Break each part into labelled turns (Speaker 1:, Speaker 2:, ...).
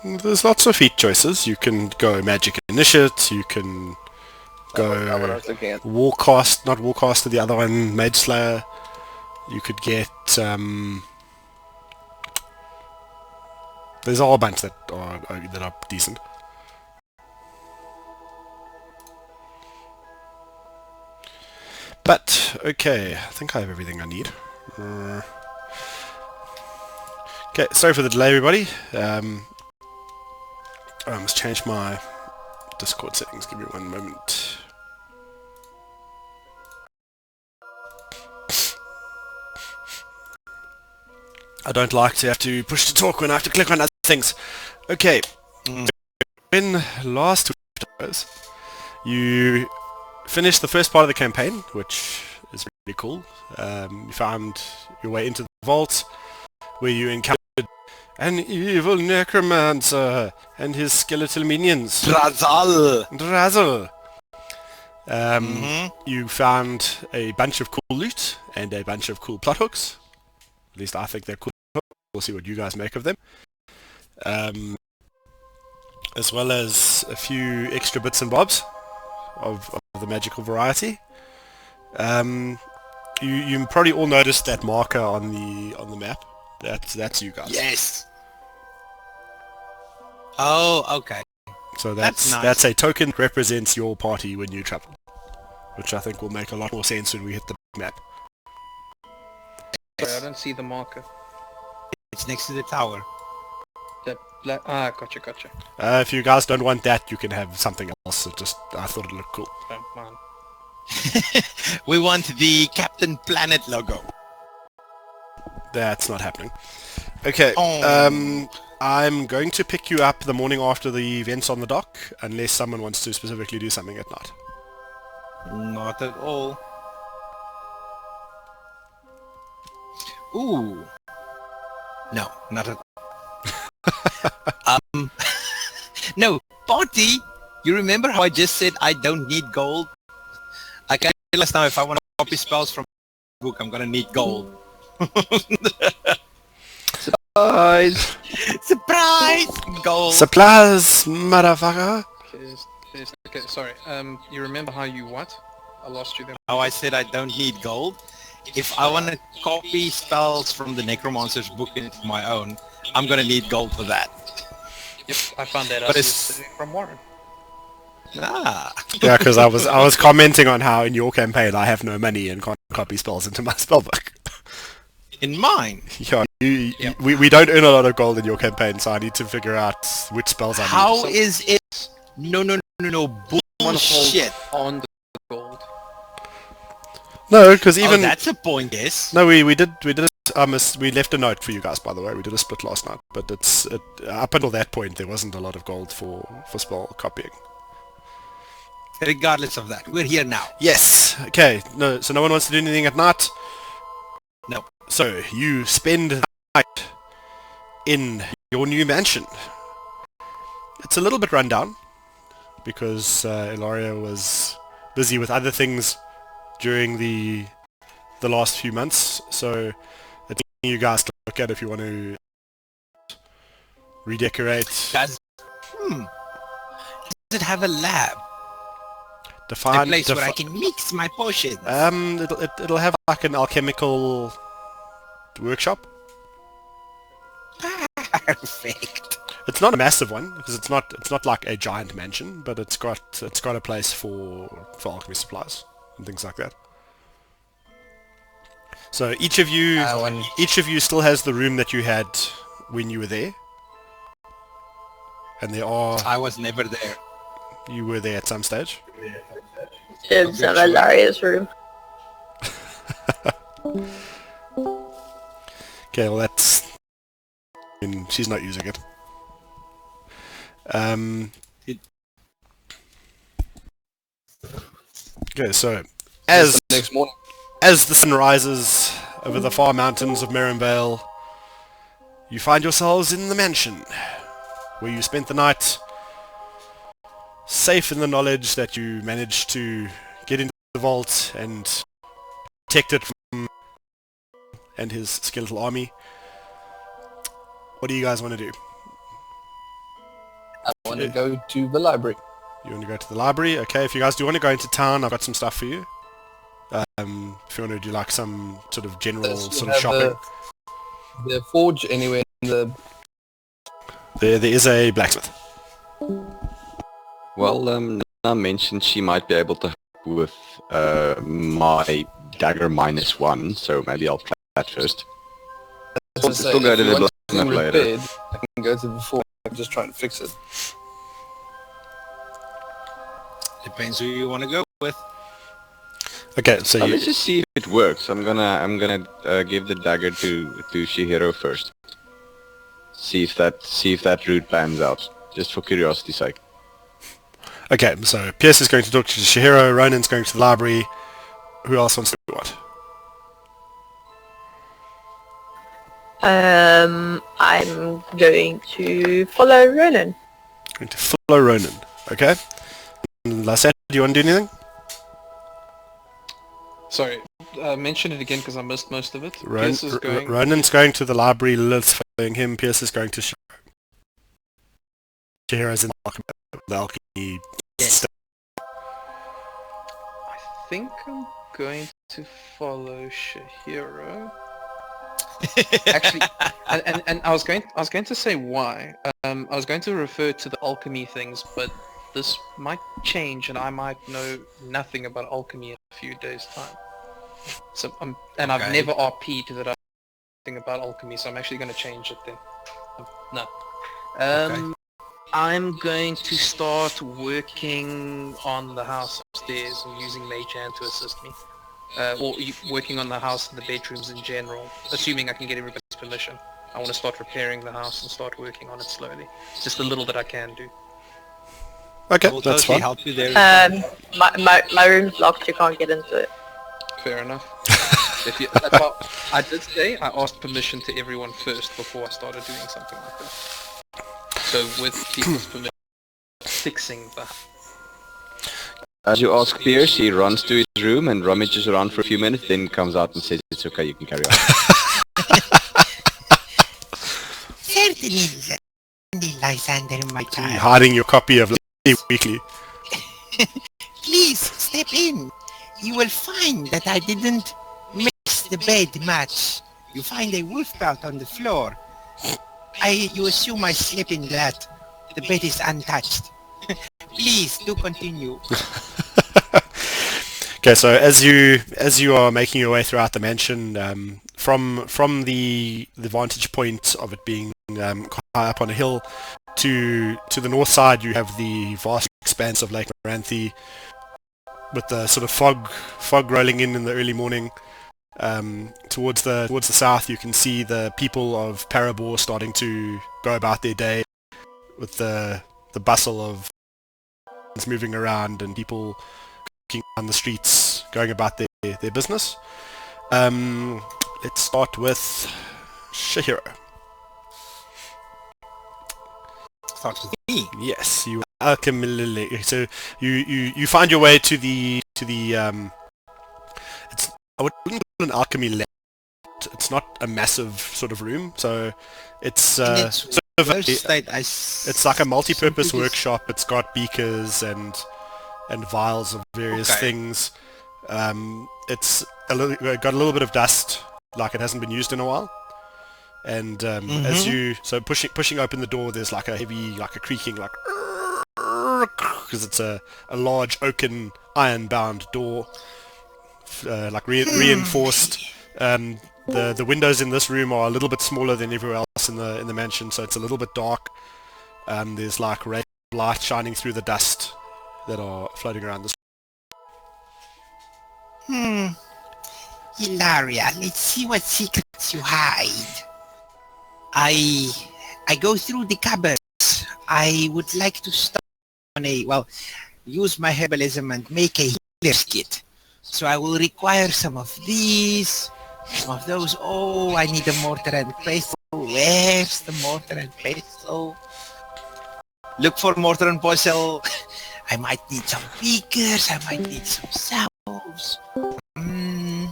Speaker 1: There's lots of feat choices. You can go Magic Initiate, you can
Speaker 2: Not what I
Speaker 1: go
Speaker 2: was looking at.
Speaker 1: Warcast, not Warcaster, the other one, Mage Slayer. You could get, there's a whole bunch that are decent. But, okay, I think I have everything I need. Okay, sorry for the delay, everybody. I must change my Discord settings. Give me one moment. I don't like to have to push to talk when I have to click on other things. Okay. When last week you finished the first part of the campaign, which is really cool. You found your way into the vault, where you encountered an evil necromancer and his skeletal minions.
Speaker 3: Drazal!
Speaker 1: You found a bunch of cool loot and a bunch of cool plot hooks. At least I think they're cool. We'll see what you guys make of them. As well as a few extra bits and bobs of the magical variety. You probably all noticed that marker on the map. That's you guys.
Speaker 3: Yes! Oh, okay.
Speaker 1: So
Speaker 3: That's nice.
Speaker 1: that's a token that represents your party when you travel, which I think will make a lot more sense when we hit the map.
Speaker 2: Sorry, I don't see the marker.
Speaker 3: It's next to the tower.
Speaker 2: Gotcha.
Speaker 1: If you guys don't want that, you can have something else. I thought it looked cool.
Speaker 2: Don't mind.
Speaker 3: We want the Captain Planet logo.
Speaker 1: That's not happening. Okay.
Speaker 3: Oh.
Speaker 1: I'm going to pick you up the morning after the events on the dock, unless someone wants to specifically do something at night.
Speaker 3: Not at all. Ooh. No, not at all. No, party! You remember how I just said I don't need gold? I can realize now if I want to copy spells from the book, I'm gonna need gold.
Speaker 2: Surprise!
Speaker 3: Surprise! Gold!
Speaker 1: Supplies, motherfucker!
Speaker 2: Okay, sorry. You remember how you what? I lost you there.
Speaker 3: How I said I don't need gold? If I want to copy spells from the Necromancer's book into my own, I'm gonna need gold for that.
Speaker 2: Yep, I found that out
Speaker 3: But it's-
Speaker 2: yesterday from Warren.
Speaker 3: Ah.
Speaker 1: Yeah, because I was commenting on how in your campaign I have no money and can't copy spells into my spellbook.
Speaker 3: In mine.
Speaker 1: Yeah,
Speaker 2: Yep.
Speaker 1: we don't earn a lot of gold in your campaign, so I need to figure out which spells I need.
Speaker 3: How is it? No, bullshit.
Speaker 2: On the gold.
Speaker 1: No, because even
Speaker 3: that's a point, yes.
Speaker 1: no, we did it. We left a note for you guys, by the way. We did a split last night, but up until that point there wasn't a lot of gold for spell copying.
Speaker 3: Regardless of that, we're here now.
Speaker 1: Yes. Okay. No. So no one wants to do anything at night.
Speaker 3: No.
Speaker 1: So you spend the night in your new mansion. It's a little bit run down because Ilaria was busy with other things during the last few months. So it's you guys to look at if you want to redecorate.
Speaker 3: Does it have a lab? A place where I can mix my potions?
Speaker 1: It'll have like an alchemical workshop.
Speaker 3: Perfect.
Speaker 1: It's not a massive one because it's not like a giant mansion, but it's got a place for alchemy supplies and things like that. So each of you still has the room that you had when you were there, and
Speaker 3: I was never there.
Speaker 1: You were there at some stage.
Speaker 4: It's Ilaria's room.
Speaker 1: Okay, well that's... and she's not using it. Okay, so as
Speaker 2: Next morning.
Speaker 1: as the sun rises over the far mountains of Merrinvale, you find yourselves in the mansion, where you spent the night, safe in the knowledge that you managed to get into the vault and protect it from and his skeletal army. What do you guys want to do?
Speaker 5: want to go to the library.
Speaker 1: You want to go to the library? Okay, if you guys do want to go into town, I've got some stuff for you. If you want to do like some sort of general
Speaker 5: Does he
Speaker 1: sort of
Speaker 5: have
Speaker 1: shopping.
Speaker 5: the forge anywhere in the...
Speaker 1: There is a blacksmith.
Speaker 6: Well, Nana mentioned she might be able to help with my dagger -1, so maybe I'll play that first.
Speaker 5: As I say,
Speaker 6: Still go
Speaker 5: if
Speaker 6: to
Speaker 5: you
Speaker 6: the
Speaker 5: want
Speaker 6: blacksmith
Speaker 5: something
Speaker 6: later.
Speaker 5: repaired, I can go to the forge. I'm just trying to fix it.
Speaker 3: Depends who you want to go with.
Speaker 1: Okay, so you...
Speaker 6: Let's just see if it works. I'm gonna give the dagger to Shihiro first. See if that route pans out, just for curiosity's sake.
Speaker 1: Okay, so Pierce is going to talk to Shihiro, Ronan's going to the library. Who else wants to do what?
Speaker 4: I'm going to follow Ronan.
Speaker 1: Going to follow Ronan. Okay. Lysette, do you want to do anything?
Speaker 2: Sorry, mention it again because I missed most of it. Pierce is going...
Speaker 1: Ronan's going to the library, Lilith's following him, Pierce is going to Shihiro. Shihiro's in the alchemy stuff.
Speaker 2: I think I'm going to follow Shihiro. Actually, and I was going to say why. I was going to refer to the alchemy things, but this might change, and I might know nothing about alchemy in a few days' time. So I've never RP'd that I know nothing about alchemy, so I'm actually going to change it then. No. I'm going to start working on the house upstairs and using Mage Hand to assist me. Working on the house and the bedrooms in general, assuming I can get everybody's permission. I want to start repairing the house and start working on it slowly. Just a little that I can do.
Speaker 1: Okay,
Speaker 3: We'll
Speaker 1: that's
Speaker 3: totally
Speaker 1: fine.
Speaker 3: help you there.
Speaker 4: My room's locked, you can't get into it.
Speaker 2: Fair enough. That's why I did say I asked permission to everyone first before I started doing something like that. So with people's permission, fixing the...
Speaker 6: As you ask Pierce, he runs to his room and rummages around for a few minutes, then comes out and says, "It's okay, you can carry on."
Speaker 7: Certainly, Lysander, my
Speaker 1: You're
Speaker 7: child.
Speaker 1: hiding your copy of Weekly.
Speaker 7: Please, step in. You will find that I didn't mix the bed much. You find a wolf belt on the floor. You assume I slept in that. The bed is untouched. Please, do continue.
Speaker 1: Okay, so as you are making your way throughout the mansion, from the vantage point of it being high up on a hill, to the north side, you have the vast expanse of Lake Maranthe, with the sort of fog rolling in the early morning. Towards the south, you can see the people of Parabor starting to go about their day, with the bustle of moving around and people walking down the streets, going about their business. Let's start with Shihiro.
Speaker 3: Starts with me.
Speaker 1: Yes, you alchemy. So you find your way to the it's, I wouldn't call it an alchemy lab. It's not a massive sort of room, so it's sort of it's like a multi-purpose workshop. It's got beakers and vials of various things. It's got a little bit of dust, like it hasn't been used in a while. And as you pushing open the door, there's like a heavy, like a creaking, like, because it's a large oaken iron-bound door, like reinforced. The windows in this room are a little bit smaller than everywhere else in the mansion, so it's a little bit dark. There's like rays of light shining through the dust that are floating around this.
Speaker 7: Hilaria, let's see what secrets you hide. I go through the cupboards. I would like to start on use my herbalism and make a healer's kit. So I will require some of these, some of those. Oh, I need a mortar and pestle. Where's the mortar and pestle? Look for mortar and pestle. I might need some beakers. I might need some salves.
Speaker 3: I'm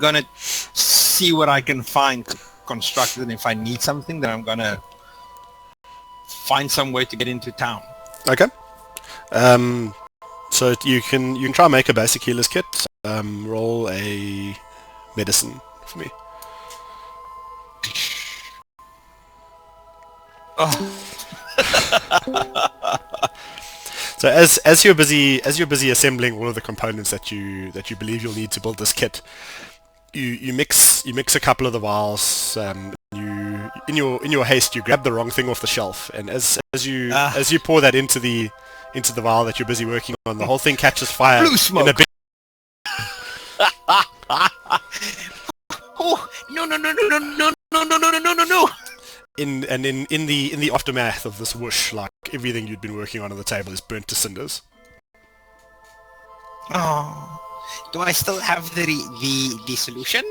Speaker 3: gonna see what I can find to construct it, and if I need something, then I'm gonna find some way to get into town.
Speaker 1: Okay. So you can try and make a basic healer's kit. Roll a medicine for me.
Speaker 3: Oh.
Speaker 1: So as you're busy assembling all of the components that you believe you'll need to build this kit, you mix a couple of the vials. You in your haste you grab the wrong thing off the shelf, and as you pour that into the vial that you're busy working on, the whole thing catches fire.
Speaker 3: Blue smoke.
Speaker 1: In a big
Speaker 7: Oh, no, no, no, no, no, no, no, no, no, no, no, no.
Speaker 1: in the aftermath of this whoosh, like everything you'd been working on the table is burnt to cinders.
Speaker 7: Oh, do I still have the solution?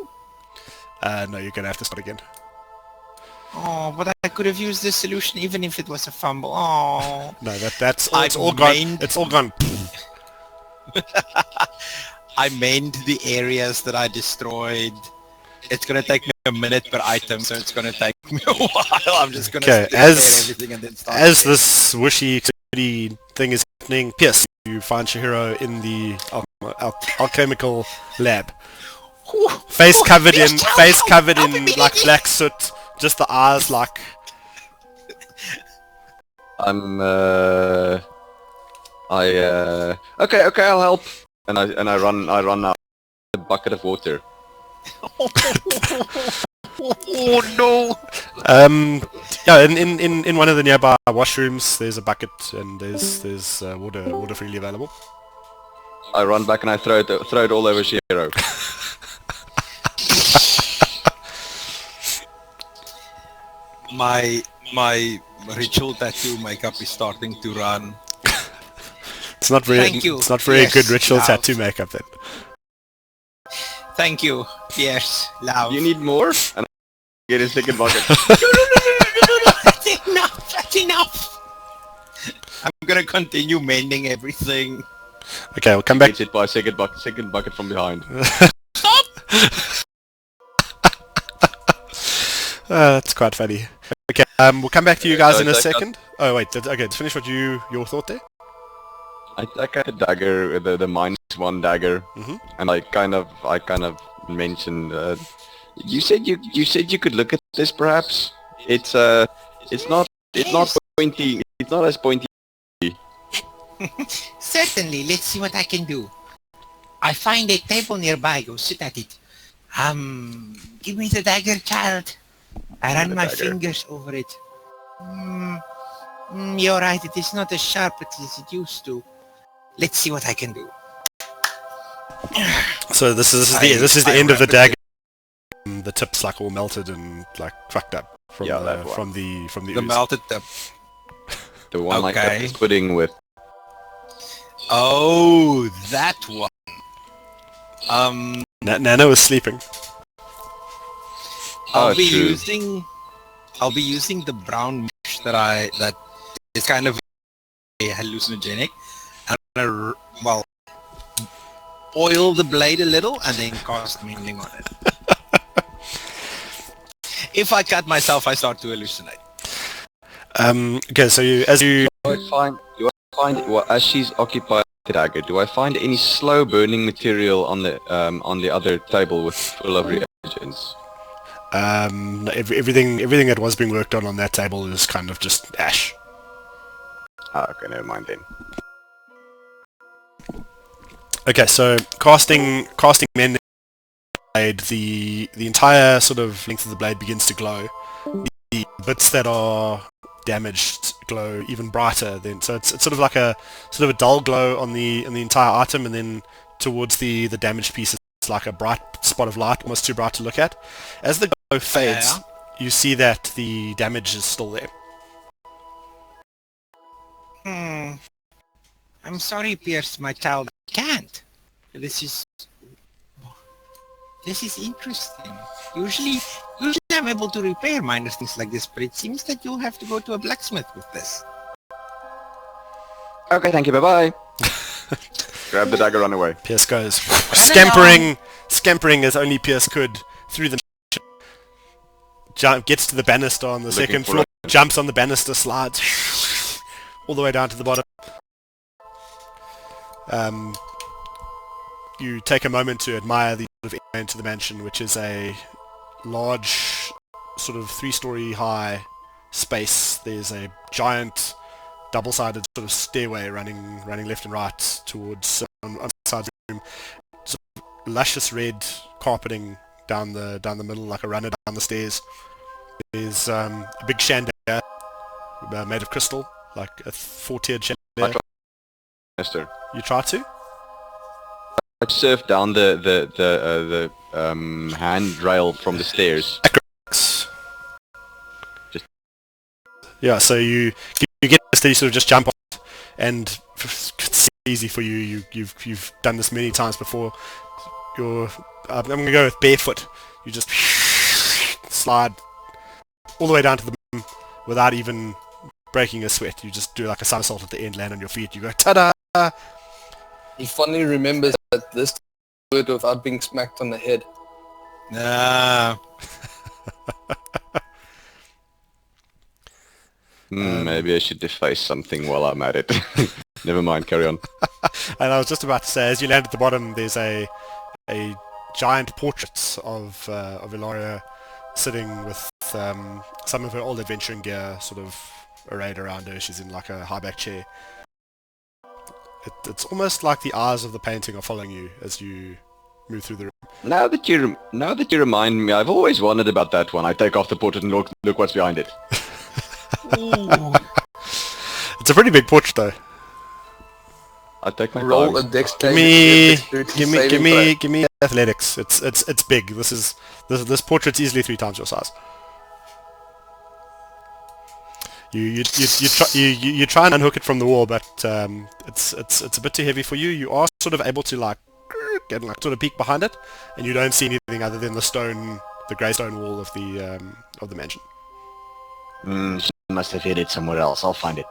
Speaker 1: No, you're gonna have to start again.
Speaker 7: Oh, but I could have used this solution even if it was a fumble. Oh.
Speaker 1: No, it's all gone. It's all gone.
Speaker 3: I mained the areas that I destroyed. It's gonna take me a minute per item, so it's gonna take me a while. I'm just gonna
Speaker 1: Okay,
Speaker 3: repair everything and then start
Speaker 1: as
Speaker 3: again.
Speaker 1: this whooshy activity thing is happening, Pierce, you find Chihiro in the alchemical lab, face covered in like black soot, just the eyes like.
Speaker 6: Okay, I'll help. And I run out a bucket of water.
Speaker 7: Oh no!
Speaker 1: Yeah, in one of the nearby washrooms, there's a bucket and there's water freely available.
Speaker 6: I run back and I throw it all over Shiro.
Speaker 3: My ritual tattoo makeup is starting to run.
Speaker 1: It's not very
Speaker 7: Thank you.
Speaker 1: It's not very
Speaker 7: Yes,
Speaker 1: good ritual
Speaker 7: love.
Speaker 1: tattoo makeup then.
Speaker 7: Thank you. Yes, love.
Speaker 6: You need more? And I get a second bucket.
Speaker 7: No, that's enough. That's enough.
Speaker 3: I'm gonna continue mending everything.
Speaker 1: Okay, we'll come back.
Speaker 6: Gets hit by a second bucket from behind.
Speaker 1: That's quite funny. Okay, we'll come back to you guys in a
Speaker 6: so-
Speaker 1: second. Oh wait, okay, to finish what your thought there.
Speaker 6: I got a dagger, the -1 dagger,
Speaker 1: Mhm.
Speaker 6: and I kind of mentioned. You said you could look at this perhaps. It's not pointy. It's not as pointy.
Speaker 7: Certainly. Let's see what I can do. I find a table nearby. Go sit at it. Give me the dagger, child. I run
Speaker 6: The
Speaker 7: my
Speaker 6: dagger.
Speaker 7: fingers over it. You're right. It is not as sharp as it used to. Let's see what I can do.
Speaker 1: So this is the end of the dagger. The tip's like all melted and like fucked up from
Speaker 6: Yeah, that
Speaker 1: the
Speaker 6: one.
Speaker 1: from the
Speaker 3: The
Speaker 1: ooze.
Speaker 3: melted tip.
Speaker 6: The one I
Speaker 3: Okay.
Speaker 6: kept pudding with.
Speaker 3: Oh, that one.
Speaker 1: Nana was sleeping.
Speaker 3: I'll
Speaker 6: Oh,
Speaker 3: be
Speaker 6: true.
Speaker 3: using the brown mush that is kind of hallucinogenic, and oil the blade a little and then cast mending on it. If I cut myself, I start to hallucinate.
Speaker 1: Okay, so
Speaker 6: Do I find well, as she's occupied the dagger? Do I find any slow burning material on the other table with full of reagents?
Speaker 1: everything that was being worked on that table is kind of just ash.
Speaker 6: Ah, okay, never mind then.
Speaker 1: Okay, so casting mending blade, the entire sort of length of the blade begins to glow. The bits that are damaged glow even brighter. Then, so it's sort of like a dull glow on the entire item, and then towards the damaged piece, it's like a bright spot of light, almost too bright to look at. As the glow fades,
Speaker 3: Yeah.
Speaker 1: you see that the damage is still there.
Speaker 7: I'm sorry, Pierce, my child. I can't. This is interesting. Usually I'm able to repair minor things like this, but it seems that you'll have to go to a blacksmith with this.
Speaker 6: Okay, thank you. Bye bye. Grab the dagger, run away.
Speaker 1: Pierce goes scampering as only Pierce could through the gets to the banister on the
Speaker 6: Looking
Speaker 1: second
Speaker 6: for
Speaker 1: floor, jumps on the banister, slides all the way down to the bottom. You take a moment to admire the sort of entry into the mansion, which is a large, sort of 3-story high space. There's a giant double-sided sort of stairway running left and right towards on the side of the room. Sort of luscious red carpeting down the middle, like a runner down the stairs. There's a big chandelier made of crystal, like a 4-tiered chandelier.
Speaker 6: Mister.
Speaker 1: You try to?
Speaker 6: I surf down the handrail from the stairs.
Speaker 1: Yeah, so you get this, you sort of just jump off, and it's easy for you. You've done this many times before. I'm gonna go with barefoot. You just slide all the way down to the bottom without even breaking a sweat. You just do like a somersault at the end, land on your feet. You go ta-da.
Speaker 5: He fondly remembers that this word without being smacked on the head.
Speaker 6: Maybe I should deface something while I'm at it. Never mind, carry on.
Speaker 1: And I was just about to say, as you land at the bottom, there's a giant portrait of Ilaria sitting with some of her old adventuring gear sort of arrayed around her. She's in like a high-back chair. It's almost like the eyes of the painting are following you as you move through the room.
Speaker 6: Now that you remind me, I've always wondered about that one. I take off the portrait and look what's behind it.
Speaker 3: Ooh.
Speaker 1: It's a pretty big portrait, though.
Speaker 6: I take my
Speaker 5: Roll a
Speaker 6: time.
Speaker 5: dexterity.
Speaker 1: Give me athletics. It's big. This portrait's easily 3 times your size. You try and unhook it from the wall, but it's a bit too heavy for you. You are sort of able to get sort of peek behind it, and you don't see anything other than the grey stone wall of the mansion.
Speaker 6: She must have hid it somewhere else. I'll find it.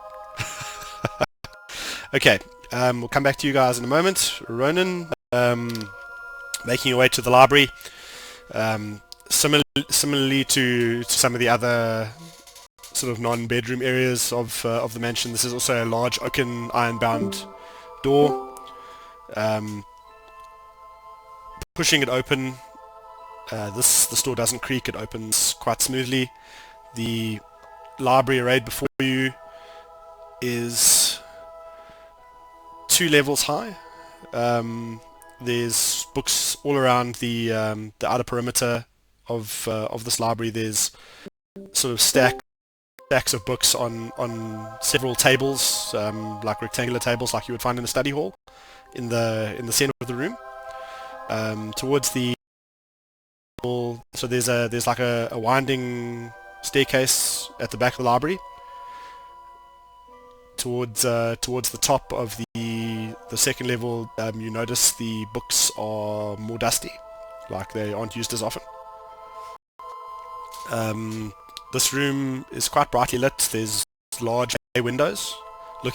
Speaker 1: Okay, we'll come back to you guys in a moment. Ronan, making your way to the library. Similarly to some of the other sort of non-bedroom areas of the mansion, this is also a large oaken iron-bound door. Pushing it open, this door doesn't creak, it opens quite smoothly. The library arrayed before you is 2 levels high. There's books all around the outer perimeter of this library. There's sort of stacks of books on several tables, like rectangular tables, like you would find in a study hall, in the center of the room. Towards the so there's like a winding staircase at the back of the library. Towards the top of the second level, you notice the books are more dusty, like they aren't used as often. This room is quite brightly lit. There's large windows, look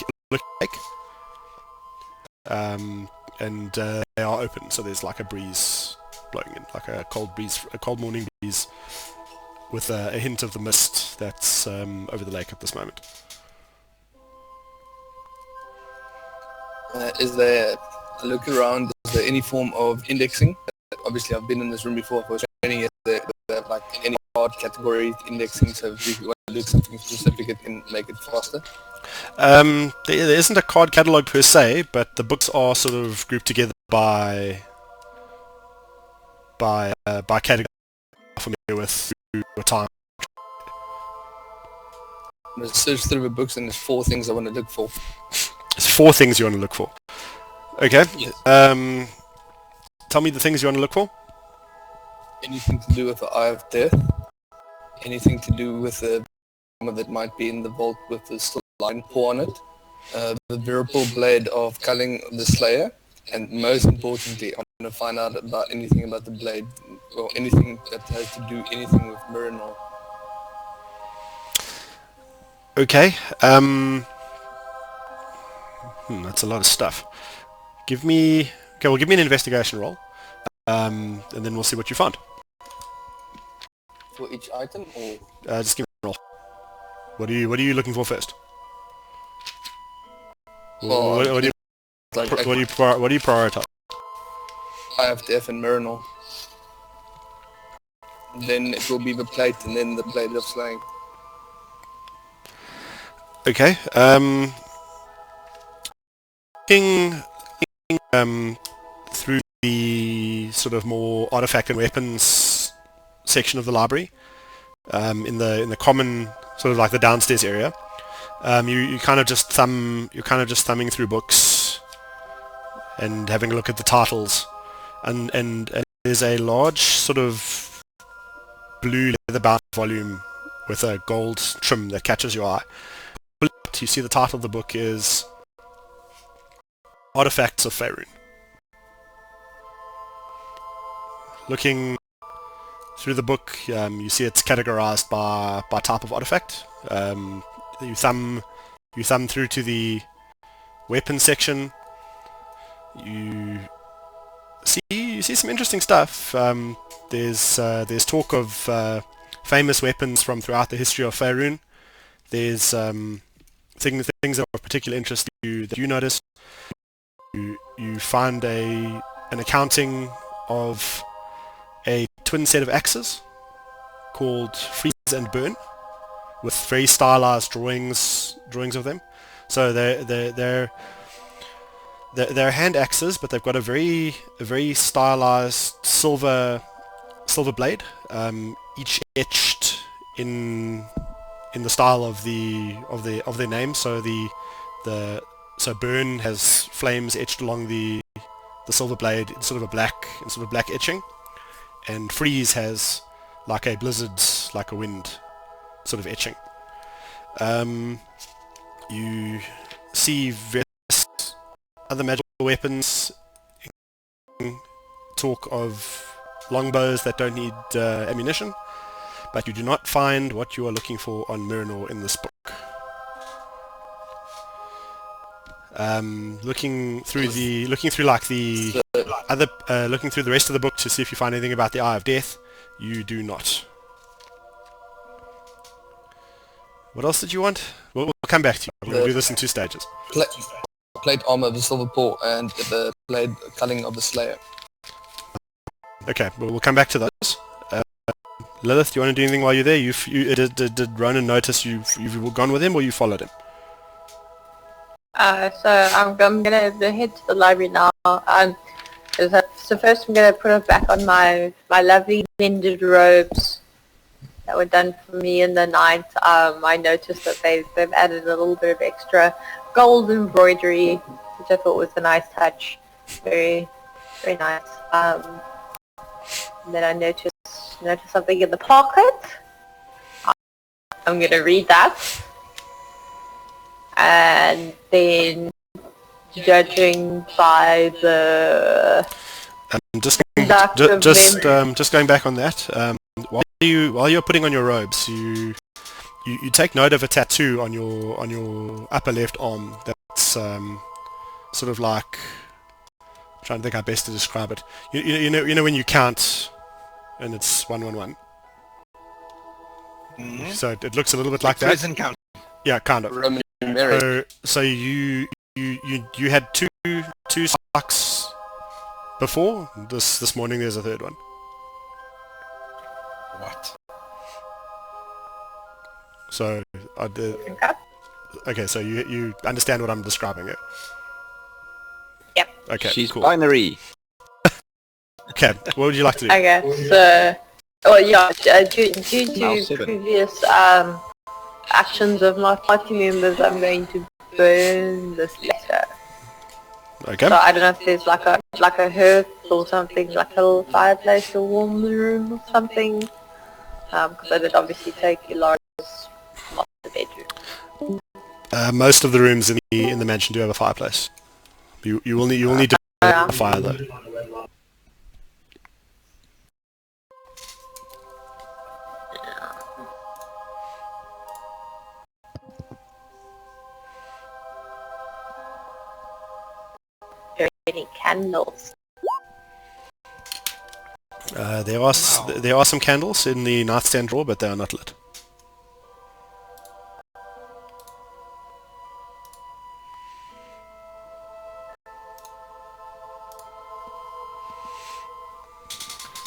Speaker 1: like, and they are open, so there's like a breeze blowing in, like a cold morning breeze, with a hint of the mist that's over the lake at this moment.
Speaker 5: Is there a look around? Is there any form of indexing? Obviously, I've been in this room before for training. Is there like any hard category indexing? So if you want to do something specific, it can make it faster.
Speaker 1: There isn't a card catalog per se, but the books are sort of grouped together by category. Familiar with your time.
Speaker 5: I'm going to search through the books, and there's 4 things I want to look for.
Speaker 1: There's 4 things you want to look for. Okay.
Speaker 5: Yes.
Speaker 1: Tell me the things you want to look for.
Speaker 5: Anything to do with the Eye of Death. Anything to do with the that might be in the vault with the still line pour on it. The veritable blade of culling the Slayer. And most importantly, I'm going to find out about anything about the blade, or anything that has to do anything with Mirinol.
Speaker 1: Okay. That's a lot of stuff. Give me an investigation roll, and then we'll see what you find.
Speaker 5: for each item, or
Speaker 1: Just give me a roll. What are you looking for first?
Speaker 5: well,
Speaker 1: What do you
Speaker 5: like
Speaker 1: what do you prioritize?
Speaker 5: I have Death and Marinol. Then it will be the plate, and then the plate of slaying.
Speaker 1: Okay. Looking through the sort of more artifact and weapons section of the library, in the common sort of like the downstairs area, you're kind of just thumbing through books and having a look at the titles, and there's a large sort of blue leather-bound volume with a gold trim that catches your eye. You see the title of the book is Artifacts of Faerun. Looking through the book, you see it's categorized by type of artifact. You thumb through to the weapon section. You see some interesting stuff. There's talk of famous weapons from throughout the history of Faerun. There's things that are of particular interest to you that you notice. You find an accounting of a twin set of axes called Freeze and Burn, with very stylized drawings of them. So they're hand axes, but they've got a very stylized silver blade, each etched in the style of their name. So Burn has flames etched along the silver blade in sort of a black etching, and Freeze has like a blizzard, like a wind sort of etching. You see various other magical weapons, talk of longbows that don't need ammunition, but you do not find what you are looking for on Mirinor in this book. Looking through the rest of the book to see if you find anything about the Eye of Death, you do not. What else did you want? We'll come back to you. I'm going to do this in 2 stages.
Speaker 5: Plate armor of the Silver Paw and the blade cutting of the Slayer.
Speaker 1: Okay, well, we'll come back to those. Lilith, do you want to do anything while you're there? Did Ronan notice you've gone with him, or you followed him?
Speaker 4: So I'm gonna head to the library now. So first I'm gonna put it back on my lovely mended robes that were done for me in the night. I noticed that they've added a little bit of extra gold embroidery, which I thought was a nice touch. Very, very nice. And then I noticed something in the pocket. I'm gonna read that. And then, judging by the
Speaker 1: just going back on that, while you're putting on your robes, you take note of a tattoo on your upper left arm that's sort of like, I'm trying to think how best to describe it. You know when you count and it's 111.
Speaker 3: Mm-hmm.
Speaker 1: So it looks a little bit like that.
Speaker 3: Prison count.
Speaker 1: Yeah, kind of.
Speaker 5: Roman numeric.
Speaker 1: So you had two sparks before. This morning there's a third one.
Speaker 3: What?
Speaker 1: So okay, so you understand what I'm describing it.
Speaker 4: Yep.
Speaker 1: Okay.
Speaker 6: She's
Speaker 1: cool.
Speaker 6: binary.
Speaker 1: Okay. What would you like to do?
Speaker 4: Okay, so due to previous actions of my party members, I'm going to burn this letter.
Speaker 1: Okay.
Speaker 4: So I don't know if there's like a hearth or something, like a little fireplace to warm the room or something. Because I did obviously take Ilara's master bedroom.
Speaker 1: Most of the rooms in the mansion do have a fireplace. You will need to burn a fire though.
Speaker 4: Any candles?
Speaker 1: There are some candles in the nightstand drawer, but they are not lit.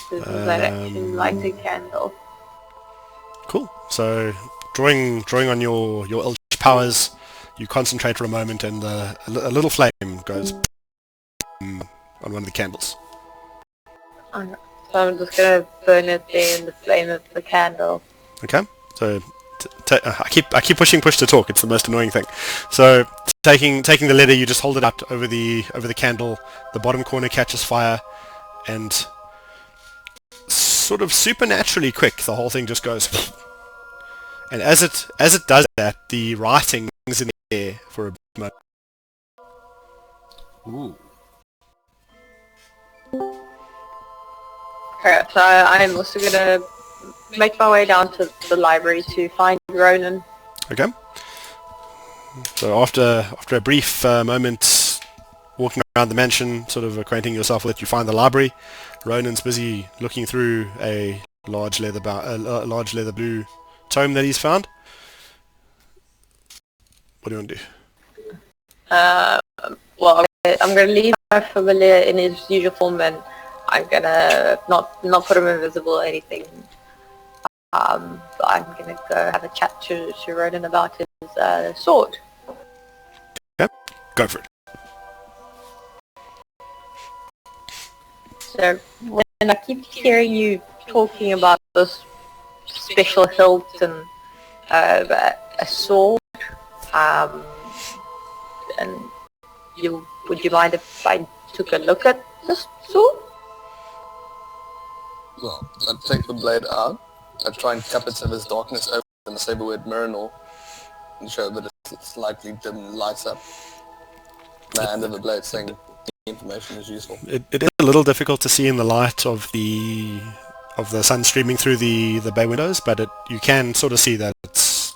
Speaker 4: This is an actually lighted candle.
Speaker 1: Cool. So drawing on your eldritch powers, you concentrate for a moment, and a little flame goes on one of the candles.
Speaker 4: So I'm just gonna burn it there in the flame of the candle.
Speaker 1: Okay. So I keep pushing push to talk. It's the most annoying thing. So taking the letter, you just hold it up over the candle. The bottom corner catches fire, and sort of supernaturally quick, the whole thing just goes. And as it does that, the writing is in the air for a moment.
Speaker 3: Ooh.
Speaker 4: Okay, so I'm also gonna make my way down to the library to find Ronan.
Speaker 1: Okay. So after a brief moment walking around the mansion, sort of acquainting yourself with it, you find the library. Ronan's busy looking through a large leather blue tome that he's found. What do you want to do?
Speaker 4: Well, I'm gonna leave my familiar in his usual form, and I'm gonna not put him invisible or anything. But I'm gonna go have a chat to Ronan about his sword.
Speaker 1: Okay, go for it.
Speaker 4: So when I keep hearing you talking about this special hilt and a sword, and would you mind if I took a look at this sword?
Speaker 5: Well, I'd take the blade out. I'd try and cup it so there's darkness over and say the word Miranor and show that it's slightly dim lights up. The end of the blade saying the information is useful.
Speaker 1: It is a little difficult to see in the light of the sun streaming through the bay windows, but you can sort of see that it's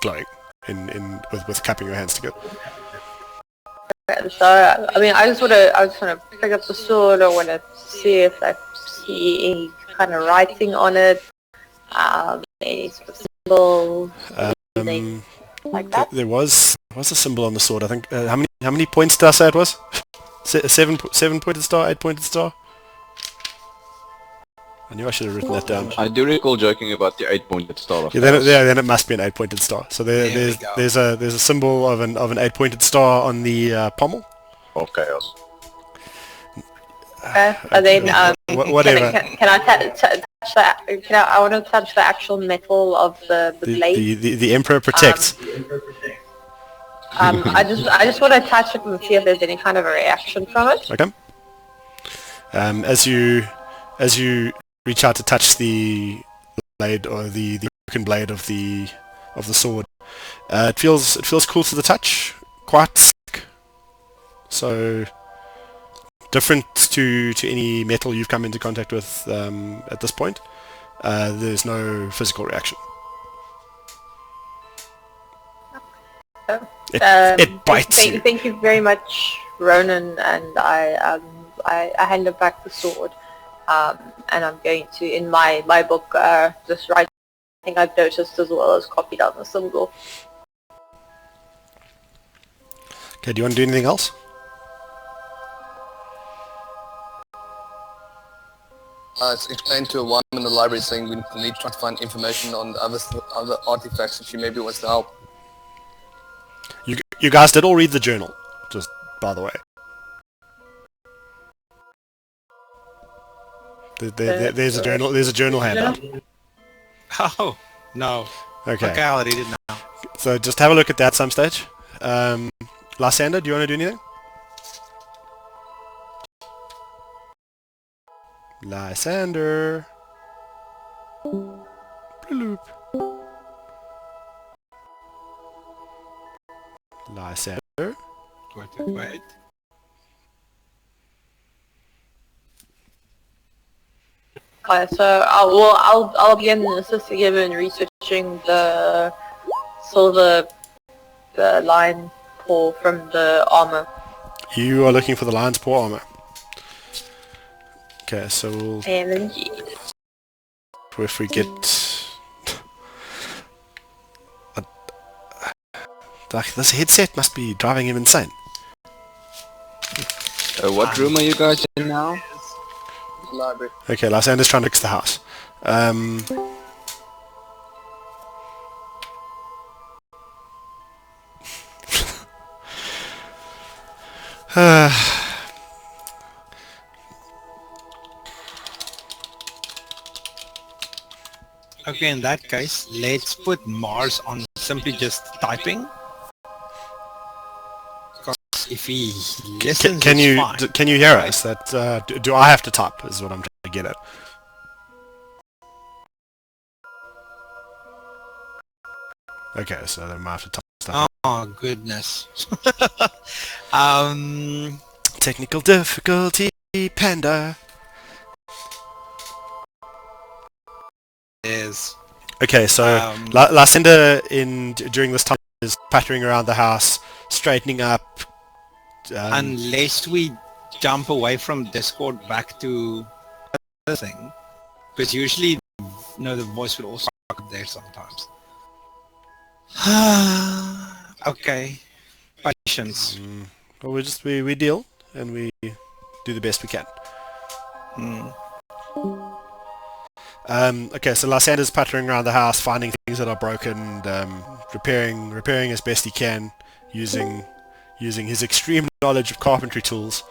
Speaker 1: glowing with cupping your hands together.
Speaker 4: Okay, so I mean, I just want to pick up the sword. I want to see if I see any kind of writing on it, any sort of symbol, anything like that.
Speaker 1: There was a symbol on the sword. I think how many points did I say it was? 7-pointed star, 8-pointed star. I knew I should have written that down.
Speaker 6: I do recall joking about the 8-pointed star.
Speaker 1: Yeah, then it must be an 8-pointed star. So there's a symbol of an 8-pointed star on the pommel.
Speaker 6: Of chaos.
Speaker 4: And then
Speaker 1: Whatever.
Speaker 4: Can I touch that? I want to touch the actual metal of the blade.
Speaker 1: The Emperor protects.
Speaker 4: I just want to touch it and see if there's any kind of a reaction from it.
Speaker 1: Okay. As you reach out to touch the blade or the broken blade of the sword, it feels cool to the touch, quite thick. So different to any metal you've come into contact with at this point. There's no physical reaction. It bites you.
Speaker 4: Thank you very much, Ronan, and I hand it back the sword, and I'm going to, in my book, just write everything I've noticed as well as copy down the symbol.
Speaker 1: Okay, do you want to do anything else?
Speaker 5: It's explained to a woman in the library saying we need to try to find information on the other artifacts if she maybe wants to help.
Speaker 1: You guys did all read the journal, just by the way. There's a journal. There's a journal handout.
Speaker 3: Oh, no.
Speaker 1: Okay.
Speaker 3: Okay, I'll read it now.
Speaker 1: So just have a look at that some stage. Lysander, do you want to do anything? Lysander. Bloop. Lysander.
Speaker 3: Wait.
Speaker 4: So I'll begin assisting him in researching the silver line paw from the armor.
Speaker 1: You are looking for the lion's paw armor. Okay, so we'll,
Speaker 4: LNG.
Speaker 1: if we get... Like, this headset must be driving him insane.
Speaker 6: What room are you guys in now?
Speaker 5: Library.
Speaker 1: Okay, Lysander's trying to fix the house.
Speaker 3: Okay, in that case, let's put Mars on simply just typing. Because if he listens,
Speaker 1: Can
Speaker 3: it's
Speaker 1: you
Speaker 3: fine.
Speaker 1: can you hear us? That do I have to type? Is what I'm trying to get at. Okay, so then I have to type stuff.
Speaker 3: Oh goodness.
Speaker 1: Technical difficulty, Panda.
Speaker 3: Is
Speaker 1: Okay, so Lysander during this time is pattering around the house, straightening up.
Speaker 3: unless we jump away from Discord back to the thing, because usually, the voice will also up there sometimes. Okay, patience.
Speaker 1: Well, we deal and we do the best we can. Okay, so Lysander's pattering around the house, finding things that are broken, repairing as best he can, using his extreme knowledge of carpentry tools,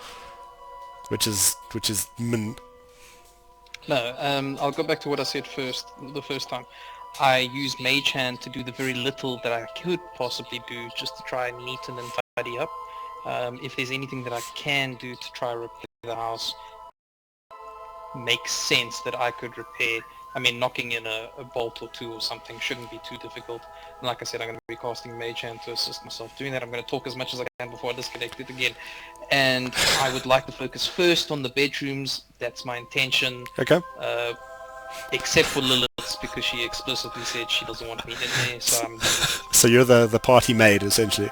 Speaker 1: which is min.
Speaker 2: No, I'll go back to what I said the first time. I use Mage Hand to do the very little that I could possibly do, just to try and neaten and tidy up. If there's anything that I can do to try and repair the house, makes sense that I could repair. I mean, knocking in a bolt or two or something shouldn't be too difficult. And like I said, I'm going to be casting Mage Hand to assist myself doing that. I'm going to talk as much as I can before I disconnect it again. And I would like to focus first on the bedrooms. That's my intention.
Speaker 1: Okay.
Speaker 2: Except for Lilith's, because she explicitly said she doesn't want me in there, so
Speaker 1: So you're the party maid, essentially.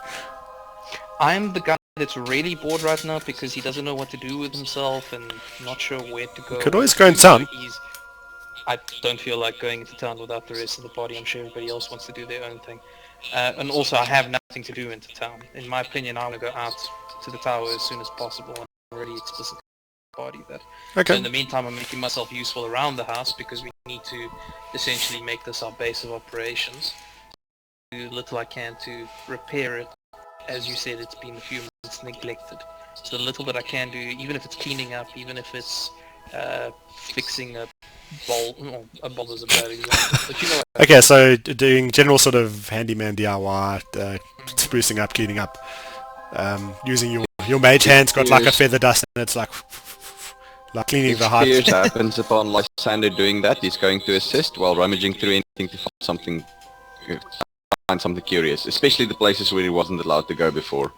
Speaker 2: I'm the guy that's really bored right now because he doesn't know what to do with himself and not sure where to go.
Speaker 1: Could always go in town.
Speaker 2: I don't feel like going into town without the rest of the party. I'm sure everybody else wants to do their own thing. And also, I have nothing to do into town. In my opinion, I want to go out to the tower as soon as possible, and I'm already explicitly party that.
Speaker 1: Okay.
Speaker 2: So in the meantime, I'm making myself useful around the house because we need to essentially make this our base of operations. Do little I can to repair it. As you said, it's been a few months, it's neglected. So the little that I can do, even if it's cleaning up, even if it's fixing a bowl, well, a bowl is a bad example, but you know what
Speaker 1: Okay, so doing general sort of handyman DIY, sprucing up, cleaning up, using your mage hand's got like a feather dust and it's like cleaning the heart.
Speaker 6: If happens upon Lysander doing that, he's going to assist while rummaging through anything to find something curious, especially the places where he wasn't allowed to go before.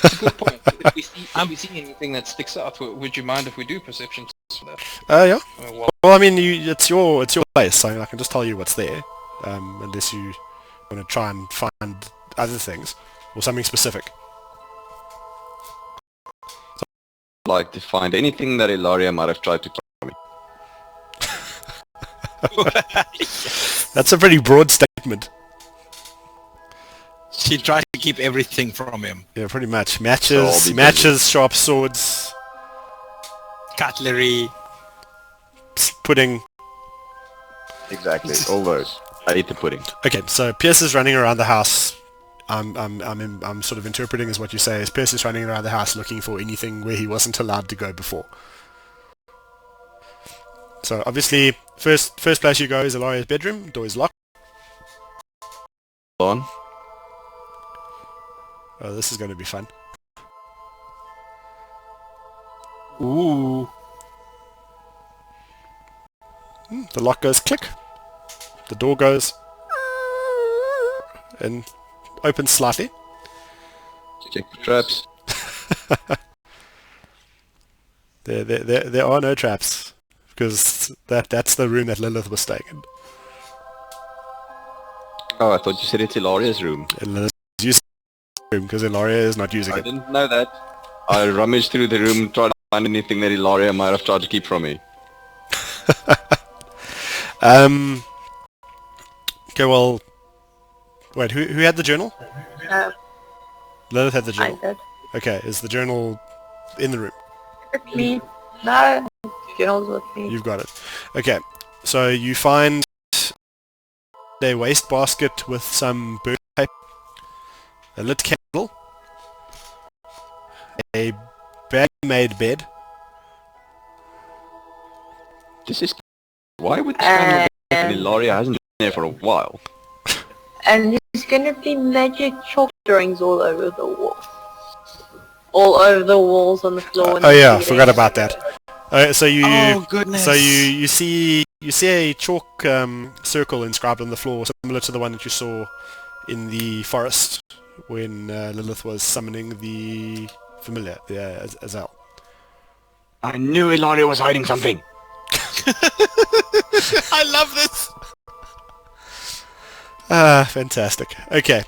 Speaker 2: That's a good point. If we see anything that sticks out, would you mind if we do perception tests for that?
Speaker 1: Yeah. Well, I mean, it's your place, so I can just tell you what's there, unless you want to try and find other things or something specific.
Speaker 6: I'd like to find anything that Ilaria might have tried to kill me.
Speaker 1: That's a pretty broad statement.
Speaker 3: She tried to keep everything from him.
Speaker 1: Yeah, pretty much. Matches, sharp swords,
Speaker 3: Cutlery,
Speaker 1: pudding.
Speaker 6: Exactly, all those. I eat the pudding.
Speaker 1: Okay, so Pierce is running around the house. I'm sort of interpreting as what you say is Pierce is running around the house looking for anything where he wasn't allowed to go before. So obviously, first place you go is Ilaria's bedroom. Door is locked.
Speaker 6: On.
Speaker 1: Oh, this is going to be fun.
Speaker 3: ooh,
Speaker 1: The lock goes click. The door goes and opens slightly.
Speaker 6: Check the traps.
Speaker 1: There are no traps because that's the room that Lilith was staying in.
Speaker 6: Oh, I thought you said it's Ilaria's room.
Speaker 1: And Lilith is using the room because Ilaria is not using
Speaker 6: I
Speaker 1: it.
Speaker 6: didn't know that. I rummaged through the room, tried find anything that Ilaria might have tried to keep from me.
Speaker 1: Okay, well... Wait, who had the journal? Lilith had the
Speaker 4: I
Speaker 1: journal.
Speaker 4: did.
Speaker 1: Okay, is the journal in the room?
Speaker 4: Me? No. Journal's with me.
Speaker 1: You've got it. Okay, so you find a wastebasket with some burnt paper, a lit candle, a badly-made bed.
Speaker 6: This is... Why would someone... And Ilaria hasn't been there for a while.
Speaker 4: And there's gonna be magic chalk drawings all over the wall. All over the walls, on the floor. And
Speaker 1: Oh
Speaker 4: the
Speaker 1: yeah,
Speaker 4: ceiling.
Speaker 1: forgot about that. So you...
Speaker 3: Oh goodness.
Speaker 1: So you see a chalk circle inscribed on the floor, similar to the one that you saw in the forest when Lilith was summoning the familiar, the Azel.
Speaker 6: I knew Ilaria was hiding something.
Speaker 3: I love this.
Speaker 1: Fantastic. Okay,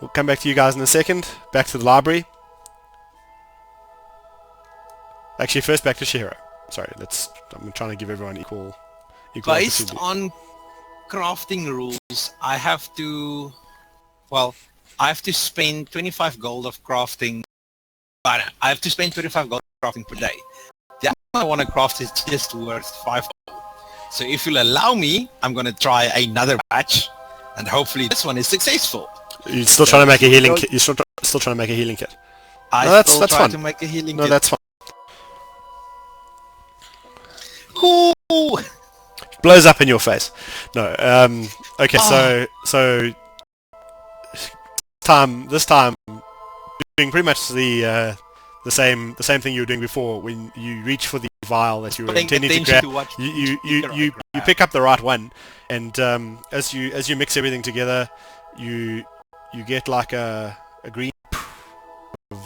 Speaker 1: we'll come back to you guys in a second. Back to the library. Actually, first back to Shihiro. Sorry, I'm trying to give everyone equal
Speaker 3: Based
Speaker 1: opportunity.
Speaker 3: on crafting rules, I have to spend 25 gold of crafting. I have to spend 25 gold crafting per day. The item I want to craft is just worth 5 gold. So if you'll allow me, I'm going to try another batch, and hopefully this one is successful.
Speaker 1: You're still trying to make a healing kit. You're still trying to make a healing kit.
Speaker 3: That's
Speaker 1: fine.
Speaker 3: try to make a healing
Speaker 1: No,
Speaker 3: kit.
Speaker 1: that's fine.
Speaker 3: Cool.
Speaker 1: Blows up in your face. No. Okay.
Speaker 3: Oh.
Speaker 1: So this time, doing pretty much the same thing you were doing before. When you reach for the vial that you were intending to grab, you pick up the right one, and as you mix everything together, you get like a green of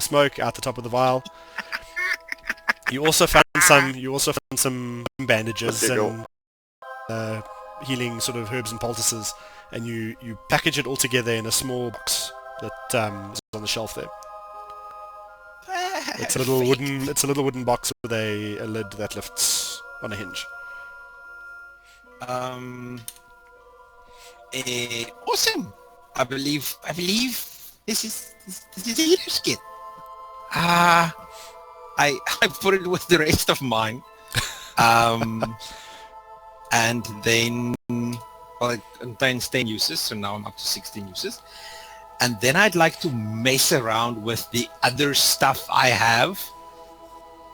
Speaker 1: smoke out the top of the vial. You also found some bandages and healing sort of herbs and poultices, and you package it all together in a small box that is on the shelf there. It's a little wooden box with a lid that lifts on a hinge.
Speaker 3: Awesome. I believe this is a healer's kit. I put it with the rest of mine, and then it contains 10 uses, so now I'm up to 16 uses. And then I'd like to mess around with the other stuff I have.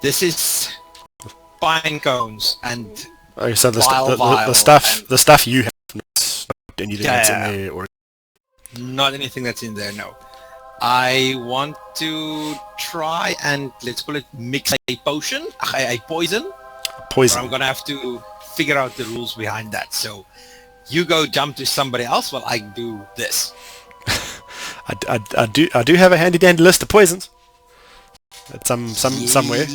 Speaker 3: This is pine cones and
Speaker 1: Okay, so the
Speaker 3: vial
Speaker 1: stuff you have, not anything that's in there, or
Speaker 3: not anything that's in there. No. I want to try and, let's call it, mix a potion, a poison.
Speaker 1: poison.
Speaker 3: I'm gonna have to figure out the rules behind that. So you go jump to somebody else while I do this.
Speaker 1: I do have a handy dandy list of poisons. At somewhere.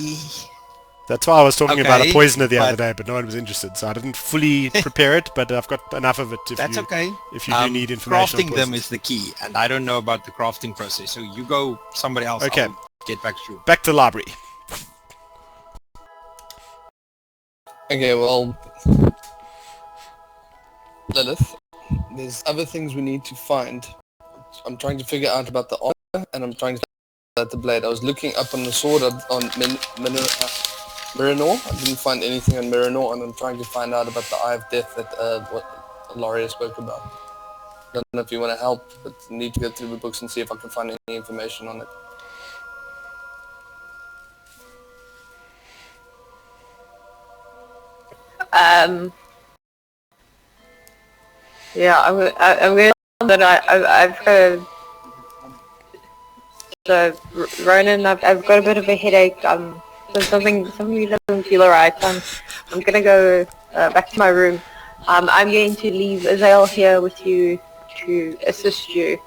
Speaker 1: That's why I was talking about a poisoner the other day, but no one was interested, so I didn't fully prepare it, but I've got enough of it if you do need information.
Speaker 3: Crafting them is the key, and I don't know about the crafting process, so you go somebody else.
Speaker 1: Okay.
Speaker 3: I'll get back to you.
Speaker 1: Back to the library.
Speaker 5: Okay, well, Lilith, there's other things we need to find. I'm trying to figure out about the armor, and I'm trying to figure out the blade. I was looking up on the sword on Miranor. I didn't find anything on Miranor, and I'm trying to find out about the Eye of Death that what Laria spoke about. I don't know if you want to help, but I need to go through the books and see if I can find any information on it.
Speaker 4: Yeah, I'm going that I've heard. So Ronan, I've got a bit of a headache. So something doesn't feel alright. I'm gonna go back to my room. I'm going to leave Azael here with you to assist you.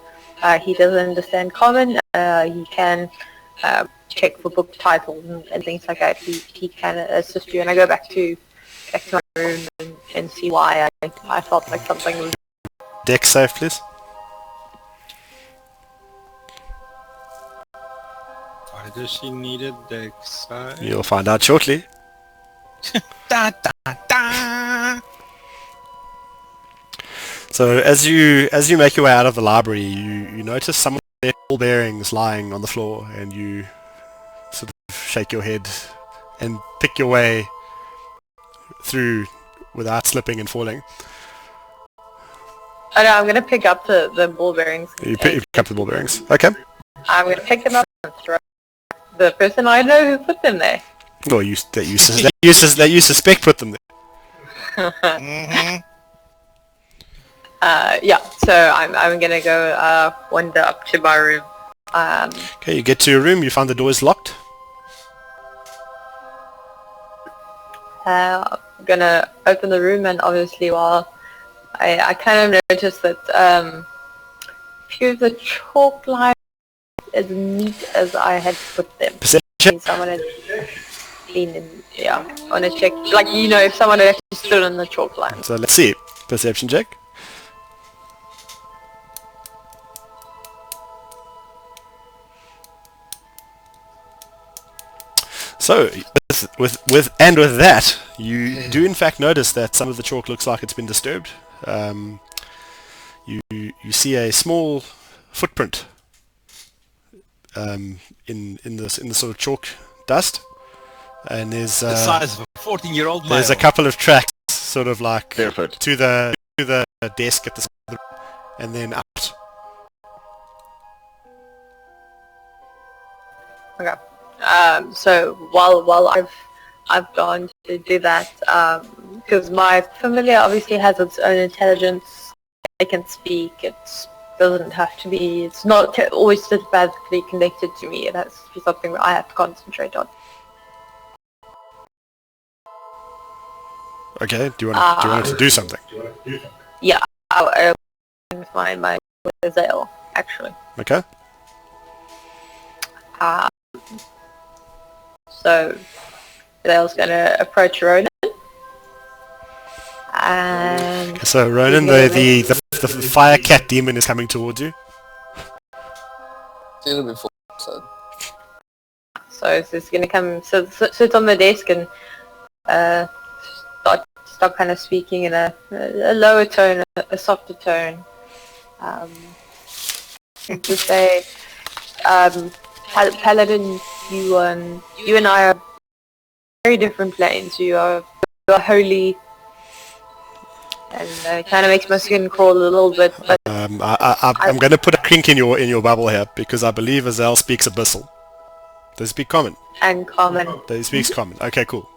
Speaker 4: He doesn't understand common. He can check for book titles and things like that. He can assist you, and I go back to my room and see why I felt like something was.
Speaker 1: Deck save, please.
Speaker 3: does she need a deck side?
Speaker 1: You'll find out shortly.
Speaker 3: Da da da!
Speaker 1: So as you make your way out of the library, you notice some of their ball bearings lying on the floor, and you sort of shake your head and pick your way through without slipping and falling.
Speaker 4: Oh no, I'm gonna pick up the ball bearings.
Speaker 1: You pick up the ball bearings. Okay.
Speaker 4: I'm gonna pick them up and throw the person I know who put them there.
Speaker 1: Well, that you suspect put them there.
Speaker 3: Mm-hmm.
Speaker 4: Yeah, so I'm gonna go wander up to my room.
Speaker 1: Okay, you get to your room. You find the door is locked.
Speaker 4: I'm gonna open the room, and obviously while I kind of noticed that a few of the chalk lines as neat as I had put them.
Speaker 1: Perception.
Speaker 4: Someone had been in, yeah, I want to check, like, you know, if someone had actually stood on the chalk line.
Speaker 1: So let's see. Perception check. So, with that, you do in fact notice that some of the chalk looks like it's been disturbed. You see a small footprint in the sort of chalk dust, and there's
Speaker 3: The size of a 14-year-old male.
Speaker 1: there's a couple of tracks sort of like
Speaker 6: Barefoot.
Speaker 1: to the desk at the side of the room, and then out.
Speaker 4: Okay. So while I've gone to do that, because my familiar obviously has its own intelligence. It can speak. It doesn't have to be. It's not always telepathically connected to me. It has to be something that I have to concentrate on.
Speaker 1: Okay. Do you want it to do something?
Speaker 4: Yeah, I with my with Zale actually.
Speaker 1: Okay.
Speaker 4: So Zale's gonna approach Ronan. And
Speaker 1: So Ronan, the fire cat demon is coming towards you.
Speaker 5: Seen it before, so
Speaker 4: so he's gonna come sit on the desk and start kind of speaking in a lower tone, a softer tone. To say, Paladin, you and I are very different planes. You are holy, and it kind of makes my skin crawl a little bit. But
Speaker 1: I'm going to put a crink in your bubble here because I believe Azal speaks Abyssal. Does he speak Common?
Speaker 4: and common.
Speaker 1: He speaks Common. Okay, cool.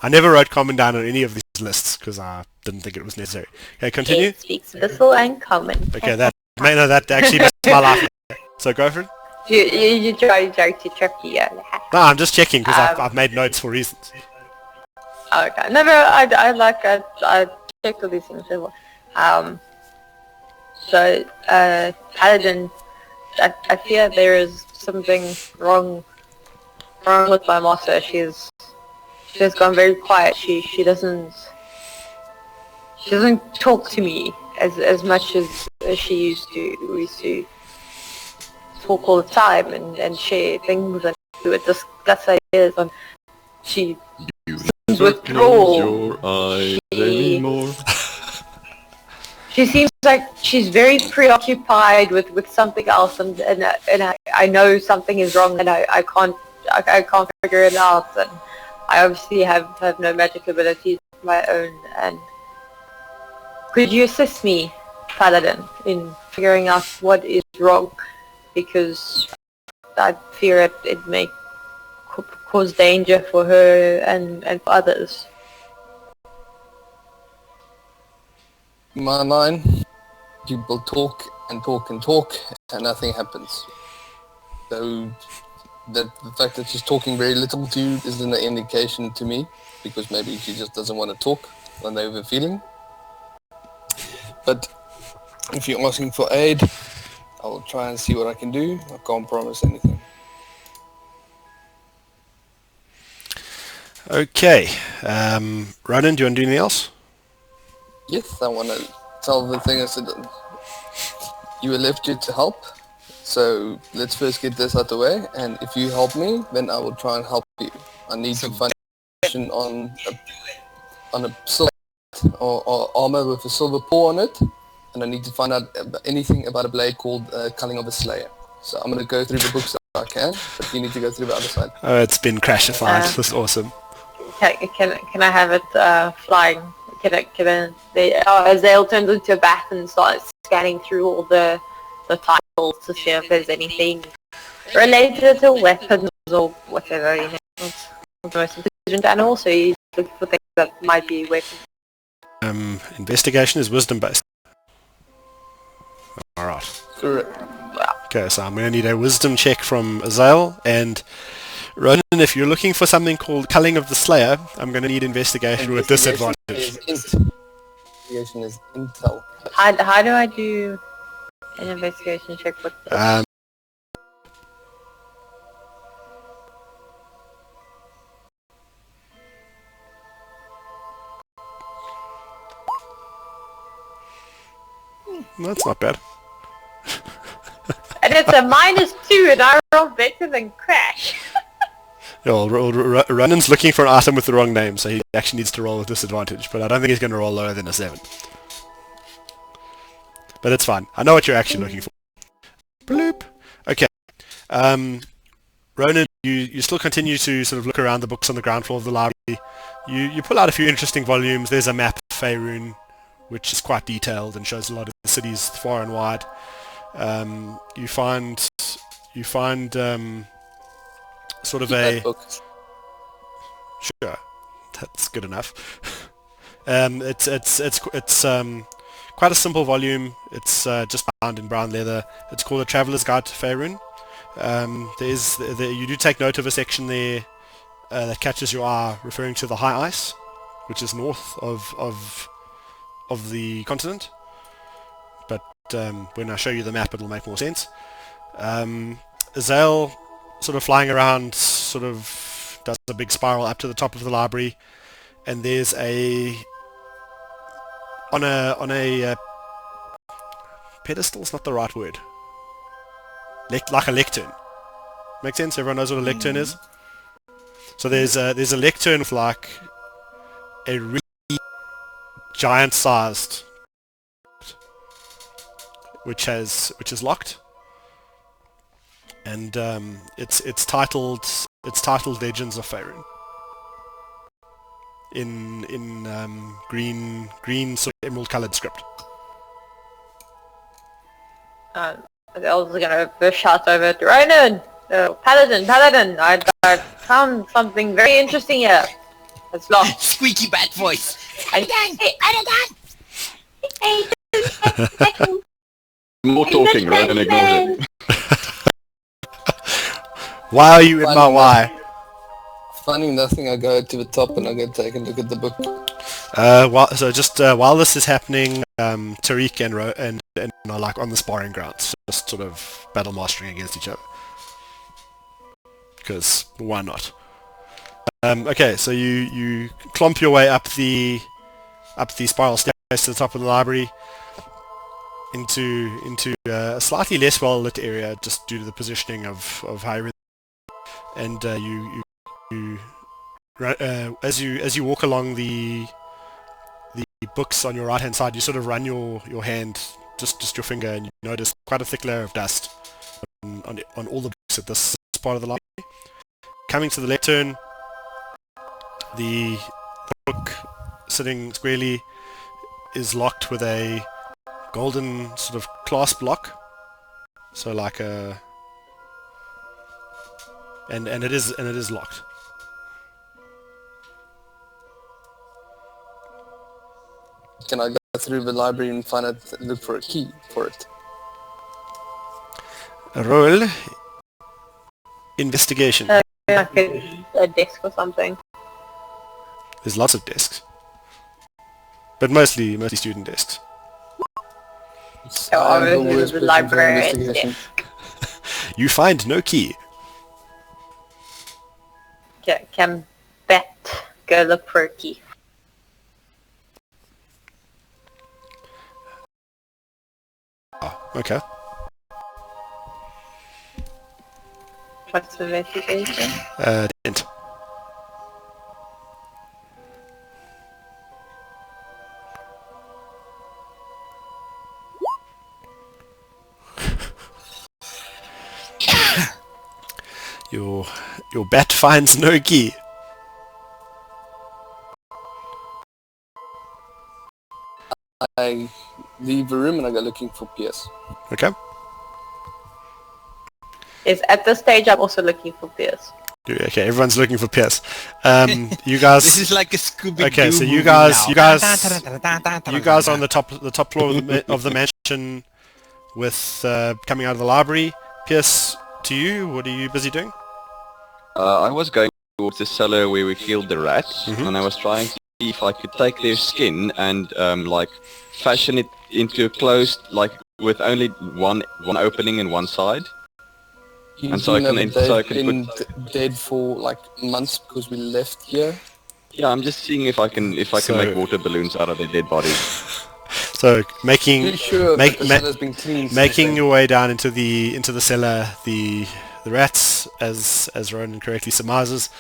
Speaker 1: I never wrote Common down on any of these lists because I didn't think it was necessary. Okay, continue.
Speaker 4: It speaks Abyssal and common.
Speaker 1: Okay, that actually makes my life. So go for it.
Speaker 4: You try to trick you.
Speaker 1: No, I'm just checking because I've made notes for reasons.
Speaker 4: Okay. Never. I checked all these things as well. So Paladin, I fear there is something wrong with my master. She has gone very quiet. She doesn't talk to me as much as she used to. We used to talk all the time and share things, and we would discuss ideas, and she seems withdrawal. She seems like she's very preoccupied with something else, and I know something is wrong, and I can't figure it out, and I obviously have no magic abilities of my own. And could you assist me, Paladin, in figuring out what is wrong? Because I fear it may cause danger for her and for others.
Speaker 5: my line, people talk and talk and talk, and nothing happens. So the fact that she's talking very little to you isn't an indication to me, because maybe she just doesn't want to talk when they have a feeling. But if you're asking for aid, I will try and see what I can do. I can't promise anything.
Speaker 1: Okay. Ronan, do you want to do anything else?
Speaker 5: Yes, I want to tell the thing I said. You were left here to help. So let's first get this out the way, and if you help me, then I will try and help you. I need to find information on a silver or armor with a silver paw on it, and I need to find out anything about a blade called Culling of a Slayer. So I'm going to go through the books that I can, but you need to go through the other side.
Speaker 1: Oh, it's been crashified. This is awesome.
Speaker 4: Can I have it flying? Azale turns into a bat and starts scanning through all the titles to see if there's anything related to weapons or whatever. You know, it's the most intelligent animal, so he's looking for things that might be weapons.
Speaker 1: Investigation is wisdom based. Alright.
Speaker 5: Correct.
Speaker 1: Okay, so I'm going to need a wisdom check from Azale, and Ronan, if you're looking for something called Culling of the Slayer, I'm going to need investigation with disadvantage.
Speaker 5: Investigation is intel.
Speaker 4: How do I do an investigation check with this?
Speaker 1: That's not bad.
Speaker 4: And it's a -2 and I roll better than Crash.
Speaker 1: Ronan's looking for an item with the wrong name, so he actually needs to roll with disadvantage, but I don't think he's going to roll lower than a 7. But it's fine. I know what you're actually looking for. Bloop. Okay. Ronan, you still continue to sort of look around the books on the ground floor of the library. You pull out a few interesting volumes. There's a map of Faerun, which is quite detailed and shows a lot of the cities far and wide. You find sort of a... Sure, that's good enough. It's quite a simple volume. It's just bound in brown leather. It's called A Traveller's Guide to Faerun. You do take note of a section there that catches your eye, referring to the high ice, which is north of the continent. But when I show you the map, it'll make more sense. Azale, sort of flying around, sort of does a big spiral up to the top of the library, and there's on a pedestal's not the right word. Like a lectern. Make sense? Everyone knows what a lectern is? So there's a lectern with like a really giant-sized, which is locked, and it's titled Legends of Faerun in green sort of emerald-colored script.
Speaker 4: I was gonna shout over to Ronan, Paladin, I found something very interesting here. It's locked.
Speaker 7: Squeaky bat voice.
Speaker 6: More talking, Ronan ignores it.
Speaker 1: Why are you in my why?
Speaker 5: Finding nothing, I go to the top and I go take a look at the book.
Speaker 1: While this is happening, Tariq and are like on the sparring grounds, just sort of battle mastering against each other. Because why not? Okay, so you clomp your way up the spiral staircase to the top of the library into a slightly less well lit area, just due to the positioning of Hyrule. And as you walk along the books on your right hand side, you sort of run your hand, just your finger, and you notice quite a thick layer of dust on all the books at this part of the library. Coming to the lectern, the book sitting squarely is locked with a golden sort of clasp lock, so like a and it is locked.
Speaker 5: Can I go through the library and look for a key for it?
Speaker 1: Roll investigation.
Speaker 4: Like a desk or something.
Speaker 1: There's lots of desks, but mostly student desks.
Speaker 4: So obviously there's the library desk.
Speaker 1: You find no key.
Speaker 4: Can Bet go look for a key?
Speaker 1: Oh, okay.
Speaker 4: What's the investigation?
Speaker 1: Dent. Your bat finds no key.
Speaker 5: I leave the room and I go looking for Pierce.
Speaker 1: Okay.
Speaker 4: Yes, at this stage I'm also looking for Pierce.
Speaker 1: Okay, everyone's looking for Pierce. You guys.
Speaker 3: This is like a Scooby-Doo
Speaker 1: Okay, so you
Speaker 3: movie
Speaker 1: guys
Speaker 3: now.
Speaker 1: are on the top floor of the mansion, with coming out of the library. Pierce, to you, what are you busy doing?
Speaker 6: I was going towards the cellar where we killed the rats,
Speaker 1: Mhm.
Speaker 6: and I was trying to see if I could take their skin and like fashion it into a closed, like with only one opening in one side. And so I can-
Speaker 5: they've
Speaker 6: so I can
Speaker 5: been dead for like months because we left here.
Speaker 6: Yeah, I'm just seeing if I can
Speaker 1: So-
Speaker 6: make water balloons out of their dead bodies.
Speaker 1: So making
Speaker 5: Pretty sure
Speaker 1: make-
Speaker 5: that the
Speaker 1: ma-
Speaker 5: cellar's been cleaned.
Speaker 1: making your way down into the cellar, the rats, as Ronan correctly surmises,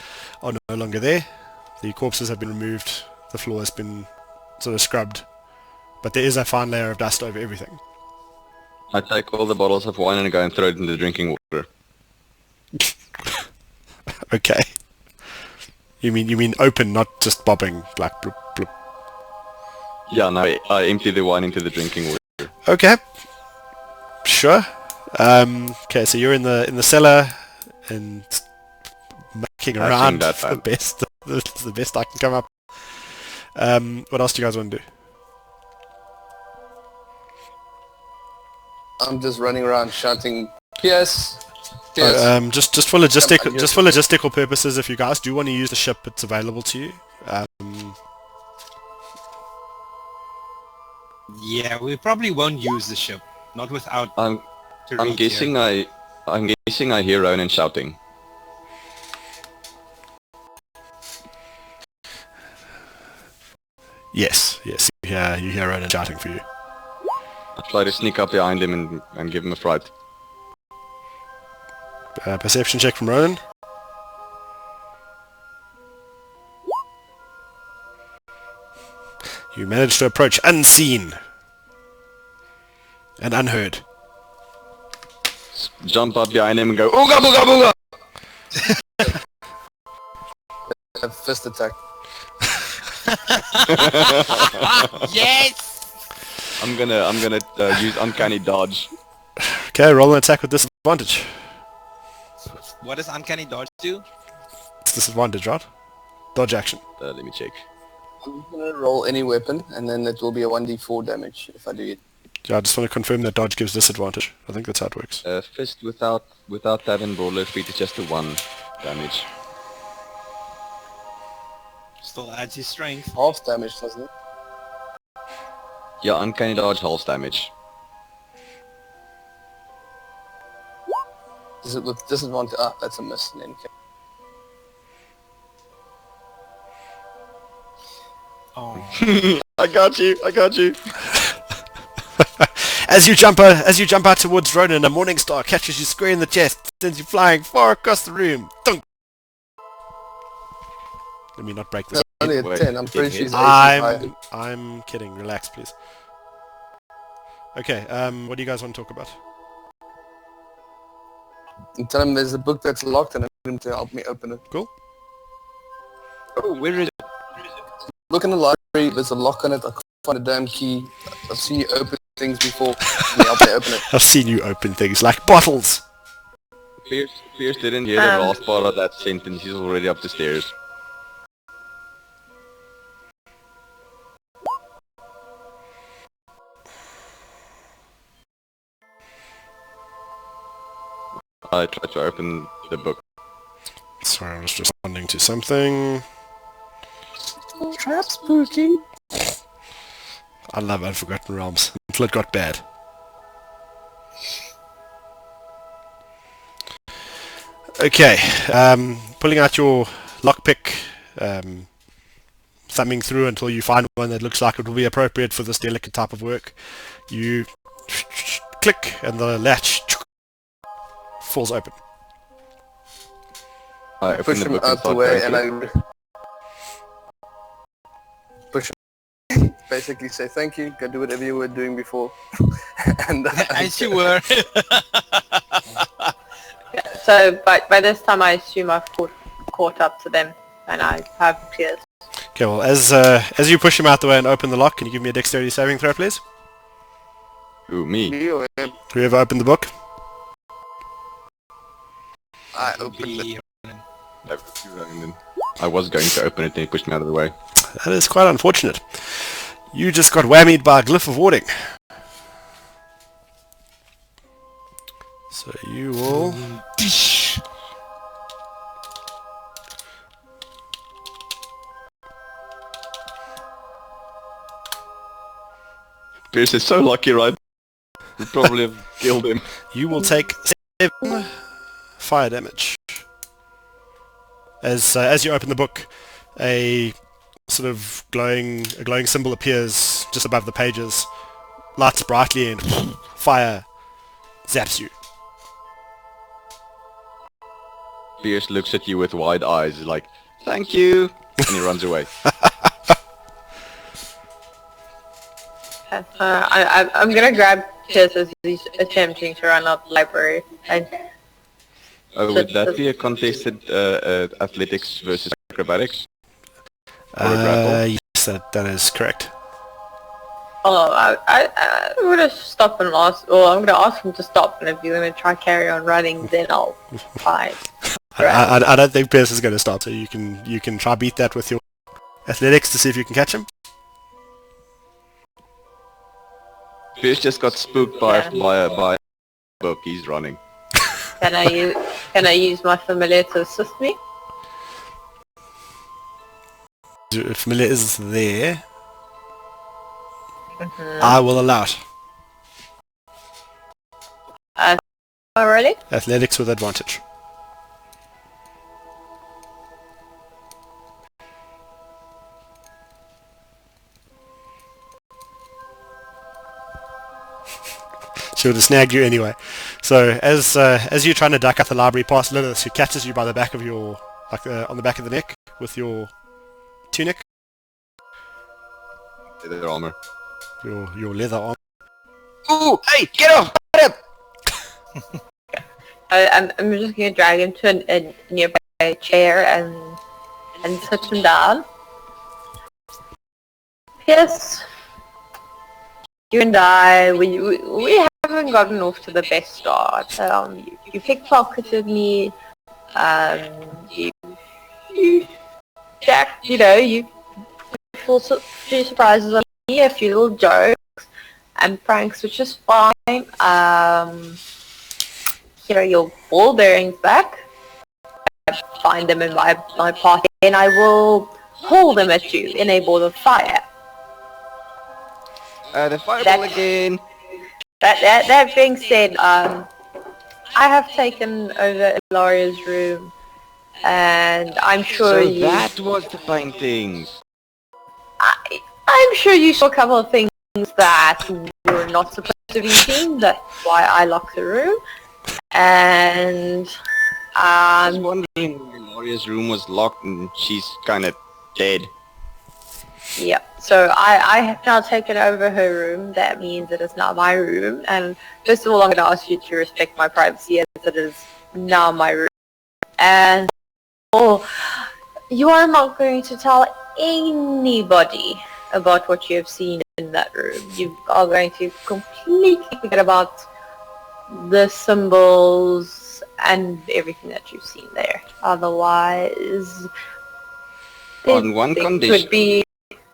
Speaker 1: are no longer there. The corpses have been removed. The floor has been sort of scrubbed, but there is a fine layer of dust over everything.
Speaker 6: I take all the bottles of wine and I go and throw it into the drinking water.
Speaker 1: Okay. You mean open, not just bobbing, like bloop, bloop.
Speaker 6: Yeah, no, I empty the wine into the drinking water.
Speaker 1: Okay. Sure. Okay, so you're in the cellar and making
Speaker 6: I've
Speaker 1: around
Speaker 6: seen that,
Speaker 1: for the
Speaker 6: man.
Speaker 1: best. That's the best I can come up. What else do you guys want to do?
Speaker 5: I'm just running around shouting, Pierce! Pierce!
Speaker 1: Just for logistical purposes, if you guys do want to use the ship, it's available to you.
Speaker 3: Yeah, we probably won't use the ship. Not without
Speaker 6: I'm
Speaker 3: Tariq
Speaker 6: guessing
Speaker 3: here.
Speaker 6: I'm guessing I hear Ronan shouting.
Speaker 1: Yes. You hear Ronan shouting for you.
Speaker 6: I try to sneak up behind him and give him a fright.
Speaker 1: Perception check from Ronan. You managed to approach unseen and unheard.
Speaker 6: Jump up behind him and go, ooga booga booga!
Speaker 5: Fist attack.
Speaker 3: Yes!
Speaker 6: I'm gonna use uncanny dodge.
Speaker 1: Okay, roll an attack with disadvantage.
Speaker 3: What does uncanny dodge do?
Speaker 1: It's disadvantage, right? Dodge action.
Speaker 6: Let me check.
Speaker 5: I'm gonna roll any weapon and then it will be a 1d4 damage if I do it.
Speaker 1: Yeah, I just want to confirm that dodge gives disadvantage. I think that's how it works.
Speaker 6: Fist without Tavern Brawler feat is just a 1 damage.
Speaker 3: Still adds his strength.
Speaker 5: Half damage, doesn't it?
Speaker 6: Yeah, uncanny dodge half damage.
Speaker 5: Is it with disadvantage? Ah, that's a miss in any case.
Speaker 3: Oh.
Speaker 6: I got you!
Speaker 1: As you jump out towards Ronan, a morning star catches you square in the chest, sends you flying far across the room. Thunk! Let me not break this.
Speaker 5: Only a
Speaker 6: Wait,
Speaker 5: 10, I'm pretty sure he's 80
Speaker 1: I'm kidding. Relax, please. Okay, what do you guys want to talk about?
Speaker 5: And tell him there's a book that's locked and I need him to help me open it.
Speaker 1: Cool.
Speaker 6: Oh, where is it?
Speaker 5: Look in the library, there's a lock on it, I can't find a damn key. I've seen you open things before. Can you help me open it?
Speaker 1: I've seen you open things like bottles.
Speaker 6: Pierce didn't hear the last part of that sentence. He's already up the stairs. I tried to open the book.
Speaker 1: Sorry, I was responding to something.
Speaker 5: Trap spooky.
Speaker 1: I love Unforgotten Realms until it got bad. Okay, pulling out your lockpick, thumbing through until you find one that looks like it will be appropriate for this delicate type of work. You click and the latch falls open.
Speaker 6: I open
Speaker 5: push
Speaker 6: the
Speaker 5: him
Speaker 6: book and
Speaker 5: out the
Speaker 6: start
Speaker 5: way,
Speaker 6: going
Speaker 5: and
Speaker 6: through.
Speaker 5: I push him. Basically say thank you, go do whatever you were doing before. And
Speaker 3: As you were.
Speaker 4: So by this time I assume I've caught up to them and I have tears.
Speaker 1: Okay, well, as you push him out the way and open the lock, can you give me a dexterity saving throw, please?
Speaker 6: Ooh, me.
Speaker 5: Me or him?
Speaker 1: Whoever opened the book.
Speaker 5: I opened it.
Speaker 3: Be-
Speaker 6: I was going to open it and he pushed me out of the way.
Speaker 1: That is quite unfortunate. You just got whammied by a glyph of warding. So you will...
Speaker 6: Pierce is so lucky, right? Would probably have killed him.
Speaker 1: You will take 7 fire damage. As you open the book, a sort of glowing symbol appears just above the pages, lights brightly, and fire zaps you.
Speaker 6: Pierce looks at you with wide eyes, like, thank you, and he runs away.
Speaker 4: I'm gonna grab Pierce as he's attempting to run out the library.
Speaker 6: Would that be a contested athletics versus acrobatics? Or a grapple?
Speaker 1: Yes, that is correct.
Speaker 4: Oh, I'm gonna stop and ask. Well, I'm gonna ask him to stop, and if you're gonna try carry on running, then I'll fight.
Speaker 1: I don't think Pierce is going to stop, so you can try beat that with your athletics to see if you can catch him.
Speaker 6: Pierce just got spooked by a book. He's running.
Speaker 4: Can I use my familiar to assist me?
Speaker 1: Familiar is there. I will allow it.
Speaker 4: Already?
Speaker 1: Athletics with advantage. She would have snagged you anyway. So as you're trying to duck out the library past Lilith, who catches you by the back of your, on the back of the neck with your tunic,
Speaker 6: Leather armor.
Speaker 1: your leather armor.
Speaker 6: Ooh! Hey! Get off! Get up!
Speaker 4: I'm just gonna drag him to a nearby chair and sit him down. Yes, you and I, we haven't gotten off to the best start. You pickpocketed me. Jack, you few surprises on me, a few little jokes and pranks, which is fine. Here are your ball bearings back. I find them in my pocket, and I will hold them at you in a ball of fire.
Speaker 6: The fireball again!
Speaker 4: That being said, I have taken over Ilaria's room, and I'm sure
Speaker 6: So that was the paintings!
Speaker 4: I'm sure you saw a couple of things that were not supposed to be seen. That's why I locked the room. And
Speaker 6: I was wondering why Gloria's room was locked and she's kinda dead.
Speaker 4: yeah. So I have now taken over her room. That means it is now my room. And first of all, I'm going to ask you to respect my privacy as it is now my room. And you are not going to tell anybody about what you have seen in that room. You are going to completely forget about the symbols and everything that you've seen there. Otherwise,
Speaker 6: On one
Speaker 4: there
Speaker 6: condition.
Speaker 4: could be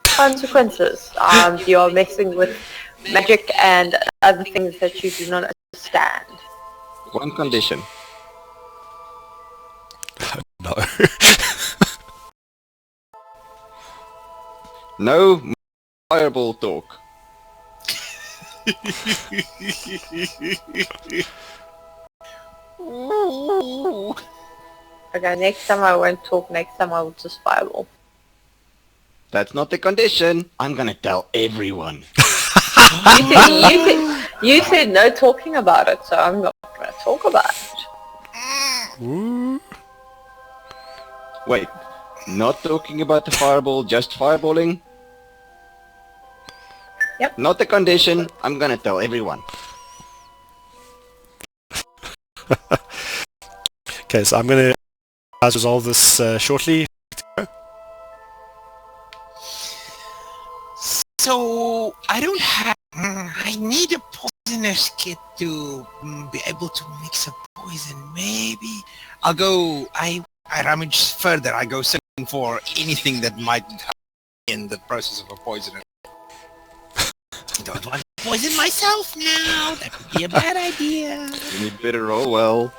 Speaker 4: consequences. You are messing with magic and other things that you do not understand.
Speaker 6: One condition.
Speaker 1: No.
Speaker 6: No fireball talk.
Speaker 4: Okay, next time I won't talk, next time I will just fireball.
Speaker 6: That's not the condition. I'm gonna tell everyone.
Speaker 4: You said no talking about it, so I'm not going to talk about it.
Speaker 1: Ooh.
Speaker 6: Wait, not talking about the fireball, just fireballing?
Speaker 4: Yep.
Speaker 6: Not the condition. I'm gonna tell everyone.
Speaker 1: Okay, so I'm going to resolve this shortly.
Speaker 7: So I don't have. I need a poisoner's kit to be able to mix a poison. Maybe I'll go. I rummage further. I go searching for anything that might help in the process of a poisoner. I don't want to poison myself now. That would be a bad idea.
Speaker 6: You need better roll well.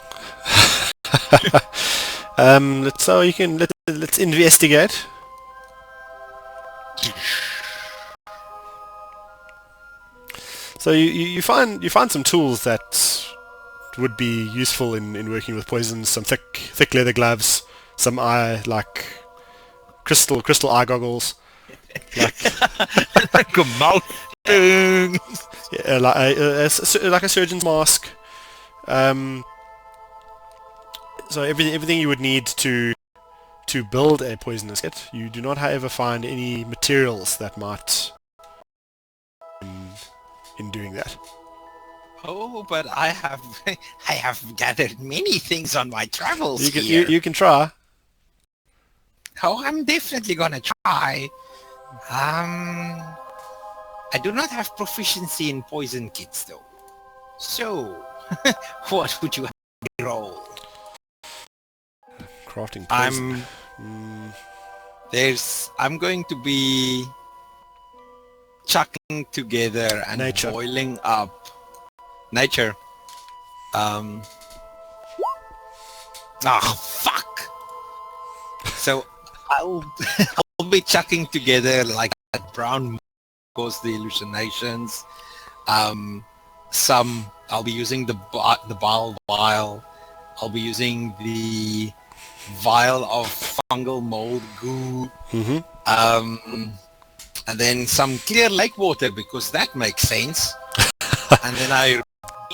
Speaker 1: Let's investigate. So you find some tools that would be useful in working with poisons. Some thick leather gloves, some crystal eye goggles,
Speaker 7: Like a mouth.
Speaker 1: yeah, like a surgeon's mask. So everything you would need to build a poisonous kit. You do not, however, find any materials that might in doing that.
Speaker 7: Oh, but I have gathered many things on my travels
Speaker 1: You can
Speaker 7: here.
Speaker 1: you can try.
Speaker 7: Oh, I'm definitely gonna try. I do not have proficiency in poison kits though. So, what would you have me roll?
Speaker 1: Crafting poison.
Speaker 7: I'm going to be chucking together and
Speaker 1: Nature.
Speaker 7: boiling up nature. Fuck. So I'll be chucking together like that brown cause the hallucinations. Some I'll be using the bile vial. I'll be using the vial of fungal mold goo. And then some clear lake water because that makes sense. And then I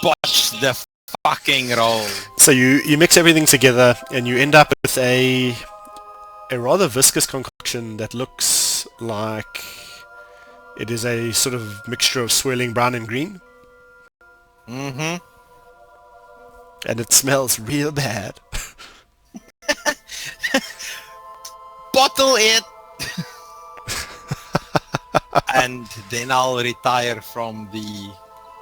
Speaker 7: botch the fucking roll.
Speaker 1: So you mix everything together and you end up with a rather viscous concoction that looks like it is a sort of mixture of swirling brown and green.
Speaker 7: Mm-hmm.
Speaker 1: And it smells real bad.
Speaker 7: Bottle it! And then I'll retire from the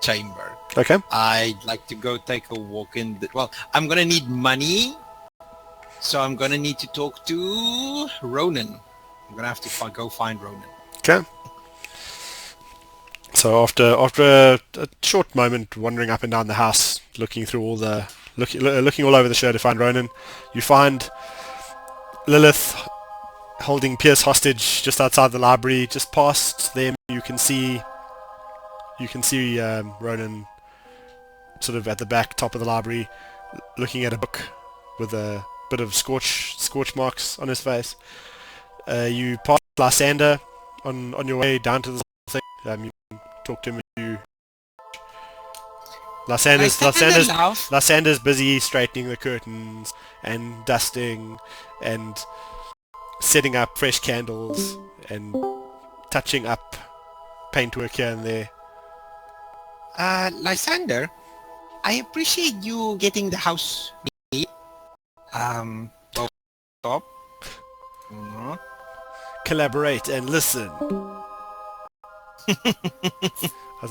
Speaker 7: chamber.
Speaker 1: Okay.
Speaker 7: I'd like to go take a walk in the... Well, I'm gonna need money. So I'm gonna need to talk to Ronan. I'm gonna have to go find Ronan.
Speaker 1: Okay. So after a short moment wandering up and down the house, looking through all the looking all over the show to find Ronan, you find Lilith holding Pierce hostage just outside the library. Just past them, you can see Ronan sort of at the back top of the library, looking at a book with a bit of scorch marks on his face. You pass Lysander on your way down to the thing. You can talk to him. Lysander's busy straightening the curtains and dusting and setting up fresh candles and touching up paintwork here and there.
Speaker 7: Lysander, I appreciate you getting the house neat. Stop.
Speaker 1: Collaborate and listen.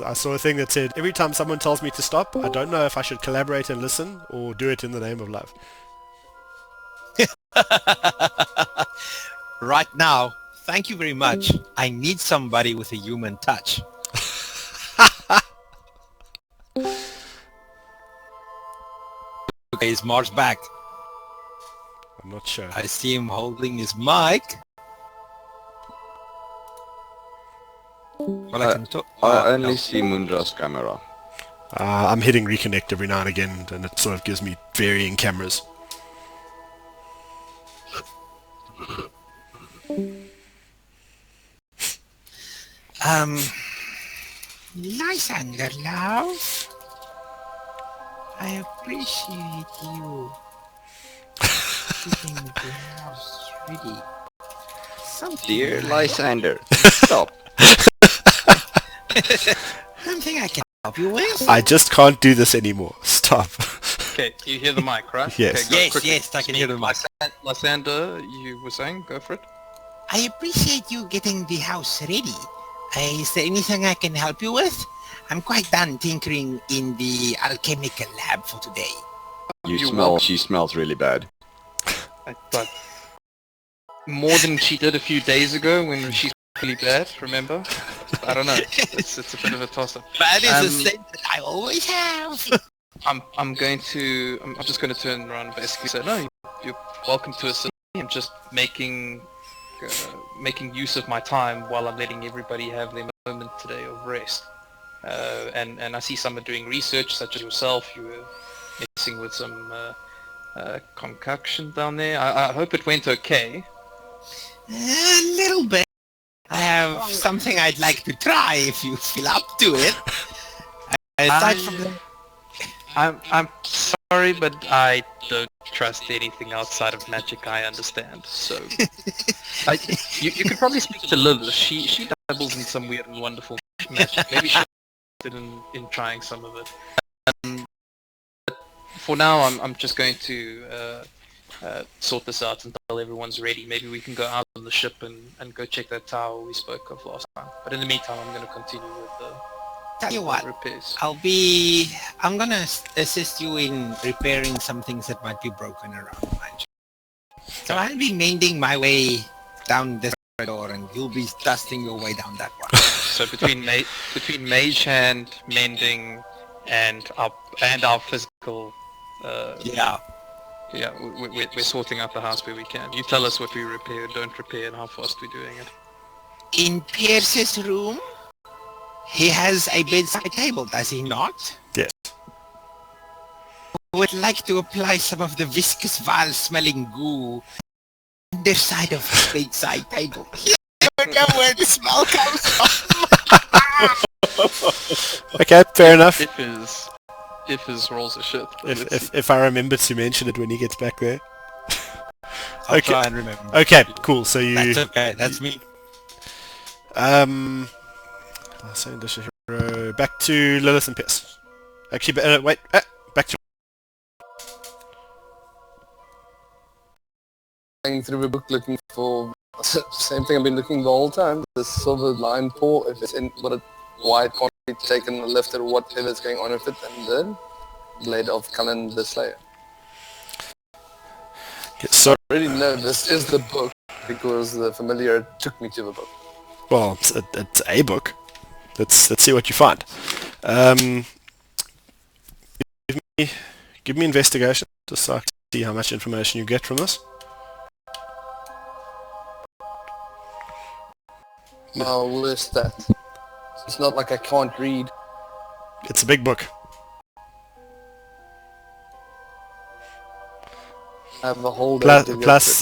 Speaker 1: I saw a thing that said, every time someone tells me to stop, I don't know if I should collaborate and listen or do it in the name of love.
Speaker 7: Right now, thank you very much. I need somebody with a human touch. Okay, is Mars back?
Speaker 1: I'm not sure.
Speaker 7: I see him holding his mic. Well, I can talk.
Speaker 6: I only see Mundra's camera.
Speaker 1: I'm hitting reconnect every now and again, and it sort of gives me varying cameras.
Speaker 7: Lysander, love. I appreciate you keeping the house Ready. Something
Speaker 6: Dear
Speaker 7: I-
Speaker 6: Lysander, stop.
Speaker 7: Something I can help you with?
Speaker 1: I just can't do this anymore. Stop.
Speaker 2: Okay, you hear the mic, right?
Speaker 1: Yes.
Speaker 2: Okay, go
Speaker 7: Yes,
Speaker 2: quickly.
Speaker 7: yes, I can hear the mic.
Speaker 2: Lysander, you were saying, go for it.
Speaker 7: I appreciate you getting the house ready. Is there anything I can help you with? I'm quite done tinkering in the alchemical lab for today.
Speaker 6: She smells really bad.
Speaker 2: But more than she did a few days ago when she's really bad, remember? I don't know. It's a bit of a toss-up.
Speaker 7: That is a scent that I always have.
Speaker 2: I'm just going to turn around and basically say, no, you're welcome to assist me. I'm just making use of my time while I'm letting everybody have their moment today of rest. And I see some are doing research, such as yourself. You were messing with some concoction down there. I hope it went okay.
Speaker 7: A little bit. I have something I'd like to try if you feel up to it. Aside from the...
Speaker 2: I'm sorry, but I don't trust anything outside of magic. I understand. So, you could probably speak to Lilith. She dabbles in some weird and wonderful magic. Maybe she's interested in trying some of it. But for now, I'm just going to sort this out until everyone's ready. Maybe we can go out on the ship and go check that tower we spoke of last time. But in the meantime, I'm going to continue with the
Speaker 7: Tell you what,
Speaker 2: repairs.
Speaker 7: I'm gonna assist you in repairing some things that might be broken around the mansion. So I'll be mending my way down this corridor and you'll be dusting your way down that one.
Speaker 2: So between mage hand, mending, and our physical,
Speaker 7: Yeah.
Speaker 2: we're sorting out the house where we can. You tell us what we repair, don't repair, and how fast we're doing it.
Speaker 7: In Pierce's room, he has a bedside table, does he not?
Speaker 1: Yes.
Speaker 7: I would like to apply some of the viscous, vile-smelling goo on the side of the bedside table. You don't know where the smell comes from.
Speaker 1: Okay, fair enough.
Speaker 2: If his rolls are shit.
Speaker 1: If I remember to mention it when he gets back there.
Speaker 7: I'll
Speaker 1: Okay.
Speaker 7: try and remember.
Speaker 1: Okay, cool. So you
Speaker 7: That's okay, that's me.
Speaker 1: Lysander Hero, back to Lilith and Pierce. Actually, wait, back to...
Speaker 5: Going through a book looking for same thing I've been looking the whole time. The silver line paw, if it's in why it can't be taken left or whatever's going on with it, and then Blade of Cullen the Slayer.
Speaker 1: So,
Speaker 5: I already know this is the book because the familiar took me to the book.
Speaker 1: well, it's a book. Let's see what you find. Give me investigation, just so I can see how much information you get from this.
Speaker 5: Oh, where's that? It's not like I can't read.
Speaker 1: It's a big book.
Speaker 5: I have a whole day to go
Speaker 1: Plus,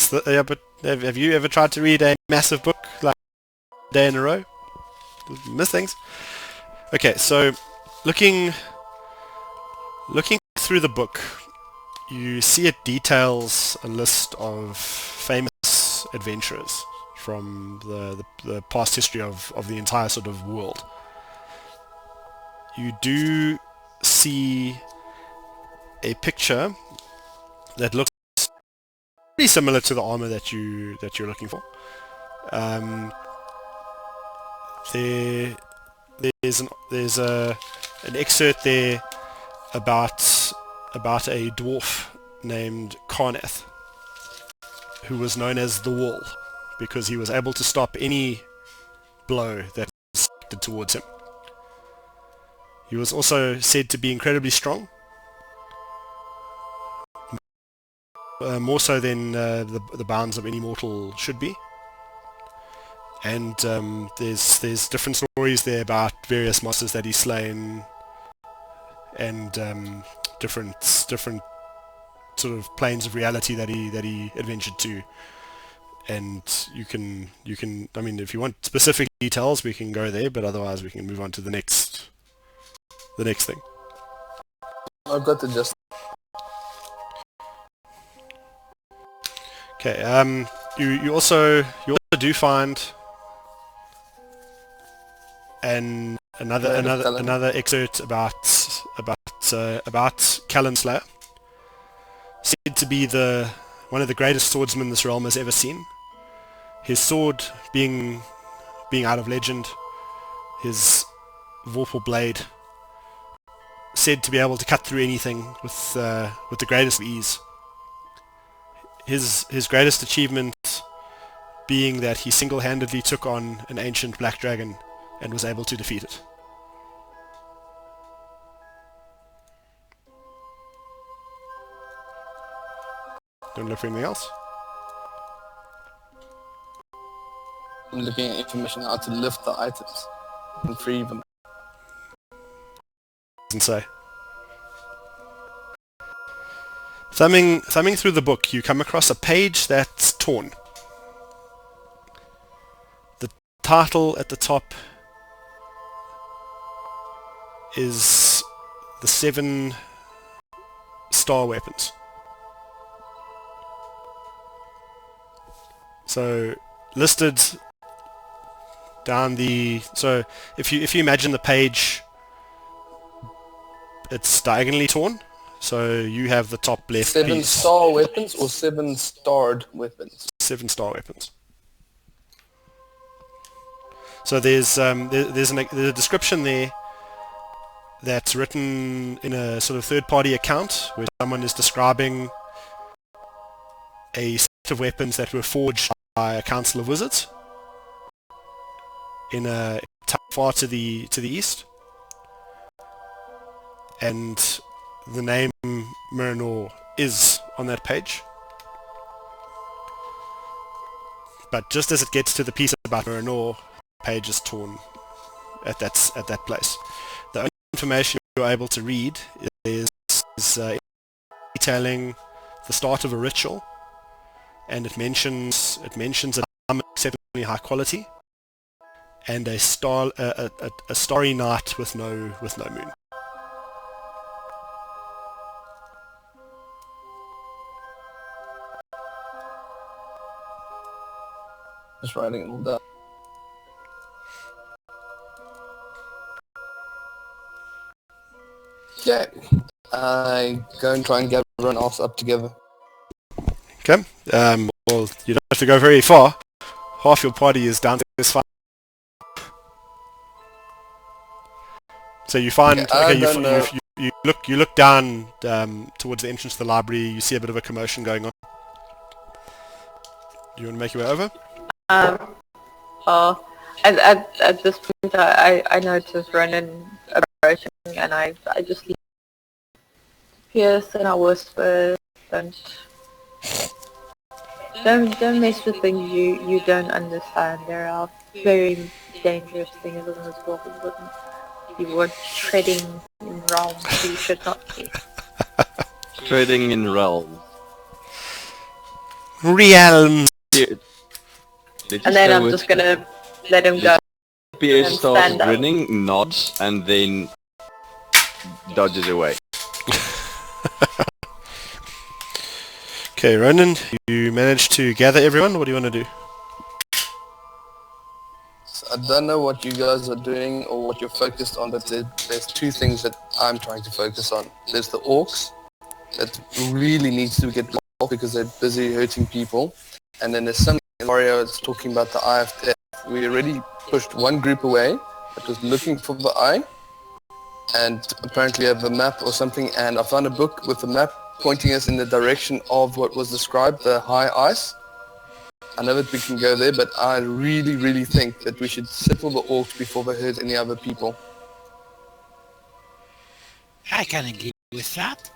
Speaker 5: through.
Speaker 1: yeah, but have you ever tried to read a massive book like a day in a row? Miss things. Okay, so looking through the book, you see it details a list of famous adventurers from the past history of the entire sort of world. You do see a picture that looks pretty similar to the armor that you're looking for. There's an excerpt there about a dwarf named Karnath, who was known as the Wall because he was able to stop any blow that was directed towards him. He was also said to be incredibly strong, more so than the bounds of any mortal should be. And there's different stories there about various monsters that he's slain, and different sort of planes of reality that he adventured to. And you can I mean, if you want specific details, we can go there, but otherwise we can move on to the next thing.
Speaker 5: I've got to just...
Speaker 1: Okay. You also do find another excerpt about Callan Slayer, said to be one of the greatest swordsmen this realm has ever seen. His sword being out of legend, his Vorpal blade said to be able to cut through anything with the greatest ease. His greatest achievement being that he single-handedly took on an ancient black dragon and was able to defeat it. Don't look for anything else?
Speaker 5: I'm looking at information how to lift the items and free them.
Speaker 1: Doesn't say. Thumbing through the book, you come across a page that's torn. The title at the top is the 7 star weapons. So listed down so if you imagine the page, it's diagonally torn. So you have the top left
Speaker 5: 7
Speaker 1: piece.
Speaker 5: star weapons or 7 starred weapons?
Speaker 1: 7 star weapons. So there's a description there that's written in a sort of third-party account where someone is describing a set of weapons that were forged by a council of wizards in a town far to the east, and the name Miranor is on that page. But just as it gets to the piece about Miranor, the page is torn at that place. The only information you're able to read is detailing the start of a ritual, and it mentions a diamond exceptionally high quality and a starry night with no moon.
Speaker 5: Just writing it all down. Okay. I go and try and get everyone else up together.
Speaker 1: Okay. Well, you don't have to go very far. Half your party is downstairs fight. So you find you look down towards the entrance to the library. You see a bit of a commotion going on. Do you want to make your way over?
Speaker 4: At this point, I notice Ronan approaching, and I just leave Pierce and I whisper, don't mess with things you don't understand. There are very dangerous things in this world. You were treading in realms you should not be.
Speaker 6: Trading in realms.
Speaker 1: Realms.
Speaker 4: And then I'm just gonna let him go.
Speaker 6: Pierce
Speaker 4: and
Speaker 6: starts
Speaker 4: stand up.
Speaker 6: grinning, nods, and then dodges away.
Speaker 1: Okay, Ronan, you managed to gather everyone. What do you want to do?
Speaker 5: So I don't know what you guys are doing or what you're focused on, but there's 2 things that I'm trying to focus on. There's the orcs that really needs to get off because they're busy hurting people. And then there's some Mario is talking about the Eye of Death. We already pushed one group away that was looking for the eye, and apparently have a map or something, and I found a book with a map pointing us in the direction of what was described, the high ice. I know that we can go there, but I really think that we should settle the orcs before they hurt any other people.
Speaker 7: I can agree with that.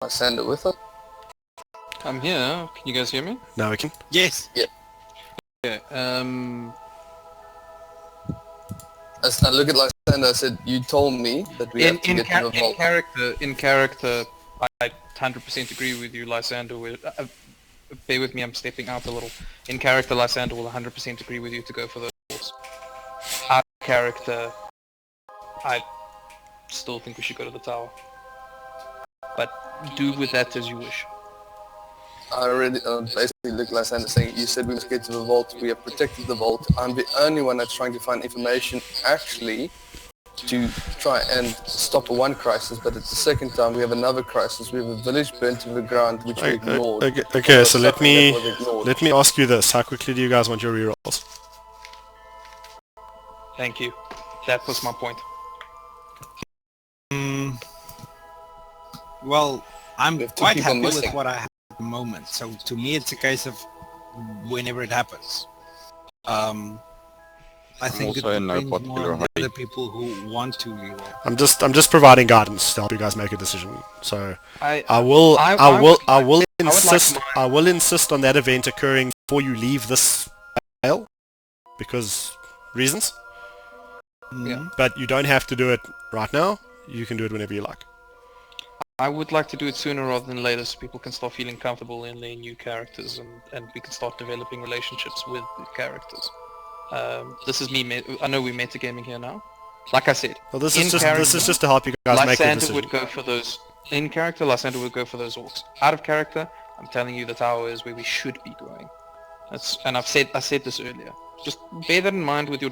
Speaker 5: I send it with her.
Speaker 2: I'm here. Can you guys hear me?
Speaker 1: Now we can.
Speaker 7: Yes.
Speaker 2: Yeah.
Speaker 5: As I look at Lysander, I said, you told me that we have to get to the vault.
Speaker 2: In character, I 100% agree with you, Lysander. Bear with me, I'm stepping out a little. In character, Lysander will 100% agree with you to go for the vaults. Out of character, I still think we should go to the tower. But do with that as you wish.
Speaker 5: I already basically look like Sander saying, you said we must get to the vault, we have protected the vault. I'm the only one that's trying to find information actually to try and stop one crisis, but at the second time we have another crisis. We have a village burnt to the ground which we ignored.
Speaker 1: Okay, so let me ask you this. How quickly do you guys want your rerolls?
Speaker 2: Thank you. That was my point.
Speaker 3: Well, I'm
Speaker 5: We have two
Speaker 3: quite
Speaker 5: people
Speaker 3: happy
Speaker 5: missing.
Speaker 3: with what I have at the moment. So to me, it's a case of whenever it happens. I think it
Speaker 6: also in no
Speaker 3: depends more
Speaker 6: particular
Speaker 3: on the
Speaker 6: hurry.
Speaker 3: other people who want to reroll.
Speaker 1: I'm just providing guidance to help you guys make a decision. So
Speaker 2: I
Speaker 1: will
Speaker 2: would
Speaker 1: insist on that event occurring before you leave this vale, because reasons.
Speaker 2: Yeah.
Speaker 1: But you don't have to do it right now. You can do it whenever you like.
Speaker 2: I would like to do it sooner rather than later so people can start feeling comfortable in their new characters and we can start developing relationships with the characters. This is me, I know we're metagaming here now. Like I said,
Speaker 1: Well, this
Speaker 2: in
Speaker 1: is
Speaker 2: character,
Speaker 1: just to help you guys make a
Speaker 2: Lysander
Speaker 1: decision.
Speaker 2: would go for those, in character, Lysander would go for those orcs. Out of character, I'm telling you the tower is where we should be going. And I said this earlier. Just bear that in mind with your...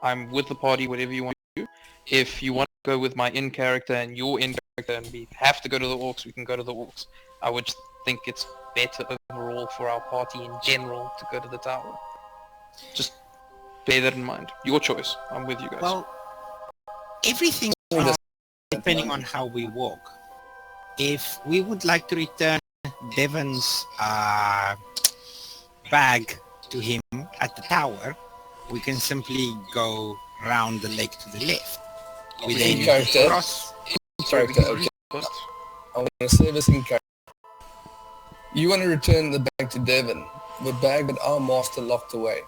Speaker 2: I'm with the party, whatever you want to do. If you want to go with my in-character and your in-character and we have to go to the orcs, we can go to the orcs. I would think it's better overall for our party in general to go to the tower. Just bear that in mind. Your choice. I'm with you guys.
Speaker 7: Well, everything depending on how we walk. If we would like to return Devon's bag to him at the tower, we can simply go round the lake to the left. We
Speaker 5: In
Speaker 7: then
Speaker 5: character.
Speaker 7: cross.
Speaker 5: Character, okay. I want to say this in character. You want to return the bag to Devon, the bag that our master locked away.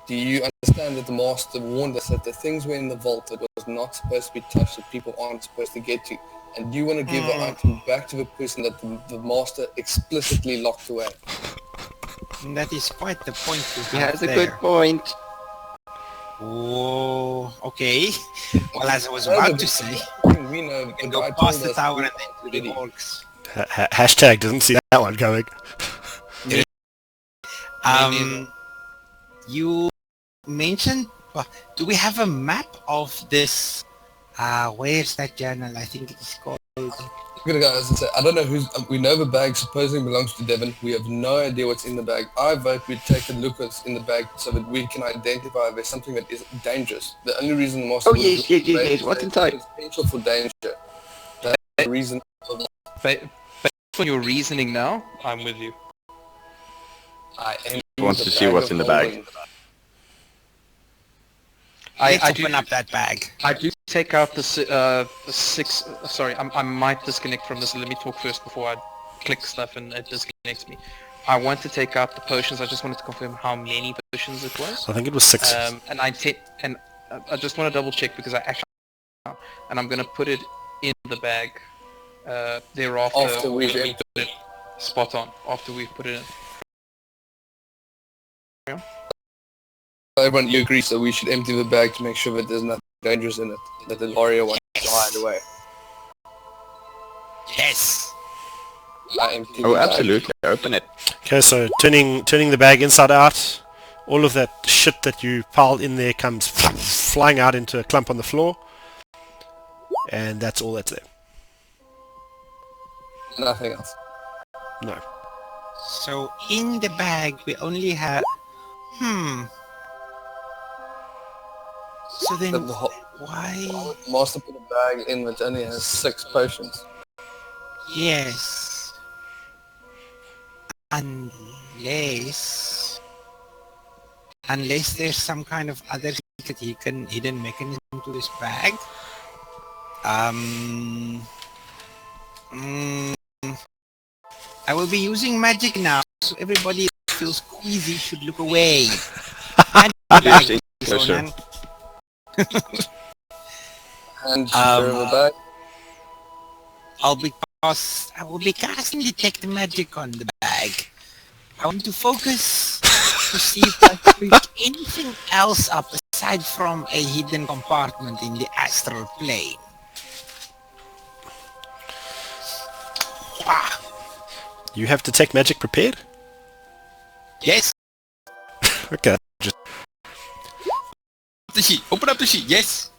Speaker 5: Do you understand that the master warned us that the things were in the vault that was not supposed to be touched, that people aren't supposed to get to? And you want to give the item back to the person that the master explicitly locked away.
Speaker 7: And that is quite the point you
Speaker 6: He
Speaker 7: have
Speaker 6: has a
Speaker 7: there.
Speaker 6: good point.
Speaker 7: Oh, okay. Well, as I was
Speaker 5: No,
Speaker 7: about
Speaker 5: but
Speaker 7: to say,
Speaker 5: we know
Speaker 7: we
Speaker 5: the
Speaker 7: can
Speaker 5: guy
Speaker 7: go
Speaker 5: told
Speaker 7: past the
Speaker 5: us
Speaker 7: tower and then to the
Speaker 5: already.
Speaker 7: orcs.
Speaker 1: Hashtag didn't see that one going.
Speaker 7: You mentioned, do we have a map of this? Where's that journal? I think it is called.
Speaker 5: I'm gonna go, as I say, I don't know who's. We know the bag supposedly belongs to Devon. We have no idea what's in the bag. I vote we take a look what's in the bag so that we can identify if there's something that is dangerous. The only reason the master
Speaker 6: Oh,
Speaker 5: would
Speaker 6: yes,
Speaker 5: look
Speaker 6: yes,
Speaker 5: at the
Speaker 6: yes,
Speaker 5: bag
Speaker 6: what's
Speaker 5: is
Speaker 6: inside?
Speaker 5: there's potential for danger. That's the reason.
Speaker 2: Based on your reasoning now, I'm with you.
Speaker 5: I
Speaker 6: Wants to see what's in the bag.
Speaker 7: Let's
Speaker 2: I do
Speaker 7: open up that bag.
Speaker 2: I do take out the six. Sorry, I might disconnect from this. Let me talk first before I click stuff and it disconnects me. I want to take out the potions. I just wanted to confirm how many potions it was.
Speaker 1: I think it was 6.
Speaker 2: And I just want to double check because I actually and I'm gonna put it in the bag thereafter.
Speaker 5: After we've
Speaker 2: when we
Speaker 5: emptied
Speaker 2: put it spot on. After we've put it in.
Speaker 5: Everyone, you agree, so we should empty the bag to make sure that there's nothing dangerous in it, that the warrior wants to hide away.
Speaker 7: Yes.
Speaker 5: I empty
Speaker 6: Oh,
Speaker 5: the bag.
Speaker 6: absolutely. Open it.
Speaker 1: Okay, so turning the bag inside out, all of that shit that you piled in there comes flying out into a clump on the floor, and that's all that's there.
Speaker 5: Nothing else.
Speaker 1: No.
Speaker 7: So in the bag we only have. So then
Speaker 5: The whole
Speaker 7: why?
Speaker 5: master put a bag in which only has 6 potions.
Speaker 7: Yes. Unless there's some kind of other secret hidden mechanism to this bag. I will be using magic now, so everybody who feels queasy should look away. And
Speaker 6: Yes, closer.
Speaker 5: And the bag.
Speaker 7: I will be casting detect magic on the bag. I want to focus to see if I can pick anything else up aside from a hidden compartment in the astral plane. Ah,
Speaker 1: You have detect magic prepared?
Speaker 7: yes.
Speaker 1: Okay. Just,
Speaker 3: The sheet. Open up the sheet. Yes.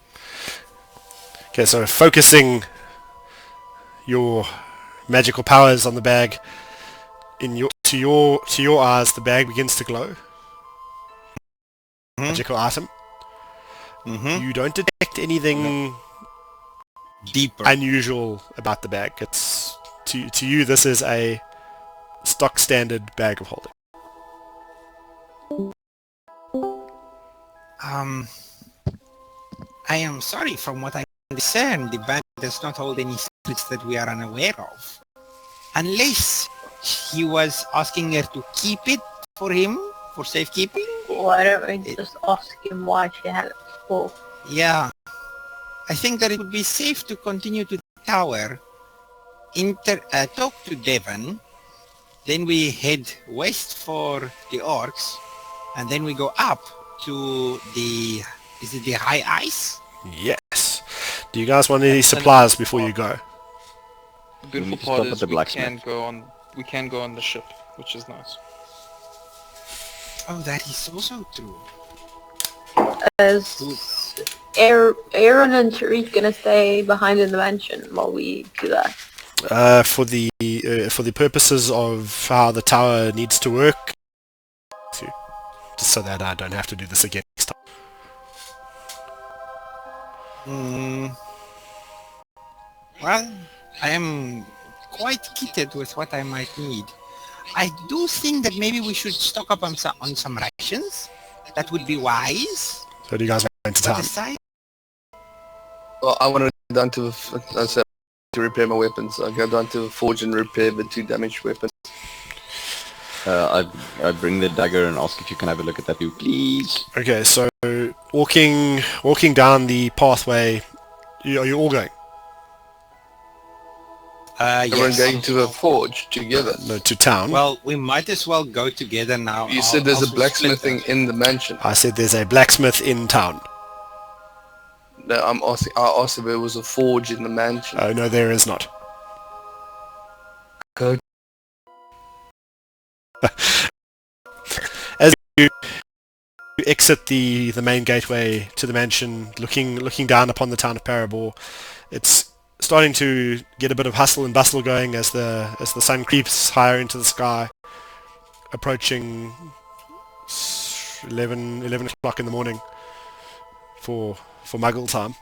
Speaker 1: okay, so focusing your magical powers on the bag, to your eyes, the bag begins to glow.
Speaker 7: Mhm.
Speaker 1: Magical item.
Speaker 7: Mm-hmm.
Speaker 1: You don't detect anything
Speaker 7: Deeper.
Speaker 1: unusual about the bag. It's to you this is a stock standard bag of holding.
Speaker 7: I am sorry, from what I understand, the bag does not hold any secrets that we are unaware of. Unless he was asking her to keep it for him, for safekeeping.
Speaker 4: Why don't we just ask him why she had it for?
Speaker 7: Yeah. I think that it would be safe to continue to the tower, talk to Devon, then we head west for the orcs, and then we go up to the... Is it the high ice?
Speaker 1: Yes. Do you guys want any supplies before you go?
Speaker 2: The
Speaker 6: We
Speaker 2: beautiful
Speaker 6: need to
Speaker 2: part
Speaker 6: stop at
Speaker 2: is
Speaker 6: the
Speaker 2: we
Speaker 6: blacksmith.
Speaker 2: can go on the ship, which is nice.
Speaker 7: Oh, that is also true.
Speaker 4: Is Aaron and Tariq gonna stay behind in the mansion while we do that?
Speaker 1: For the purposes of how the tower needs to work, just so that I don't have to do this again next time.
Speaker 7: Well, I am quite kitted with what I might need. I do think that maybe we should stock up on some rations. That would be wise.
Speaker 1: So do you guys want to
Speaker 7: But
Speaker 1: town?
Speaker 7: aside,
Speaker 5: Well, I want to go down to to repair my weapons. I go down to the forge and repair the 2 damaged weapons.
Speaker 6: I bring the dagger and ask if you can have a look at that too, please.
Speaker 1: Okay, so walking down the pathway, are you all going?
Speaker 5: Everyone
Speaker 7: yes.
Speaker 5: going to the forge together.
Speaker 1: No, to town.
Speaker 7: Well, we might as well go together now.
Speaker 5: You said there's
Speaker 7: I'll
Speaker 5: a blacksmithing in the mansion.
Speaker 1: I said there's a blacksmith in town.
Speaker 5: No, I asked if there was a forge in the mansion.
Speaker 1: Oh no, there is not.
Speaker 5: Go.
Speaker 1: As you exit the main gateway to the mansion, looking down upon the town of Parabor, it's starting to get a bit of hustle and bustle going as the sun creeps higher into the sky, approaching 11 o'clock in the morning for Muggle time.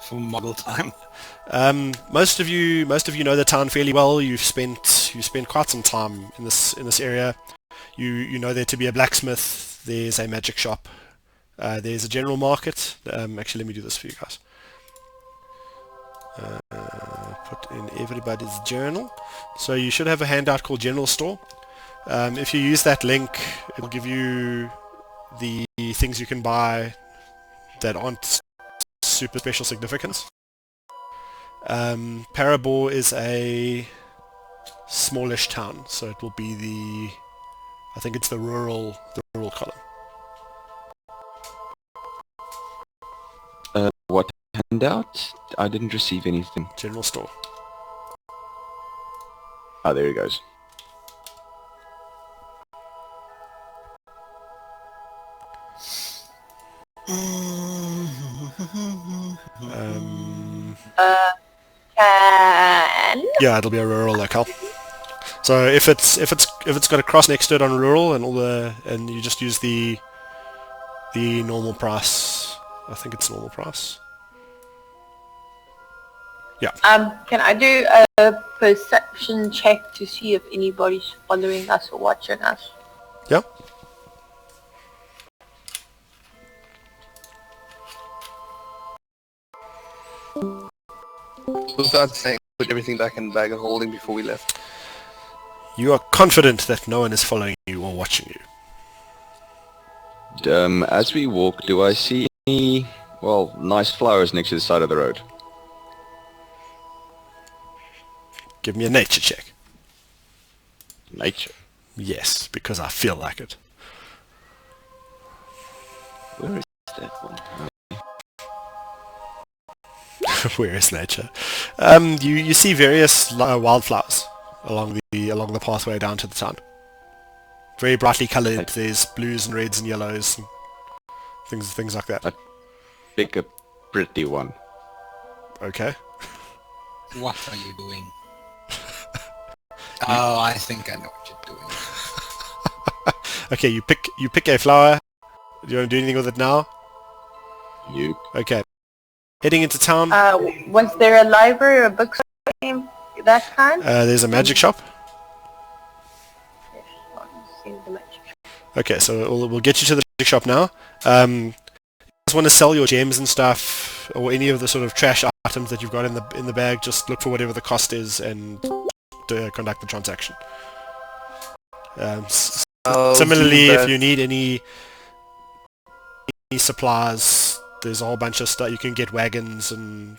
Speaker 7: For Muggle time.
Speaker 1: Most of you know the town fairly well. You've spent quite some time in this area. You know there to be a blacksmith. There's a magic shop. There's a general market. Actually, let me do this for you guys. Put in everybody's journal. So you should have a handout called General Store. If you use that link, it'll give you the things you can buy that aren't super special significance. Parabor is a smallish town, so it will be I think it's the rural column.
Speaker 6: What handout? I didn't receive anything.
Speaker 1: General store.
Speaker 6: Ah, there he goes.
Speaker 1: Yeah, it'll be a rural locale. So if it's got a cross next to it on rural and you just use the normal price. I think it's normal price. Yeah.
Speaker 4: Can I do a perception check to see if anybody's following us or watching us?
Speaker 1: Yeah.
Speaker 5: Without saying, put everything back in the bag of holding before we left.
Speaker 1: You are confident that no one is following you or watching you.
Speaker 6: As we walk, do I see any, well, nice flowers next to the side of the road?
Speaker 1: Give me a nature check.
Speaker 6: Nature.
Speaker 1: Yes, because I feel like it.
Speaker 6: Where is that one?
Speaker 1: Where is nature? You see various wildflowers along the pathway down to the town. Very brightly coloured. There's blues and reds and yellows, and things like that.
Speaker 6: Pick a pretty one.
Speaker 1: Okay.
Speaker 3: What are you doing? Oh, I think I know what you're doing.
Speaker 1: Okay, you pick a flower. Do you want to do anything with it now?
Speaker 6: You.
Speaker 1: Okay. Heading into town.
Speaker 4: Was there a library or a bookstore game, that kind?
Speaker 1: There's a magic shop.
Speaker 4: Yes, I've seen the magic shop.
Speaker 1: Okay, so we'll get you to the magic shop now. You just want to sell your gems and stuff, or any of the sort of trash items that you've got in the bag. Just look for whatever the cost is and conduct the transaction. Similarly, if you need any supplies, there's a whole bunch of stuff. You can get wagons and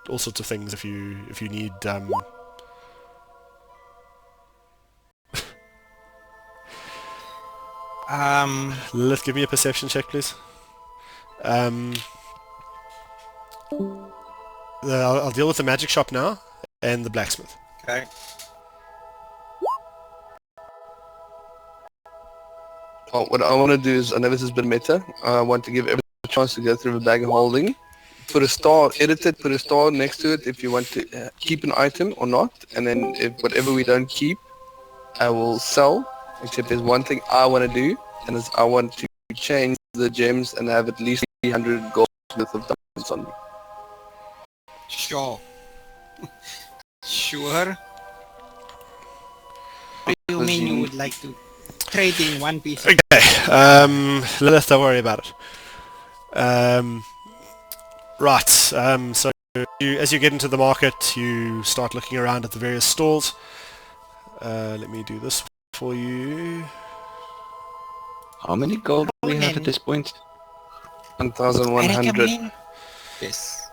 Speaker 1: all sorts of things if you need. Lilith, give me a perception check, please. I'll deal with the magic shop now and the blacksmith.
Speaker 3: Okay.
Speaker 5: Oh, what I want to do is, I know this has been meta, I want to give everyone a chance to go through the bag of holding. Put a star, edit it, put a star next to it if you want to keep an item or not, and then if whatever we don't keep, I will sell, except there's one thing I want to do, and is I want to change the gems and have at least 300 gold worth of diamonds on me.
Speaker 7: Sure. Sure. What do you mean you would like to trade in one piece of...
Speaker 1: Okay, Lilith, don't worry about it. Right, so as you get into the market, you start looking around at the various stalls. Let me do this for you.
Speaker 6: How many gold do we have at this point?
Speaker 5: 1,100.
Speaker 7: Yes.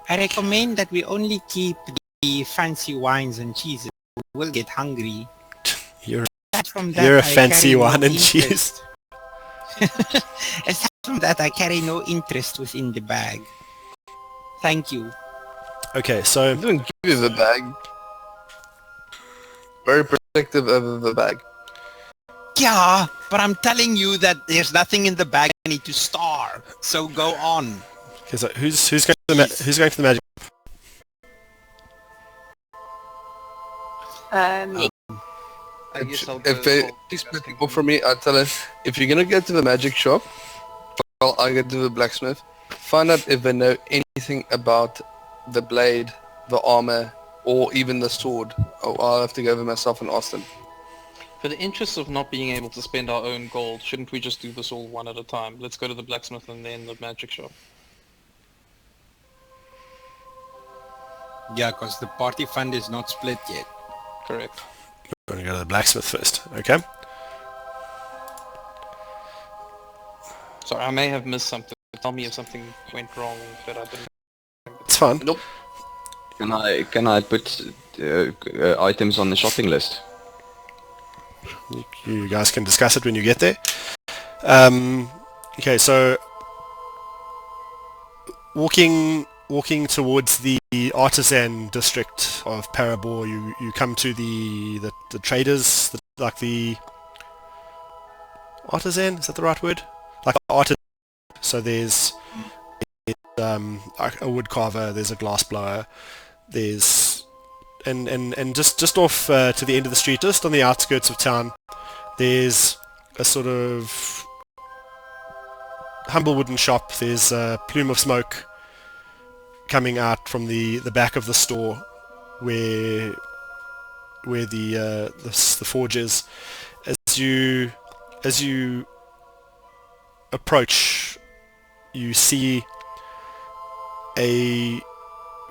Speaker 7: I recommend that we only keep the fancy wines and cheeses. We'll get hungry.
Speaker 1: You're
Speaker 7: Aside from that,
Speaker 1: a
Speaker 7: I
Speaker 1: fancy
Speaker 7: carry no
Speaker 1: wine and
Speaker 7: interest.
Speaker 1: cheese.
Speaker 7: Aside from that, I carry no interest within the bag. Thank you.
Speaker 1: Okay, so
Speaker 5: I didn't give you the bag. Very protective of the bag.
Speaker 7: Yeah, but I'm telling you that there's nothing in the bag I need to starve. So go on.
Speaker 1: okay, so who's going to the magic?
Speaker 4: Me.
Speaker 2: I guess I'll go.
Speaker 5: If they split people for me, I tell her, if you're gonna get to the magic shop, well, I get to the blacksmith. Find out if they know anything about the blade, the armor, or even the sword. Oh, I'll have to go over myself and ask them.
Speaker 2: For the interest of not being able to spend our own gold, shouldn't we just do this all one at a time? Let's go to the blacksmith and then the magic shop.
Speaker 3: Yeah, because the party fund is not split yet.
Speaker 2: Correct.
Speaker 1: We're going to go to the blacksmith first, okay?
Speaker 2: Sorry, I may have missed something. Tell me if something went wrong that I didn't.
Speaker 1: It's fine.
Speaker 5: Nope.
Speaker 6: Can I put items on the shopping list?
Speaker 1: You guys can discuss it when you get there. Okay, so walking towards the artisan district of Parabor, you come to the traders, like the artisan, is that the right word? Like the artisan. So there's a wood carver, there's a glass blower, there's and just off to the end of the street, just on the outskirts of town, there's a sort of humble wooden shop. There's a plume of smoke coming out from the back of the store where the forge is. As you approach, you see a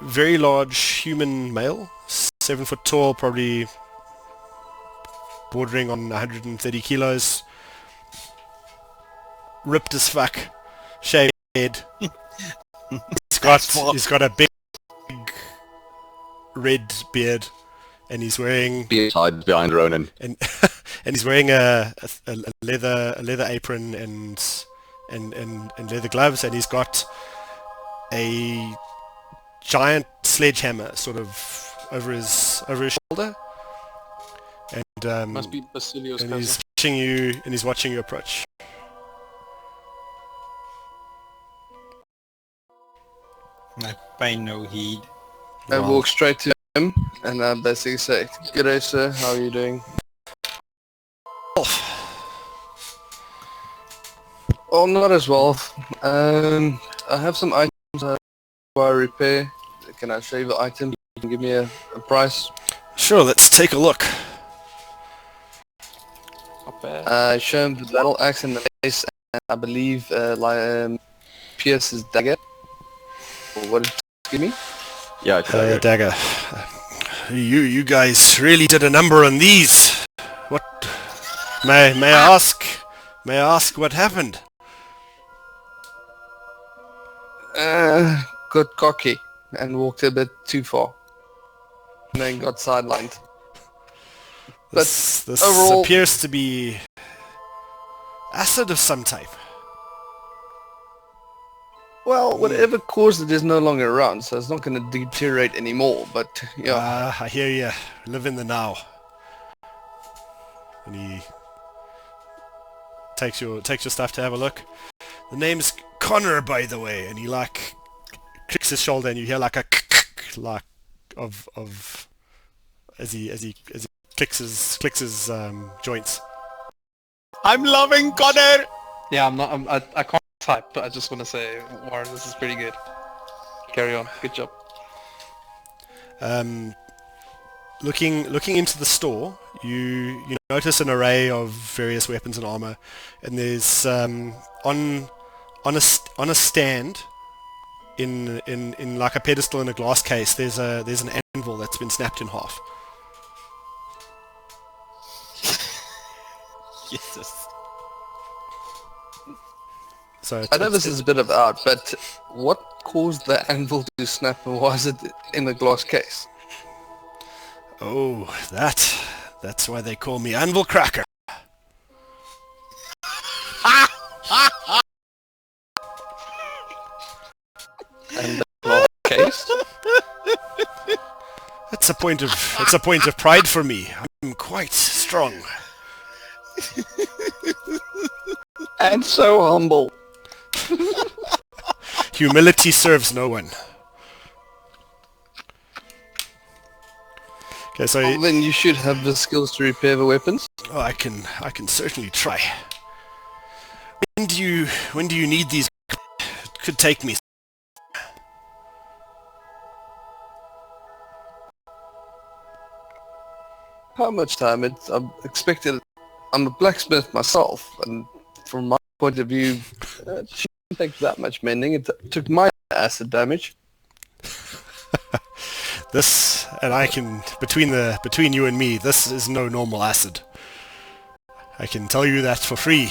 Speaker 1: very large human male, 7 foot tall, probably bordering on 130 kilos, ripped as fuck, shaved head. He's got a big red beard, and he's wearing
Speaker 6: Behind Ronan.
Speaker 1: and and he's wearing a leather apron and and leather gloves, and he's got a giant sledgehammer sort of over his shoulder, and
Speaker 2: Must be Basilio's
Speaker 1: and
Speaker 2: cousin.
Speaker 1: he's watching you approach.
Speaker 3: I pay no heed.
Speaker 5: I
Speaker 1: Wow.
Speaker 5: walk straight to him and I basically say, "G'day, sir. How are you doing?" Oh, not as well. I have some items I require repair. Can I show you the item? You can give me a price.
Speaker 1: Sure, let's take a look.
Speaker 2: Not bad.
Speaker 5: I show him the battle axe and the mace, and I believe Pierce's dagger. Or what did you give me?
Speaker 6: Yeah, it's dagger.
Speaker 1: Dagger. You guys really did a number on these. What? May I ask? May I ask what happened?
Speaker 5: Got cocky and walked a bit too far. And then got sidelined.
Speaker 1: This
Speaker 5: overall-
Speaker 1: appears to be acid of some type.
Speaker 5: Well, whatever caused it is no longer around, so it's not going to deteriorate anymore, but yeah.
Speaker 1: I hear you. Live in the now. And he takes your stuff to have a look. The name's Connor, by the way, and he like clicks his shoulder, and you hear like a like of as he clicks his joints.
Speaker 3: I'm loving Connor!
Speaker 2: Yeah, I can't type, but I just want to say, Warren, this is pretty good. Carry on. Good job.
Speaker 1: Looking into the store, you notice an array of various weapons and armor, and there's on a stand in like a pedestal in a glass case. There's an anvil that's been snapped in half.
Speaker 3: Jesus.
Speaker 1: So
Speaker 5: I know this is a bit of art, but what caused the anvil to snap and why is it in a glass case?
Speaker 1: Oh, that's why they call me Anvil Cracker.
Speaker 5: And the glass case?
Speaker 1: It's a point of pride for me. I'm quite strong.
Speaker 5: And so humble.
Speaker 1: Humility serves no one. Okay, so
Speaker 5: Well, then you should have the skills to repair the weapons.
Speaker 1: I can certainly try. When do you need these? It could take me.
Speaker 5: How much time? I'm expected. I'm a blacksmith myself, and from my point of view, it shouldn't take that much mending. It took my acid damage.
Speaker 1: This, and I can, between you and me, this is no normal acid. I can tell you that for free.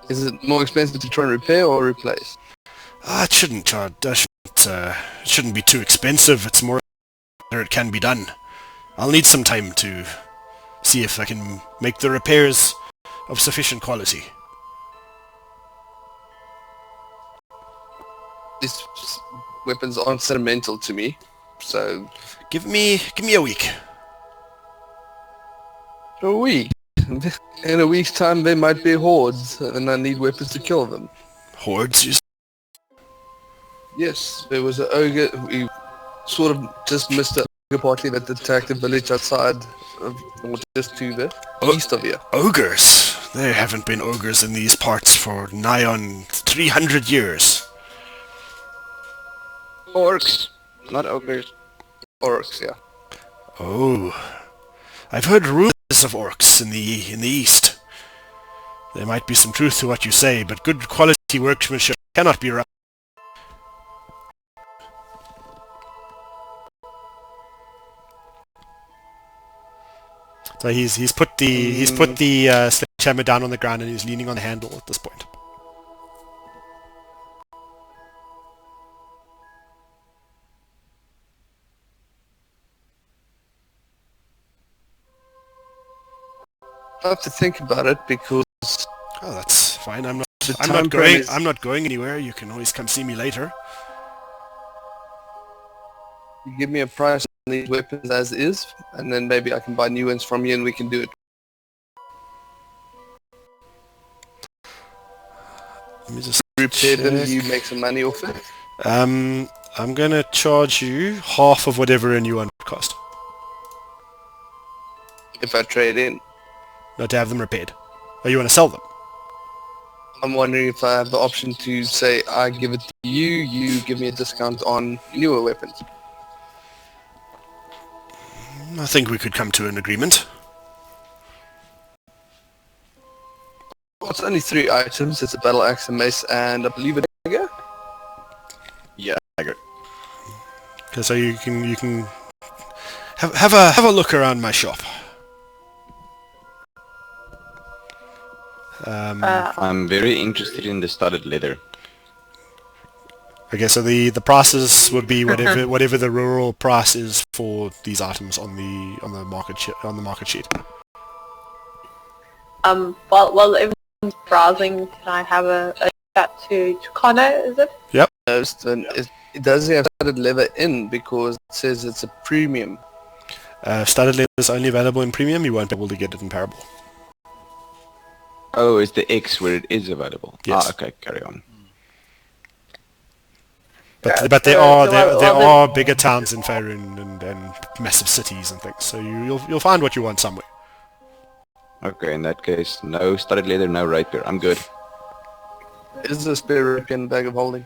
Speaker 5: Is it more expensive to try and repair or replace?
Speaker 1: It shouldn't be too expensive. It's more whether it can be done. I'll need some time to see if I can make the repairs of sufficient quality.
Speaker 5: These weapons aren't sentimental to me, so
Speaker 1: Give me a week.
Speaker 5: a week. In a week's time, there might be hordes, and I need weapons to kill them.
Speaker 1: Hordes, you
Speaker 5: Yes, there was an ogre. We sort of just missed the ogre party that attacked the village outside, or just to the east of here.
Speaker 1: ogres. There haven't been ogres in these parts for nigh on 300 years.
Speaker 6: Orcs, not ogres.
Speaker 5: Orcs, yeah.
Speaker 1: Oh, I've heard rumors of orcs in the east. There might be some truth to what you say, but good quality workmanship cannot be right. So he's put the sledgehammer down on the ground and he's leaning on the handle at this point.
Speaker 5: I have to think about it because
Speaker 1: Oh, that's fine. I'm
Speaker 5: the
Speaker 1: I'm
Speaker 5: time
Speaker 1: not
Speaker 5: frame
Speaker 1: going.
Speaker 5: is-
Speaker 1: I'm not going anywhere. You can always come see me later.
Speaker 5: you give me a price on these weapons as is, and then maybe I can buy new ones from you and we can do it.
Speaker 1: Let me just
Speaker 5: Repair them,
Speaker 1: check.
Speaker 5: you make some money off it.
Speaker 1: I'm gonna charge you half of whatever a new one would cost.
Speaker 5: If I trade in.
Speaker 1: Not to have them repaired. Oh, you want to sell them?
Speaker 5: I'm wondering if I have the option to say I give it to you, you give me a discount on newer weapons.
Speaker 1: I think we could come to an agreement.
Speaker 5: Well, it's only 3 items. It's a battle axe, a mace, and I believe a dagger.
Speaker 6: Yeah, I got.
Speaker 1: Okay, so you can have a look around my shop.
Speaker 6: I'm very interested in the studded leather.
Speaker 1: Okay, so the prices would be whatever the rural price is for these items on the market sheet.
Speaker 4: While everyone's browsing, can I have a chat to Connor, is it?
Speaker 5: It doesn't have studded leather in because it says it's a premium.
Speaker 1: Studded leather is only available in premium. You won't be able to get it in parable.
Speaker 6: Oh, it's the X where it is available.
Speaker 1: Yes.
Speaker 6: Ah, okay, carry on.
Speaker 1: But there are bigger towns in Faerun and massive cities and things. So you'll find what you want somewhere.
Speaker 6: Okay, in that case, no studded leather, no rapier. I'm good.
Speaker 5: Is a spare European bag of holding?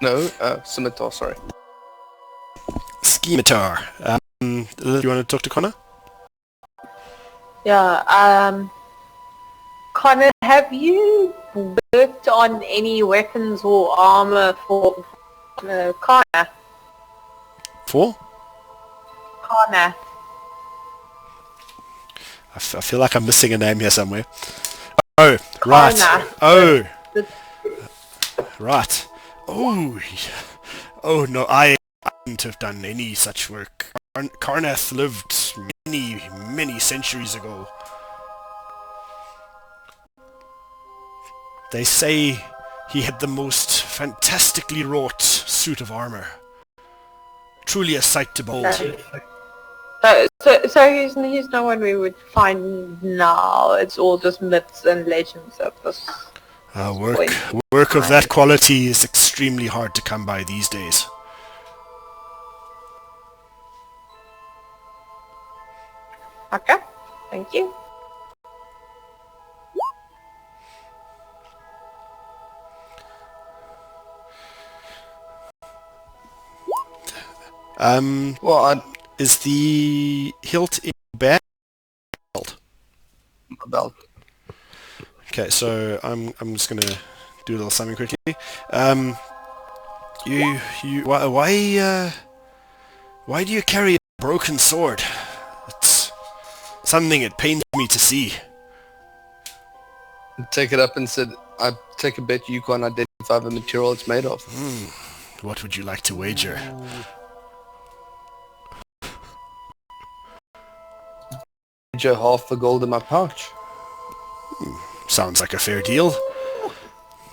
Speaker 5: No, scimitar, sorry.
Speaker 1: Scimitar. Do you want to talk to Connor?
Speaker 4: Yeah, Connor, have you worked on any weapons or armor for Connor?
Speaker 1: For?
Speaker 4: Connor.
Speaker 1: I feel like I'm missing a name here somewhere. Oh, right.
Speaker 4: Connor.
Speaker 1: Oh,
Speaker 4: The-
Speaker 1: right. Oh, oh no, I wouldn't have done any such work. Karnath lived many centuries ago. They say he had the most fantastically wrought suit of armor. Truly a sight to behold.
Speaker 4: So he's no one we would find now. It's all just myths and legends of this.
Speaker 1: Work of that quality is extremely hard to come by these days.
Speaker 4: Okay, thank you.
Speaker 5: Well,
Speaker 1: Is the hilt in your bag?
Speaker 5: belt.
Speaker 1: Okay, so I'm just gonna do a little something quickly. Why do you carry a broken sword? It's something it pains me to see.
Speaker 5: Take it up and said, I take a bet you can't identify the material it's made of.
Speaker 1: What would you like to wager?
Speaker 5: Wager half the gold in my pouch.
Speaker 1: Sounds like a fair deal.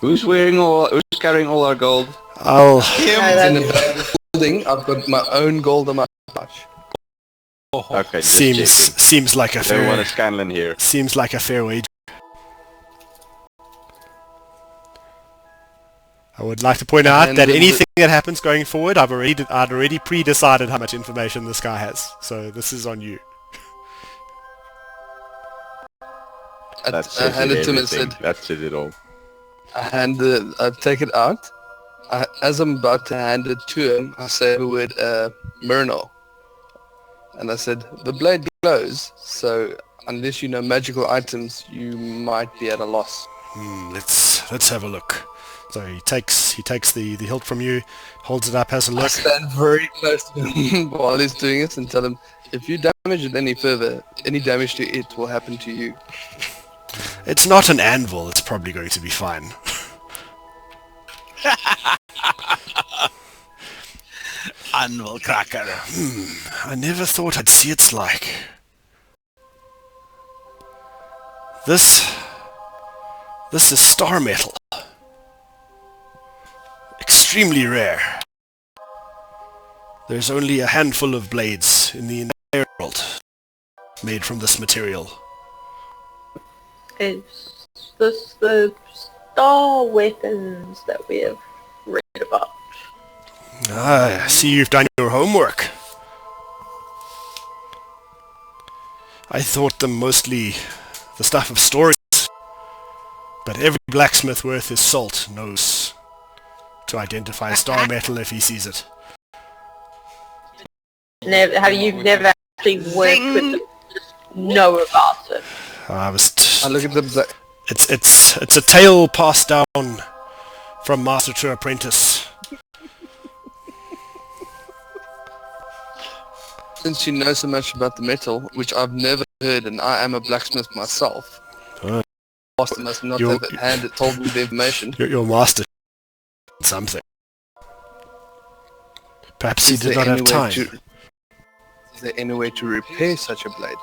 Speaker 6: Who's carrying all our gold?
Speaker 1: I'll.
Speaker 5: In the bag of holding, I've got my own gold in my pouch.
Speaker 6: Okay, just
Speaker 1: Seems like a
Speaker 6: checking. Don't want a
Speaker 1: fair.
Speaker 6: Scanlan here.
Speaker 1: Seems like a fair wager. I would like to point out
Speaker 5: And
Speaker 1: that
Speaker 5: the-
Speaker 1: anything that happens going forward, I'd already pre-decided how much information this guy has. So this is on you.
Speaker 5: I
Speaker 6: Says
Speaker 5: handed
Speaker 6: it
Speaker 5: to him and
Speaker 6: everything.
Speaker 5: said,
Speaker 6: That says it all.
Speaker 5: I take it out. As I'm about to hand it to him, I say the word Myrno. And I said, the blade glows, so unless you know magical items, you might be at a loss.
Speaker 1: Let's have a look. So he takes the hilt from you, holds it up, has a
Speaker 5: I
Speaker 1: look.
Speaker 5: stand very close to him while he's doing it and tell him, if you damage it any further, any damage to it will happen to you.
Speaker 1: It's not an anvil. It's probably going to be fine.
Speaker 7: Anvil cracker.
Speaker 1: I never thought I'd see its like. This is star metal. Extremely rare. There's only a handful of blades in the entire world made from this material.
Speaker 4: Is this the star weapons that we have read about?
Speaker 1: Ah, I see you've done your homework. I thought them mostly the stuff of stories, but every blacksmith worth his salt knows to identify star metal if he sees it.
Speaker 4: Have you never actually worked with them? Just know about it.
Speaker 1: I
Speaker 5: look at the black.
Speaker 1: It's a tale passed down from master to apprentice.
Speaker 5: Since you know so much about the metal, which I've never heard, and I am a blacksmith myself, master must not have told me the information.
Speaker 1: Your master something. Perhaps he did not have time.
Speaker 5: Is there any way to repair such a blade?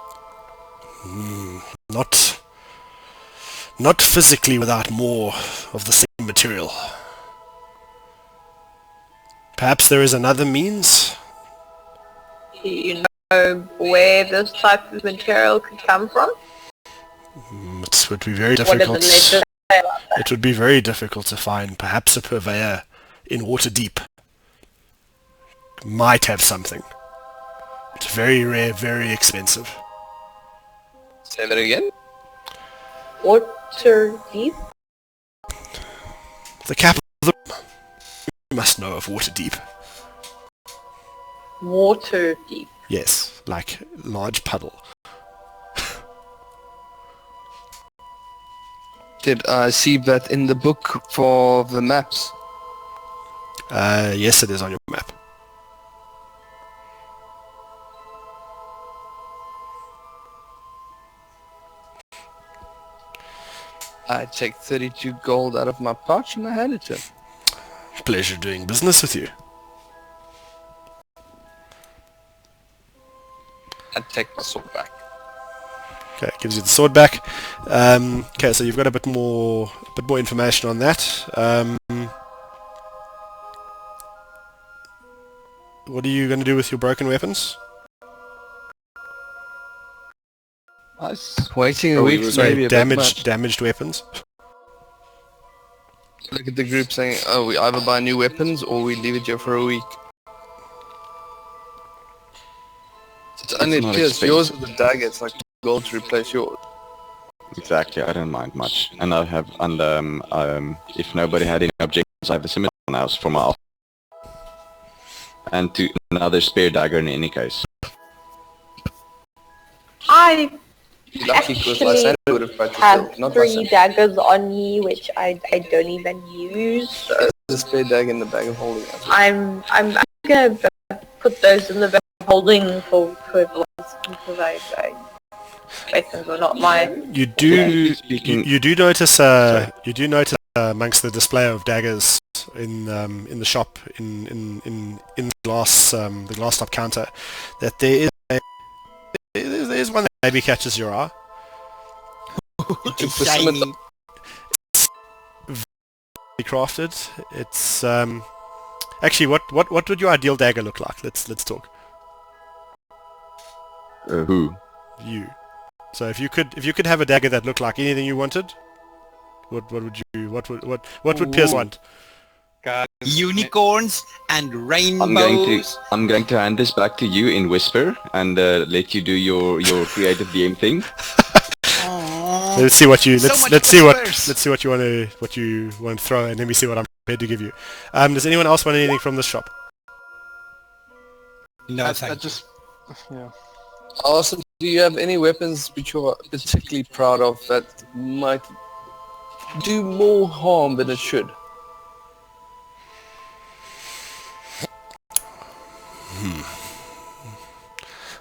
Speaker 1: Not physically without more of the same material. Perhaps there is another means?
Speaker 4: You know where this type of material could come from?
Speaker 1: It would be very
Speaker 4: What
Speaker 1: difficult.
Speaker 4: does the legend say about that?
Speaker 1: It would be very difficult to find. Perhaps a purveyor in Waterdeep might have something. It's very rare, very expensive.
Speaker 5: Say that again?
Speaker 4: Water deep?
Speaker 1: The capital of the... You must know of Waterdeep.
Speaker 4: Water deep.
Speaker 1: Yes, like large puddle.
Speaker 5: Did I see that in the book for the maps?
Speaker 1: Yes, it is on your map.
Speaker 5: I take 32 gold out of my pouch and I hand it to him.
Speaker 1: Pleasure doing business with you.
Speaker 5: I take my sword back.
Speaker 1: Okay, gives you the sword back. Okay, so you've got a bit more information on that. What are you going to do with your broken weapons?
Speaker 5: I was waiting a week, maybe a bit much.
Speaker 1: Damaged weapons.
Speaker 5: Look at the group saying, oh, we either buy new weapons or we leave it here for a week. It's only
Speaker 6: not
Speaker 5: pierce.
Speaker 6: expensive.
Speaker 5: Yours is the dagger. It's like gold to replace yours.
Speaker 6: Exactly, I don't mind much. And I have, if nobody had any objections, I have a similar house for my office. And to another spare dagger in any case.
Speaker 4: I
Speaker 5: You're lucky because Lysander would have tried to
Speaker 4: have
Speaker 5: steal, not
Speaker 4: 3
Speaker 5: Lysander.
Speaker 4: daggers on me, which I don't even use. So
Speaker 5: There's a spare dagger in the bag of holding.
Speaker 4: I'm gonna put those in the bag of holding for equivalence because I weapons are not mine.
Speaker 1: You do notice amongst the display of daggers in the shop in the glass top counter that there's one that maybe catches your eye.
Speaker 7: Shiny.
Speaker 1: Crafted. It's actually what would your ideal dagger look like? Let's talk.
Speaker 6: Who?
Speaker 1: You. So if you could have a dagger that looked like anything you wanted, what would Piers want?
Speaker 7: Unicorns and rainbows.
Speaker 6: I'm going to hand this back to you in whisper and let you do your creative DM thing.
Speaker 7: Aww.
Speaker 1: Let's see what you
Speaker 7: So
Speaker 1: let's
Speaker 7: much
Speaker 1: let's see
Speaker 7: whispers.
Speaker 1: what you want to throw, and let me see what I'm prepared to give you. Does anyone else want anything from this shop?
Speaker 7: No, thank you.
Speaker 2: Yeah.
Speaker 5: Also, do you have any weapons which you are particularly proud of that might do more harm than it should?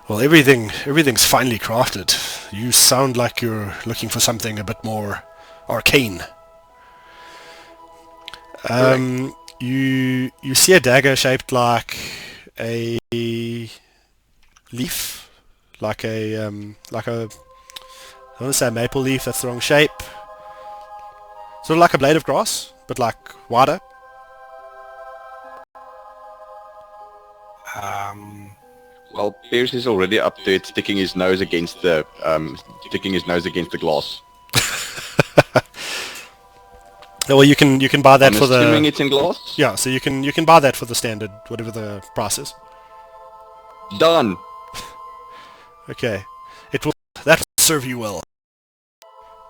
Speaker 1: Well, everything's finely crafted. You sound like you're looking for something a bit more arcane. You see a dagger shaped like a leaf, like a I want to say a maple leaf, that's the wrong shape. Sort of like a blade of grass, but like wider.
Speaker 6: Well, Pierce is already up to it, sticking his nose against the glass.
Speaker 1: Well, you can buy that
Speaker 6: I'm
Speaker 1: for
Speaker 6: assuming
Speaker 1: the
Speaker 6: it's in glass.
Speaker 1: yeah. So you can buy that for the standard, whatever the price is.
Speaker 6: Done.
Speaker 1: Okay, that will serve you well.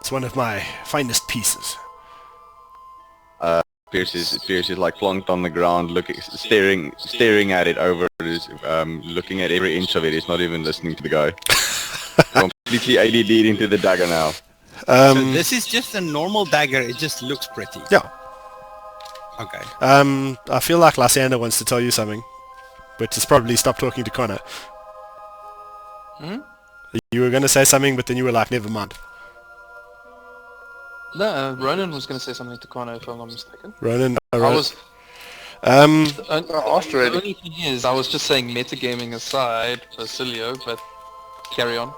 Speaker 1: It's one of my finest pieces.
Speaker 6: Pierce is like plonked on the ground, staring at it over his, looking at every inch of it. He's not even listening to the guy. Completely ADD'd into the dagger now.
Speaker 3: So this is just a normal dagger. It just looks pretty.
Speaker 1: Yeah.
Speaker 3: Okay.
Speaker 1: I feel like Lysander wants to tell you something, but just probably stop talking to Connor. You were going to say something, but then you were like, never mind.
Speaker 2: No, Ronan was going to say something to Connor, if I'm not mistaken.
Speaker 1: Ronan.
Speaker 2: I was.
Speaker 5: After
Speaker 2: The
Speaker 5: it.
Speaker 2: only thing is, I was just saying metagaming aside, Basilio, but carry on.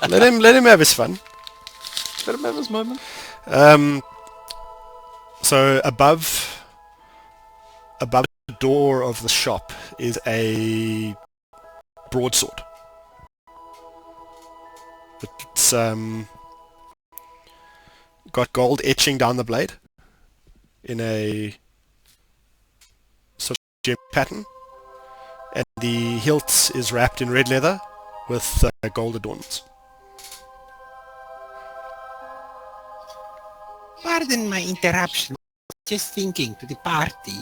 Speaker 1: Let him have his fun.
Speaker 2: Let him have his moment.
Speaker 1: So above the door of the shop is a broadsword. It's got gold etching down the blade in a sort of gem pattern, and the hilt is wrapped in red leather with gold adornments.
Speaker 7: Pardon my interruption. Just thinking to the party.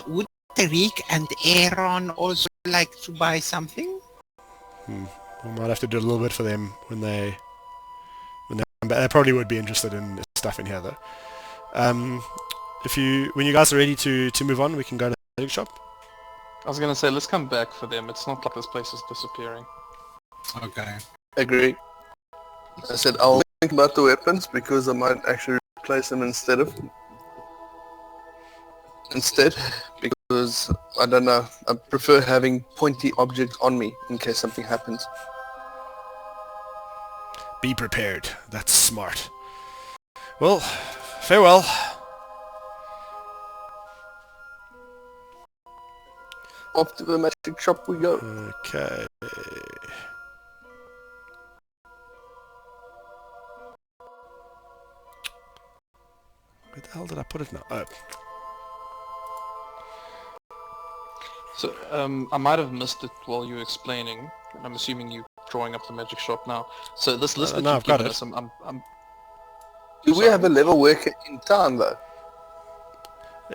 Speaker 7: Would Tariq and Aaron also like to buy something?
Speaker 1: We might have to do a little bit for them when they come back. They probably would be interested in stuff in here though. When you guys are ready to move on, we can go to the magic shop.
Speaker 2: I was going to say, let's come back for them. It's not like this place is disappearing.
Speaker 3: Okay.
Speaker 5: Agree. I said I'll think about the weapons because I might actually replace them instead, because I don't know, I prefer having pointy objects on me in case something happens.
Speaker 1: Be prepared. That's smart. Well, farewell.
Speaker 5: Off to the magic shop we go.
Speaker 1: Okay. Where the hell did I put it now? Oh.
Speaker 2: So, I might have missed it while you were explaining. I'm assuming you're drawing up the magic shop now. So this list that
Speaker 1: no,
Speaker 2: you've
Speaker 1: I've got
Speaker 2: given
Speaker 1: it.
Speaker 2: us, I'm
Speaker 5: Do we have a level worker in town though?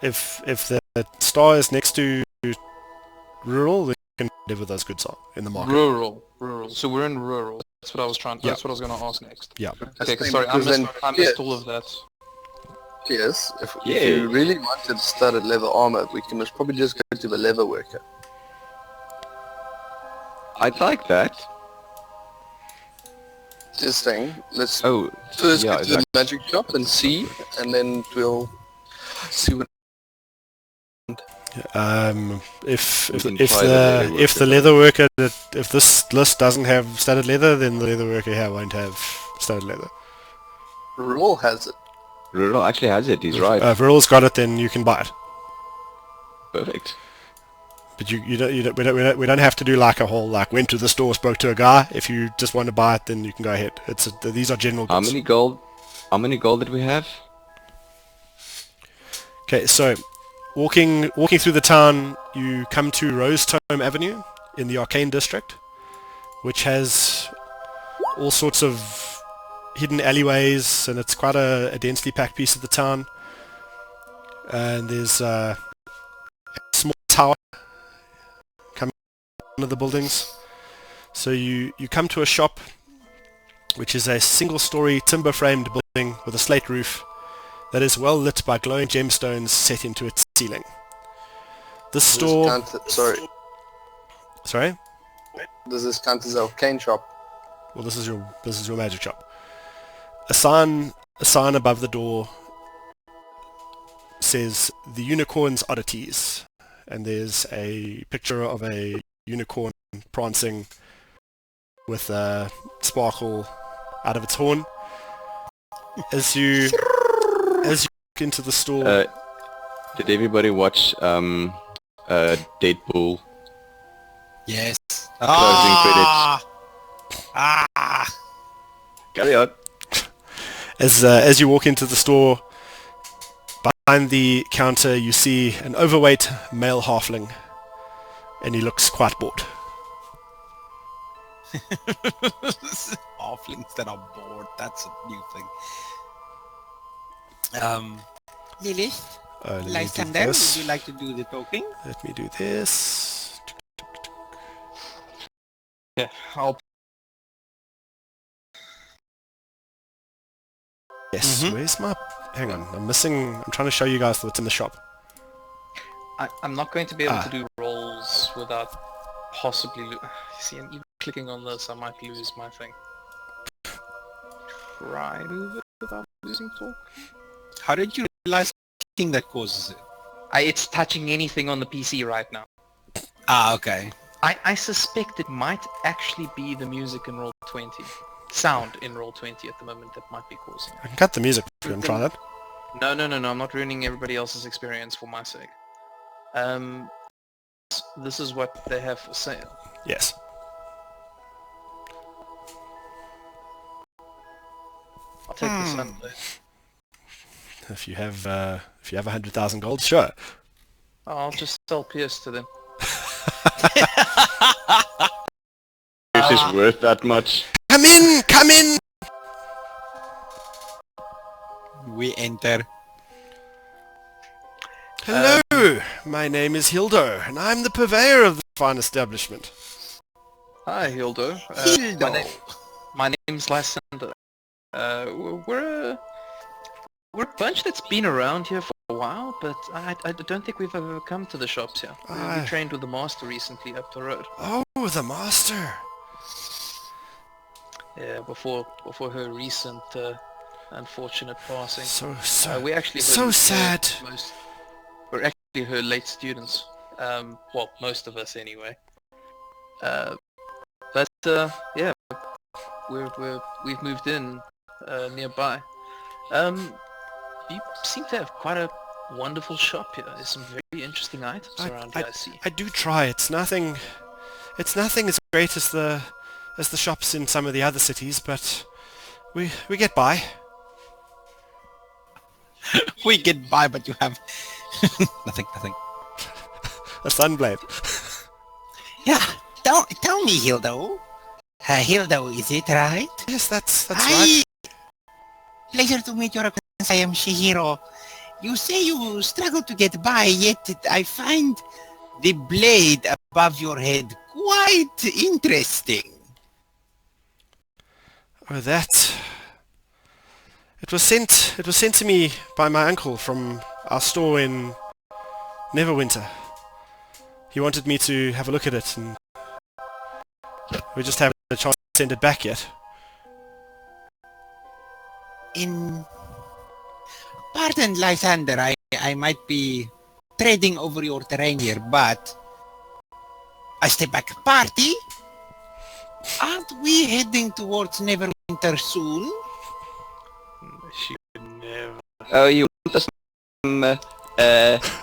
Speaker 1: If the star is next to rural, then you can live with those goods are in the market.
Speaker 2: rural. So we're in rural. That's what I was trying.
Speaker 1: Yeah.
Speaker 2: That's what I was going to ask next.
Speaker 1: Yeah.
Speaker 2: Okay, sorry, I missed all of that.
Speaker 5: Yes, if you really wanted studded leather armor, we can most probably just go to the leather worker.
Speaker 6: I'd like that.
Speaker 5: Just saying, let's
Speaker 6: Oh,
Speaker 5: first
Speaker 6: yeah,
Speaker 5: get to the magic shop and see, and then we'll see what...
Speaker 1: If
Speaker 6: We can try the leather
Speaker 1: if the leather worker if this list doesn't have studded leather, then the leather worker here won't have studded leather.
Speaker 5: Rural has it.
Speaker 6: Rural actually has it. He's right.
Speaker 1: If Viral's got it, then you can buy it.
Speaker 6: Perfect.
Speaker 1: But we don't have to do like a whole like went to the store, spoke to a guy. If you just want to buy it, then you can go ahead. These are general
Speaker 6: How
Speaker 1: goods.
Speaker 6: many gold? How many gold did we have?
Speaker 1: Okay, so walking through the town, you come to Rosetome Avenue in the Arcane District, which has all sorts of hidden alleyways, and it's quite a densely packed piece of the town. And there's a small tower coming out of one of the buildings. So you come to a shop, which is a single-story timber-framed building with a slate roof that is well lit by glowing gemstones set into its ceiling. This store... Sorry?
Speaker 5: Does this count as our cane shop?
Speaker 1: Well, this is your magic shop. A sign above the door says the Unicorn's Oddities, and there's a picture of a unicorn prancing with a sparkle out of its horn. As you walk into the store,
Speaker 6: Did everybody watch Deadpool?
Speaker 3: Yes.
Speaker 6: Closing
Speaker 3: Ah! Ah!
Speaker 6: Carry on.
Speaker 1: as you walk into the store, behind the counter you see an overweight male halfling, and he looks quite bored.
Speaker 3: Halflings that are bored. That's a new thing. Lilith,
Speaker 1: Let me do
Speaker 3: Lysander, would
Speaker 1: this.
Speaker 3: you like to do the talking?
Speaker 1: Let me do this.
Speaker 2: Yeah, I'll
Speaker 1: Yes, where's my... Hang on, I'm trying to show you guys what's in the shop.
Speaker 2: I'm not going to be able to do rolls without possibly... See, and even clicking on this, I might lose my thing. Try to move it without losing talk.
Speaker 3: How did you realize thing that causes it?
Speaker 2: It's touching anything on the PC right now.
Speaker 3: Ah, okay.
Speaker 2: I suspect it might actually be the music in Roll20. Sound in Roll20 at the moment that might be causing it.
Speaker 1: I can cut the music if you want to try that.
Speaker 2: No, I'm not ruining everybody else's experience for my sake. This is what they have for sale.
Speaker 1: Yes.
Speaker 2: I'll take the Sunblade.
Speaker 1: If you have 100,000 gold, sure.
Speaker 2: I'll just sell Pierce to them.
Speaker 6: This is worth that much.
Speaker 1: Come in! Come in!
Speaker 3: We enter.
Speaker 1: Hello! My name is Hildo, and I'm the purveyor of the fine establishment.
Speaker 2: Hi, Hildo.
Speaker 3: Hildo.
Speaker 2: My name's Lysander. We're a bunch that's been around here for a while, but I don't think we've ever come to the shops here. We trained with the master recently up the road.
Speaker 1: Oh, the master!
Speaker 2: Yeah, before her recent unfortunate passing.
Speaker 1: So
Speaker 2: we actually
Speaker 1: sad.
Speaker 2: We're actually her late students. Well, most of us anyway. But yeah, we've moved in nearby. You seem to have quite a wonderful shop here. There's some very interesting items around here, I see.
Speaker 1: I do try. It's nothing as great as the shops in some of the other cities, but we get by.
Speaker 3: We get by, but you have nothing.
Speaker 1: A sunblade.
Speaker 7: Yeah, tell me, Hildo. Hildo, is it right?
Speaker 1: Yes, that's right.
Speaker 7: Pleasure to meet your acquaintance. I am Shihiro. You say you struggle to get by, yet I find the blade above your head quite interesting.
Speaker 1: Oh, that. It was sent to me by my uncle from our store in Neverwinter. He wanted me to have a look at it, and we just haven't had a chance to send it back yet.
Speaker 7: Pardon, Lysander, I might be treading over your terrain here, but I step back. Party? Aren't we heading towards Neverwinter soon?
Speaker 2: She would never.
Speaker 6: Oh, you want us to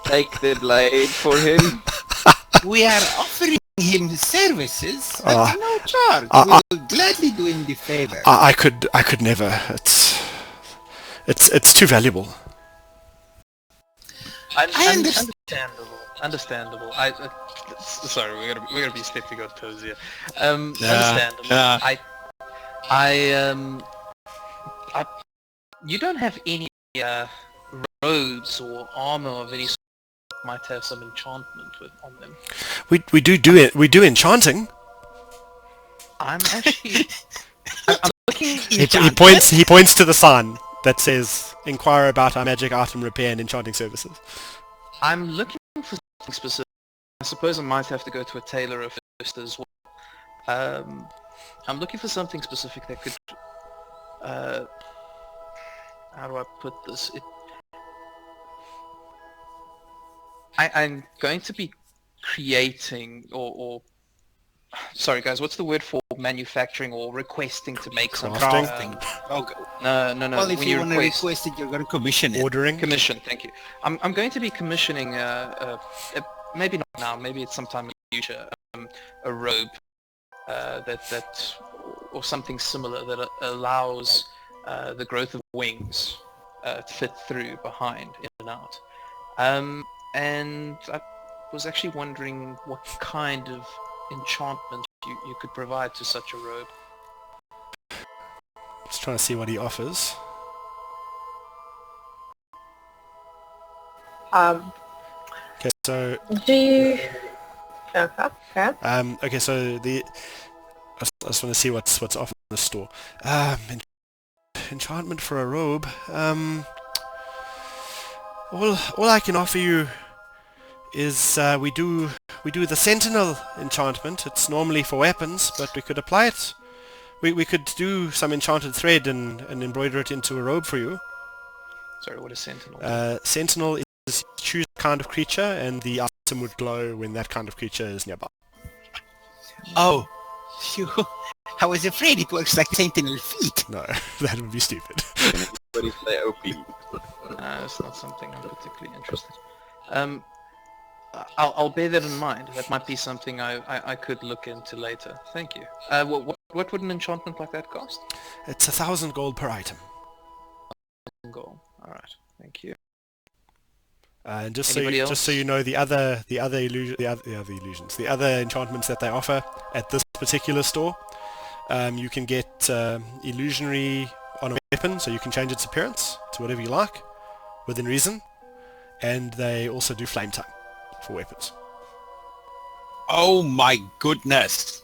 Speaker 6: take the blade for him?
Speaker 7: We are offering him services
Speaker 1: Ah.
Speaker 7: at no charge. We will gladly do him the favor.
Speaker 1: I could never. It's too valuable.
Speaker 2: Understandable. Sorry, we're gonna be stepping on toes here. Understandable. You don't have any robes or armor of any sort that might have some enchantment on them.
Speaker 1: We do enchanting.
Speaker 2: I'm actually. I'm looking.
Speaker 1: He points to the sign that says "Inquire about our magic item repair and enchanting services."
Speaker 2: I'm looking for something specific. I suppose I might have to go to a tailor first as well. I'm looking for something specific that could. How do I put this? I'm going to be creating or sorry guys, what's the word for manufacturing or requesting to make something.
Speaker 1: Crafting.
Speaker 2: No.
Speaker 7: Well, if
Speaker 2: when
Speaker 7: you want to
Speaker 2: request,
Speaker 7: request it, you're going to commission it.
Speaker 1: Ordering.
Speaker 2: commission. Thank you. I'm going to be commissioning maybe not now, maybe it's sometime in the future. A robe that or something similar that allows the growth of wings to fit through behind in and out. And I was actually wondering what kind of enchantment you could provide to such a robe.
Speaker 1: Just trying to see what he offers. Okay, so
Speaker 4: Do you... Okay.
Speaker 1: okay, so I just want to see what's offered in the store. Enchantment for a robe. All I can offer you is we do the Sentinel enchantment. It's normally for weapons, but we could apply it. We could do some enchanted thread and embroider it into a robe for you.
Speaker 2: Sorry, what is Sentinel?
Speaker 1: Sentinel is choose a kind of creature, and the item would glow when that kind of creature is nearby.
Speaker 7: Oh, phew. I was afraid it works like Sentinel feet.
Speaker 1: No, that would be stupid.
Speaker 6: But if they OP.
Speaker 2: It's not something I'm particularly interested in. I'll bear that in mind. That might be something I could look into later. Thank you. What would an enchantment like that cost?
Speaker 1: It's 1,000 gold per item.
Speaker 2: Gold. All right. Thank you.
Speaker 1: And just
Speaker 2: Anybody
Speaker 1: so you know, the other enchantments that they offer at this particular store, you can get illusionary on a weapon, so you can change its appearance to whatever you like, within reason. And they also do flame time for weapons.
Speaker 3: Oh my goodness!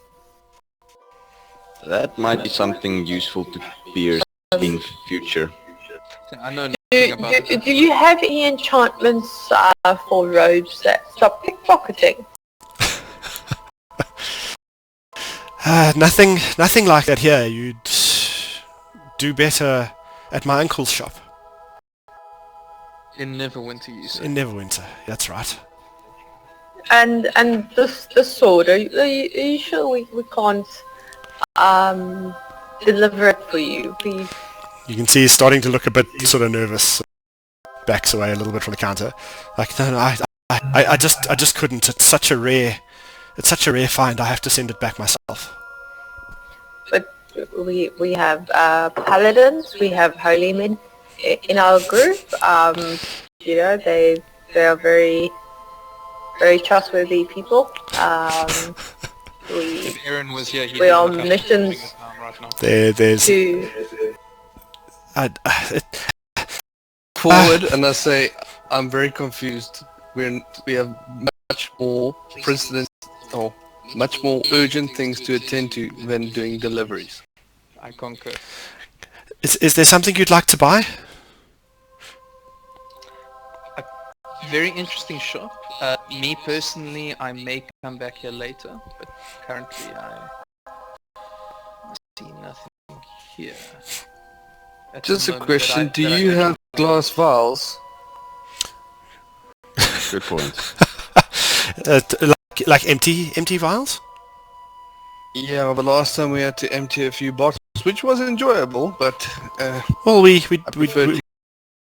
Speaker 6: That might be something useful to pierce in future.
Speaker 2: I know nothing about it.
Speaker 4: Do you have any enchantments for robes that stop pickpocketing?
Speaker 1: Nothing like that here. You'd do better at my uncle's shop.
Speaker 2: In Neverwinter, you said.
Speaker 1: In Neverwinter, that's right.
Speaker 4: And the sword, are you sure we can't deliver it for you, please?
Speaker 1: You can see he's starting to look a bit sort of nervous. Backs away a little bit from the counter. Like, no, I just couldn't. It's such a rare find. I have to send it back myself.
Speaker 4: But we have paladins, we have holy men in our group. You know, they are very trustworthy people.
Speaker 2: If Aaron was here,
Speaker 4: we are on missions
Speaker 1: There's
Speaker 4: to...
Speaker 5: Forward, and I say, I'm very confused. We have much more precedent, or much more urgent things to attend to than doing deliveries.
Speaker 2: I concur.
Speaker 1: Is there something you'd like to buy?
Speaker 2: Very interesting shop. Me personally, I may come back here later, but currently I see nothing here. At
Speaker 5: Just
Speaker 2: the
Speaker 5: a
Speaker 2: moment
Speaker 5: question,
Speaker 2: that
Speaker 5: do
Speaker 2: I
Speaker 5: you
Speaker 2: can-
Speaker 5: have glass vials?
Speaker 6: Good point.
Speaker 1: Like empty vials?
Speaker 5: Yeah, the last time we had to empty a few bottles, which was enjoyable, but
Speaker 1: Well, we
Speaker 5: I prefer to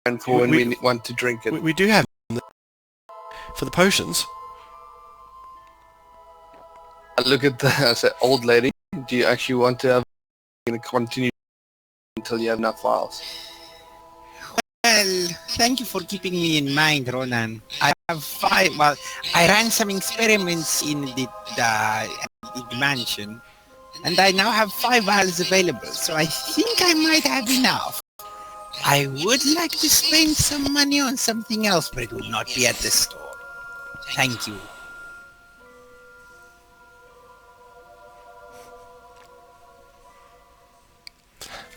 Speaker 5: and for when we want to drink it.
Speaker 1: we do have them for the potions.
Speaker 5: I look at I say, old lady, do you actually want to have continue until you have enough vials?
Speaker 7: Well, thank you for keeping me in mind, Ronan. I have 5. Well, I ran some experiments in the mansion, and I now have 5 vials available. So I think I might have enough. I would like to spend some money on something else, but it will not be at the store. Thank you.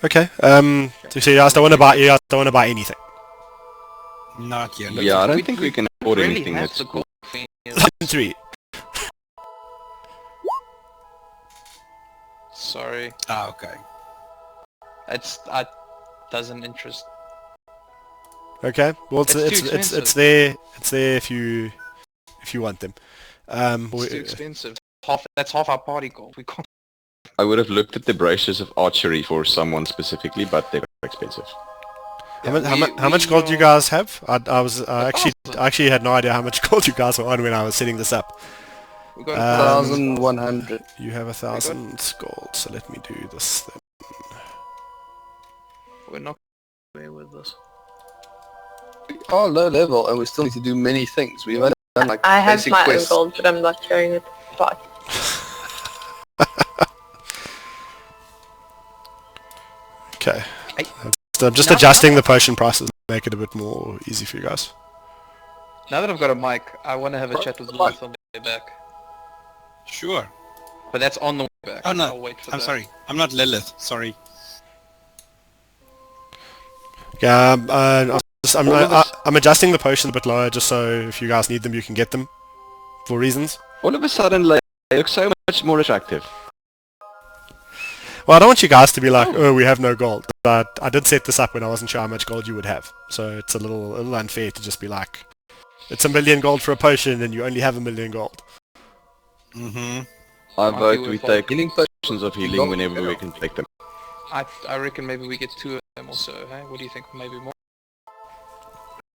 Speaker 1: Okay. So you guys don't want to buy anything.
Speaker 7: Not yet.
Speaker 6: Yeah, I don't think we can afford
Speaker 2: really
Speaker 6: anything
Speaker 2: have
Speaker 6: that's
Speaker 2: the
Speaker 6: cool.
Speaker 2: thing.
Speaker 1: 3.
Speaker 2: Sorry,
Speaker 7: Ah, okay.
Speaker 2: that doesn't interest.
Speaker 1: Okay. Well,
Speaker 2: It's too
Speaker 1: it's
Speaker 2: expensive.
Speaker 1: there if you want them.
Speaker 2: It's too expensive. That's half our party gold. We can't
Speaker 6: I would have looked at the braces of archery for someone specifically, but they're expensive.
Speaker 1: How much gold do you guys have? I actually had no idea how much gold you guys were on when I was setting this up.
Speaker 2: We got
Speaker 5: 1,100.
Speaker 1: You have 1,000 gold, so let me do this then.
Speaker 2: We're not away with this.
Speaker 5: Oh, low level, and we still need to do many things. We've only done like
Speaker 4: I have
Speaker 5: basic
Speaker 4: my own
Speaker 5: quests.
Speaker 4: gold, but I'm not sharing it. But
Speaker 1: Okay.
Speaker 2: Hey.
Speaker 1: So I'm just
Speaker 2: Now-
Speaker 1: adjusting the potion prices to make it a bit more easy for you guys.
Speaker 2: Now that I've got a mic, I want to have a chat with Lilith on the way back.
Speaker 3: Sure.
Speaker 2: But that's on the way back.
Speaker 3: Oh no,
Speaker 2: I'll wait for
Speaker 3: I'm
Speaker 2: that.
Speaker 3: sorry. I'm not Lilith. Sorry.
Speaker 1: Yeah, I'm adjusting the potion a bit lower just so if you guys need them, you can get them for reasons.
Speaker 6: All of a sudden, like, they look so much more attractive.
Speaker 1: Well, I don't want you guys to be like, oh, we have no gold. But I did set this up when I wasn't sure how much gold you would have. So it's a little unfair to just be like, it's 1 million gold for a potion and you only have 1 million gold.
Speaker 3: Mm-hmm.
Speaker 6: I
Speaker 2: Might
Speaker 6: vote
Speaker 2: be
Speaker 6: we
Speaker 2: worth
Speaker 6: take
Speaker 5: Healing
Speaker 6: potions of healing whenever we can take them.
Speaker 2: I reckon maybe we get 2 of them or so, hey? What do you think? Maybe more?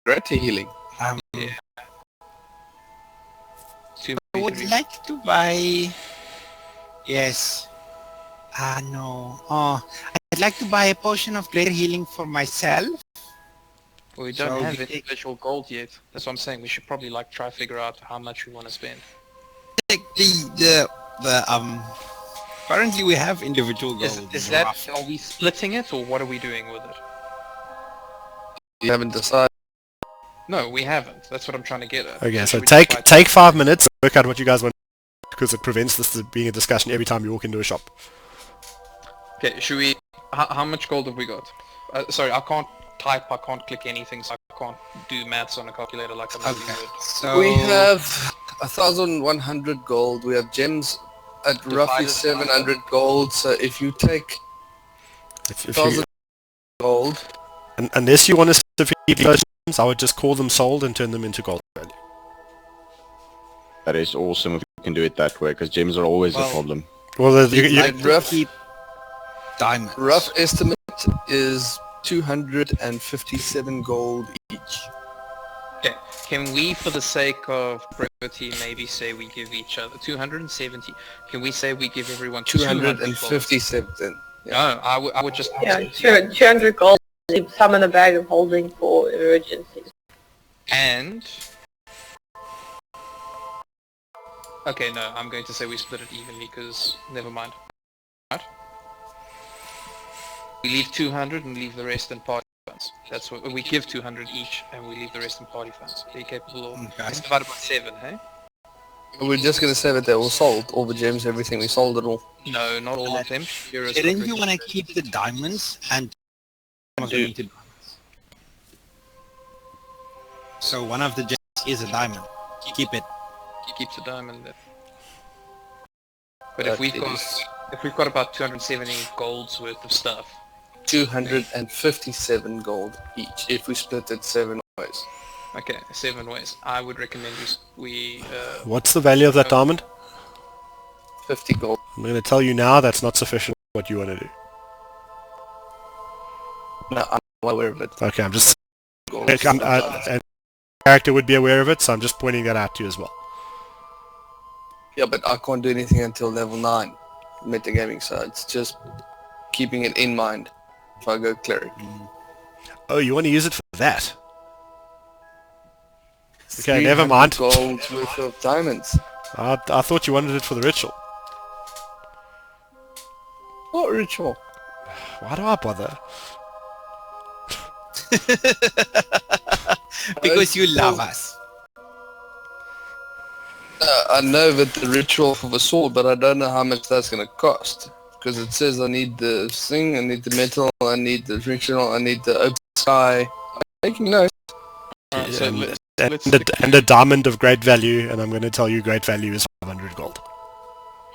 Speaker 5: Great healing.
Speaker 2: Yeah. 2
Speaker 7: I
Speaker 2: maybe
Speaker 7: would
Speaker 2: 3.
Speaker 7: like to buy... Yes. No. Oh, I'd like to buy a potion of greater healing for myself.
Speaker 2: Well, we don't
Speaker 7: So
Speaker 2: have
Speaker 7: we take-
Speaker 2: individual gold yet. That's what I'm saying. We should probably like try to figure out how much we want to spend.
Speaker 7: Like currently we have individual gold.
Speaker 2: Is that, are we splitting it or what are we doing with it?
Speaker 5: You haven't decided.
Speaker 2: No, we haven't. That's what I'm trying to get at.
Speaker 1: Okay, so
Speaker 2: should we just try
Speaker 1: take 5 minutes, work out what you guys want, because it prevents this being a discussion every time you walk into a shop.
Speaker 2: Okay, should we... How much gold have we got? Sorry, I can't type, I can't click anything, so I can't do maths on a calculator like I normally
Speaker 7: Okay.
Speaker 2: would.
Speaker 7: So
Speaker 5: We have 1,100 gold. We have gems at roughly
Speaker 2: Divided by
Speaker 5: 700 gold. So if you take
Speaker 1: If you,
Speaker 5: 1,000 gold,
Speaker 1: unless you want to specifically potions, I would just call them sold and turn them into gold value.
Speaker 6: That is awesome if you can do it that way, because gems are always
Speaker 7: Well,
Speaker 6: a problem.
Speaker 1: Well,
Speaker 7: we'd like to
Speaker 5: rough-
Speaker 7: keep diamonds.
Speaker 5: rough estimate is 257 gold each.
Speaker 2: Okay, can we, for the sake of brevity, maybe say we give each other 270? Can we say we give everyone 200 gold?
Speaker 5: 257.
Speaker 2: No, I would just...
Speaker 4: yeah, 200 gold. Leave some in the bag of holding for emergencies.
Speaker 2: And... Okay, no, I'm going to say we split it evenly, because... Never mind. Right? We leave 200 and leave the rest in party funds. That's what... We give 200 each, and we leave the rest in party funds. Are you capable of...
Speaker 7: Okay.
Speaker 2: It's divided by 7, hey?
Speaker 5: We're just going to say that they all sold. All the gems, everything. We sold it all.
Speaker 2: No, not all of them.
Speaker 7: Didn't you want to keep the diamonds and some of them into diamonds? So one of the gems is a diamond. Keep it.
Speaker 2: He keeps a diamond there. But
Speaker 5: But
Speaker 2: if we've
Speaker 5: it
Speaker 2: got...
Speaker 5: is
Speaker 2: If we've got about 270 golds worth of stuff,
Speaker 5: 257 gold each if we split it 7 ways.
Speaker 2: okay, 7 ways. I would recommend we
Speaker 1: What's the value of that diamond?
Speaker 5: 50 gold.
Speaker 1: I'm going to tell you now that's not sufficient for what you want to do.
Speaker 5: No, I'm not aware of it.
Speaker 1: Okay, I'm just...
Speaker 5: Gold.
Speaker 1: and the character would be aware of it, so I'm just pointing that out to you as well.
Speaker 5: Yeah, but I can't do anything until level 9 metagaming, so it's just keeping it in mind if I go cleric.
Speaker 1: Oh, you want to use it for that? Okay, never
Speaker 5: 300
Speaker 1: mind.
Speaker 5: Gold worth of diamonds.
Speaker 1: I thought you wanted it for the ritual.
Speaker 5: What ritual?
Speaker 1: Why do I bother?
Speaker 7: Because you love us.
Speaker 5: I know that the ritual for the sword, but I don't know how much that's going to cost. Because it says I need the thing, I need the metal, I need the ritual, I need the open sky. I'm making notes.
Speaker 2: Alright, so
Speaker 1: and,
Speaker 2: let's
Speaker 1: and, and a diamond of great value, and I'm going to tell you great value is 500 gold.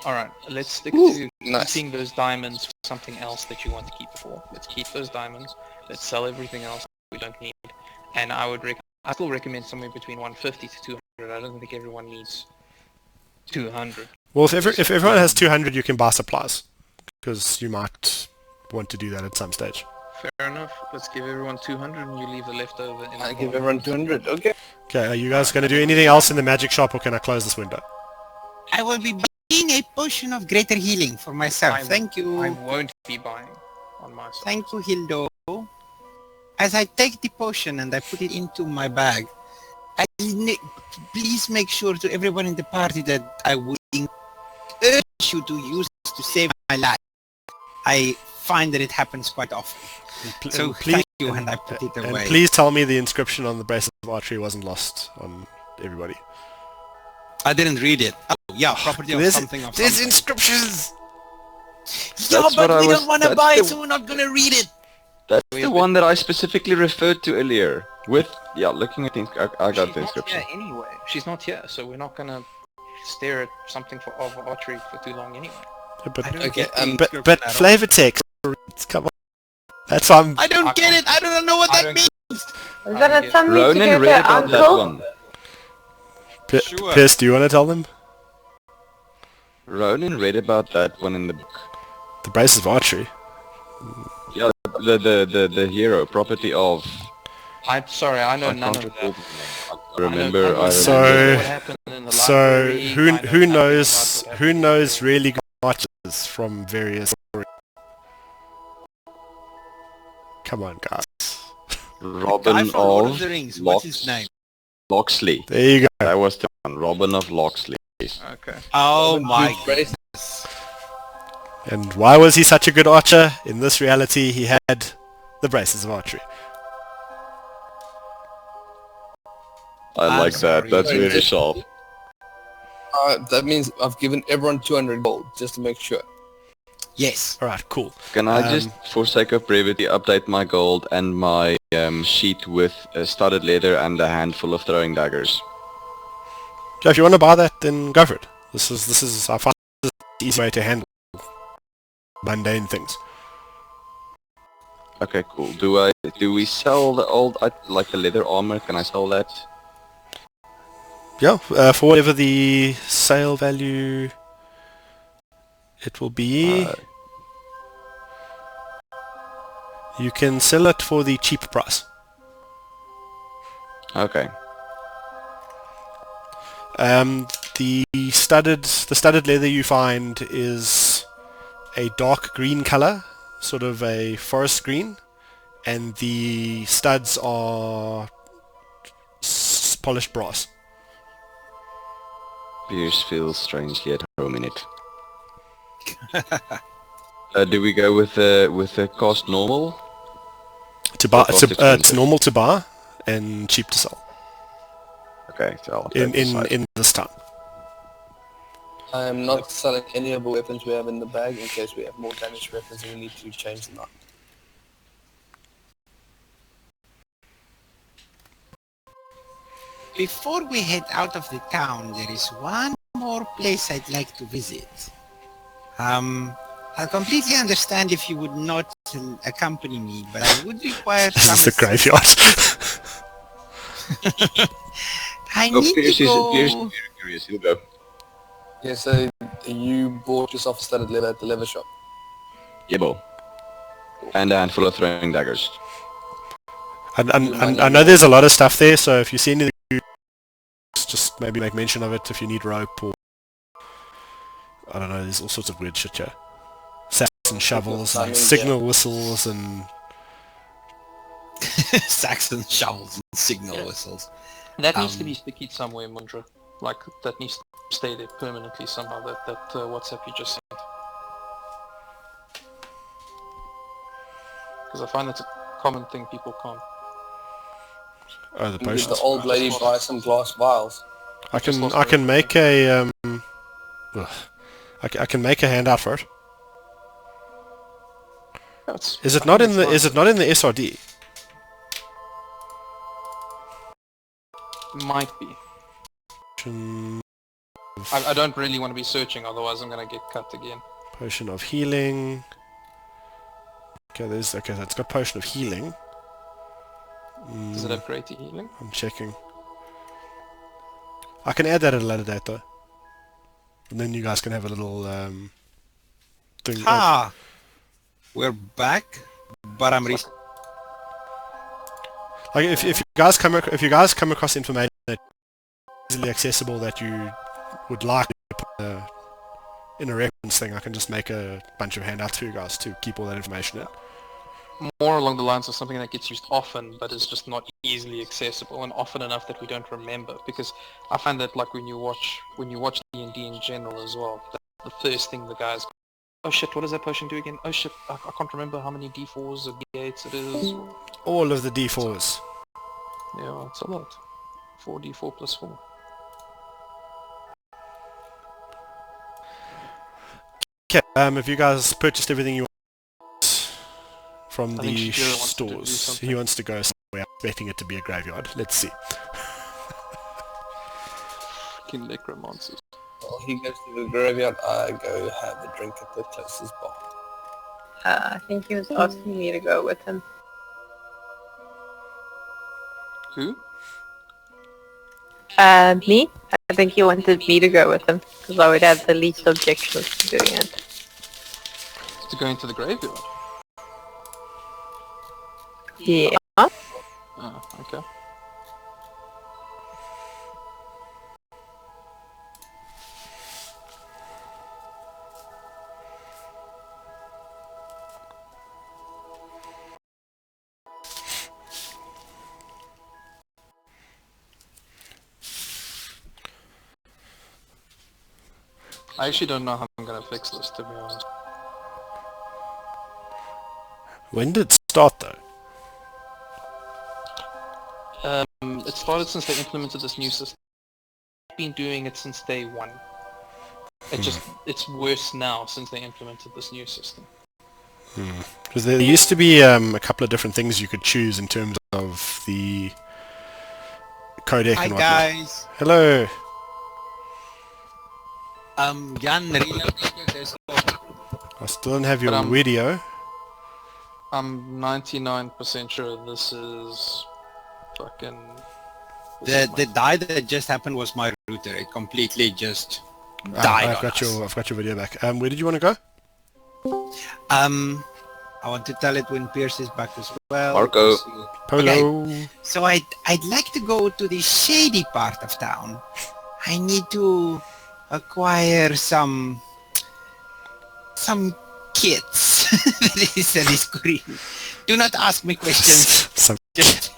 Speaker 2: Alright, let's stick
Speaker 5: Ooh,
Speaker 2: to
Speaker 5: nice.
Speaker 2: keeping those diamonds for something else that you want to keep it for. Let's keep those diamonds. Let's sell everything else we don't need. And I still recommend somewhere between 150 to 200. I don't think everyone needs 200.
Speaker 1: Well, if everyone has 200, you can buy supplies. because you might want to do that at some stage.
Speaker 2: Fair enough. Let's give everyone 200 and you leave the leftover in
Speaker 5: I
Speaker 2: the
Speaker 5: give
Speaker 2: vault.
Speaker 5: everyone 200. Okay.
Speaker 1: Okay, are you guys going to do anything else in the magic shop, or can I close this window?
Speaker 7: I will be buying a potion of greater healing for myself. Thank you.
Speaker 2: I won't be buying on my side.
Speaker 7: Thank you, Hildo. As I take the potion and I put it into my bag, please make sure to everyone in the party that I would urge you to use this to save my life. I find that it happens quite often. So thank you, and I put it away.
Speaker 1: And please tell me the inscription on the bracelet of archery wasn't lost on everybody.
Speaker 7: I didn't read it. Oh, yeah, property of something of
Speaker 1: There's
Speaker 7: something.
Speaker 1: inscriptions!
Speaker 7: Yeah,
Speaker 6: That's
Speaker 7: but
Speaker 6: what I
Speaker 7: we
Speaker 6: was-
Speaker 7: don't want to
Speaker 6: that's
Speaker 7: buy it,
Speaker 6: the-
Speaker 7: so we're not going to read it.
Speaker 6: That's the one that I specifically referred to earlier. With, yeah, looking at things, I got the
Speaker 2: She's not
Speaker 6: inscription.
Speaker 2: here anyway. She's not here, so we're not gonna stare at something of archery for too long anyway.
Speaker 1: Yeah, but
Speaker 7: I don't
Speaker 5: Okay,
Speaker 7: get the
Speaker 1: but
Speaker 7: inscription at all.
Speaker 1: flavor text, come on. That's why I'm...
Speaker 7: I don't get it. I don't know what
Speaker 2: I
Speaker 7: that
Speaker 2: don't-
Speaker 7: means.
Speaker 4: Is that a something to
Speaker 6: Ronan
Speaker 4: do with
Speaker 6: read
Speaker 4: her
Speaker 6: about that
Speaker 4: uncle?
Speaker 6: one.
Speaker 7: Sure.
Speaker 1: Pierce, do you want to tell them?
Speaker 6: Ronan read about that one in the book.
Speaker 1: The braces of archery.
Speaker 6: Yeah, the hero, property of...
Speaker 2: I'm sorry, I know
Speaker 6: I
Speaker 2: none
Speaker 6: can't
Speaker 2: of
Speaker 6: recall
Speaker 2: that.
Speaker 6: the name. I remember, I remember.
Speaker 1: So-
Speaker 2: what happened in the
Speaker 1: So
Speaker 2: library, I
Speaker 1: who
Speaker 2: know nothing
Speaker 1: knows
Speaker 2: about what
Speaker 1: who
Speaker 2: happened.
Speaker 1: knows really good archers from various stories? Come on, guys.
Speaker 7: Guy
Speaker 6: Robin
Speaker 7: from Lord of
Speaker 6: of
Speaker 7: the Rings. What's his name?
Speaker 6: Loxley.
Speaker 1: There you go.
Speaker 6: That was the one. Robin of Loxley.
Speaker 2: Okay.
Speaker 7: Oh my god.
Speaker 5: Braces.
Speaker 1: And why was he such a good archer? In this reality, he had the braces of archery.
Speaker 6: I
Speaker 7: I'm
Speaker 6: like that.
Speaker 7: sorry.
Speaker 6: That's really sharp.
Speaker 5: That means I've given everyone 200 gold, just to make sure.
Speaker 7: Yes.
Speaker 1: All right, cool.
Speaker 6: Can I just, for sake of brevity, update my gold and my sheet with studded leather and a handful of throwing daggers?
Speaker 1: Yeah, if you want to buy that, then go for it. This is I find this is the easy way to handle mundane things.
Speaker 6: Okay, cool. Do we sell the old, like the leather armor? Can I sell that?
Speaker 1: Yeah, for whatever the sale value it will be. You can sell it for the cheap price.
Speaker 6: Okay.
Speaker 1: The studded leather you find is a dark green color, sort of a forest green, and the studs are polished brass.
Speaker 6: Pierce feels strangely at home in it. Do we go with the cost normal?
Speaker 1: To buy,
Speaker 6: Cost
Speaker 1: it's
Speaker 6: expensive.
Speaker 1: normal to buy and cheap to sell
Speaker 6: Okay, so I'll take this side.
Speaker 1: in this time.
Speaker 5: I'm not selling any of the weapons we have in the bag in case we have more damaged weapons and we need to change them out.
Speaker 7: Before we head out of the town, there is one more place I'd like to visit. I completely understand if you would not accompany me, but I would require
Speaker 1: This
Speaker 7: some
Speaker 1: is a graveyard.
Speaker 7: I
Speaker 6: Oh,
Speaker 7: need
Speaker 6: Pierce
Speaker 7: to
Speaker 6: is
Speaker 7: go...
Speaker 6: Pierce is very curious. He'll go.
Speaker 5: Yeah, so you bought yourself a studded leather at the leather shop.
Speaker 6: Yeah, bo. And a handful of throwing daggers.
Speaker 1: I know there's a lot of stuff there, so if you see anything, just maybe make mention of it if you need rope or... I don't know, there's all sorts of weird shit here. Sacks and shovels and signal whistles and...
Speaker 7: Saxon shovels and signal whistles.
Speaker 2: That needs to be sticky somewhere, Mundra. Like, that needs to stay there permanently somehow, that WhatsApp you just sent. Because I find that's a common thing people can't.
Speaker 1: Oh, the
Speaker 5: You give
Speaker 1: post.
Speaker 5: the old lady buy some glass vials.
Speaker 1: I can make a I can make a handout for it. Is it not in the SRD?
Speaker 2: Might be. I don't really want to be searching, otherwise I'm gonna get cut again.
Speaker 1: Potion of healing. Okay, so it's got potion of healing.
Speaker 2: Does it have greater healing?
Speaker 1: I'm checking. I can add that at a later date though. And then you guys can have a little thing.
Speaker 3: Ha! We're back, but I'm
Speaker 1: Like if you guys come across information that is easily accessible that you would like to put in a reference thing, I can just make a bunch of handouts for you guys to keep all that information in.
Speaker 2: More along the lines of something that gets used often, but is just not easily accessible, and often enough that we don't remember. Because I find that like when you watch D&D in general as well, the first thing the guys, oh shit, what does that potion do again? Oh shit, I can't remember how many D4s or D8s it is.
Speaker 1: All of the D4s.
Speaker 2: Yeah, it's a lot. 4d4 plus 4.
Speaker 1: Okay, have you guys purchased everything you want from
Speaker 2: I think
Speaker 1: the
Speaker 2: Shakira wants to do
Speaker 1: stores?
Speaker 2: something.
Speaker 1: He wants to go somewhere. I'm expecting it to be a graveyard. Let's see.
Speaker 2: Fucking necromancers.
Speaker 5: While he goes to the graveyard, I go have a drink at the closest bar.
Speaker 4: I think he was asking me to go with him.
Speaker 2: Who?
Speaker 4: Me? I think he wanted me to go with him, because I would have the least objections to doing it.
Speaker 2: To go into the graveyard?
Speaker 4: Yeah.
Speaker 2: Oh, okay. I actually don't know how I'm gonna fix this, to be honest.
Speaker 1: When did it start though?
Speaker 2: It started since they implemented this new system. I've been doing it since day one. It's worse now since they implemented this new system.
Speaker 1: Because there used to be a couple of different things you could choose in terms of the codec
Speaker 3: Hi
Speaker 1: and whatnot.
Speaker 3: guys.
Speaker 1: Hello.
Speaker 3: Jan, relocate your desktop.
Speaker 1: I still don't have your
Speaker 2: But,
Speaker 1: video.
Speaker 2: I'm 99% sure this is fucking...
Speaker 3: The die that just happened was my router. It completely just died
Speaker 1: I've
Speaker 3: on
Speaker 1: got
Speaker 3: us.
Speaker 1: I've got your video back. Where did you want to go?
Speaker 3: I want to tell it when Pierce is back as well.
Speaker 6: Marco.
Speaker 1: Polo.
Speaker 7: So I'd like to go to the shady part of town. I need to acquire some kits. That is green. Do not ask me questions.
Speaker 1: some kits.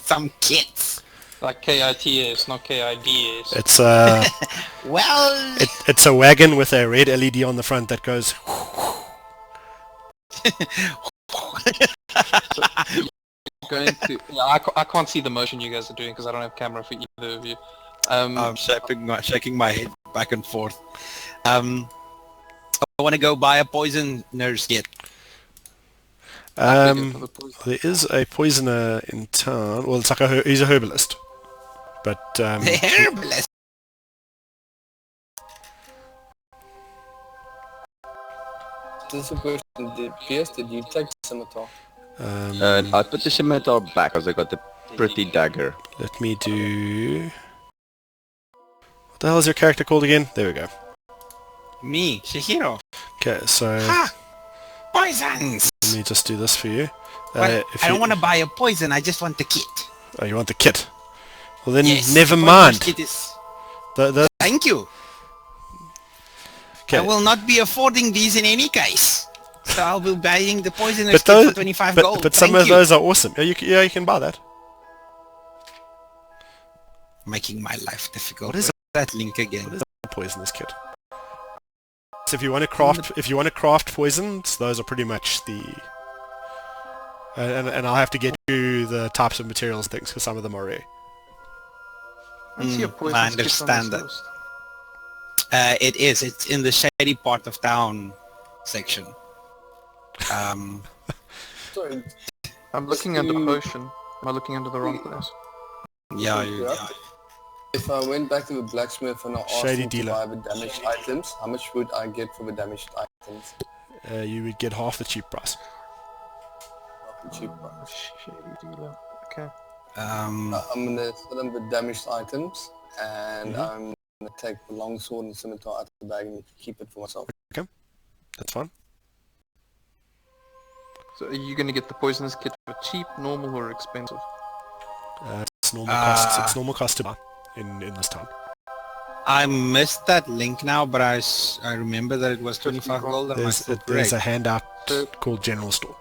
Speaker 7: Some kits.
Speaker 2: Like KITS, not KIDS.
Speaker 1: It's
Speaker 7: Well,
Speaker 1: it's a wagon with a red LED on the front that goes.
Speaker 2: Going to... Yeah, I can't see the motion you guys are doing because I don't have camera for either of you.
Speaker 3: I'm shaking my head back and forth. I want to go buy a poisoner's kit.
Speaker 1: There is a poisoner in town. Well, it's like he's a herbalist, but
Speaker 7: the herbalist.
Speaker 5: This is a question. Pierce, did you take the scimitar?
Speaker 6: I put the scimitar back because I got the pretty dagger.
Speaker 1: let me do. What the hell is your character called again? There we go.
Speaker 7: Me, Shihiro.
Speaker 1: Okay, so
Speaker 7: Ha! Poisons!
Speaker 1: let me just do this for you.
Speaker 7: But
Speaker 1: If
Speaker 7: I
Speaker 1: you-
Speaker 7: don't want to buy a poison, I just want the kit.
Speaker 1: Oh, you want the kit? Well then,
Speaker 7: Yes,
Speaker 1: never
Speaker 7: the
Speaker 1: mind.
Speaker 7: poisoner's kit is...
Speaker 1: The
Speaker 7: Thank you.
Speaker 1: okay.
Speaker 7: I will not be affording these in any case. So I'll be buying the poisoner's
Speaker 1: But
Speaker 7: kit
Speaker 1: those,
Speaker 7: for 25
Speaker 1: but,
Speaker 7: gold.
Speaker 1: but some
Speaker 7: Thank
Speaker 1: of
Speaker 7: you.
Speaker 1: those are awesome. Yeah, you can buy that.
Speaker 7: Making my life difficult.
Speaker 1: What is
Speaker 7: that link again?
Speaker 1: What is the poisonous kit? So if you want to craft poisons, those are pretty much the. And I'll have to get you the types of materials things because some of them are rare.
Speaker 2: I see a poison
Speaker 7: I
Speaker 2: skip on this
Speaker 7: understand that.
Speaker 2: list.
Speaker 7: It is. It's in the shady part of town section.
Speaker 5: Sorry.
Speaker 2: I'm looking under potion. Am I looking under the wrong place?
Speaker 7: Yeah,
Speaker 5: Yeah. If I went back to the blacksmith and I asked
Speaker 1: Shady
Speaker 5: him
Speaker 1: dealer.
Speaker 5: to buy the damaged items, how much would I get for the damaged items?
Speaker 1: You would get half the cheap price.
Speaker 5: Cheap price.
Speaker 2: Shady dealer. Okay.
Speaker 5: I'm gonna sell them the damaged items, and I'm to take the long sword and scimitar out of the bag and keep it for myself.
Speaker 1: That's fine.
Speaker 2: So are you going to get the poisonous kit for cheap, normal, or expensive?
Speaker 1: It's normal cost. It's normal cost to buy in this town.
Speaker 3: I missed that link now, but I remember that it was 25 gold and
Speaker 1: There's a handout called General Store.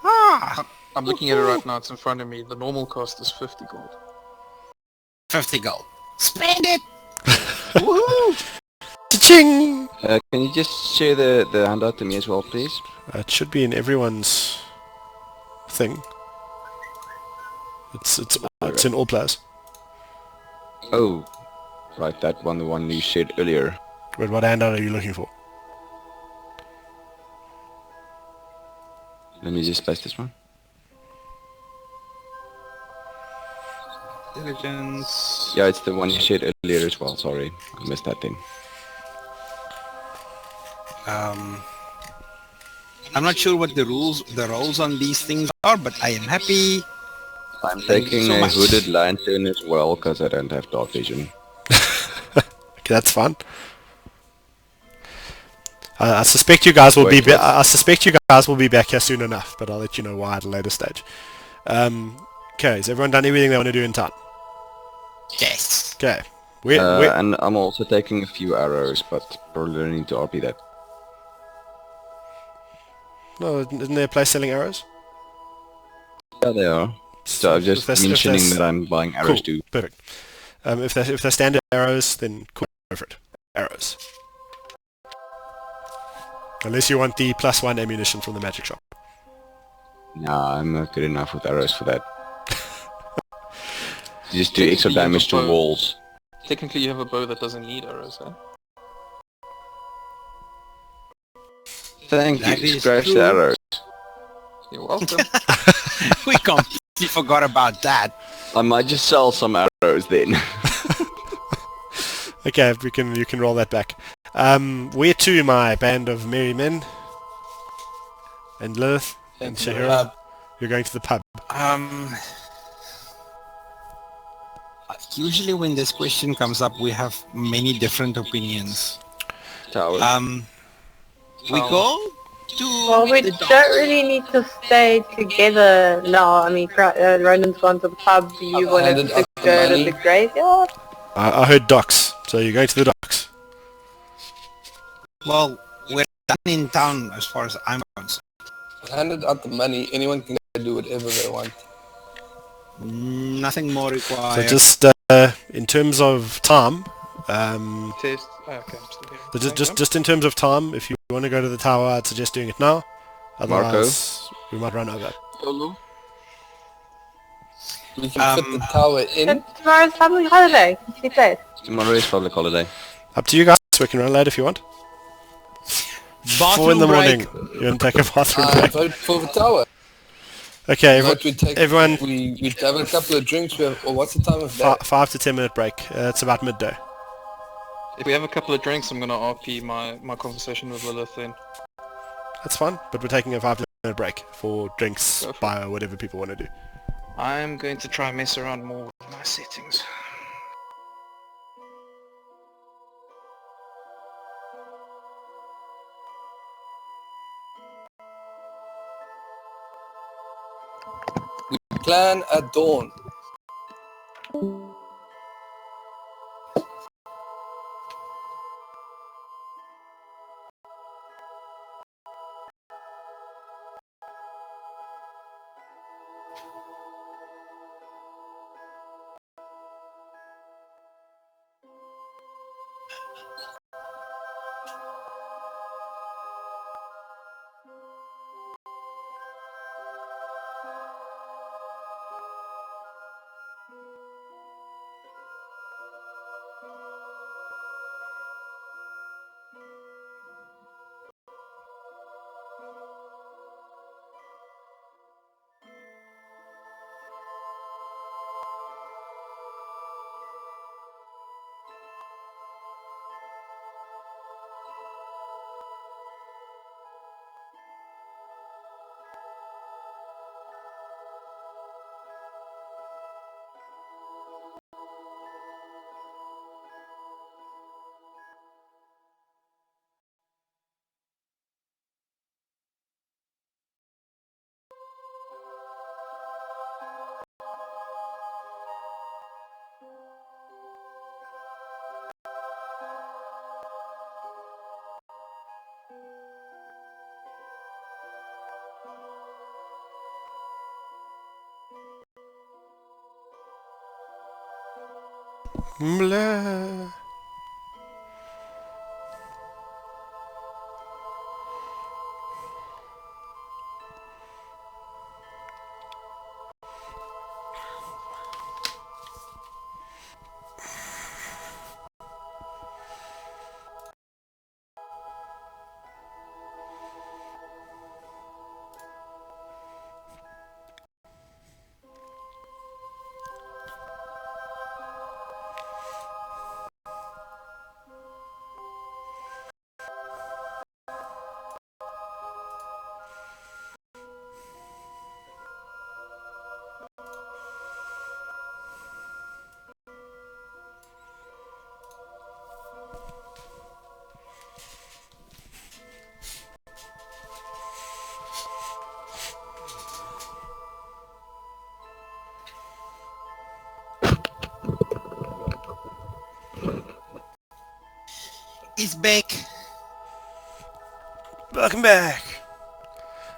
Speaker 2: I'm looking at it right now. It's in front of me. The normal cost is 50 gold.
Speaker 3: 50 gold. Spend it!
Speaker 1: Woohoo! Cha-ching!
Speaker 6: Can you just share the handout to me as well, please?
Speaker 1: It should be in everyone's thing. It's in all players.
Speaker 6: Oh, right, that one, the one you shared earlier.
Speaker 1: Wait, what handout are you looking for?
Speaker 6: Let me just paste this one.
Speaker 3: Diligence.
Speaker 6: Yeah, it's the one you shared earlier as well. Sorry, I missed that thing.
Speaker 3: I'm not sure what the roles on these things are, but I am happy.
Speaker 6: I'm taking
Speaker 3: so
Speaker 6: a
Speaker 3: much.
Speaker 6: hooded lantern as well because I don't have dark vision.
Speaker 1: Okay, that's fun. I suspect you guys will
Speaker 6: Wait,
Speaker 1: be. I suspect you guys will be back here soon enough, but I'll let you know why at a later stage. Okay, has everyone done everything they want to do in town?
Speaker 3: Yes.
Speaker 1: Okay.
Speaker 6: And I'm also taking a few arrows, but probably don't need to RP that.
Speaker 1: No, isn't there a place selling arrows?
Speaker 6: Yeah, they are. So I'm just mentioning that I'm buying arrows
Speaker 1: Cool.
Speaker 6: too.
Speaker 1: Perfect. If they're standard arrows, then cool, go for it. Arrows. Unless you want the +1 ammunition from the magic shop.
Speaker 6: Nah, I'm not good enough with arrows for that. Just do
Speaker 2: Technically,
Speaker 6: extra
Speaker 2: you have
Speaker 6: damage
Speaker 2: a
Speaker 6: to
Speaker 2: bow.
Speaker 6: walls.
Speaker 2: Technically, you have a bow that doesn't need arrows, huh?
Speaker 6: Thank
Speaker 3: That
Speaker 6: you.
Speaker 3: is
Speaker 6: Scratch
Speaker 3: true.
Speaker 6: the arrows.
Speaker 2: You're welcome.
Speaker 3: We completely forgot about that.
Speaker 6: I might just sell some arrows then.
Speaker 1: Okay, you can roll that back. Where to, my band of merry men? And Lilith and Shahira? You're going to the pub.
Speaker 3: Usually when this question comes up, we have many different opinions.
Speaker 6: Tower.
Speaker 3: We go to
Speaker 4: Well, we
Speaker 3: the
Speaker 4: don't really need to stay together now. I mean, Ronan's gone to the pub. You want
Speaker 5: handed
Speaker 4: to
Speaker 5: out the
Speaker 4: go to
Speaker 5: money.
Speaker 4: the graveyard?
Speaker 1: I heard docks, so you're going to the docks.
Speaker 3: Well, we're done in town as far as I'm concerned.
Speaker 5: Handed out the money, anyone can do whatever they want.
Speaker 3: Nothing more required.
Speaker 1: So just in terms of time,
Speaker 2: Test. Oh, okay, I'm still here.
Speaker 1: just in terms of time, if you want to go to the tower, I'd suggest doing it now. Otherwise, we might run over.
Speaker 2: Solo?
Speaker 5: We can fit the tower in.
Speaker 4: Tomorrow's public holiday. Keep it.
Speaker 6: Tomorrow is public holiday.
Speaker 1: Up to you guys. We can run late if you want. 4 in the morning. You want to take a bathroom break?
Speaker 5: Vote for the tower.
Speaker 1: Okay,
Speaker 5: Vote we take,
Speaker 1: everyone.
Speaker 5: We have a couple of drinks. Or what's the time of day?
Speaker 1: 5 to 10 minute break. It's about midday.
Speaker 2: If we have a couple of drinks, I'm gonna RP my conversation with Lilith then.
Speaker 1: That's fine, but we're taking a 5 to 10 minute break for drinks,
Speaker 2: Go for it.
Speaker 1: bio, whatever people want to do.
Speaker 2: I'm going to try and mess around more with my settings.
Speaker 5: Plan at dawn.
Speaker 1: Blah.
Speaker 7: He's back.
Speaker 1: Welcome back.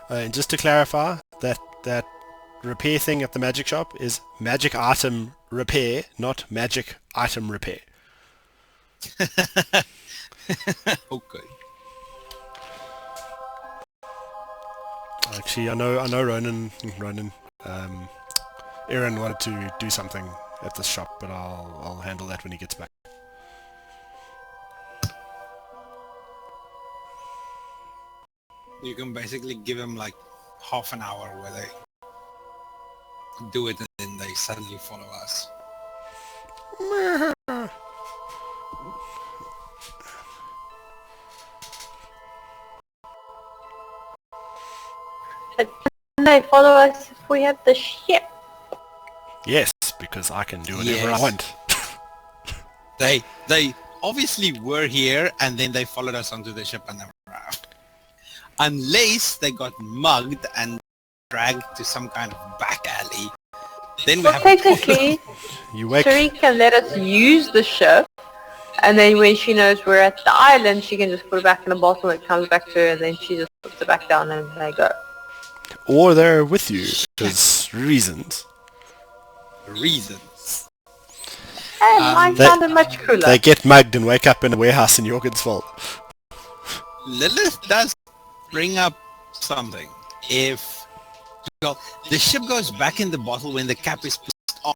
Speaker 1: And just to clarify, that repair thing at the magic shop is magic item repair, not magic item repair.
Speaker 7: Okay.
Speaker 1: Actually, I know Ronan, Aaron wanted to do something at the shop, but I'll handle that when he gets back.
Speaker 3: You can basically give them like half an hour where they do it and then they suddenly follow us.
Speaker 4: Can they follow us if we have the ship?
Speaker 1: Yes, because I can do whatever I
Speaker 3: Yes.
Speaker 1: want.
Speaker 3: They obviously were here and then they followed us onto the ship and never left. Unless they got mugged and dragged to some kind of back alley. Then we
Speaker 4: Well,
Speaker 3: have
Speaker 4: technically,
Speaker 1: You wake.
Speaker 4: Tariq can let us use the ship, and then when she knows we're at the island, she can just put it back in a bottle, it comes back to her, and then she just puts it back down and they go.
Speaker 1: Or they're with you, because reasons.
Speaker 3: reasons.
Speaker 4: And mine
Speaker 1: They-
Speaker 4: sounded much cooler.
Speaker 1: They get mugged and wake up in a warehouse in Jorgen's fault.
Speaker 3: Lilith does bring up something. If well, the ship goes back in the bottle when the cap is pushed on.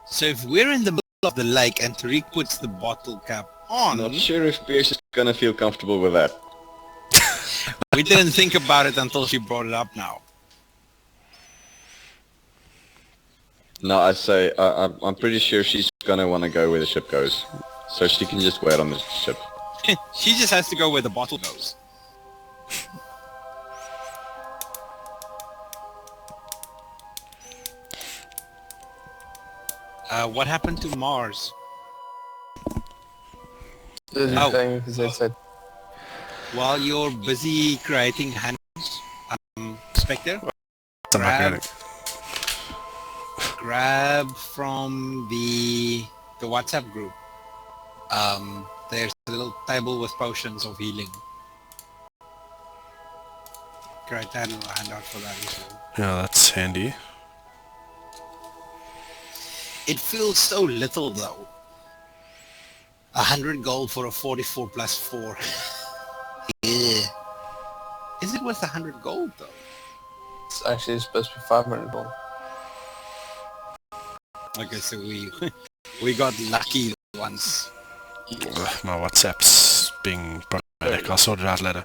Speaker 3: So if we're in the middle of the lake and Tariq puts the bottle cap on,
Speaker 6: Not sure if Pierce is gonna feel comfortable with that.
Speaker 3: we didn't think about it until she brought it up now.
Speaker 6: No, I say I'm pretty sure she's gonna want to go where the ship goes, so she can just wait on the ship.
Speaker 3: She just has to go where the bottle goes. What happened to Mars? Oh.
Speaker 5: Because they said,
Speaker 3: While you're busy creating hands, Spectre,
Speaker 1: Something
Speaker 3: grab,
Speaker 1: like that.
Speaker 3: grab from the WhatsApp group. There's a little table with potions of healing. Create that little handout for that as well.
Speaker 1: Yeah, that's handy.
Speaker 3: It feels so little though. 100 gold for a 44 plus 4. Yeah. Is it worth 100 gold though?
Speaker 5: it's actually supposed to be 500 gold.
Speaker 3: Okay, so we got lucky once.
Speaker 1: Ugh, my WhatsApp's being problematic. I'll sort it out later.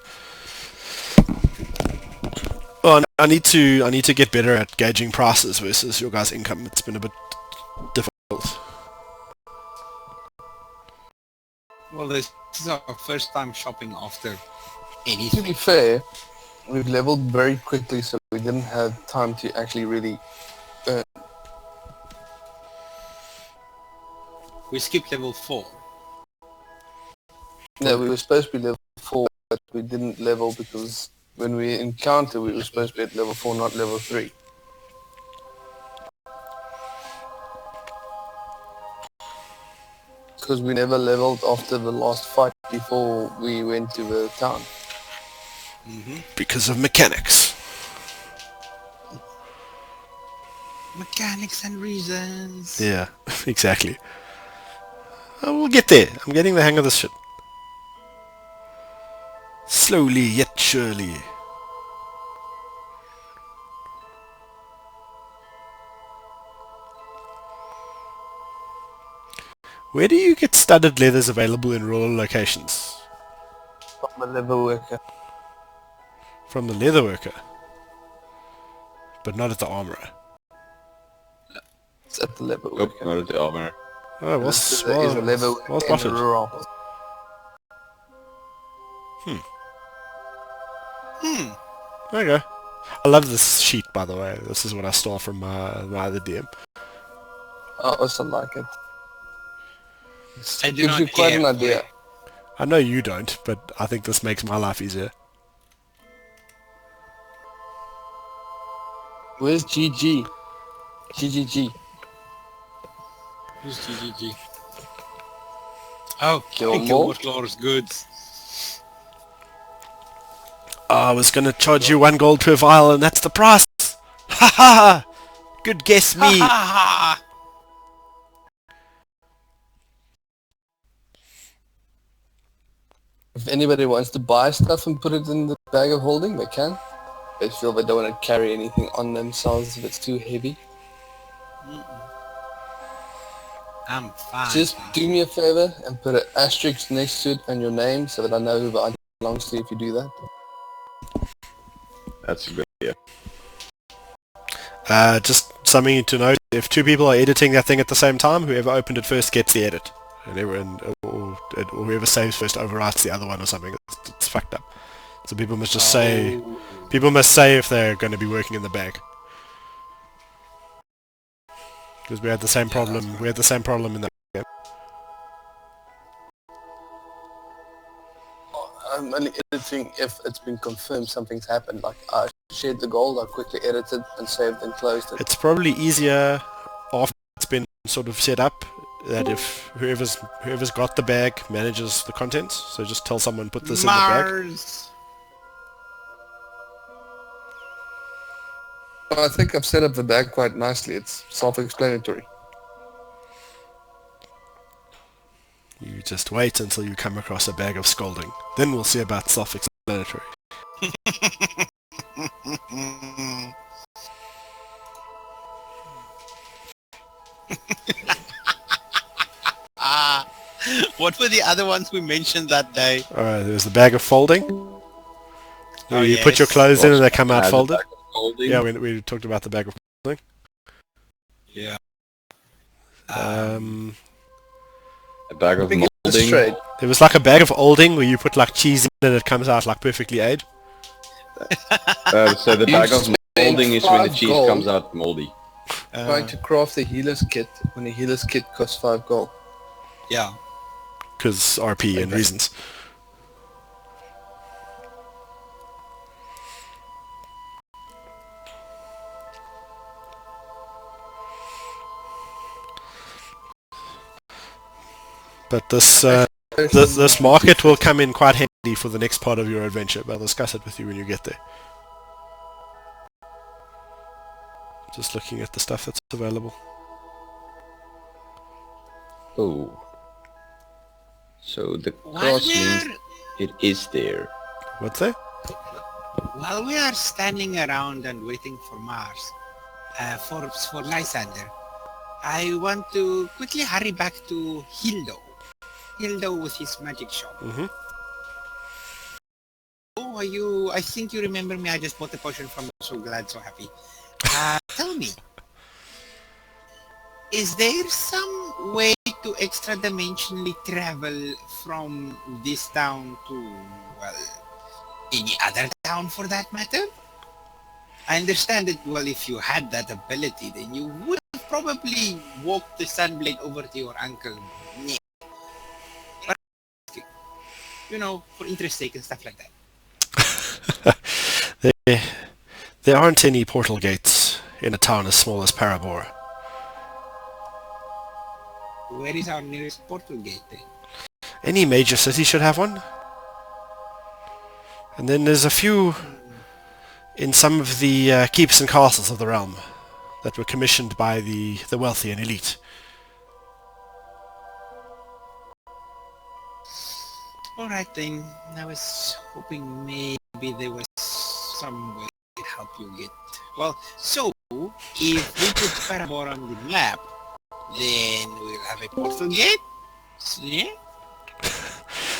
Speaker 1: Oh, I need to get better at gauging prices versus your guys' income. It's been a bit difficult.
Speaker 3: Well, this is our first time shopping after
Speaker 5: To
Speaker 3: anything.
Speaker 5: be fair, we've leveled very quickly, so we didn't have time to actually really earn.
Speaker 3: We skipped level 4.
Speaker 5: No, we were supposed to be level 4, but we didn't level because when we encounter, we were supposed to be at level 4, not level 3. Because we never leveled after the last fight before we went to the town.
Speaker 1: Because of mechanics.
Speaker 3: Mechanics and reasons.
Speaker 1: Yeah, exactly. We'll get there. I'm getting the hang of this shit. Slowly yet surely. Where do you get studded leathers available in rural locations?
Speaker 5: From a leather worker.
Speaker 1: From the leather worker. But not at the armourer.
Speaker 5: It's at the leather
Speaker 6: Nope,
Speaker 5: worker.
Speaker 6: not at the armor.
Speaker 1: Oh,
Speaker 5: Is a leather worker
Speaker 1: well
Speaker 5: in the
Speaker 1: spotted.
Speaker 5: rural.
Speaker 1: Okay. I love this sheet, by the way. This is what I stole from my other DM.
Speaker 5: I also like it.
Speaker 7: I do
Speaker 5: Gives
Speaker 7: not
Speaker 5: you quite
Speaker 7: care
Speaker 5: an
Speaker 7: for
Speaker 5: idea.
Speaker 7: it.
Speaker 1: I know you don't, but I think this makes my life easier.
Speaker 5: Where's GG? GGG.
Speaker 7: Who's GGG? Oh,
Speaker 5: Gilmore?
Speaker 7: Gilmore Claw's goods.
Speaker 1: I was gonna charge you 1 gold per vial, and that's the price! Ha ha! Good guess, me!
Speaker 5: If anybody wants to buy stuff and put it in the bag of holding, they can. They feel they don't want to carry anything on themselves if it's too heavy.
Speaker 7: I'm fine.
Speaker 5: Just do me a favor and put an asterisk next to it and your name so that I know who it belongs to if you do that.
Speaker 6: That's a good idea.
Speaker 1: Just something to note, if 2 people are editing that thing at the same time, whoever opened it first gets the edit. And everyone, or whoever saves first overwrites the other one or something. It's fucked up. So people must just say, people must say if they're going to be working in the bag. Because we had the same problem, we had the same problem in that game.
Speaker 5: I'm only editing if it's been confirmed something's happened. Like I shared the gold, I quickly edited and saved and closed it.
Speaker 1: It's probably easier after it's been sort of set up that if whoever's got the bag manages the contents. So just tell someone put this in the bag.
Speaker 7: Mars.
Speaker 5: Well, I think I've set up the bag quite nicely. It's self-explanatory.
Speaker 1: You just wait until you come across a bag of scolding. Then we'll see about self-explanatory.
Speaker 7: What were the other ones we mentioned that day?
Speaker 1: Alright, there's the bag of folding.
Speaker 7: Oh,
Speaker 1: You put your
Speaker 7: yes.
Speaker 1: clothes in and they come out
Speaker 6: Add a
Speaker 1: folded.
Speaker 6: bag of holding.
Speaker 1: Yeah, we talked about the bag of folding.
Speaker 7: Yeah.
Speaker 6: A bag of
Speaker 5: Big in the
Speaker 6: molding.
Speaker 5: straight.
Speaker 1: There was like a bag of olding where you put like cheese in and it comes out like perfectly aged.
Speaker 6: So the
Speaker 5: You
Speaker 6: bag of
Speaker 5: spend
Speaker 6: molding is when the
Speaker 5: 5
Speaker 6: cheese
Speaker 5: gold.
Speaker 6: comes out moldy.
Speaker 5: Trying to craft a healer's kit when a healer's kit costs 5 gold.
Speaker 7: Yeah.
Speaker 1: Because RP and reasons. But this market will come in quite handy for the next part of your adventure. But I'll discuss it with you when you get there. Just looking at the stuff that's available.
Speaker 6: Oh. So the
Speaker 7: While
Speaker 6: cross means
Speaker 7: we're,
Speaker 6: it is there.
Speaker 1: What's there?
Speaker 7: while we are standing around and waiting for Mars, for Lysander, I want to quickly hurry back to Hildo. Hildo with his magic shop.
Speaker 1: Mm-hmm.
Speaker 7: Oh, are you? I think you remember me. I just bought the potion from. So glad, so happy. Tell me, is there some way to extra-dimensionally travel from this town to, well, any other town for that matter? I understand that, well, if you had that ability, then you would have probably walked the Sunblade over to your uncle. But, you know, for interest sake and stuff like that.
Speaker 1: There aren't any portal gates in a town as small as Parabor.
Speaker 7: Where is our nearest portal gate then?
Speaker 1: Any major city should have one. And then there's a few in some of the keeps and castles of the realm that were commissioned by the wealthy and elite.
Speaker 7: Alright then, I was hoping maybe there was some way to help you get... Well, so, if we put Paramore on the map, then we'll have a portal gate? Yeah?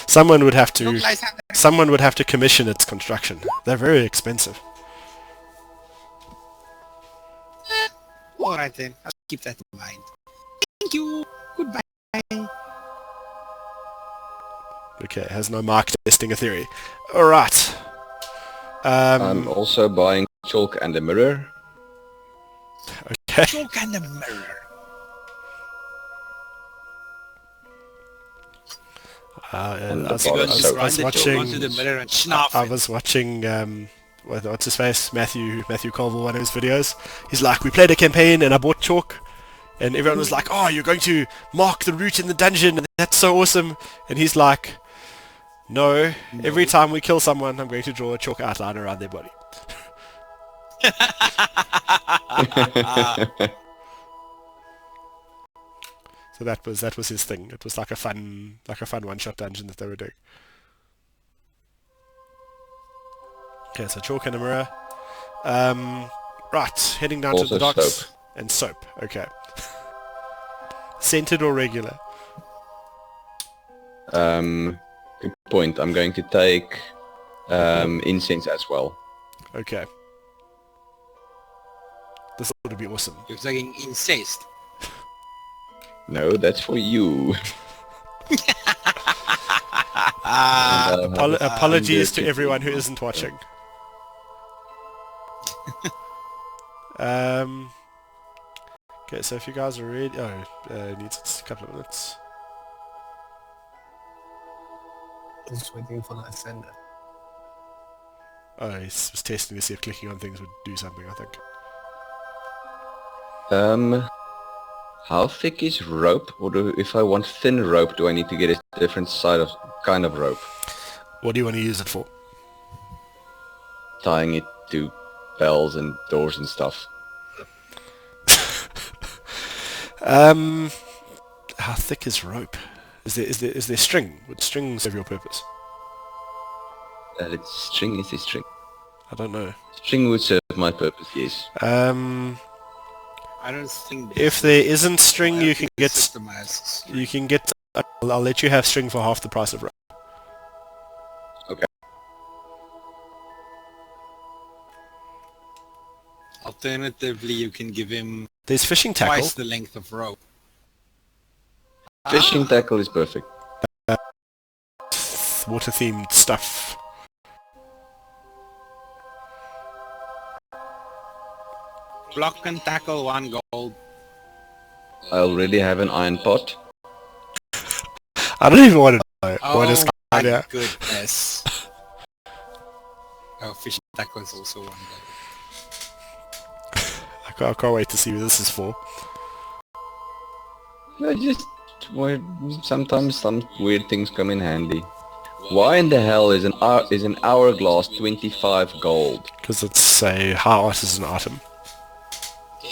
Speaker 1: Someone would have
Speaker 7: Look,
Speaker 1: to.
Speaker 7: Lysander.
Speaker 1: Someone would have to commission its construction. They're very expensive.
Speaker 7: Alright then, I'll keep that in mind. Thank you. Goodbye.
Speaker 1: Okay, has no mark testing a theory. Alright.
Speaker 6: I'm also buying chalk and a mirror.
Speaker 1: Okay.
Speaker 7: Chalk and a mirror.
Speaker 6: And
Speaker 1: I was,
Speaker 6: the
Speaker 1: I
Speaker 6: bottom
Speaker 1: was-
Speaker 6: soap.
Speaker 1: I was
Speaker 7: Run the chalk
Speaker 1: watching.
Speaker 7: onto the mirror and snuff
Speaker 1: I
Speaker 7: it.
Speaker 1: was watching. What's his face? Matthew Colville, one of his videos. He's like, we played a campaign and I bought chalk, and everyone was like, oh, you're going to mark the route in the dungeon, and that's so awesome. And he's like, no. Every time we kill someone, I'm going to draw a chalk outline around their body. So that was his thing. It was like a fun one-shot dungeon that they were doing. Okay, so chalk and a mirror. Right, heading down to
Speaker 6: Also
Speaker 1: the docks.
Speaker 6: soap.
Speaker 1: And soap, okay. Scented or regular?
Speaker 6: Good point. I'm going to take incense as well.
Speaker 1: Okay. This would be awesome.
Speaker 7: You're taking incest.
Speaker 6: No, that's for you.
Speaker 1: Apologies to everyone who isn't watching. Okay, so if you guys are ready... Oh, needs a couple of minutes.
Speaker 5: Just waiting for that sender.
Speaker 1: Oh, he was testing to see if clicking on things would do something, I think.
Speaker 6: How thick is rope? Or if I want thin rope, do I need to get a different kind of rope?
Speaker 1: What do you want to use it for?
Speaker 6: Tying it to bells and doors and stuff.
Speaker 1: How thick is rope? Is there string? Would string serve your purpose?
Speaker 6: It's string, is it string?
Speaker 1: I don't know.
Speaker 6: String would serve my purpose, yes.
Speaker 7: I don't think...
Speaker 1: If there isn't string, you can get...
Speaker 7: System has
Speaker 1: You can get... I'll let you have string for half the price of rope.
Speaker 6: Okay.
Speaker 7: Alternatively, you can give him
Speaker 1: There's fishing tackle.
Speaker 7: twice the length of rope.
Speaker 6: Fishing tackle is perfect.
Speaker 1: Water-themed stuff.
Speaker 7: Block and tackle, 1 gold.
Speaker 6: I already have an iron pot.
Speaker 1: I don't even want to know what is
Speaker 7: Oh
Speaker 1: going
Speaker 7: my
Speaker 1: on.
Speaker 7: goodness. Oh, fishing tackle is also 1 gold.
Speaker 1: I can't wait to see what this is for.
Speaker 6: Sometimes some weird things come in handy. Why in the hell is an hourglass 25 gold?
Speaker 1: Because it's a high artisan item.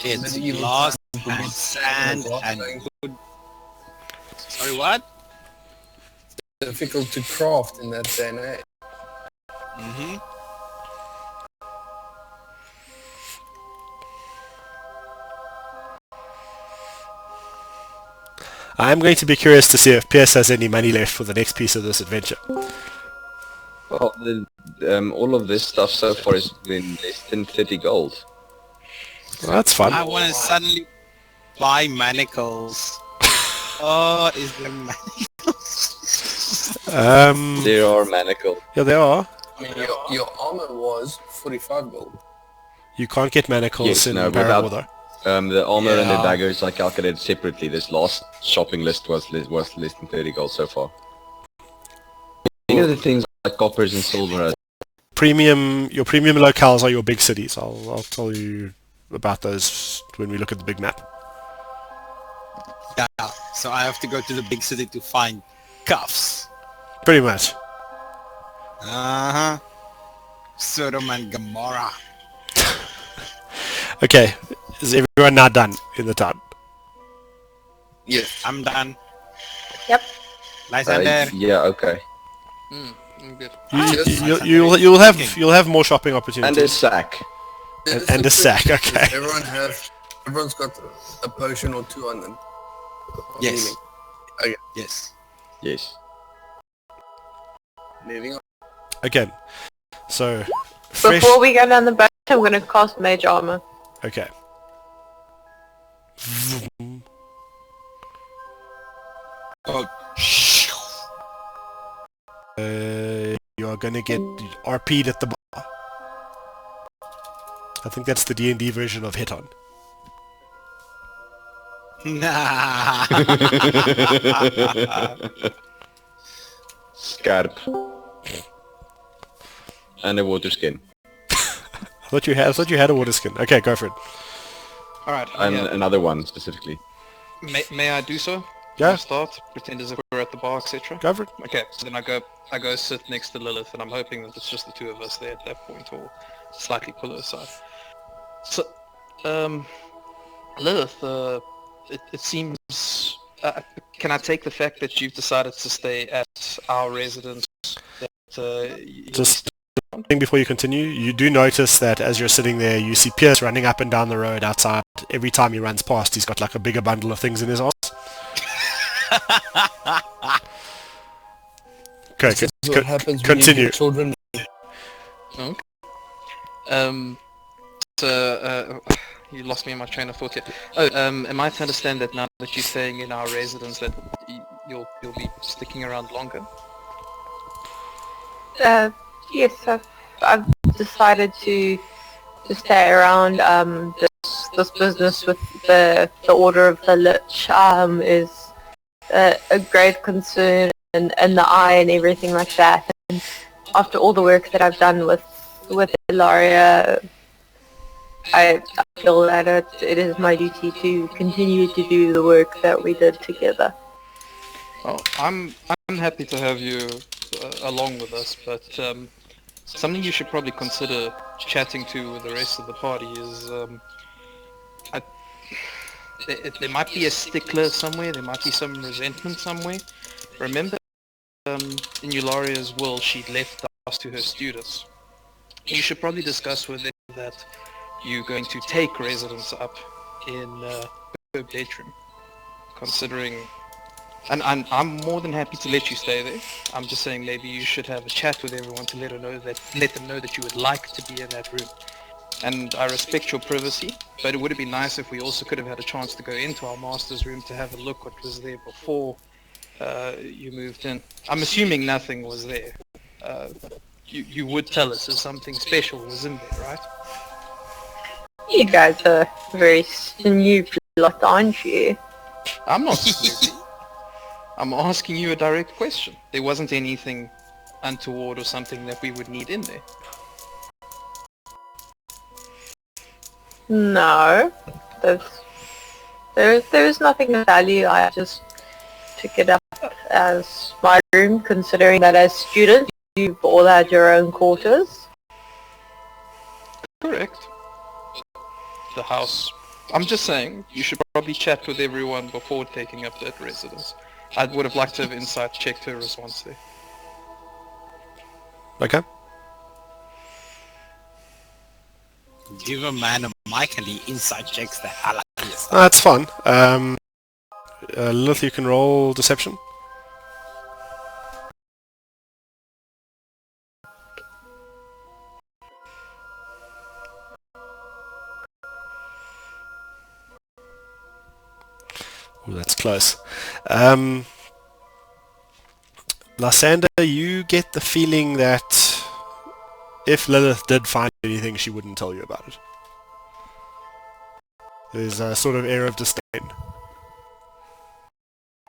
Speaker 7: It's
Speaker 5: Then you
Speaker 7: glass
Speaker 5: can-
Speaker 7: and sand and wood. Sorry, what?
Speaker 5: Difficult to craft in that day and age.
Speaker 7: Mm-hmm.
Speaker 1: I'm going to be curious to see if Pierce has any money left for the next piece of this adventure.
Speaker 6: Well, all of this stuff so far has been less than 30 gold.
Speaker 1: Well, that's fun.
Speaker 7: I want to suddenly buy manacles. Oh, is there manacles?
Speaker 6: There are manacles.
Speaker 1: Yeah, there are.
Speaker 5: I mean, your armor was 45 gold.
Speaker 1: You can't get manacles
Speaker 6: Yes,
Speaker 1: in
Speaker 6: no,
Speaker 1: Paramore
Speaker 6: without-
Speaker 1: though.
Speaker 6: The armor and the
Speaker 7: Yeah.
Speaker 6: daggers I calculated separately. This last shopping list was less than 30 gold so far. Any of the things like coppers and silver.
Speaker 1: Your premium locales are your big cities. I'll tell you about those when we look at the big map.
Speaker 7: Yeah, so I have to go to the big city to find cuffs.
Speaker 1: Pretty much.
Speaker 7: Uh-huh. Sodom and Gomorrah.
Speaker 1: Okay, is everyone now done in the town?
Speaker 5: Yes.
Speaker 7: I'm done.
Speaker 4: Yep.
Speaker 7: Lysander.
Speaker 6: Yeah, okay.
Speaker 2: Good.
Speaker 1: You'll have more shopping opportunities.
Speaker 6: And a sack.
Speaker 1: And a sack, okay.
Speaker 5: Everyone's got a potion or two on them.
Speaker 3: Yes.
Speaker 5: Healing. Okay,
Speaker 3: Yes.
Speaker 6: Yes.
Speaker 5: moving on.
Speaker 1: Again. So fresh.
Speaker 4: Before we go down the boat, I'm gonna cast mage armor.
Speaker 1: Okay.
Speaker 3: Oh,
Speaker 1: You are gonna get RP'd at the bar. I think that's the D&D version of hit on.
Speaker 3: nah.
Speaker 6: Scarp. And a water skin.
Speaker 1: I thought you had a water skin. Okay, go for it.
Speaker 2: All right.
Speaker 6: And
Speaker 2: yeah.
Speaker 6: another one specifically.
Speaker 2: May I do so?
Speaker 1: Yeah.
Speaker 2: I'll start. Pretend as if we're at the bar, etc.
Speaker 1: Go for it.
Speaker 2: Okay. So then I go sit next to Lilith, and I'm hoping that it's just the two of us there at that point, or slightly pull her aside. So, Lilith, it seems. Can I take the fact that you've decided to stay at our residence? That
Speaker 1: Just thing before you continue, you do notice that as you're sitting there, you see Pierce running up and down the road outside. Every time he runs past, he's got like a bigger bundle of things in his arms. Okay,
Speaker 5: This is what happens when you
Speaker 1: continue.
Speaker 5: give children.
Speaker 2: Okay. You lost me in my train of thought here. Oh, am I to understand that now that you're staying in our residence, that you'll be sticking around longer?
Speaker 4: Yes, I've decided to stay around. This business with the Order of the Lich is a great concern, and the eye and everything like that. And after all the work that I've done with Ilaria, I feel that it is my duty to continue to do the work that we did together.
Speaker 2: Well, I'm happy to have you along with us, but something you should probably consider chatting to with the rest of the party is there might be a stickler somewhere, there might be some resentment somewhere. Remember, in Eularia's will, she'd left the house to her students. You should probably discuss with them that you're going to take residence up in her bedroom, considering. And I'm more than happy to let you stay there. I'm just saying maybe you should have a chat with everyone to let them know that you would like to be in that room. And I respect your privacy, but it would have been nice if we also could have had a chance to go into our master's room to have a look what was there before you moved in. I'm assuming nothing was there. You would tell us if something special was in there, right?
Speaker 4: You guys are very snoopy lot, aren't you?
Speaker 2: I'm not snoopy. I'm asking you a direct question. There wasn't anything untoward or something that we would need in there.
Speaker 4: No, there is nothing of value. I just took it up as my room, considering that as students you've all had your own quarters.
Speaker 2: Correct. The house. I'm just saying, you should probably chat with everyone before taking up that residence. I would have liked to have insight checked her response there.
Speaker 1: Okay.
Speaker 3: Give a man a mic and he inside checks the hell out of you.
Speaker 1: That's fun. Lilith, you can roll deception. Oh, that's close. Lysander, you get the feeling that if Lilith did find anything, she wouldn't tell you about it. There's a sort of air of disdain.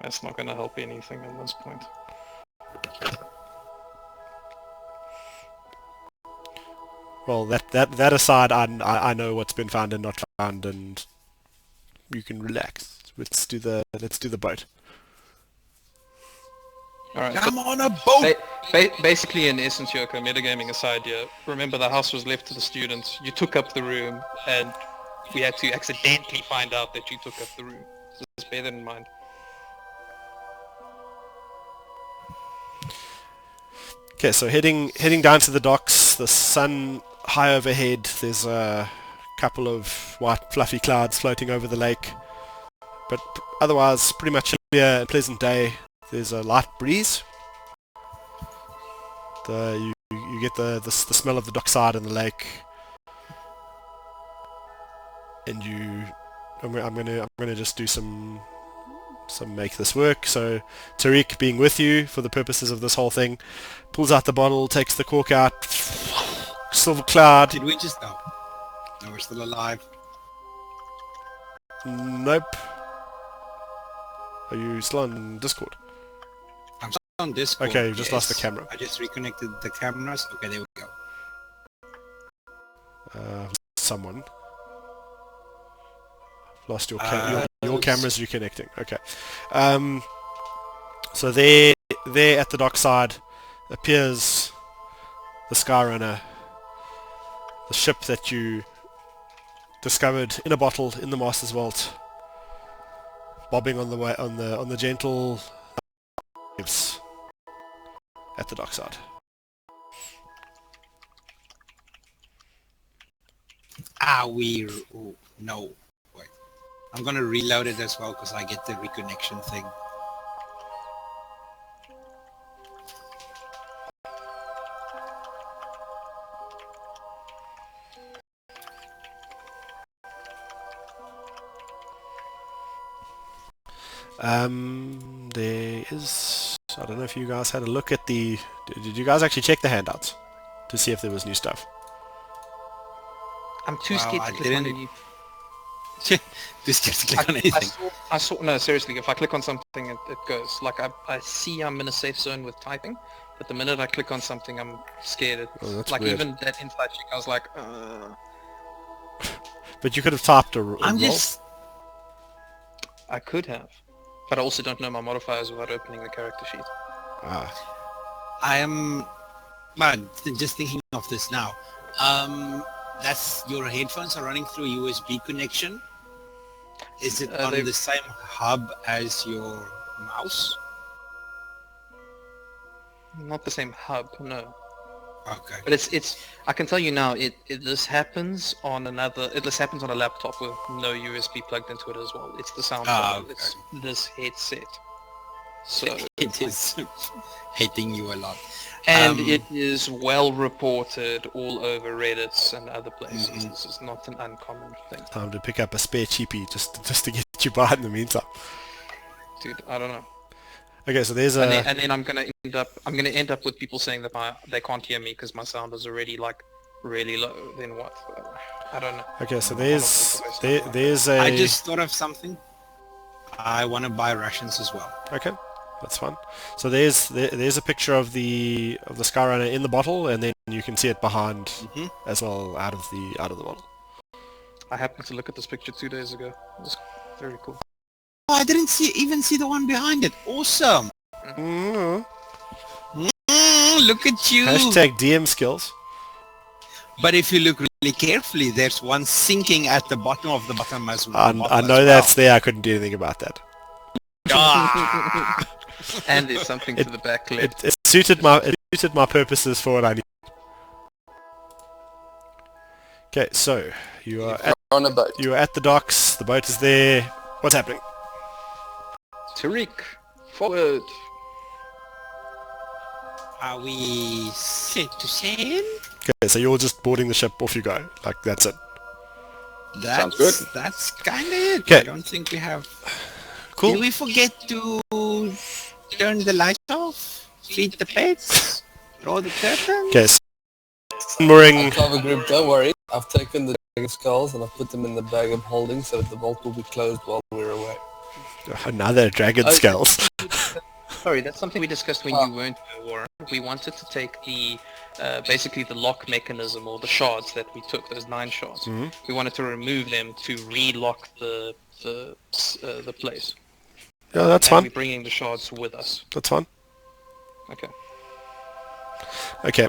Speaker 2: That's not going to help anything at this point.
Speaker 1: Well, that aside, I know what's been found and not found, and you can relax. Let's do the boat.
Speaker 2: Alright.
Speaker 3: I'm on a boat!
Speaker 2: Basically, in essence, Yoko, metagaming aside here, remember the house was left to the students, you took up the room, and we had to accidentally find out that you took up the room. Just bear that in mind.
Speaker 1: Okay, so heading down to the docks, the sun high overhead, there's a couple of white fluffy clouds floating over the lake, but otherwise pretty much a clear and pleasant day. There's a light breeze. You get the smell of the dockside and the lake, and I'm gonna just do some make this work. So Tariq, being with you for the purposes of this whole thing, pulls out the bottle, takes the cork out, silver cloud.
Speaker 7: Did we just... Oh. No, we're still alive.
Speaker 1: Nope. Are you still on Discord?
Speaker 7: I'm still on Discord.
Speaker 1: Okay, you've just lost the camera.
Speaker 7: I just reconnected the cameras. Okay, there we go.
Speaker 1: Someone. Lost your your camera's reconnecting. Okay. So there at the dockside appears the Skyrunner, the ship that you discovered in a bottle in the Master's Vault, bobbing on the way on the gentle waves at the dockside.
Speaker 7: Oh, no. Wait. I'm gonna reload it as well because I get the reconnection thing.
Speaker 1: There is... I don't know if you guys had a look at the... Did you guys actually check the handouts to see if there was new stuff?
Speaker 2: I'm too scared to click on any...
Speaker 7: Just click on anything.
Speaker 2: I saw... No, seriously, if I click on something, it goes. Like, I see I'm in a safe zone with typing, but the minute I click on something, I'm scared.
Speaker 1: Oh, that's
Speaker 2: like,
Speaker 1: weird.
Speaker 2: even that inside check, I was like,
Speaker 1: But you could have typed a roll.
Speaker 2: I could have. But I also don't know my modifiers without opening the character sheet.
Speaker 7: I am... Man, just thinking of this now. That's... Your headphones are running through a USB connection. Is it on the same hub as your mouse?
Speaker 2: Not the same hub, no.
Speaker 7: Okay.
Speaker 2: But it's I can tell you now, this happens on this happens on a laptop with no USB plugged into it as well. It's the sound card.
Speaker 7: Okay.
Speaker 2: It's this headset. So
Speaker 7: It is hitting you a lot.
Speaker 2: and it is well reported all over Reddit and other places. This is not an uncommon thing.
Speaker 1: Time to pick up a spare cheapie just to get you by in the meantime.
Speaker 2: Dude, I don't know.
Speaker 1: Okay, so there's
Speaker 2: And then I'm gonna end up with people saying that they can't hear me because my sound is already like really low. Then what? I don't know.
Speaker 1: Okay, so there's a...
Speaker 7: I just thought of something. I want to buy rations as well.
Speaker 1: Okay, that's fine. So there's a picture of the Skyrunner in the bottle, and then you can see it behind as well out of the bottle.
Speaker 2: I happened to look at this picture 2 days ago. It was very cool.
Speaker 7: Oh, I didn't even see the one behind it. Awesome. Look at you.
Speaker 1: Hashtag DM skills.
Speaker 7: But if you look really carefully, there's one sinking at the bottom of the bottom as well.
Speaker 1: I know that's there. I couldn't do anything about that.
Speaker 2: And there's something to the back left.
Speaker 1: It suited my purposes for what I need. Okay, so you are
Speaker 5: on a boat.
Speaker 1: at the docks. The boat is there. What's happening?
Speaker 2: Tariq, forward.
Speaker 7: Are we set to sail?
Speaker 1: Okay, so you're just boarding the ship. Off you go. Like that's it.
Speaker 6: Sounds good.
Speaker 7: That's kind of it.
Speaker 1: Okay.
Speaker 7: I don't think we have...
Speaker 1: Cool.
Speaker 7: Did we forget to turn the lights off? Feed the pets? Draw the curtains?
Speaker 1: Okay, so mooring.
Speaker 5: Cover group, don't worry. I've taken the dragon skulls and I've put them in the bag of holding so that the vault will be closed while we're away.
Speaker 1: Another dragon skulls.
Speaker 2: Sorry, that's something we discussed when you weren't here, Warren. We wanted to take the, basically the lock mechanism or the shards that we took, those 9 shards. We wanted to remove them to re-lock the place.
Speaker 1: Yeah, that's
Speaker 2: and
Speaker 1: fine.
Speaker 2: we're bringing the shards with us.
Speaker 1: That's fine.
Speaker 2: Okay.
Speaker 1: Okay.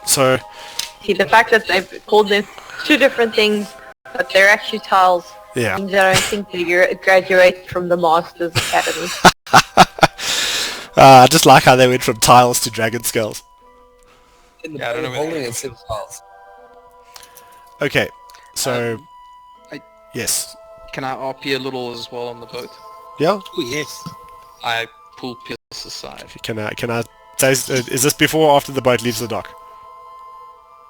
Speaker 1: So
Speaker 4: See, the fact that they've called them 2 different things, but they're actually tiles,
Speaker 1: yeah.
Speaker 4: means I don't think that you graduate from the Masters Academy.
Speaker 1: I just like how they went from tiles to dragon skulls.
Speaker 5: In the
Speaker 2: Yeah, I don't know whether
Speaker 5: holding
Speaker 2: it
Speaker 5: it six tiles.
Speaker 1: Okay, so
Speaker 2: I-
Speaker 1: yes,
Speaker 2: Can I RP a little as well on the boat?
Speaker 1: yeah.
Speaker 7: Oh yes.
Speaker 2: I pull Pierce aside.
Speaker 1: Can I say, is this before or after the boat leaves the dock?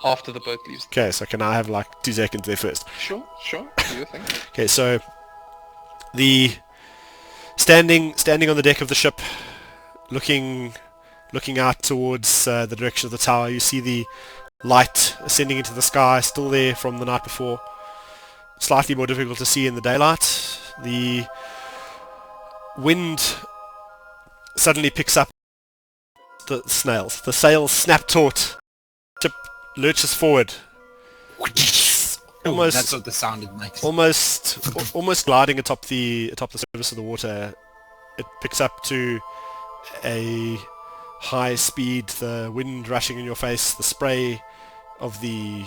Speaker 2: After the boat leaves.
Speaker 1: Okay, so can I have like 2 seconds there first?
Speaker 2: Sure, do your thing.
Speaker 1: Okay, so the standing on the deck of the ship, looking out towards the direction of the tower, you see the light ascending into the sky, still there from the night before. Slightly more difficult to see in the daylight. The wind suddenly picks up the snails. The sails snap taut. Ship lurches forward. Almost,
Speaker 7: that's what the sound it makes.
Speaker 1: almost gliding atop the surface of the water. It picks up to a high speed. The wind rushing in your face. The spray of the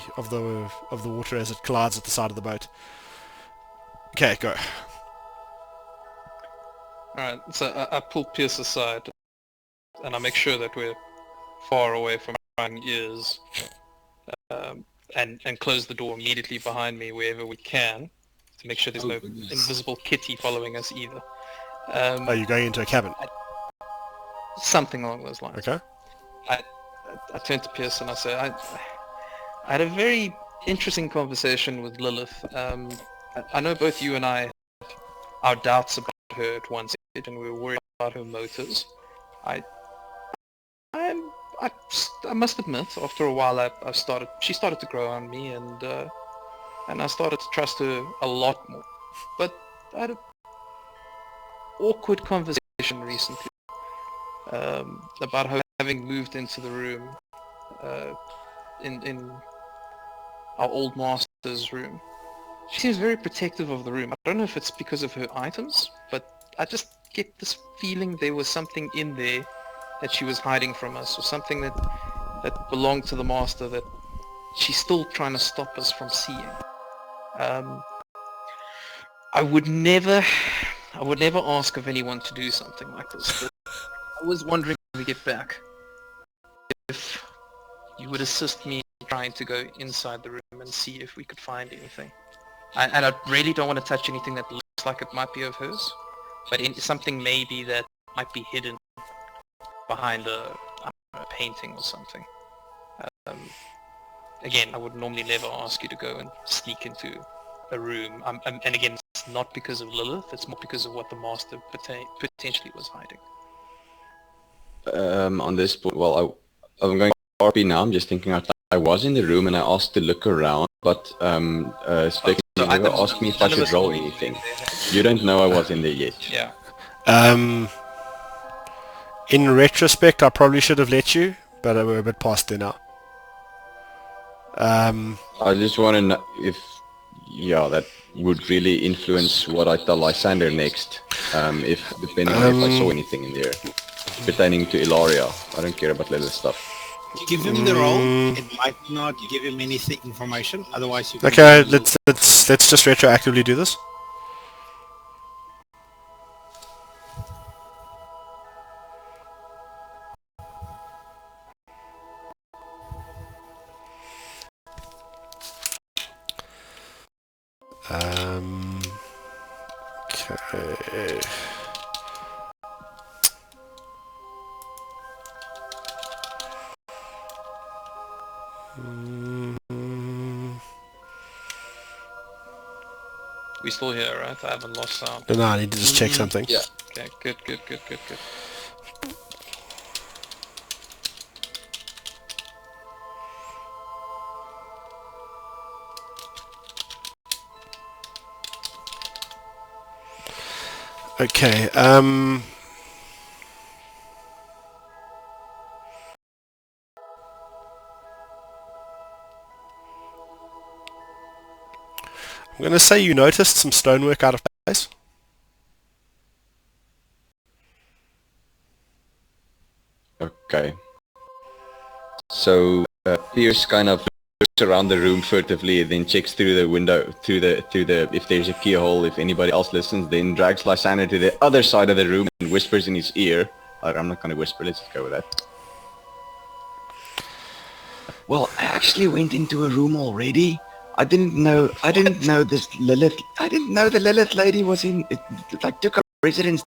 Speaker 1: water as it collides at the side of the boat. Okay, go.
Speaker 2: Alright, so I pull Pierce aside, and I make sure that we're far away from prying ears, and close the door immediately behind me wherever we can, to make sure there's no invisible kitty following us either.
Speaker 1: Are you going into a cabin?
Speaker 2: Something along those lines.
Speaker 1: Okay.
Speaker 2: I turn to Pierce and I say, I had a very interesting conversation with Lilith. I know both you and I had our doubts about her at one stage, and we were worried about her motives. I must admit, after a while, she started to grow on me, and I started to trust her a lot more. But I had an awkward conversation recently about her having moved into the room in our old master's room. She seems very protective of the room. I don't know if it's because of her items, but I just get this feeling there was something in there that she was hiding from us, or something that belonged to the master that she's still trying to stop us from seeing. I would never ask of anyone to do something like this. But I was wondering when we get back if you would assist me in trying to go inside the room and see if we could find anything. And I really don't want to touch anything that looks like it might be of hers, but something maybe that might be hidden behind a painting or something. Again, I would normally never ask you to go and sneak into a room. And again, it's not because of Lilith, it's more because of what the master potentially was hiding.
Speaker 6: On this point, well, I'm going to RP now. I'm just thinking out loud. I was in the room and I asked to look around, but Spec never asked me if I should roll anything. You don't know I was in there yet.
Speaker 2: Yeah.
Speaker 1: In retrospect, I probably should have let you, but we're a bit past there now.
Speaker 6: I just want to know if, yeah, that would really influence what I tell Lysander next. If depending on if I saw anything in there pertaining to Ilaria. I don't care about little stuff.
Speaker 7: Give him the roll. It might not give him anything information. Otherwise, you can
Speaker 1: Okay, let's just retroactively do this. Okay.
Speaker 2: We still here, right? I haven't lost sound.
Speaker 1: No, I need to just check something.
Speaker 5: Yeah.
Speaker 2: Okay, good.
Speaker 1: Okay, I'm going to say you noticed some stonework out of place.
Speaker 6: Okay. So Pierce kind of looks around the room furtively, then checks through the window, through the if there's a keyhole, if anybody else listens, then drags Lysander to the other side of the room and whispers in his ear, I'm not going to whisper. Let's just go with that. Well, I actually went into a room already. I didn't know this Lilith. I didn't know the Lilith lady was in. It like took up residence.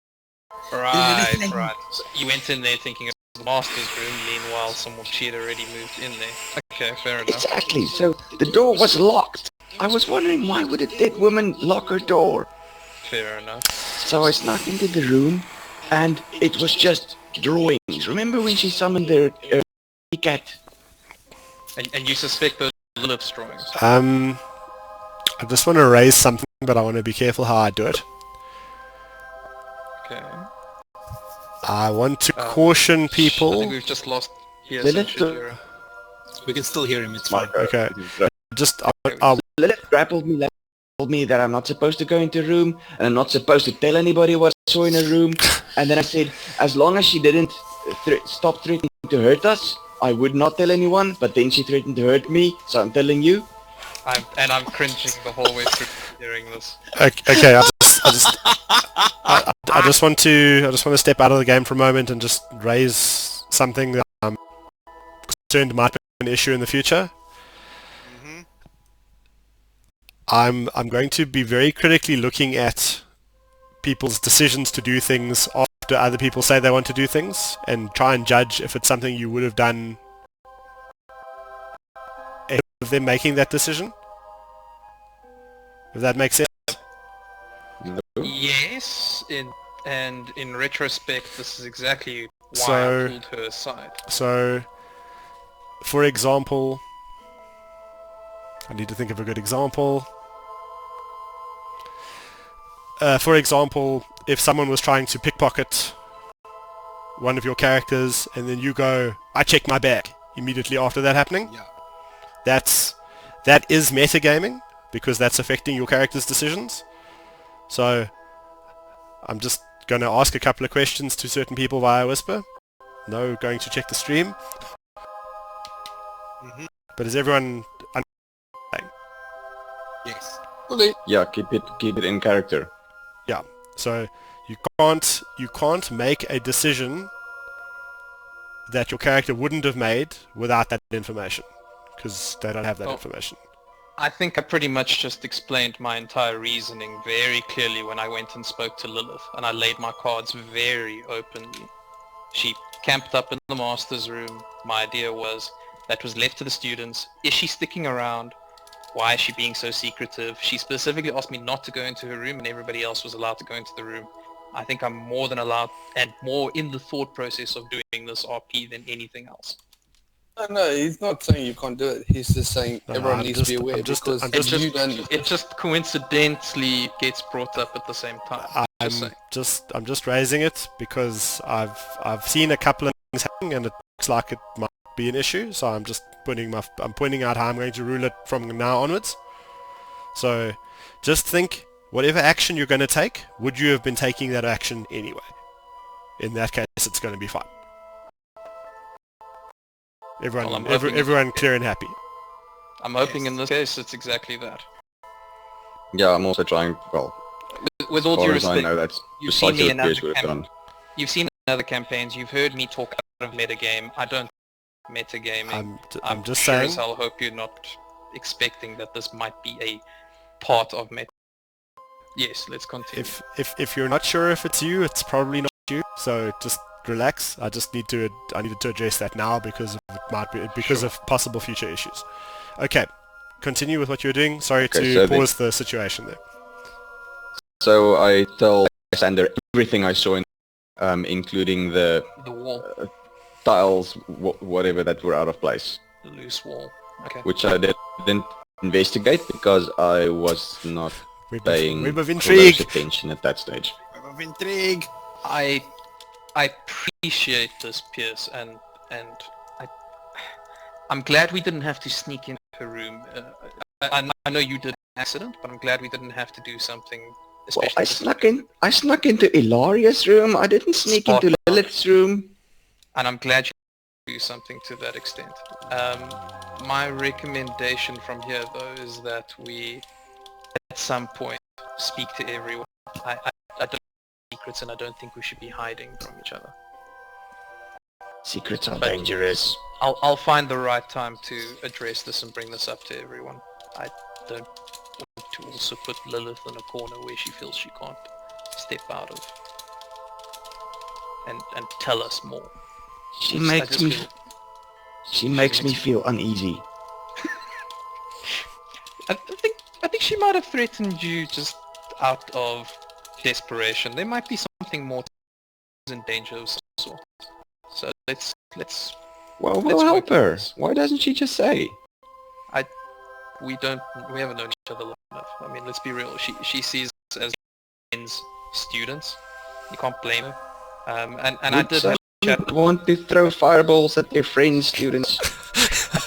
Speaker 2: Right, right. So you went in there thinking it was the master's room, meanwhile she had already moved in there. Okay, fair enough.
Speaker 6: Exactly. So the door was locked. I was wondering why would a dead woman lock her door.
Speaker 2: Fair enough.
Speaker 6: So I snuck into the room, and it was just drawings. Remember when she summoned the cat?
Speaker 2: And you suspect those Lilith's drawings?
Speaker 1: I just want to raise something, but I want to be careful how I do it.
Speaker 2: Okay.
Speaker 1: I want to caution
Speaker 2: I
Speaker 1: people.
Speaker 2: think we've just lost here.
Speaker 6: Lilith,
Speaker 3: We can still hear him. It's fine.
Speaker 1: Okay. Just
Speaker 6: Lilith grappled me, told me that I'm not supposed to go into a room, and I'm not supposed to tell anybody what I saw in a room. And then I said, as long as she didn't stop threatening to hurt us, I would not tell anyone. But then she threatened to hurt me, so I'm telling you.
Speaker 2: I'm cringing the whole way through hearing this.
Speaker 1: okay. I just want to step out of the game for a moment and just raise something that I'm concerned might be an issue in the future. I'm going to be very critically looking at people's decisions to do things after other people say they want to do things, and try and judge if it's something you would have done ahead of them making that decision. If that makes sense.
Speaker 2: Yes, and in retrospect, this is exactly why
Speaker 1: So-
Speaker 2: I pulled her aside.
Speaker 1: So, for example, I need to think of a good example. For example, if someone was trying to pickpocket one of your characters, and then you go, I check my bag immediately after that happening,
Speaker 3: Yeah.
Speaker 1: that is metagaming, because that's affecting your character's decisions. So, I'm just going to ask a couple of questions to certain people via Whisper. No going to check the stream. But is everyone...
Speaker 3: Yes.
Speaker 6: Yeah, keep it in character.
Speaker 1: Yeah. So you can't make a decision that your character wouldn't have made without that information, because they don't have that information.
Speaker 2: I think I pretty much just explained my entire reasoning very clearly when I went and spoke to Lilith, and I laid my cards very openly. She camped up in the master's room. My idea was that was left to the students. Is she sticking around? Why is she being so secretive? She specifically asked me not to go into her room, and everybody else was allowed to go into the room. I think I'm more than allowed, and more in the thought process of doing this RP than anything else.
Speaker 5: No, he's not saying you can't do it. He's just saying everyone needs to be aware because you don't...
Speaker 2: It just coincidentally gets brought up at the same time.
Speaker 1: I'm just raising it because I've seen a couple of things happening, and it looks like it might be an issue. So I'm just pointing out how I'm going to rule it from now onwards. So just think, whatever action you're going to take, would you have been taking that action anyway? In that case, it's going to be fine. Everyone clear and happy.
Speaker 2: I'm hoping in this case it's exactly that.
Speaker 6: Yeah, I'm also trying. Well,
Speaker 2: With all
Speaker 6: as
Speaker 2: due
Speaker 6: far as I
Speaker 2: respect,
Speaker 6: know, that's
Speaker 2: you've seen
Speaker 6: precisely
Speaker 2: me in
Speaker 6: what
Speaker 2: other
Speaker 6: Chris would have done.
Speaker 2: You've seen in other campaigns. You've heard me talk out of metagaming. I don't metagaming.
Speaker 1: I'm just
Speaker 2: sure
Speaker 1: saying.
Speaker 2: as hell hope you're not expecting that this might be a part of meta. Yes, let's continue.
Speaker 1: If you're not sure if it's you, it's probably not you. So just relax. I needed to address that now because of possible future issues. Okay, continue with what you're doing. Sorry to pause the situation there.
Speaker 6: So I tell Sander everything I saw, including the
Speaker 2: wall,
Speaker 6: tiles, whatever that were out of place.
Speaker 2: the loose wall. Okay.
Speaker 6: Which I didn't investigate because I was not paying
Speaker 1: Web of intrigue.
Speaker 6: close attention at that stage.
Speaker 3: Web of intrigue.
Speaker 2: I appreciate this, Pierce, and I'm glad we didn't have to sneak into her room. I know you did an accident, but I'm glad we didn't have to do something.
Speaker 6: Well, I snuck into Ilaria's room. I didn't sneak into Lilith's room.
Speaker 2: And I'm glad you do something to that extent. My recommendation from here, though, is that we, at some point, speak to everyone. I don't have secrets, and I don't think we should be hiding from each other.
Speaker 6: Secrets are
Speaker 2: But-
Speaker 6: dangerous.
Speaker 2: I'll find the right time to address this and bring this up to everyone. I don't want to also put Lilith in a corner where she feels she can't step out of and tell us more.
Speaker 6: She
Speaker 2: I
Speaker 6: makes
Speaker 2: just
Speaker 6: me.
Speaker 2: feel-
Speaker 6: She makes me feel uneasy.
Speaker 2: I think she might have threatened you just out of desperation. There might be something more in danger of some sort. So let's
Speaker 6: Well,
Speaker 2: Let's
Speaker 6: we'll help
Speaker 2: work on
Speaker 6: her.
Speaker 2: this.
Speaker 6: Why doesn't she just say?
Speaker 2: we haven't known each other long enough. I mean, let's be real. She sees us as friends, students. You can't blame her. And I
Speaker 6: Would
Speaker 2: did have a chat.
Speaker 6: someone want to throw fireballs at their friends, students?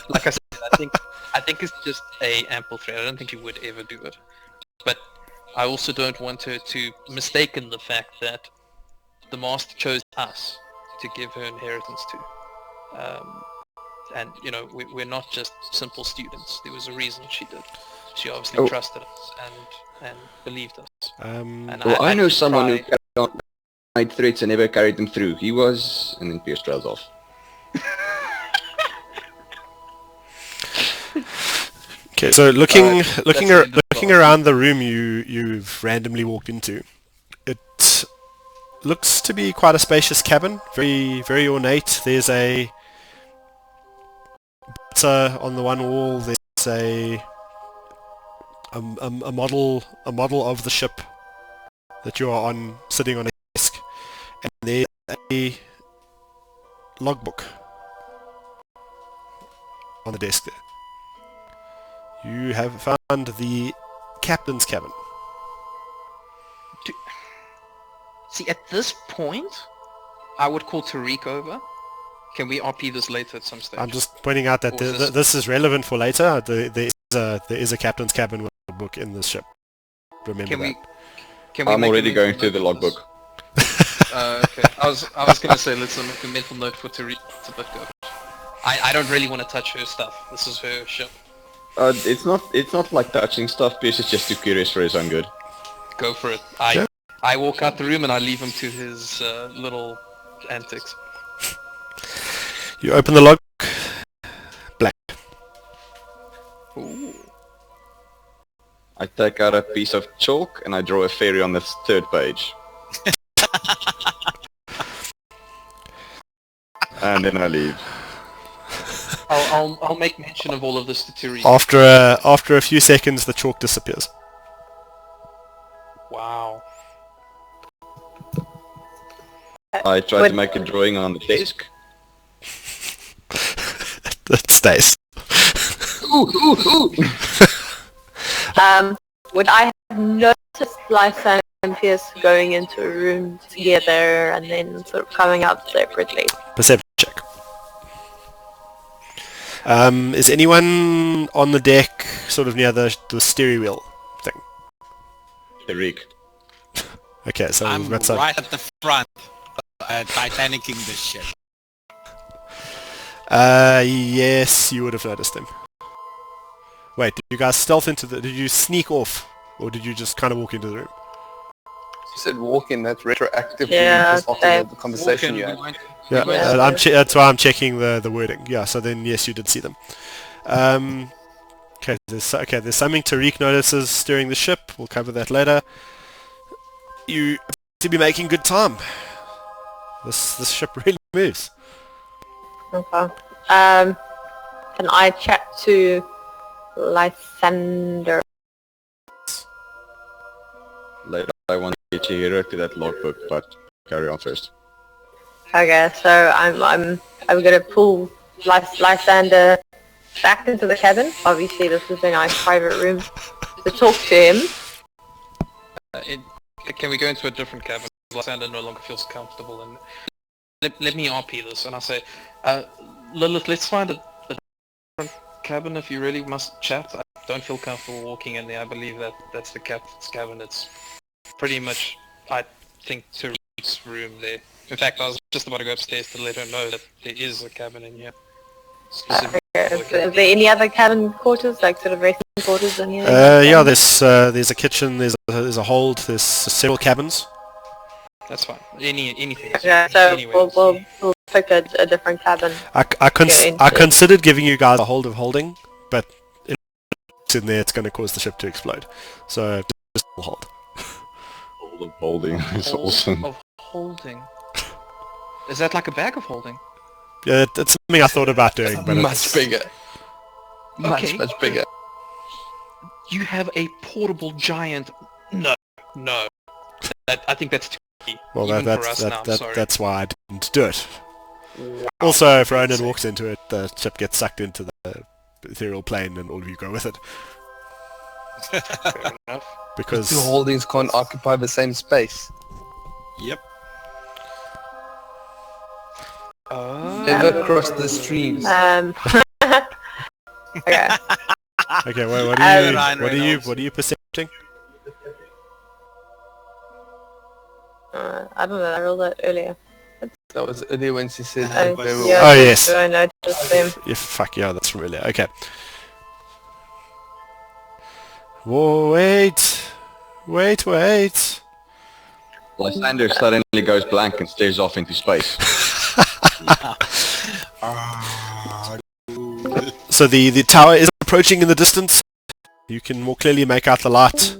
Speaker 2: Like I said, I think it's just a ample threat. I don't think he would ever do it. But I also don't want her to mistaken the fact that the master chose us to give her inheritance to. And you know, we're not just simple students. There was a reason she did. She obviously trusted us and believed us. And
Speaker 6: Well, I know someone who
Speaker 2: try-
Speaker 6: made threats and never carried them through. He was... And then Pierce trails off.
Speaker 1: Okay, so looking
Speaker 2: that's the end of
Speaker 1: looking
Speaker 2: the-
Speaker 1: around the room you've randomly walked into, it looks to be quite a spacious cabin, very ornate. There's a on the one wall. There's a model of the ship that you are on, sitting on a desk, and there's a logbook on the desk there. You have found the captain's cabin.
Speaker 2: See, at this point, I would call Tariq over. Can we RP this later at some stage?
Speaker 1: I'm just pointing out that
Speaker 2: Or is this-
Speaker 1: this is relevant for later. There is a captain's cabin with a book in this ship. Remember
Speaker 2: Can
Speaker 1: that.
Speaker 2: we? Can we
Speaker 6: I'm
Speaker 2: make a
Speaker 6: already
Speaker 2: mental
Speaker 6: going through the
Speaker 2: note of this?
Speaker 6: logbook.
Speaker 2: Okay. I was gonna say let's make a mental note for Tariq. It's a bit good. I don't really want to touch her stuff. This is her ship.
Speaker 6: It's not like touching stuff. Pierce is just too curious for his own good.
Speaker 2: Go for it.
Speaker 1: Yeah.
Speaker 2: I walk out the room and I leave him to his little antics.
Speaker 1: You open the logbook. Black.
Speaker 2: Ooh.
Speaker 6: I take out a piece of chalk and I draw a fairy on the third page. And then I leave.
Speaker 2: I'll make mention of all of this to Tariq.
Speaker 1: After a few seconds, the chalk disappears.
Speaker 2: Wow.
Speaker 6: I try to make a drawing on the desk.
Speaker 1: It stays.
Speaker 4: Would I have noticed Lysa and Pierce going into a room together and then sort of coming out separately?
Speaker 1: Perception check. Is anyone on the deck, sort of near the steering wheel thing?
Speaker 6: Tariq.
Speaker 1: Okay, so
Speaker 3: I'm
Speaker 1: we've got some.
Speaker 3: right at the front, Titanicing this ship.
Speaker 1: Yes, you would have noticed him. Wait, did you guys stealth into the... Did you sneak off? Or did you just kind of walk into the room?
Speaker 5: You said walk in, that's retroactively
Speaker 4: Yeah,
Speaker 5: just after
Speaker 4: okay.
Speaker 5: the conversation you had.
Speaker 1: Yeah,
Speaker 4: Yeah.
Speaker 1: that's why I'm checking the wording. Yeah, so then yes, you did see them. Okay, there's something Tariq notices steering the ship. We'll cover that later. You seem to be making good time. This ship really moves.
Speaker 4: Okay. Can I chat to Lysander?
Speaker 6: Later I want to get your hero to that logbook, but carry on first.
Speaker 4: Okay, so I'm gonna pull Lysander back into the cabin. Obviously, this is a nice private room to talk to him.
Speaker 2: Can we go into a different cabin? Lysander no longer feels comfortable, and let me RP this. And I say, Lilith, let's find a different cabin if you really must chat. I don't feel comfortable walking in there. I believe that's the captain's cabin. It's pretty much, I think, Tariq's room there. In fact, I was just about to go upstairs to let her know that there is a cabin in here. Specifically for the
Speaker 4: Is
Speaker 2: captain.
Speaker 4: there any other cabin quarters, like sort of resting quarters or anything?
Speaker 1: Yeah, there's a kitchen, there's a hold, there's several cabins.
Speaker 2: That's fine. Anything.
Speaker 4: Okay, so
Speaker 2: Anyway,
Speaker 4: we'll pick a different cabin.
Speaker 1: I
Speaker 4: Get into it.
Speaker 1: considered giving you guys a hold of holding, but if it's in there, it's going to cause the ship to explode. So just hold.
Speaker 6: All the holding is
Speaker 2: Hold
Speaker 6: awesome.
Speaker 2: of holding. Is that like a bag of holding?
Speaker 1: Yeah, it's something I thought about doing, but
Speaker 5: Much bigger. Much,
Speaker 2: Okay.
Speaker 5: much bigger.
Speaker 2: You have a portable giant. No. I think that's too big.
Speaker 1: Well,
Speaker 2: even for us now. Sorry.
Speaker 1: that's why I didn't do it. Also, if Ronan walks into it, the ship gets sucked into the ethereal plane, and all of you go with it.
Speaker 2: Fair enough.
Speaker 1: Because
Speaker 5: Two holdings can't occupy the same space.
Speaker 3: Yep.
Speaker 5: Never cross the streams.
Speaker 4: Okay.
Speaker 1: okay, wait,
Speaker 3: Ryan
Speaker 1: what
Speaker 3: Reynolds.
Speaker 1: are you percepting?
Speaker 4: I don't know. I rolled that earlier.
Speaker 5: That was earlier when she said
Speaker 4: I,
Speaker 5: they were
Speaker 4: yeah,
Speaker 1: Oh, yes.
Speaker 4: I noticed them.
Speaker 1: Yeah, fuck yeah, that's familiar. Okay. Whoa, wait.
Speaker 6: Lysander suddenly goes blank and stares off into space.
Speaker 1: So the tower is approaching in the distance. You can more clearly make out the light.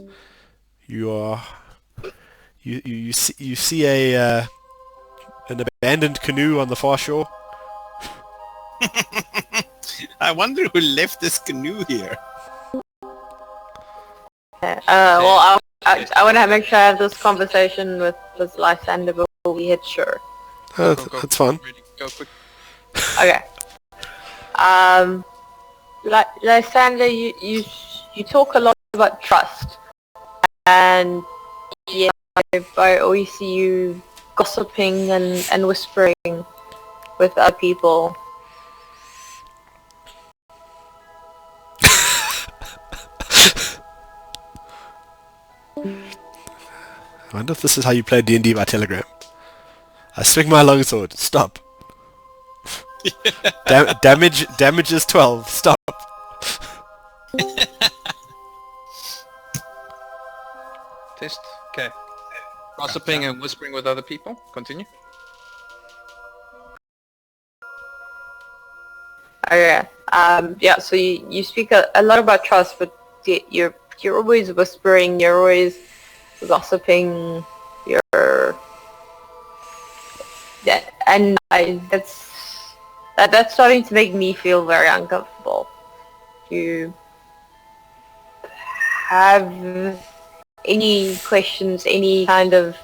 Speaker 1: You see a an abandoned canoe on the far shore.
Speaker 3: I wonder who left this canoe here.
Speaker 4: Well, I want to make sure I have this conversation with Lysander before we hit shore.
Speaker 2: Go.
Speaker 1: That's fine.
Speaker 2: Really, go quick.
Speaker 4: Okay. Lysander, you talk a lot about trust, and yeah, I always see you gossiping and whispering with other people.
Speaker 1: I wonder if this is how you play D&D by Telegram. I swing my longsword. Stop. Damage is 12. Stop.
Speaker 2: Test. Okay. Gossiping and whispering with other people. Continue.
Speaker 4: Okay. Yeah. So you speak a lot about trust, but you're always whispering. You're always gossiping. And that's starting to make me feel very uncomfortable. Do you have any questions? Any kind of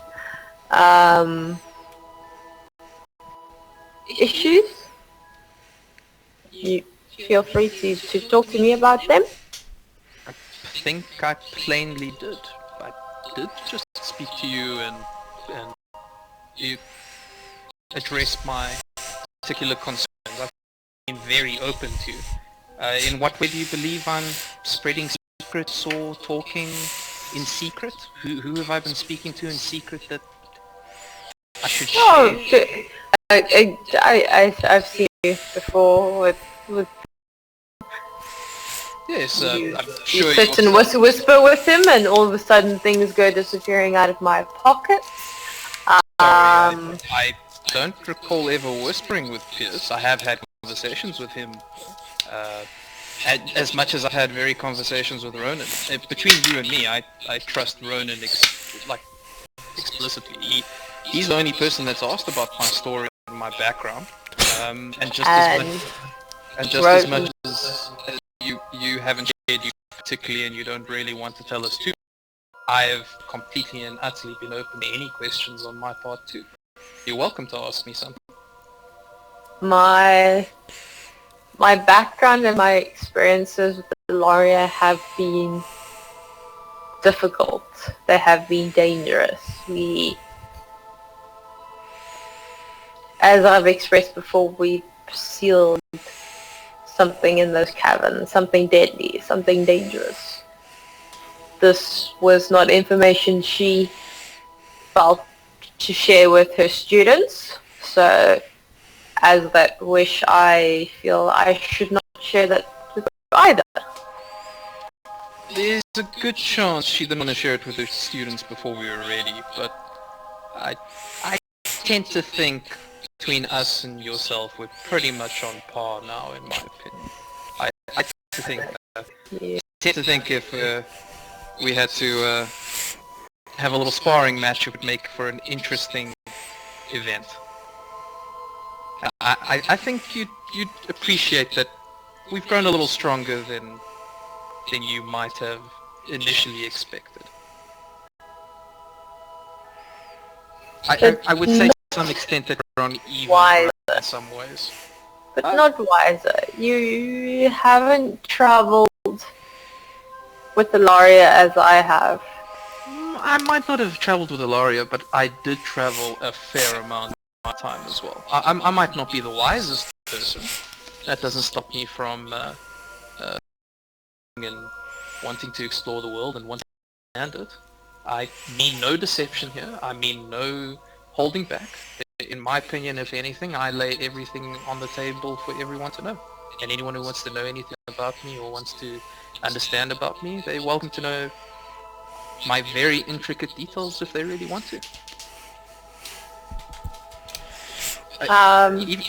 Speaker 4: issues? You feel free to talk to me about them.
Speaker 2: I think I plainly did. I did just speak to you and you addressed my particular concerns. I've been very open to. In what way do you believe I'm spreading secrets or talking in secret? Who have I been speaking to in secret that I should share?
Speaker 4: Oh, I've seen you before with
Speaker 2: Yes,
Speaker 4: you,
Speaker 2: I'm
Speaker 4: you
Speaker 2: sure
Speaker 4: sit and whisper with him, and all of a sudden things go disappearing out of my pockets.
Speaker 2: I don't recall ever whispering with Pierce. I have had conversations with him, as much as I've had very conversations with Ronan. Between you and me, I trust Ronan explicitly. He's the only person that's asked about my story and my background, and just as much as you haven't shared you particularly, and you don't really want to tell us too. I have completely and utterly been open to any questions on my part too. You're welcome to ask me something.
Speaker 4: My background and my experiences with Ilaria have been difficult. They have been dangerous. As I've expressed before, we sealed something in those caverns, something deadly, something dangerous. This was not information she felt to share with her students, so as that wish, I feel I should not share that with either.
Speaker 2: There's a good chance she didn't want to share it with her students before we were ready, but I tend to think between us and yourself, we're pretty much on par now, in my opinion. I tend to think that.
Speaker 4: Yeah.
Speaker 2: I tend to think if we had to have a little sparring match, it would make for an interesting event. I think you'd appreciate that we've grown a little stronger than you might have initially expected. I would say to some extent that we're on even
Speaker 4: Wiser.
Speaker 2: ground in some ways.
Speaker 4: But not wiser. You haven't traveled with the Laria as I have.
Speaker 2: I might not have traveled with Ilaria, but I did travel a fair amount of my time as well. I might not be the wisest person. That doesn't stop me from and wanting to explore the world and wanting to understand it. I mean no deception here. I mean no holding back. In my opinion, if anything, I lay everything on the table for everyone to know. And anyone who wants to know anything about me or wants to understand about me, they're welcome to know my very intricate details if they really want to.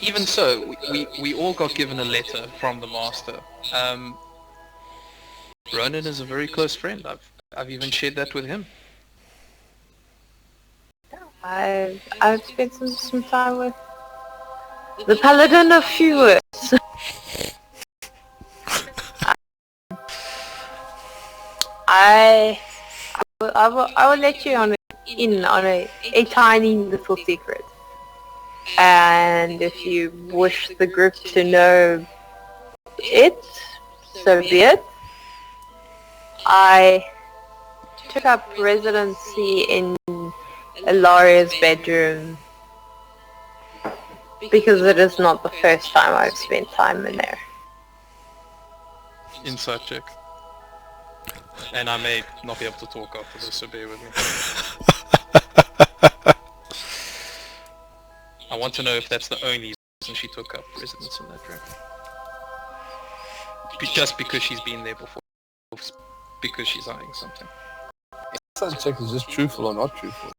Speaker 2: Even so, we all got given a letter from the master. Ronan is a very close friend. I've even shared that with him.
Speaker 4: I've spent some time with the Paladin of Few Words. I will let you in on a tiny little secret. And if you wish the group to know it, so be it. I took up residency in Ilaria's bedroom because it is not the first time I've spent time in there.
Speaker 2: Inside check. And I may not be able to talk after this, so bear with me. I want to know if that's the only reason she took up residence in that room. Just because she's been there before. Because she's eyeing something.
Speaker 5: Inside check is just truthful or not truthful.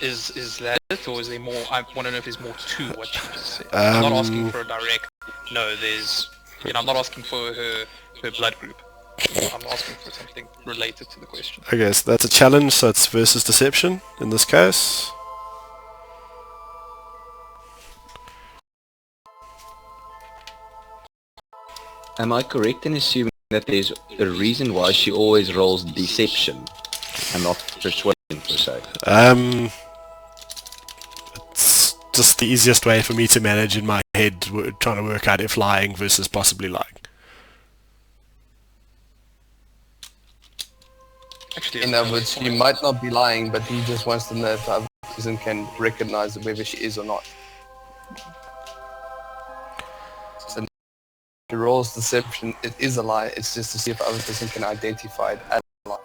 Speaker 2: Is that it, or is there more? I want to know if there's more to what she just said. I'm not asking for a direct. No, there's. I'm not asking for her blood group. I'm asking for something related to the question.
Speaker 1: Okay, so that's a challenge, so it's versus deception in this case.
Speaker 6: Am I correct in assuming that there's a reason why she always rolls deception and not persuasion per se?
Speaker 1: It's just the easiest way for me to manage in my head, trying to work out if lying versus possibly lying.
Speaker 2: Actually,
Speaker 5: In other words, she might not be lying, but he just wants to know if the other person can recognize whether she is or not. So she rolls deception, it is a lie, it's just to see if the other person can identify it as a lie.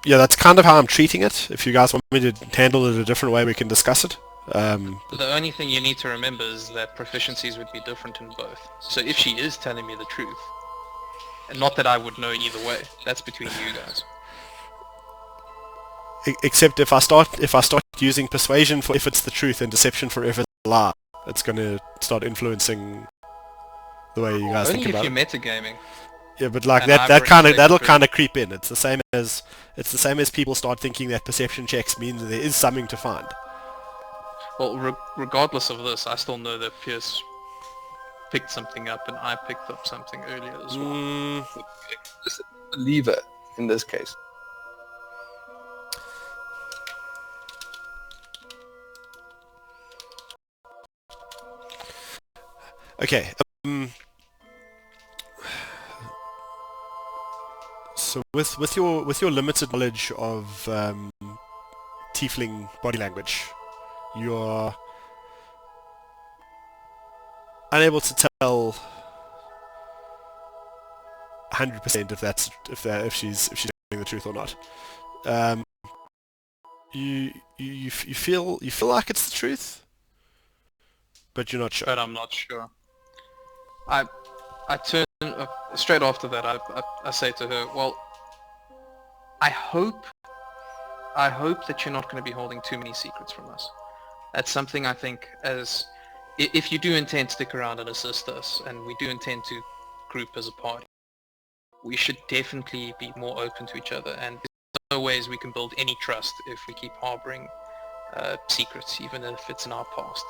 Speaker 1: Yeah, that's kind of how I'm treating it. If you guys want me to handle it a different way, we can discuss it.
Speaker 2: The only thing you need to remember is that proficiencies would be different in both. So if she is telling me the truth, and not that I would know either way, that's between you guys.
Speaker 1: Except if I start using persuasion for if it's the truth and deception for if it's a lie, it's going to start influencing the way you guys
Speaker 2: Only
Speaker 1: think
Speaker 2: if
Speaker 1: about
Speaker 2: you're
Speaker 1: it.
Speaker 2: metagaming.
Speaker 1: Yeah, but like
Speaker 2: And
Speaker 1: that
Speaker 2: I've
Speaker 1: kind of
Speaker 2: respect
Speaker 1: that'll
Speaker 2: for
Speaker 1: kind of creep in. It's the same as people start thinking that perception checks mean that there is something to find.
Speaker 2: Well, regardless of this, I still know that Pierce picked something up and I picked up something earlier as well.
Speaker 5: Just a lever in this case.
Speaker 1: Okay. So with your limited knowledge of tiefling body language, you're unable to tell 100% if she's telling the truth or not. You feel like it's the truth, but you're not sure.
Speaker 2: But I'm not sure. I turn straight after that. I say to her, well, I hope I hope that you're not going to be holding too many secrets from us. That's something I think if you do intend to stick around and assist us, and we do intend to group as a party, we should definitely be more open to each other, and there's no ways we can build any trust if we keep harboring secrets, even if it's in our past.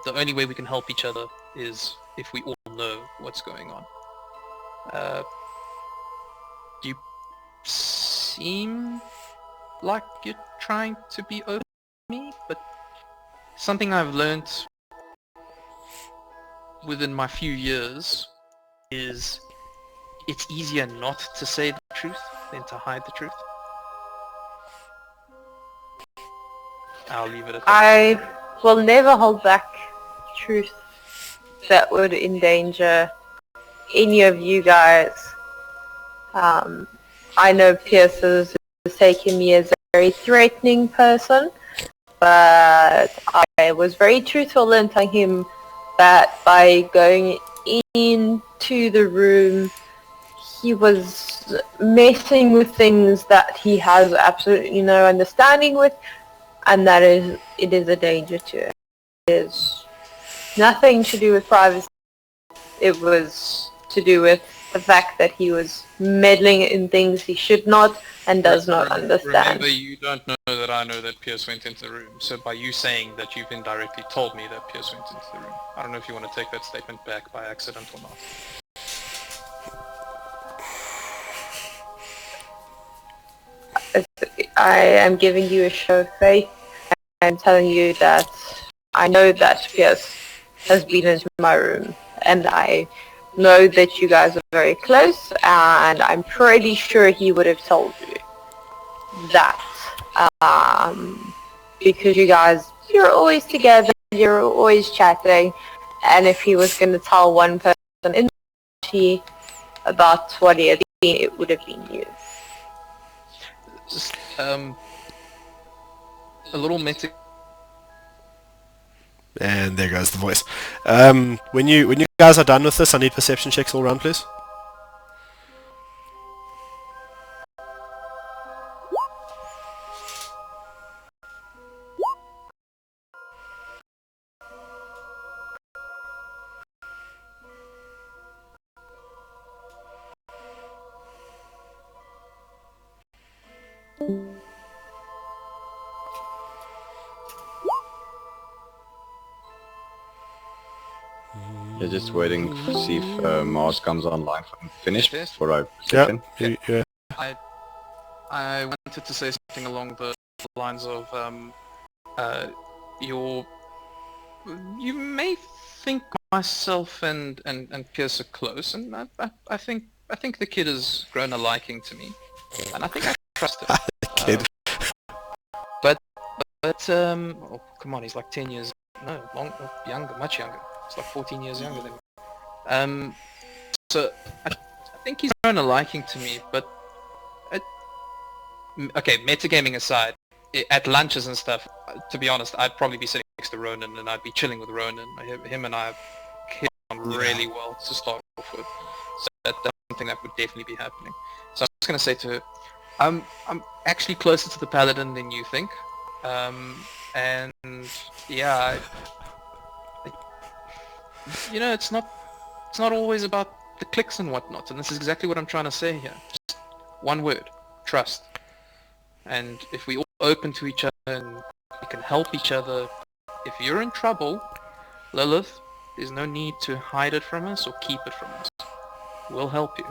Speaker 2: The only way we can help each other is if we all know what's going on. You seem like you're trying to be open with me, but something I've learned within my few years is it's easier not to say the truth than to hide the truth. I'll leave it at that.
Speaker 4: I will never hold back truth that would endanger any of you guys. I know Pierce has taken me as a very threatening person, but I was very truthful in telling him that by going into the room, he was messing with things that he has absolutely no understanding with, and that it is a danger to it. It is nothing to do with privacy. It was to do with the fact that he was meddling in things he should not and does not understand.
Speaker 2: Remember, you don't know that I know that Pierce went into the room, so by you saying that you've indirectly told me that Pierce went into the room, I don't know if you want to take that statement back by accident or not.
Speaker 4: I am giving you a show of faith. I'm telling you that I know that Pierce has been into my room, and I know that you guys are very close, and I'm pretty sure he would have told you that. Because you guys, you're always together, you're always chatting, and if he was going to tell one person in the party about what he had seen, it would have been you.
Speaker 2: Just a little meta.
Speaker 1: And there goes the voice. When you guys are done with this, I need perception checks all around, please.
Speaker 6: Yeah, just waiting to see if Mars comes online for finished before I sit in.
Speaker 1: Yeah.
Speaker 2: I wanted to say something along the lines of you may think myself and Pierce are close, and I think the kid has grown a liking to me, and I think I trust him.
Speaker 1: Kid.
Speaker 2: But oh, come on, he's like 10 years younger, much younger. It's like 14 years younger than me. So I think he's grown a liking to me, but okay, metagaming aside, at lunches and stuff, to be honest, I'd probably be sitting next to Ronan, and I'd be chilling with Ronan. Him and I have hit on really well to start off with, so that's something that would definitely be happening. So I'm just going to say to her, I'm actually closer to the Paladin than you think, and yeah, you know, it's not always about the clicks and whatnot, and this is exactly what I'm trying to say here. Just one word: trust. And if we all open to each other and we can help each other, if you're in trouble, Lilith, there's no need to hide it from us or keep it from us. We'll help you.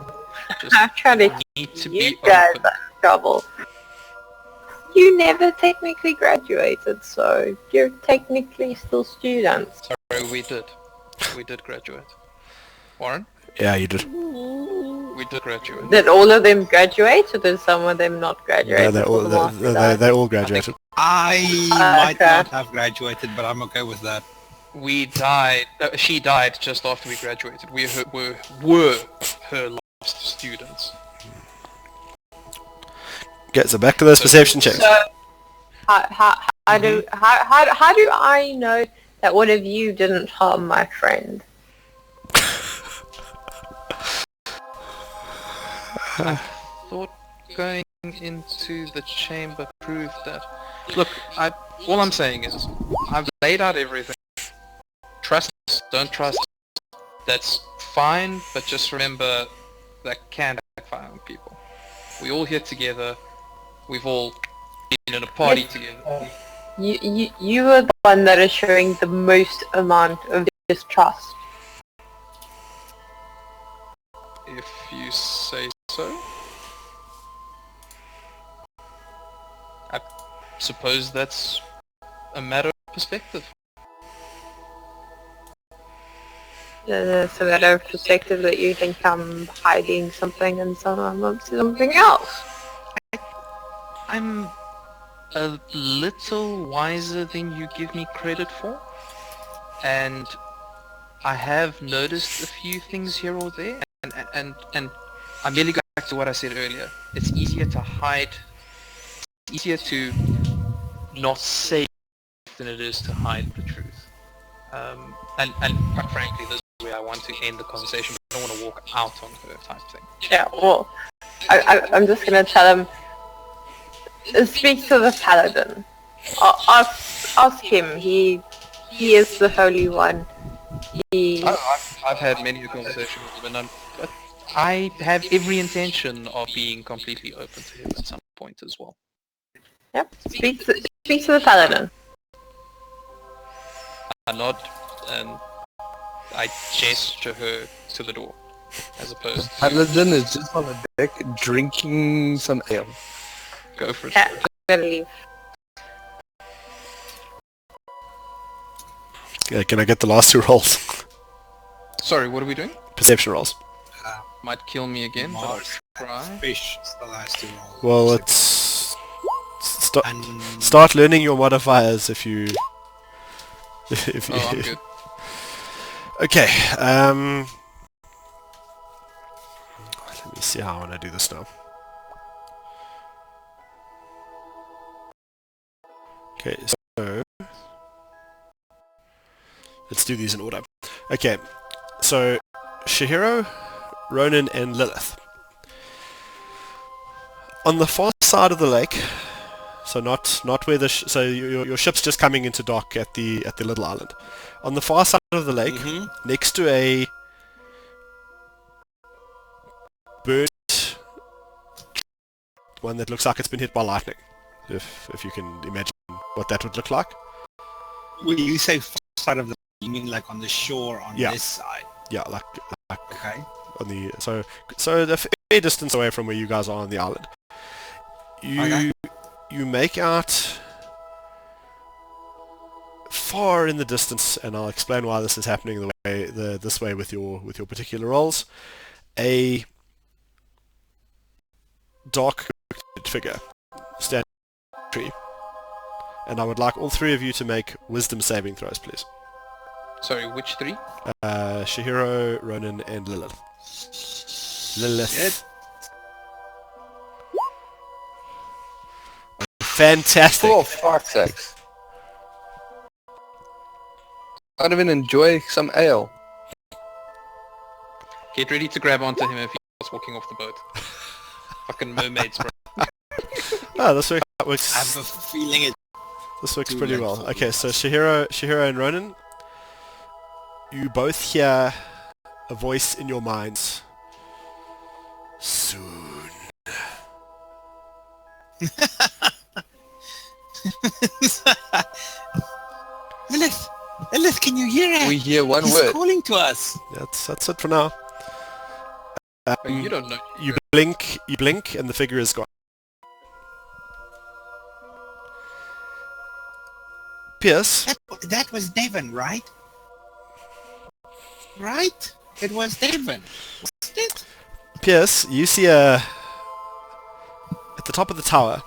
Speaker 2: Just
Speaker 4: I'm trying to
Speaker 2: need to
Speaker 4: you
Speaker 2: be
Speaker 4: guys
Speaker 2: open.
Speaker 4: are in trouble. You never technically graduated, so you're technically still students.
Speaker 2: Sorry, we did graduate. Warren?
Speaker 1: Yeah, you did.
Speaker 2: We did graduate.
Speaker 4: Did all of them graduate, or did some of them not graduate?
Speaker 1: Yeah, they all graduated.
Speaker 3: I might not have graduated, but I'm okay with that.
Speaker 2: We died. She died just after we graduated. We were her last students.
Speaker 1: Okay, so back to those perception checks.
Speaker 4: So, how do I know that one of you didn't harm my friend?
Speaker 2: I thought going into the chamber prove that. Look, all I'm saying is, I've laid out everything. Trust us, don't trust us. That's fine, but just remember that can backfire on people. We all here together. We've all been in a party together.
Speaker 4: You are the one that is showing the most amount of distrust.
Speaker 2: If you say so. I suppose that's a matter of perspective.
Speaker 4: It's a matter of perspective that you think I'm hiding something and someone wants something else.
Speaker 2: I'm a little wiser than you give me credit for, and I have noticed a few things here or there, and I'm merely going back to what I said earlier. It's easier to hide, it's easier to not say than it is to hide the truth. And quite frankly, this is where I want to end the conversation, but I don't want to walk out on her type thing.
Speaker 4: Yeah, well, I'm just gonna tell him, speak to the paladin. Ask him. He is the holy one.
Speaker 2: I've had many a conversation with him, and I have every intention of being completely open to him at some point as well.
Speaker 4: Yep. Speak to the paladin.
Speaker 2: I nod and I gesture her to the door, as opposed to
Speaker 5: Paladin is just on the deck drinking some ale.
Speaker 2: go for it.
Speaker 4: Yeah, I'm gonna leave.
Speaker 1: Yeah, can I get the last two rolls?
Speaker 2: Sorry, what are we doing?
Speaker 1: Perception rolls.
Speaker 2: Might kill me again, but I'll
Speaker 3: Mars
Speaker 2: try.
Speaker 3: Fish still has to roll.
Speaker 1: Well, let's
Speaker 3: And
Speaker 1: start learning your modifiers if you... if you
Speaker 2: Oh, I'm good.
Speaker 1: Okay, let me see how I want to do this now. Okay, so... let's do these in order. Okay, so Shihiro, Ronan and Lilith. On the far side of the lake, so not where the so your ship's just coming into dock at the little island. On the far side of the lake, next to a burnt one that looks like it's been hit by lightning. If you can imagine what that would look like.
Speaker 3: when you say far side of the, you mean like on the shore on
Speaker 1: Yeah.
Speaker 3: this side?
Speaker 1: Yeah, like
Speaker 3: Okay.
Speaker 1: on the so the fair distance away from where you guys are on the island. You make out far in the distance, and I'll explain why this is happening this way with your particular rolls. A dark figure standing in a tree, and I would like all three of you to make wisdom saving throws, please.
Speaker 2: Sorry, which three?
Speaker 1: Shihiro, Ronan, and Lilith. Lilith.
Speaker 3: Shit.
Speaker 1: Fantastic.
Speaker 5: Oh, fuck's sakes. I'd even enjoy some ale.
Speaker 2: Get ready to grab onto him if he starts walking off the boat. Fucking mermaids, bro.
Speaker 1: Oh, this works.
Speaker 3: I have a feeling it.
Speaker 1: This works
Speaker 3: Too
Speaker 1: pretty
Speaker 3: late
Speaker 1: well.
Speaker 3: for
Speaker 1: Okay,
Speaker 3: you
Speaker 1: so
Speaker 3: guys.
Speaker 1: Shihiro and Ronan, you both hear a voice in your minds. Soon.
Speaker 7: Lilith, can you hear it?
Speaker 5: We hear one
Speaker 7: He's
Speaker 5: word.
Speaker 7: calling to us.
Speaker 1: That's it for now.
Speaker 2: You don't know.
Speaker 1: You blink, and the figure is gone. Pierce,
Speaker 7: That was Devon, right? Right? It was Devon. Wasn't it?
Speaker 1: Pierce, you see at the top of the tower,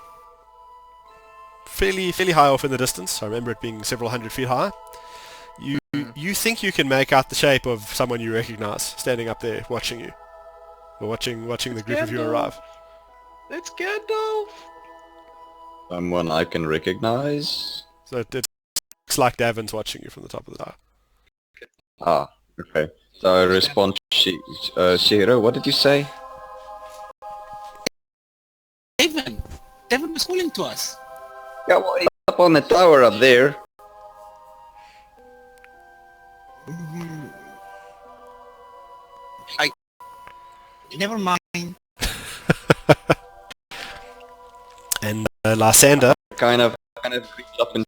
Speaker 1: fairly high off in the distance. I remember it being several hundred feet high. You think you can make out the shape of someone you recognize standing up there watching you, or watching the group of you
Speaker 2: Gandalf.
Speaker 1: arrive.
Speaker 2: It's Gandalf!
Speaker 6: Someone I can recognize.
Speaker 1: So it looks like Davin's watching you from the top of the tower.
Speaker 6: Ah, okay. So I respond, Shihiro, what did you say?
Speaker 7: Devon. Devon was calling to us.
Speaker 6: Yeah, well, he's up on the tower up there.
Speaker 7: Never mind.
Speaker 1: And Lysander,
Speaker 6: Kind of creeps up and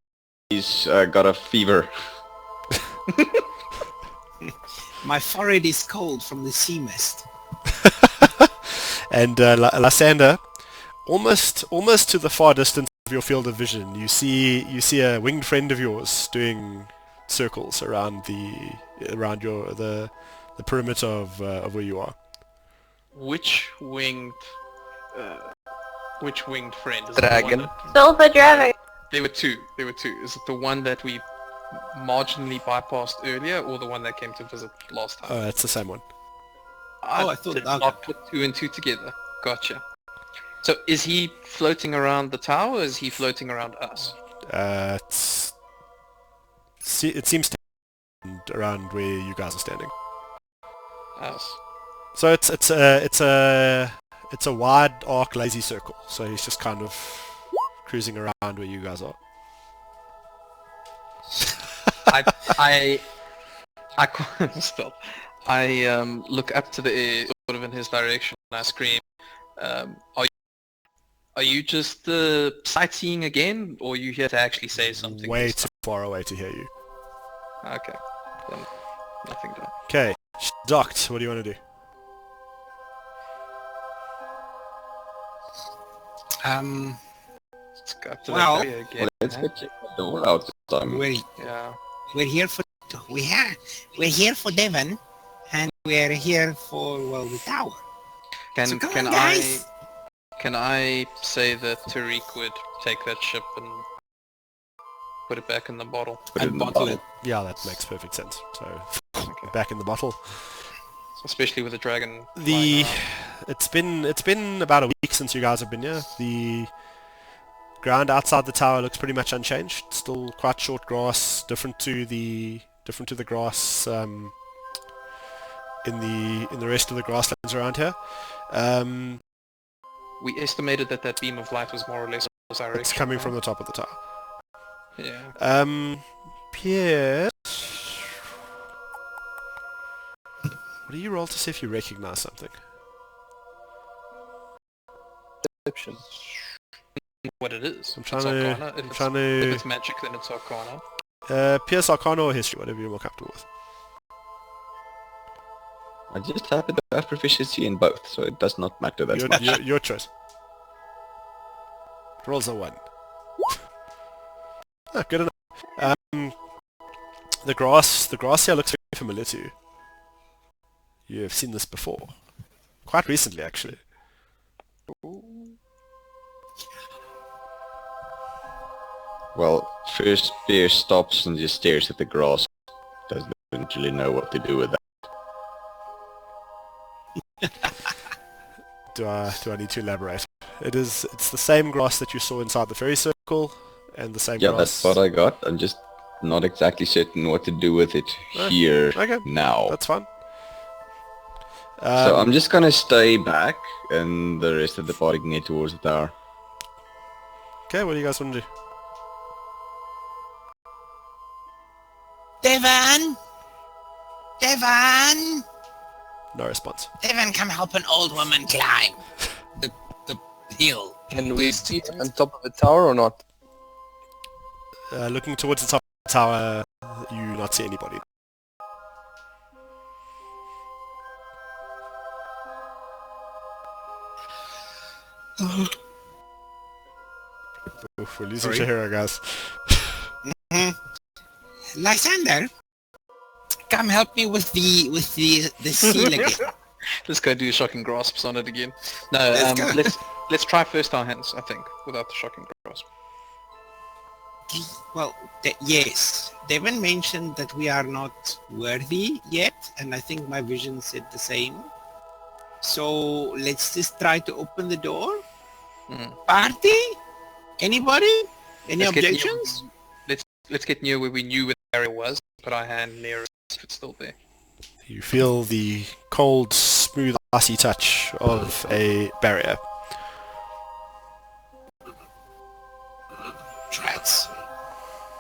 Speaker 6: he's got a fever.
Speaker 7: My forehead is cold from the sea mist.
Speaker 1: and Lysander, almost to the far distance of your field of vision, you see a winged friend of yours doing circles around the perimeter of where you are.
Speaker 2: Which winged friend? Is
Speaker 5: Dragon.
Speaker 2: It the one that,
Speaker 4: Silver dragon.
Speaker 2: there were two. Is it the one that we marginally bypassed earlier, or the one that came to visit last time?
Speaker 1: Oh, it's the same one.
Speaker 7: I thought-
Speaker 2: did
Speaker 7: okay.
Speaker 2: not put two and two together. Gotcha. So is he floating around the tower, or is he floating around us?
Speaker 1: It seems to be around where you guys are standing.
Speaker 2: Us.
Speaker 1: So it's a wide arc lazy circle. So he's just kind of cruising around where you guys are.
Speaker 2: I stop. I look up to the air, sort of in his direction, and I scream, are you just sightseeing again, or are you here to actually say something?
Speaker 1: Way too far away to hear you.
Speaker 2: Okay, then nothing done.
Speaker 1: Okay, docked. What do you want to do?
Speaker 2: Let's go up to
Speaker 7: Well,
Speaker 2: that area again.
Speaker 6: Let's
Speaker 2: eh?
Speaker 6: go check the door out this time.
Speaker 2: Yeah.
Speaker 7: We're here for Devon, and we're here for the tower. So come on, guys.
Speaker 2: Can I say that Tariq would take that ship and put it back in the bottle?
Speaker 6: Put it in the bottle.
Speaker 1: Yeah, that makes perfect sense. So back in the bottle.
Speaker 2: Especially with the dragon.
Speaker 1: It's been about a week since you guys have been here. The ground outside the tower looks pretty much unchanged. Still quite short grass, different to the grass in the rest of the grasslands around here.
Speaker 2: We estimated that beam of light was more or less direction.
Speaker 1: It's coming from the top of the tower.
Speaker 2: Yeah.
Speaker 1: Pierre, what do you roll to see if you recognize something?
Speaker 5: Perception.
Speaker 2: What it is.
Speaker 1: I'm
Speaker 2: If
Speaker 1: trying
Speaker 2: it's
Speaker 1: to-
Speaker 2: Arcana.
Speaker 1: I'm
Speaker 2: If
Speaker 1: trying
Speaker 2: it's,
Speaker 1: to-
Speaker 2: if it's magic, then it's Arcana.
Speaker 1: Pierce, Arcana or History, whatever you're more comfortable with.
Speaker 6: I just happen to have proficiency in both, so it does not matter that much.
Speaker 1: Your choice. Rolls a 1. Ah, good enough. The grass here looks very familiar to you. You have seen this before. Quite recently, actually.
Speaker 6: Well, first Pierce stops and just stares at the grass. Doesn't really know what to do with that.
Speaker 1: Do I need to elaborate? It's the same grass that you saw inside the fairy circle, and the same
Speaker 6: Yeah,
Speaker 1: grass.
Speaker 6: that's what I got. I'm just not exactly certain what to do with it here
Speaker 1: Okay,
Speaker 6: now.
Speaker 1: that's fine.
Speaker 6: So I'm just gonna stay back, and the rest of the party can head towards the tower.
Speaker 1: Okay, what do you guys want to do?
Speaker 7: Devon! Devon!
Speaker 1: No response.
Speaker 7: Devon, come help an old woman climb the hill.
Speaker 5: Can we see it on top of the tower or not?
Speaker 1: Looking towards the top of the tower, you not see anybody. Oof, we're losing Shahira, guys.
Speaker 7: Lysander, come help me with the seal again.
Speaker 2: Let's go do shocking grasps on it again. No, let's try first our hands, I think, without the shocking grasp.
Speaker 7: Well, yes. Devon mentioned that we are not worthy yet, and I think my vision said the same. So let's just try to open the door. Party? Anybody? Any
Speaker 2: Let's get near-
Speaker 7: objections?
Speaker 2: Let's get near where we knew where the area was. Put our hand near it if it's still there.
Speaker 1: You feel the cold, smooth, icy touch of a barrier.
Speaker 7: secrets.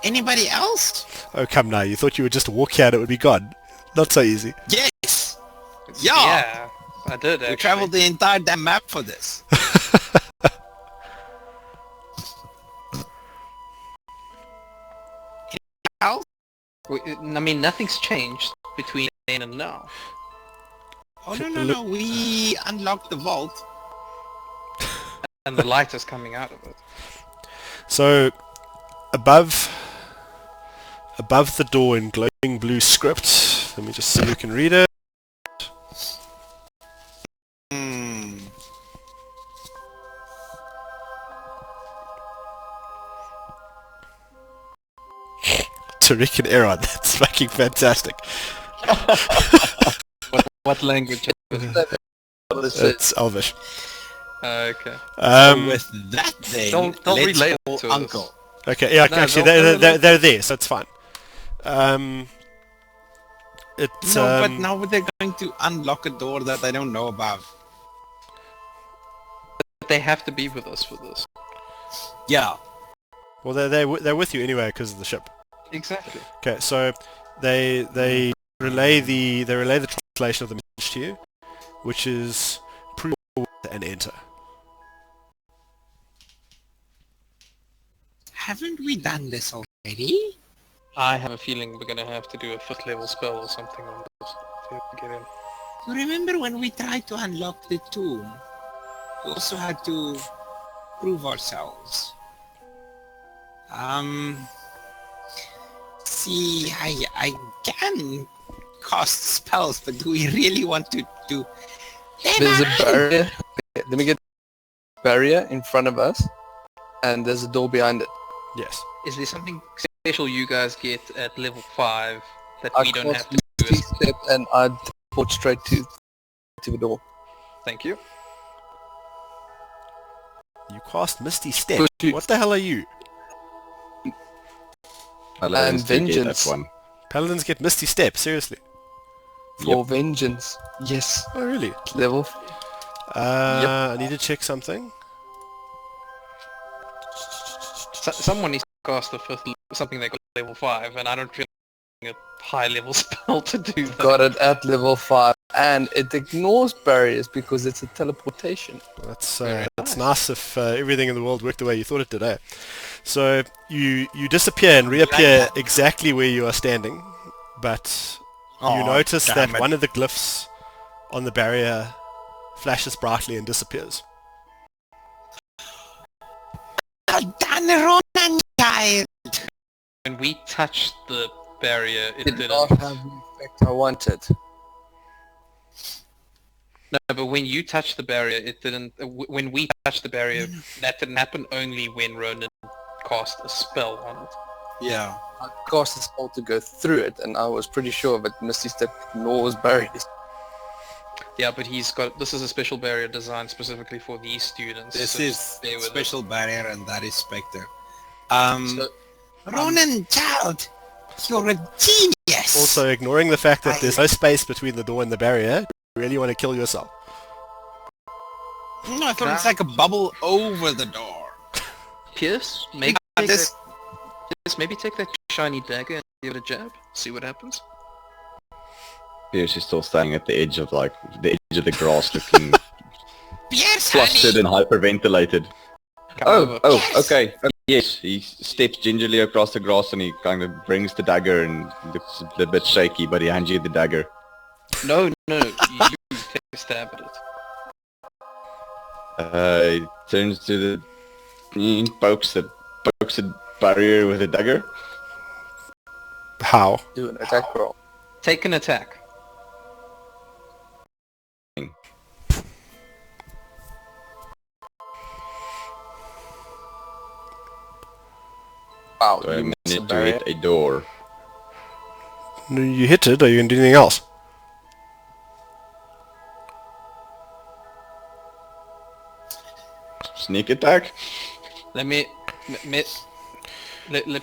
Speaker 7: Anybody else?
Speaker 1: Oh, come now. You thought you would just walk here and it would be gone. Not so easy.
Speaker 7: Yes. Yeah.
Speaker 2: Yeah, I did
Speaker 7: We
Speaker 2: actually.
Speaker 7: traveled the entire damn map for this. Else?
Speaker 2: I mean, nothing's changed between then and now.
Speaker 7: Oh no! We unlocked the vault.
Speaker 2: And the light is coming out of it.
Speaker 1: So, above the door in glowing blue script, let me just see who can read it. Tariq and Aaron, that's fucking fantastic.
Speaker 2: What language?
Speaker 1: It's Elvish.
Speaker 2: Okay.
Speaker 7: With that thing,
Speaker 2: They'll
Speaker 7: let's
Speaker 2: relay
Speaker 7: call
Speaker 2: it to us.
Speaker 7: Uncle.
Speaker 1: Okay, yeah,
Speaker 2: No,
Speaker 1: actually,
Speaker 2: they'll
Speaker 1: they're there, so it's fine. It's
Speaker 7: No, but now they're going to unlock a door that I don't know about.
Speaker 2: They have to be with us for this.
Speaker 7: Yeah.
Speaker 1: well, they're with you anyway because of the ship.
Speaker 2: Exactly.
Speaker 1: Okay, so they relay the translation of the message to you, which is prove and enter.
Speaker 7: Haven't we done this already?
Speaker 2: I have a feeling we're gonna have to do a 5th level spell or something on this to get in.
Speaker 7: You remember when we tried to unlock the tomb? We also had to prove ourselves. See, I can cast spells, but do we really want to do...
Speaker 5: There's a barrier. Let me get a barrier in front of us, and there's a door behind it.
Speaker 1: Yes.
Speaker 2: Is there something special you guys get at level 5 that
Speaker 5: I
Speaker 2: we don't have to
Speaker 5: cast
Speaker 2: do?
Speaker 5: Misty Step and I teleport straight to the door.
Speaker 2: Thank you.
Speaker 1: You cast Misty Step.
Speaker 5: Push you.
Speaker 1: What the hell are you?
Speaker 6: Paladins do get
Speaker 5: vengeance.
Speaker 6: that one.
Speaker 1: Paladins get Misty Step, seriously.
Speaker 5: For vengeance. Yes.
Speaker 1: Oh, really?
Speaker 5: Level.
Speaker 1: I need to check something.
Speaker 2: Someone needs to cast the 5th something they got level 5, and I don't feel like a high level spell to do that.
Speaker 5: Got it at level 5, and it ignores barriers because it's a teleportation.
Speaker 1: That's nice if everything in the world worked the way you thought it did, eh? So you disappear and reappear exactly where you are standing, but you notice that one of the glyphs on the barrier flashes brightly and disappears.
Speaker 7: Done Ronan, child!
Speaker 2: When we touched the barrier, it
Speaker 5: It did
Speaker 2: didn't.
Speaker 5: not have the effect I wanted.
Speaker 2: No, but when you touched the barrier, it didn't. When we touched the barrier, that didn't happen only when Ronan cast a spell on it.
Speaker 7: Yeah.
Speaker 5: I cast a spell to go through it, and I was pretty sure that Misty Step ignores barriers.
Speaker 2: Yeah, but he's got. This is a special barrier designed specifically for these students.
Speaker 7: This
Speaker 2: so
Speaker 7: is
Speaker 2: just bear with it.
Speaker 7: special barrier, and that is Spectre.
Speaker 5: So,
Speaker 7: Ronan, child! You're a genius!
Speaker 1: Also, ignoring the fact that there's no space between the door and the barrier, you really want to kill yourself.
Speaker 7: No, I thought it's like a bubble over the door.
Speaker 2: Pierce, maybe
Speaker 7: Yeah,
Speaker 2: take
Speaker 7: this-
Speaker 2: that, Pierce, maybe take that shiny dagger and give it a jab. See what happens.
Speaker 6: Pierce is still standing at the edge of the grass, looking
Speaker 7: Pierce,
Speaker 6: flustered
Speaker 7: honey!
Speaker 6: and hyperventilated.
Speaker 2: Come
Speaker 6: Oh,
Speaker 2: over.
Speaker 6: oh, okay. Yes, he steps gingerly across the grass and he kind of brings the dagger and looks a bit shaky, but he hands you the dagger.
Speaker 2: No, you take a stab at it.
Speaker 6: He turns to pokes the barrier with a dagger.
Speaker 1: How?
Speaker 5: do an attack roll.
Speaker 2: Take an attack.
Speaker 5: Wow,
Speaker 6: So I
Speaker 5: you missed the
Speaker 6: managed to
Speaker 5: barrier.
Speaker 6: hit a door.
Speaker 1: No, you hit it, or you can do anything else?
Speaker 6: Sneak attack?
Speaker 2: Let me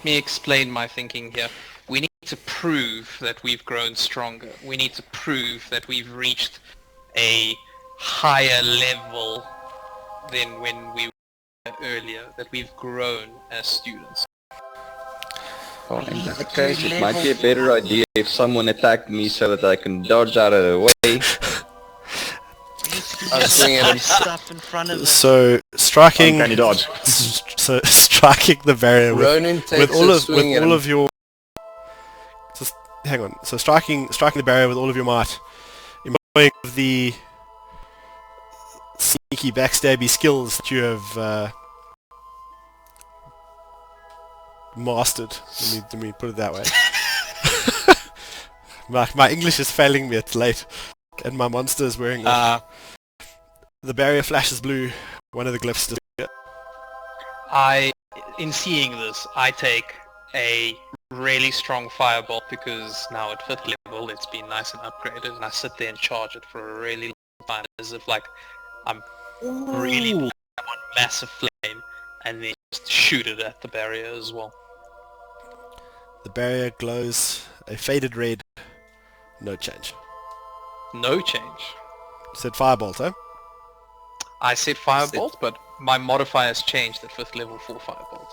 Speaker 2: explain my thinking here. We need to prove that we've grown stronger. We need to prove that we've reached a higher level than when we were earlier, that we've grown as students.
Speaker 6: Oh, in that case, it might be a better idea if someone attacked me so that I can dodge out of the way.
Speaker 5: I'll swing at him.
Speaker 7: Stuff in front of us.
Speaker 1: So striking,
Speaker 6: Uncanny dodge.
Speaker 1: so striking the barrier
Speaker 5: Ronan
Speaker 1: with
Speaker 5: takes
Speaker 1: all
Speaker 5: a
Speaker 1: of
Speaker 5: swing at him.
Speaker 1: your. Just hang on. So striking the barrier with all of your might, employing the sneaky backstabby skills that you have mastered. Let me put it that way. my English is failing me. It's late, and my monster is wearing. The barrier flashes blue. One of the glyphs disappears.
Speaker 2: In seeing this, I take a really strong firebolt because now at 5th level it's been nice and upgraded, and I sit there and charge it for a really long time as if like I'm really on massive flame, and then just shoot it at the barrier as well.
Speaker 1: The barrier glows a faded red. No change.
Speaker 2: No change.
Speaker 1: Said firebolt, huh?
Speaker 2: I said firebolt, but my modifier has changed at 5th level for firebolt.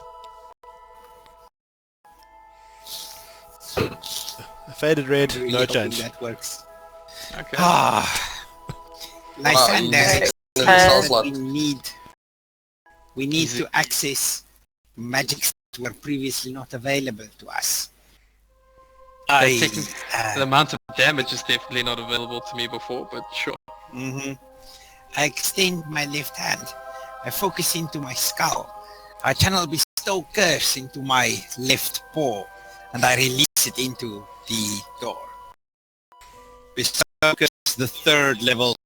Speaker 1: Faded red,
Speaker 7: Really
Speaker 1: no
Speaker 7: hoping
Speaker 1: change.
Speaker 7: that works.
Speaker 2: Okay.
Speaker 7: Lysander,
Speaker 5: Sounds
Speaker 7: we
Speaker 5: like
Speaker 7: need to access magics that were previously not available to us.
Speaker 2: The amount of damage is definitely not available to me before, but sure.
Speaker 7: I extend my left hand. I focus into my skull. I channel bestow curse into my left paw, and I release it into the door. Bestow curse, the 3rd level.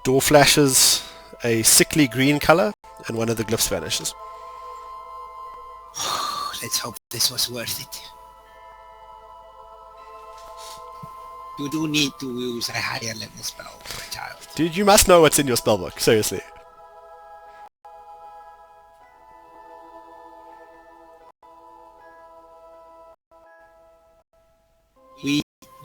Speaker 1: Door flashes a sickly green color, and one of the glyphs vanishes.
Speaker 7: Let's hope this was worth it. You do need to use a higher level spell for a child.
Speaker 1: Dude, you must know what's in your spellbook, seriously.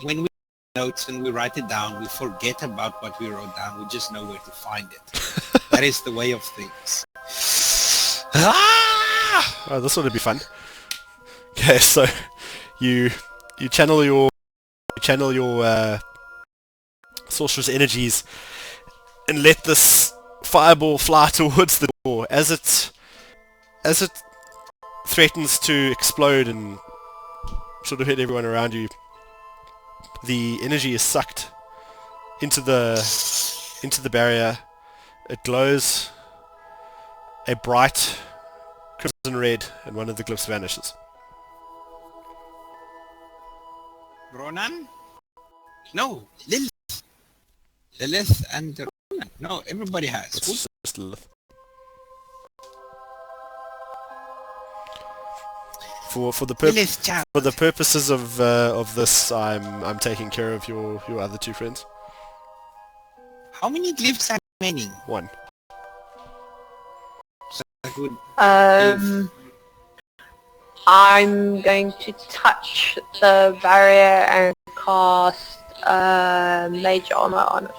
Speaker 7: When we notes and we write it down, we forget about what we wrote down. We just know where to find it. That is the way of things.
Speaker 1: Oh, this ought to be fun. Okay, so you channel your sorcerer's energies and let this fireball fly towards the door. As it threatens to explode and sort of hit everyone around you, the energy is sucked into the barrier. It glows a bright crimson red, and one of the glyphs vanishes.
Speaker 7: Ronan? No, Lilith. Lilith and Ronan. No, everybody has.
Speaker 1: It's just Lilith. For the
Speaker 7: Lilith child.
Speaker 1: for the purposes of this, I'm taking care of your other two friends.
Speaker 7: How many glyphs are remaining?
Speaker 1: One.
Speaker 7: Good.
Speaker 4: I'm going to touch the barrier and cast Mage Armor on it.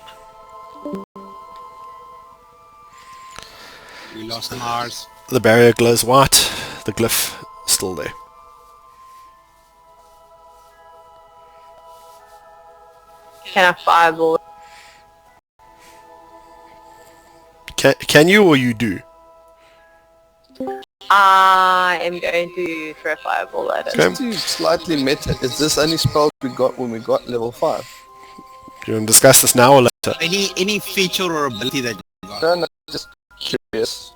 Speaker 7: We lost Mars.
Speaker 1: The barrier glows white. The glyph still there.
Speaker 4: Can I fireball?
Speaker 1: Can you or you do?
Speaker 4: I am going to throw a fireball at it.
Speaker 1: Okay.
Speaker 5: Just to slightly meta, is this only spell we got when we got level 5?
Speaker 1: Do you want to discuss this now or later?
Speaker 7: Any feature or ability that you got?
Speaker 5: No, just curious.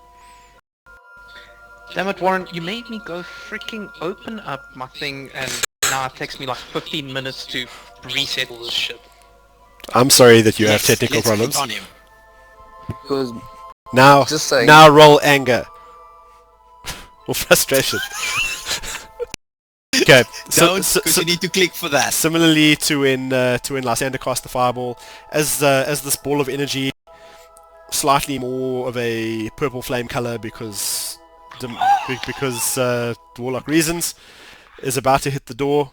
Speaker 2: Damn it, Warren, you made me go freaking open up my thing, and now it takes me like 15 minutes to reset all this shit.
Speaker 1: I'm sorry that you have
Speaker 7: Yes,
Speaker 1: technical
Speaker 7: let's
Speaker 1: problems.
Speaker 7: click on him.
Speaker 5: Because
Speaker 1: Now,
Speaker 5: Just saying.
Speaker 1: now roll anger or frustration. Okay.
Speaker 7: Don't, because you need to click for that.
Speaker 1: Similarly to when Lysander cast the fireball, as this ball of energy, slightly more of a purple flame color because Warlock reasons, is about to hit the door.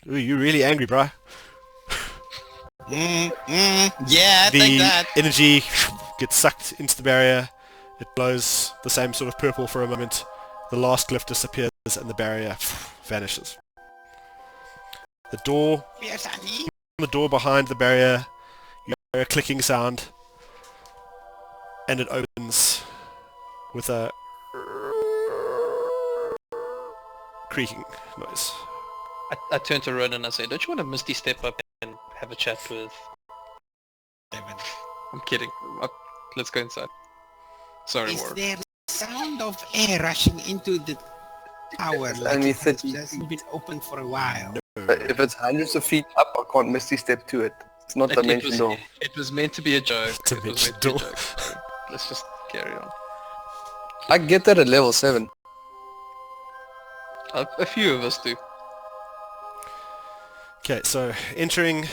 Speaker 1: Ooh, you're really angry, bruh.
Speaker 7: Yeah, take
Speaker 1: The
Speaker 7: that.
Speaker 1: energy gets sucked into the barrier. It glows the same sort of purple for a moment. The last glyph disappears and the barrier vanishes. The door behind the barrier, you hear a clicking sound, and it opens with a creaking noise.
Speaker 2: I turn to Ronan and I say, don't you want to Misty step up and have a chat with...
Speaker 3: Devin.
Speaker 2: I'm kidding. Let's go inside. Sorry,
Speaker 7: Is
Speaker 2: Warren.
Speaker 7: there sound of air rushing into the tower like
Speaker 5: only
Speaker 7: it has
Speaker 5: 30
Speaker 7: just been open for a while?
Speaker 5: If it's hundreds of feet up, I can't Misty Step to it. It's not dimension door.
Speaker 2: It was meant to be a joke. It was
Speaker 1: Dimension
Speaker 2: meant to be a
Speaker 1: door.
Speaker 2: joke. So let's just carry on.
Speaker 5: I get that at level 7.
Speaker 2: A few of us do.
Speaker 1: Okay, so entering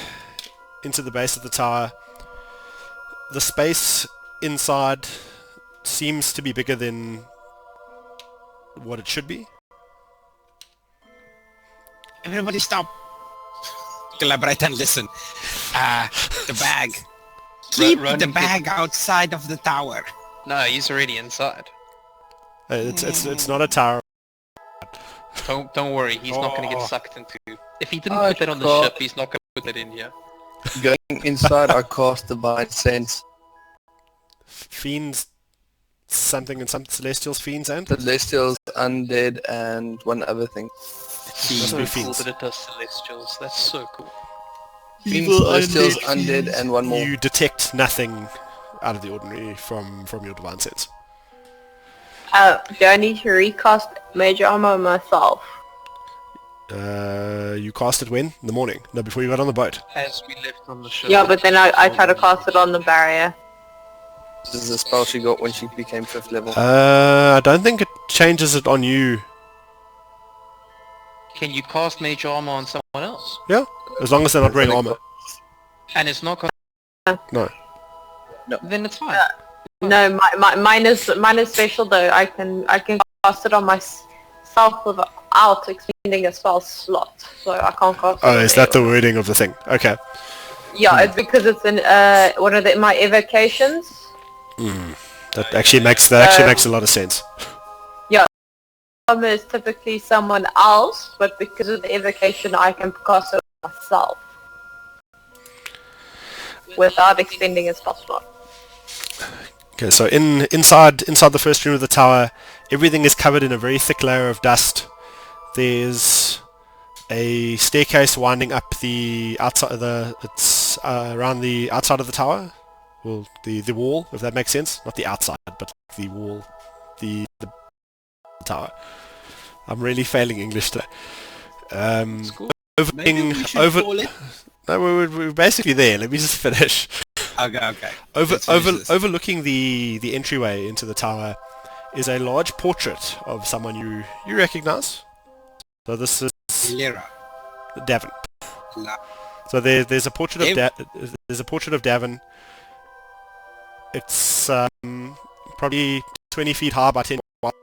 Speaker 1: into the base of the tower, the space inside seems to be bigger than what it should be.
Speaker 7: Everybody stop. Collaborate and listen. The bag. Keep
Speaker 2: Run,
Speaker 7: the bag outside of the tower.
Speaker 2: No, he's already inside.
Speaker 1: It's not a tower.
Speaker 2: Don't worry, he's not going to
Speaker 1: Oh.
Speaker 2: get sucked into... If he didn't
Speaker 5: Oh,
Speaker 2: put that on the
Speaker 5: God.
Speaker 2: ship, he's not going to put that in here.
Speaker 5: Going inside, I cast Divine Sense.
Speaker 1: Fiends, something and some Celestials, Fiends and?
Speaker 5: Celestials, Undead, and one other thing.
Speaker 1: Must
Speaker 2: So
Speaker 1: be
Speaker 2: cool
Speaker 1: Fiends.
Speaker 2: that it does Celestials. That's so cool.
Speaker 5: Fiends, Celestials, Undead, and one more.
Speaker 1: You detect nothing out of the ordinary from your Divine Sense.
Speaker 4: Do I need to recast Major Armor myself?
Speaker 1: You cast it when? In the morning? No, before you got on the boat.
Speaker 2: As we left on the ship.
Speaker 4: Yeah, but then I try to cast it on the barrier.
Speaker 5: This is a spell she got when she became 5th level.
Speaker 1: I don't think it changes it on you.
Speaker 2: Can you cast Mage Armor on someone else?
Speaker 1: Yeah? As long as they're not wearing armor.
Speaker 2: And it's not...
Speaker 1: No.
Speaker 2: Then it's fine.
Speaker 4: No, mine is special though. I can cast it on myself without expending a spell slot, so I can't cast it.
Speaker 1: Oh,
Speaker 4: on
Speaker 1: is that the
Speaker 4: anyone.
Speaker 1: wording of the thing? Okay.
Speaker 4: Yeah, it's because it's in one of my evocations.
Speaker 1: That actually makes a lot of sense.
Speaker 4: Armor is typically someone else, but because of the evocation, I can cast it on myself without expending a spell slot.
Speaker 1: Okay, so inside the first room of the tower, everything is covered in a very thick layer of dust. There's a staircase winding up the outside around the outside of the tower. Well, the wall, if that makes sense. Not the outside, but the wall, the tower. I'm really failing English today.
Speaker 2: Cool.
Speaker 7: Maybe we should call it.
Speaker 1: No, we're basically there. Let me just finish.
Speaker 7: Okay. Let's finish this.
Speaker 1: Overlooking the entryway into the tower is a large portrait of someone you recognise. So this is
Speaker 7: Lira.
Speaker 1: Davin.
Speaker 7: La-
Speaker 1: So there's a portrait of
Speaker 7: Dev-
Speaker 1: there's a portrait of Davin. It's probably 20 feet high by 10 wide,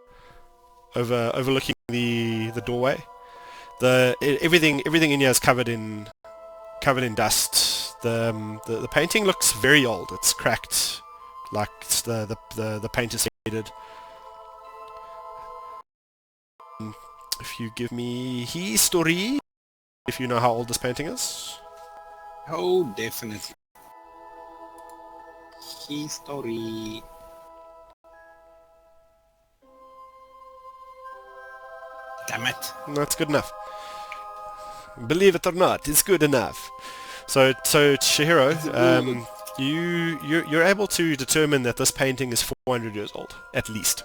Speaker 1: overlooking the doorway. Everything in here is covered in dust. The painting looks very old. It's cracked, like the paint is faded. If you give me history, if you know how old this painting is.
Speaker 7: Oh, definitely. History. Damn it.
Speaker 1: That's good enough. Believe it or not, it's good enough. So Chihiro, you're able to determine that this painting is 400 years old, at least.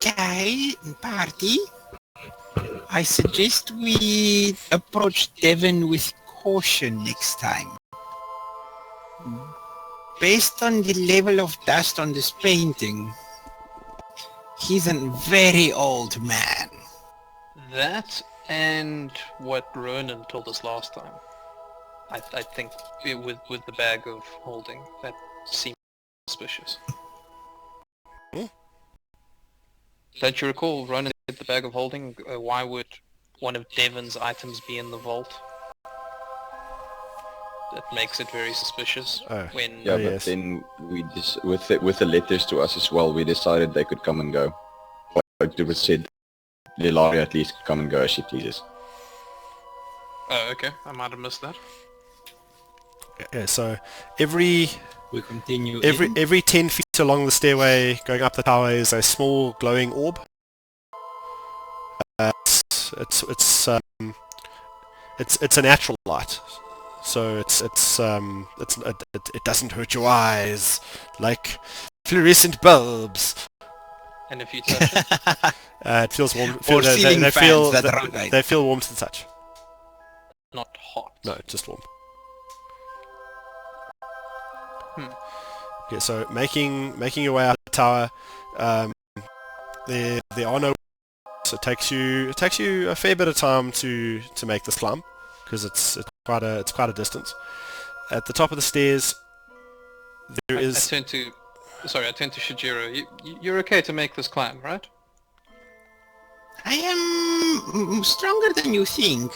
Speaker 7: Okay, party. I suggest we approach Devon with caution next time. Based on the level of dust on this painting, he's a very old man.
Speaker 2: That and what Ronan told us last time. I think with the bag of holding, that seems suspicious. Don't you recall Ronan said the bag of holding? Why would one of Devon's items be in the vault? that makes it very suspicious.
Speaker 1: Oh.
Speaker 2: When
Speaker 6: Yeah,
Speaker 1: Oh,
Speaker 6: but
Speaker 1: yes.
Speaker 6: then we with the letters to us as well, we decided they could come and go. Like it was said, Lilaria at least could come and go as she pleases.
Speaker 2: Oh, okay. I might have missed that.
Speaker 1: Yeah, so every
Speaker 3: We continue in.
Speaker 1: every 10 feet along the stairway going up the tower is a small glowing orb. It's a natural light, so it doesn't hurt your eyes like fluorescent bulbs.
Speaker 2: And if you touch it,
Speaker 1: It feels warm.
Speaker 3: Or ceiling
Speaker 1: They feel
Speaker 3: fans that rotate.
Speaker 1: they feel warm to the touch.
Speaker 2: not hot.
Speaker 1: No, just warm.
Speaker 2: Hmm.
Speaker 1: Okay, so making your way out the tower, there are no. So it takes you a fair bit of time to make this climb because it's quite a distance. At the top of the stairs, there
Speaker 2: I
Speaker 1: is.
Speaker 2: turn to Shijiro. You're okay to make this climb, right?
Speaker 7: I am stronger than you think.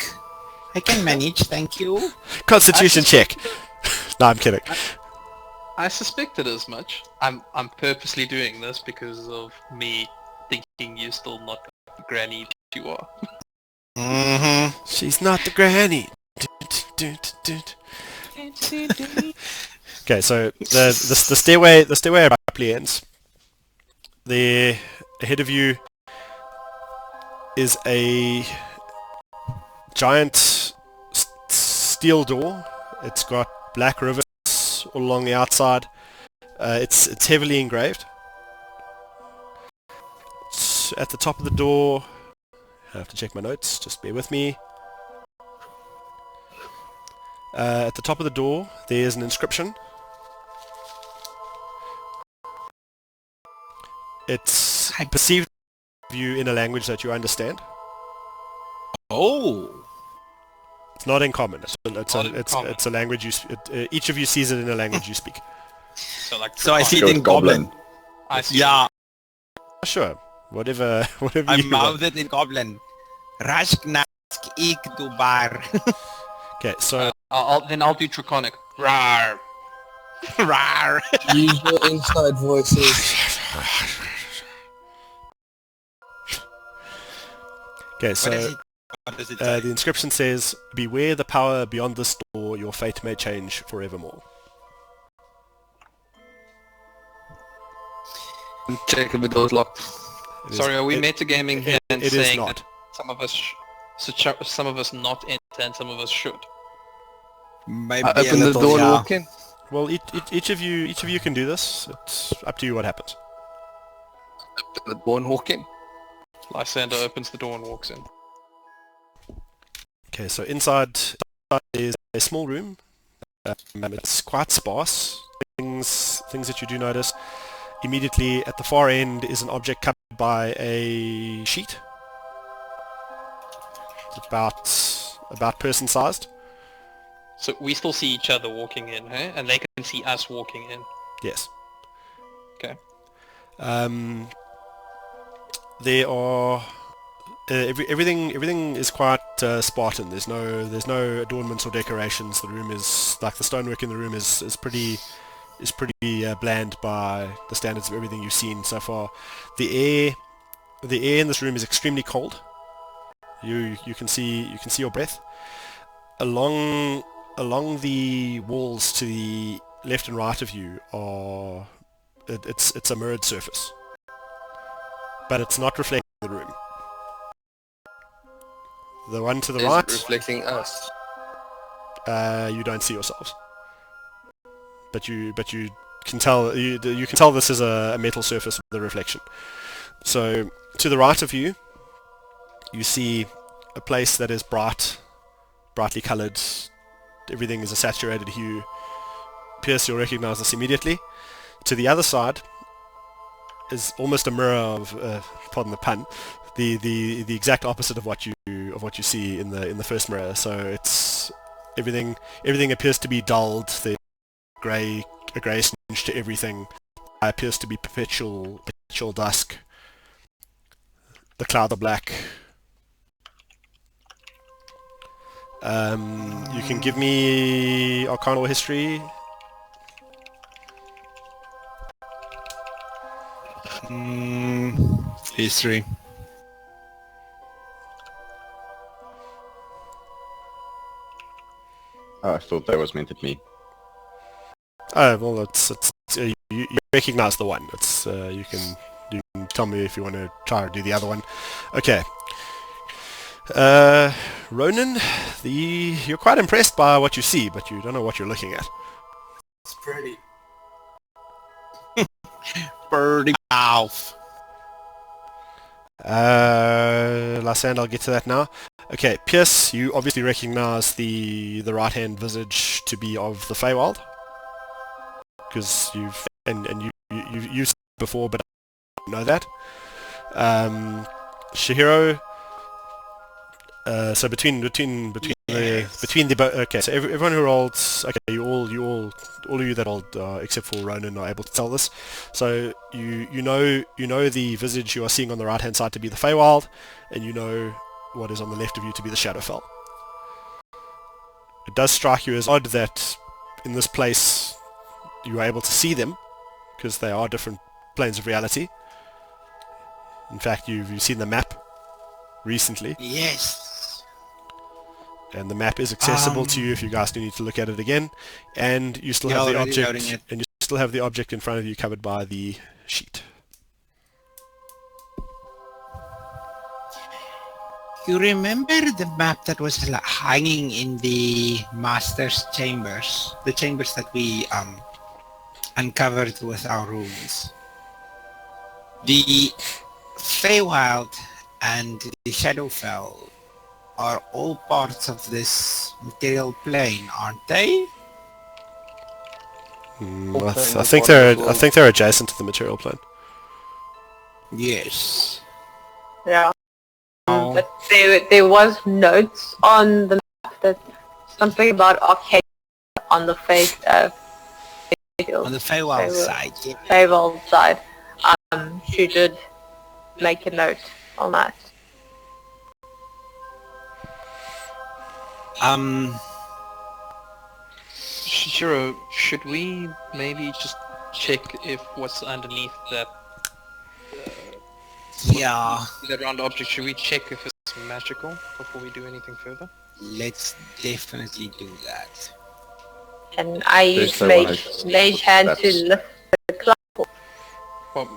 Speaker 7: I can manage, thank you.
Speaker 1: Constitution check. No, I'm kidding.
Speaker 2: I suspected as much. I'm purposely doing this because of me thinking you're still not the granny that you are.
Speaker 7: Mm-hmm.
Speaker 1: She's not the granny. Okay, so the stairway abruptly ends. There, ahead of you, is a giant steel door. It's got black rivets all along the outside. It's heavily engraved. At the top of the door, I have to check my notes, just bear with me. At the top of the door, there's an inscription. It's perceived of you in a language that you understand.
Speaker 3: Oh.
Speaker 1: It's not in common. It's
Speaker 2: Common.
Speaker 1: a language you. Each of you sees it in a language you speak.
Speaker 3: So I see it
Speaker 6: Goes
Speaker 3: in Goblin.
Speaker 2: I see.
Speaker 3: Yeah,
Speaker 1: Sure, whatever
Speaker 3: I
Speaker 1: you want.
Speaker 3: mouthed it in Goblin. Rashknask ik dubar.
Speaker 1: Okay, so
Speaker 2: I'll do Draconic. Rawr.
Speaker 3: Rar.
Speaker 5: Use your inside voices.
Speaker 1: okay, so
Speaker 3: What does it say?
Speaker 1: the inscription says, "Beware the power beyond this door. Your fate may change forevermore."
Speaker 5: Check if the door's locked.
Speaker 1: It is-
Speaker 2: Sorry, are we
Speaker 1: it-
Speaker 2: metagaming here and
Speaker 1: it is
Speaker 2: saying
Speaker 1: not.
Speaker 2: that some of us, some of us not enter and some of us should?
Speaker 3: Maybe
Speaker 5: I
Speaker 3: a
Speaker 5: open the
Speaker 3: little,
Speaker 5: door and
Speaker 3: yeah.
Speaker 5: walk in.
Speaker 1: Well, each of you can do this. It's up to you what happens.
Speaker 5: Open the door and walk in.
Speaker 2: Lysander opens the door and walks in.
Speaker 1: Okay, so inside is a small room. It's quite sparse. Things that you do notice. Immediately at the far end is an object covered by a sheet. It's about person sized.
Speaker 2: So we still see each other walking in, hey? And they can see us walking in.
Speaker 1: Yes.
Speaker 2: Okay.
Speaker 1: There are everything is quite Spartan. There's no adornments or decorations. The room is like the stonework in the room is pretty bland by the standards of everything you've seen so far. The air in this room is extremely cold. You can see your breath. Along the walls to the left and right of you it's a mirrored surface, but it's not reflecting the room. The one to the
Speaker 5: Is it
Speaker 1: right,
Speaker 5: reflecting us?
Speaker 1: you don't see yourselves, but you can tell you can tell this is a metal surface with a reflection. So to the right of you, you see a place that is brightly coloured. Everything is a saturated hue. Pierce, you'll recognise this immediately. To the other side is almost a mirror of, pardon the pun, the exact opposite of what you see in the first mirror. So it's everything appears to be dulled. The grey tinge to everything. Appears to be perpetual dusk. The clouds are black. You can give me Arcana or History.
Speaker 3: History.
Speaker 6: Oh, I thought that was meant at me.
Speaker 1: Oh, well, you recognize the one. It's you can tell me if you want to try to do the other one. Okay. Ronan, you're quite impressed by what you see, but you don't know what you're looking at.
Speaker 5: It's pretty.
Speaker 3: Birdie mouth.
Speaker 1: Lysander, I'll get to that now. Okay, Pierce, you obviously recognize the right-hand visage to be of the Feywild, because you've seen it before, but I don't know that. Shihiro. So between the okay, so everyone who rolled, okay, all of you that rolled except for Ronan are able to tell this. So you know the visage you are seeing on the right hand side to be the Feywild, and you know what is on the left of you to be the Shadowfell. It does strike you as odd that in this place you are able to see them, because they are different planes of reality. In fact, you've seen the map recently.
Speaker 7: Yes.
Speaker 1: And the map is accessible to you if you guys do need to look at it again, and you still have the object, and you still have the object in front of you covered by the sheet.
Speaker 7: You remember the map that was hanging in the master's chambers, the chambers that we uncovered with our runes? The Feywild and the Shadowfell are all parts of this material plane, aren't they?
Speaker 1: I think they're adjacent to the material plane.
Speaker 7: Yes.
Speaker 4: Yeah. But there was notes on the map that something about arcade on the
Speaker 7: on the Feywild side.
Speaker 4: Feywild side. She did make a note on that.
Speaker 2: Shiro, should we maybe just check if what's underneath that
Speaker 7: Yeah.
Speaker 2: that round object, should we check if it's magical before we do anything further?
Speaker 7: Let's definitely do that.
Speaker 4: And I use
Speaker 6: First I wanna
Speaker 4: mage hand to
Speaker 6: steps.
Speaker 4: lift the cloth.
Speaker 2: Well,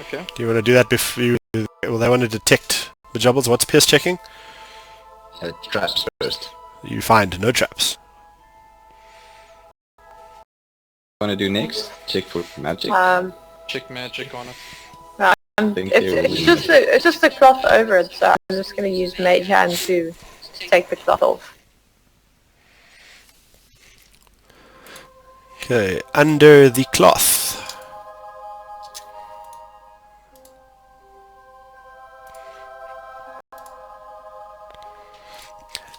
Speaker 2: okay.
Speaker 1: Do you want to do that before you... Well, they want to detect the jobbles. What's Pierce checking?
Speaker 6: Traps first.
Speaker 1: You find no traps.
Speaker 6: Want to do next? Check for magic.
Speaker 2: Check magic on it.
Speaker 6: Thank you.
Speaker 4: It's just the cloth over it, so I'm just going to use mage hand to take the cloth off.
Speaker 1: Okay, under the cloth.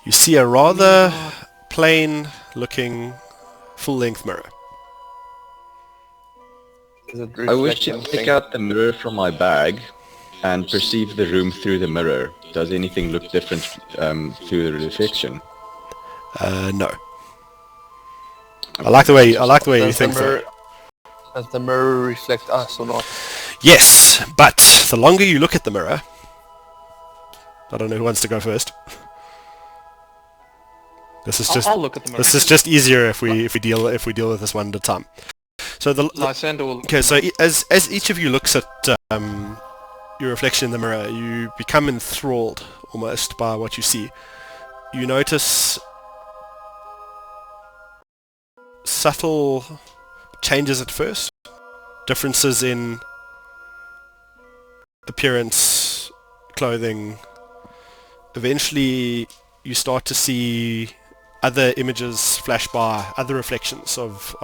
Speaker 1: You see a rather plain-looking full-length mirror.
Speaker 5: Is it
Speaker 6: I wish to
Speaker 5: reflecting
Speaker 6: pick out the mirror from my bag and perceive the room through the mirror. Does anything look different through the reflection?
Speaker 1: No. I like the way you think so.
Speaker 5: Does the mirror reflect us or not?
Speaker 1: Yes, but the longer you look at the mirror, I don't know who wants to go first. This is just
Speaker 2: I'll look at the mirror.
Speaker 1: this is just easier if we deal with this one at a time. So
Speaker 2: Lysander will...
Speaker 1: okay, so as each of you looks at your reflection in the mirror, you become enthralled almost by what you see. You notice subtle changes at first, differences in appearance, clothing. Eventually you start to see other images flash by, other reflections of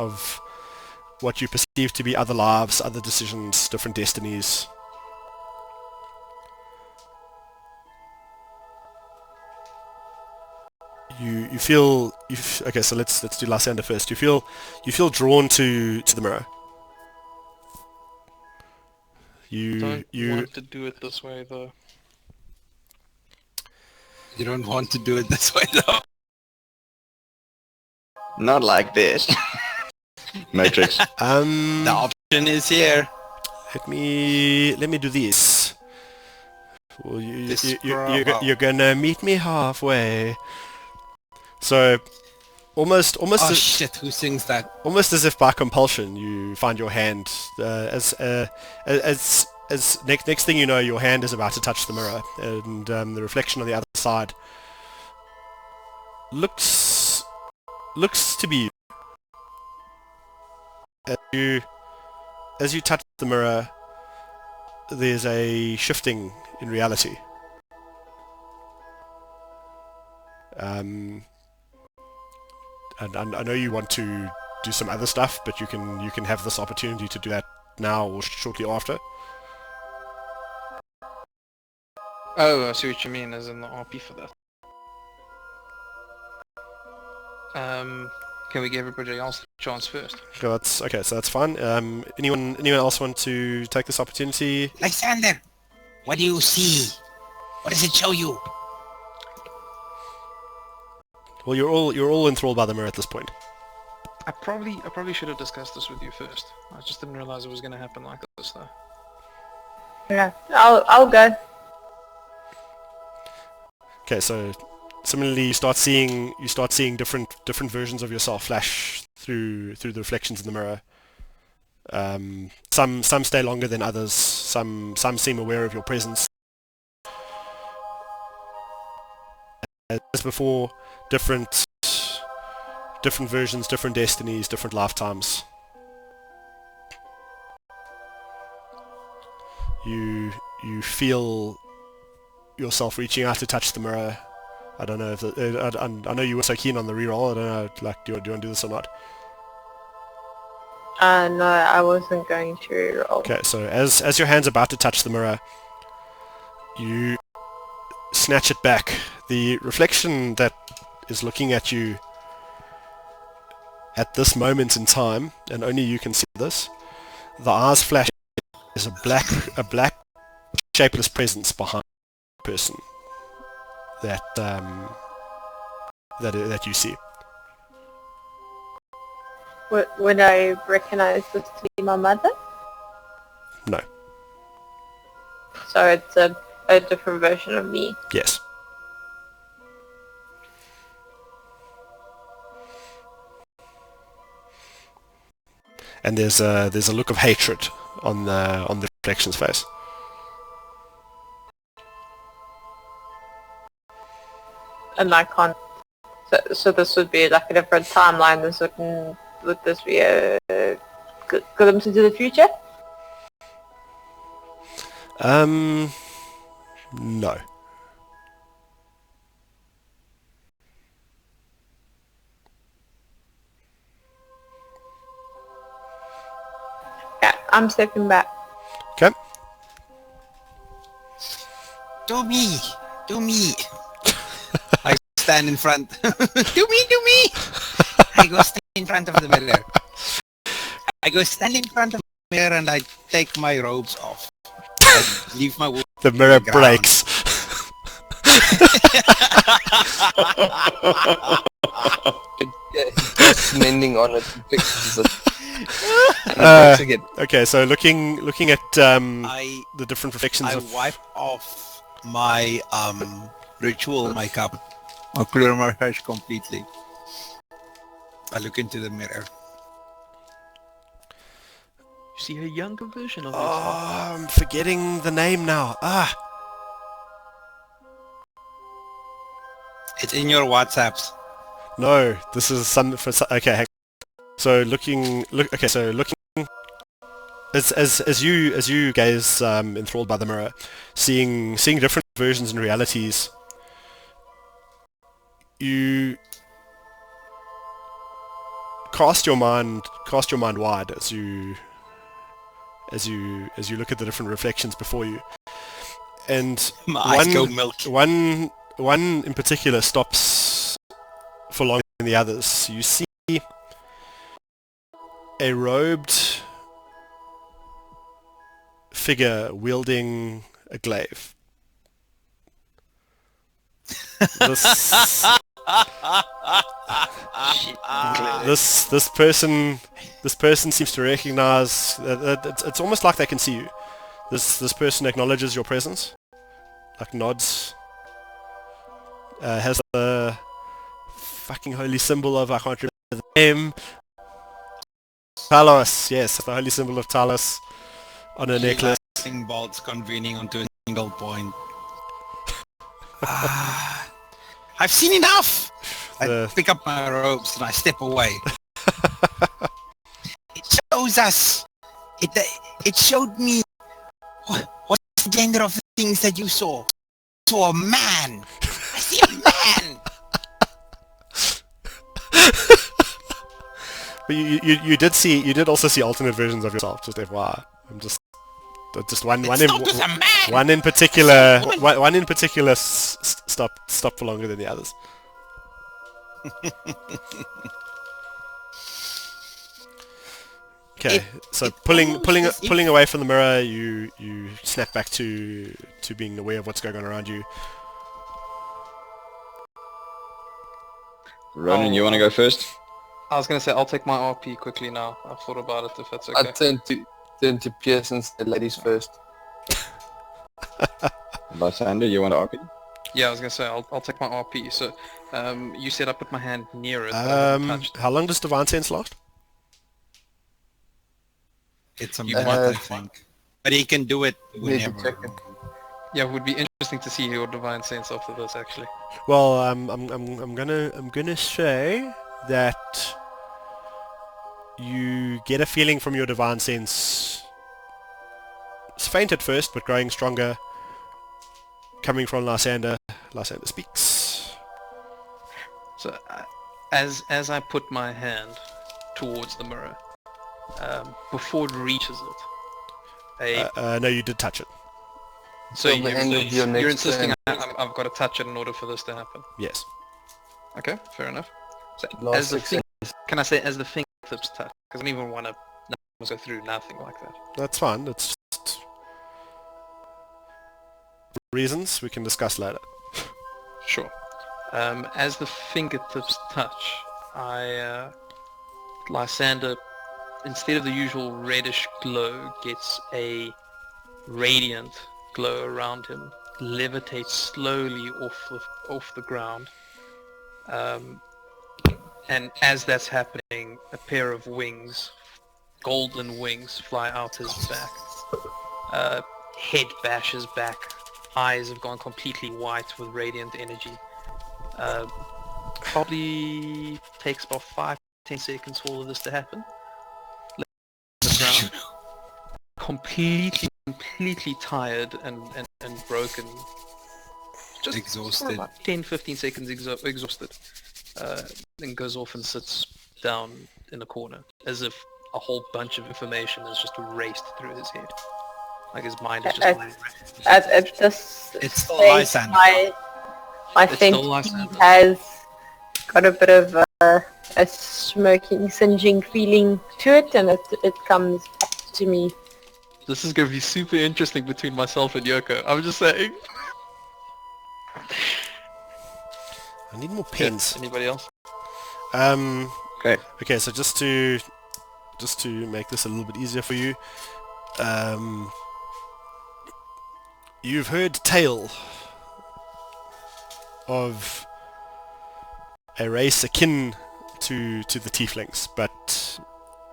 Speaker 1: what you perceive to be other lives, other decisions, different destinies. You feel okay. So let's do Lysander first. You feel drawn to the mirror.
Speaker 2: Don't want to do it this way though.
Speaker 3: You don't want to do it this way, though.
Speaker 6: Not like this. Matrix.
Speaker 3: The option is here.
Speaker 1: let me do this. Well,
Speaker 3: Wow.
Speaker 1: you're gonna meet me halfway. So almost
Speaker 3: Oh shit! Who sings that?
Speaker 1: almost as if by compulsion, you find your hand as next thing you know, your hand is about to touch the mirror, and the reflection on the other side looks to be you. As you touch the mirror, there's a shifting in reality. And I know you want to do some other stuff, but you can have this opportunity to do that now or shortly after.
Speaker 2: Oh, I see what you mean, as in the RP for that. Can we give everybody else a chance first?
Speaker 1: So that's okay. So that's fine. Anyone else want to take this opportunity?
Speaker 7: Lysander, what do you see? What does it show you?
Speaker 1: Well, you're all enthralled by the mirror at this point.
Speaker 2: I probably should have discussed this with you first. I just didn't realize it was going to happen like this, though.
Speaker 4: Yeah, I'll go.
Speaker 1: Okay, so similarly, you start seeing different versions of yourself flash through the reflections in the mirror. Some stay longer than others. Some seem aware of your presence. As before, different versions, different destinies, different lifetimes. You feel yourself reaching out to touch the mirror. I don't know if I know you were so keen on the reroll. I don't know, like, do you want to do this or not?
Speaker 4: No, I wasn't going to reroll.
Speaker 1: Okay, so as your hand's about to touch the mirror, you snatch it back. The reflection that is looking at you at this moment in time, and only you can see this, the eyes flash, is a black shapeless presence behind the person that you see.
Speaker 4: Would I recognize this to be my mother?
Speaker 1: No.
Speaker 4: So it's a different version of me.
Speaker 1: Yes. And there's a look of hatred on the reflection's face.
Speaker 4: And I can't... So this would be like a different timeline. Would this be a glimpse into the future?
Speaker 1: No.
Speaker 4: Yeah, I'm stepping back.
Speaker 1: Okay.
Speaker 7: Do me! I stand in front. Do me! I go stand in front of the mirror. I go stand in front of the mirror and I take my robes off. I leave my
Speaker 1: The mirror
Speaker 7: ground.
Speaker 1: breaks.
Speaker 5: It's mending on it, fixes it. And it works again.
Speaker 1: Okay, so looking at
Speaker 3: I
Speaker 1: the different reflections of...
Speaker 3: wipe off my ritual makeup. I clear my face completely. I look into the mirror.
Speaker 2: You see a younger version of
Speaker 1: Oh,
Speaker 2: yourself.
Speaker 1: I'm forgetting the name now.
Speaker 3: It's in your WhatsApps.
Speaker 1: No, this is some for okay. So looking as you guys enthralled by the mirror, seeing different versions and realities, you cast your mind wide as you look at the different reflections before you, and
Speaker 3: My eyes go milky.
Speaker 1: one in particular stops for longer than the others. You see a robed figure wielding a glaive. This this person seems to recognize. It's almost like they can see you. This person acknowledges your presence, like nods. Has the fucking holy symbol of, I can't remember the name. Talos, yes, the holy symbol of Talos on her necklace.
Speaker 3: Lightning bolts convening onto a single point. I've seen enough! I pick up my ropes and I step away. It shows us. It showed me what's the gender of the things that you saw. I saw a man. I see a man.
Speaker 1: But you did also see alternate versions of yourself, just FYI. I'm just one in particular stop for longer than the others. Okay, so pulling away from the mirror, you snap back to being aware of what's going on around you.
Speaker 6: Ronan, you want to go first?
Speaker 2: I was going to say, I'll take my RP quickly now. I've thought about it, if that's okay.
Speaker 5: I turn to Pierce and say ladies first.
Speaker 6: Lysander, you want to RP?
Speaker 2: Yeah, I was going to say, I'll take my RP. So, you said I put my hand near it.
Speaker 1: How long does Divine Sense last?
Speaker 3: It's a minute, I think. But he can do it
Speaker 5: Need to
Speaker 3: whenever.
Speaker 5: check it.
Speaker 2: Yeah, it would be interesting to see your divine sense after this, actually.
Speaker 1: Well, I'm gonna say that you get a feeling from your divine sense. It's faint at first, but growing stronger. Coming from Lysander. Lysander speaks.
Speaker 2: So, as I put my hand towards the mirror, before it reaches it,
Speaker 1: No, you did touch it.
Speaker 2: so
Speaker 5: From the end of your next
Speaker 2: you're insisting
Speaker 5: turn.
Speaker 2: I've got to touch it in order for this to happen.
Speaker 1: Yes.
Speaker 2: Okay, fair enough. So
Speaker 5: Last
Speaker 2: as the
Speaker 5: 6
Speaker 2: can I say as the fingertips touch? Because I don't even want to go through nothing like that.
Speaker 1: That's fine. It's just reasons we can discuss later.
Speaker 2: Sure. As the fingertips touch, Lysander, instead of the usual reddish glow, gets a radiant glow around him, levitates slowly off the ground, and as that's happening, a pair of wings, golden wings, fly out his back. Head bashes back, eyes have gone completely white with radiant energy. Probably takes about 5-10 seconds for all of this to happen. The ground, completely tired and broken. Just
Speaker 3: Exhausted.
Speaker 2: for about 10-15 seconds exhausted. Then goes off and sits down in a corner, as if a whole bunch of information is just erased through his head. Like his mind is just...
Speaker 4: At this
Speaker 3: It's still
Speaker 4: stage,
Speaker 3: Lysander.
Speaker 4: my
Speaker 2: It's still
Speaker 4: thinking
Speaker 2: Lysander.
Speaker 4: has got a bit of a smoking, singeing feeling to it, and it comes back to me.
Speaker 2: This is going to be super interesting between myself and Yoko. I'm just saying.
Speaker 1: I need more pens.
Speaker 2: Anybody else?
Speaker 1: Okay, so just to make this a little bit easier for you, you've heard tale of a race akin to the Tieflings, but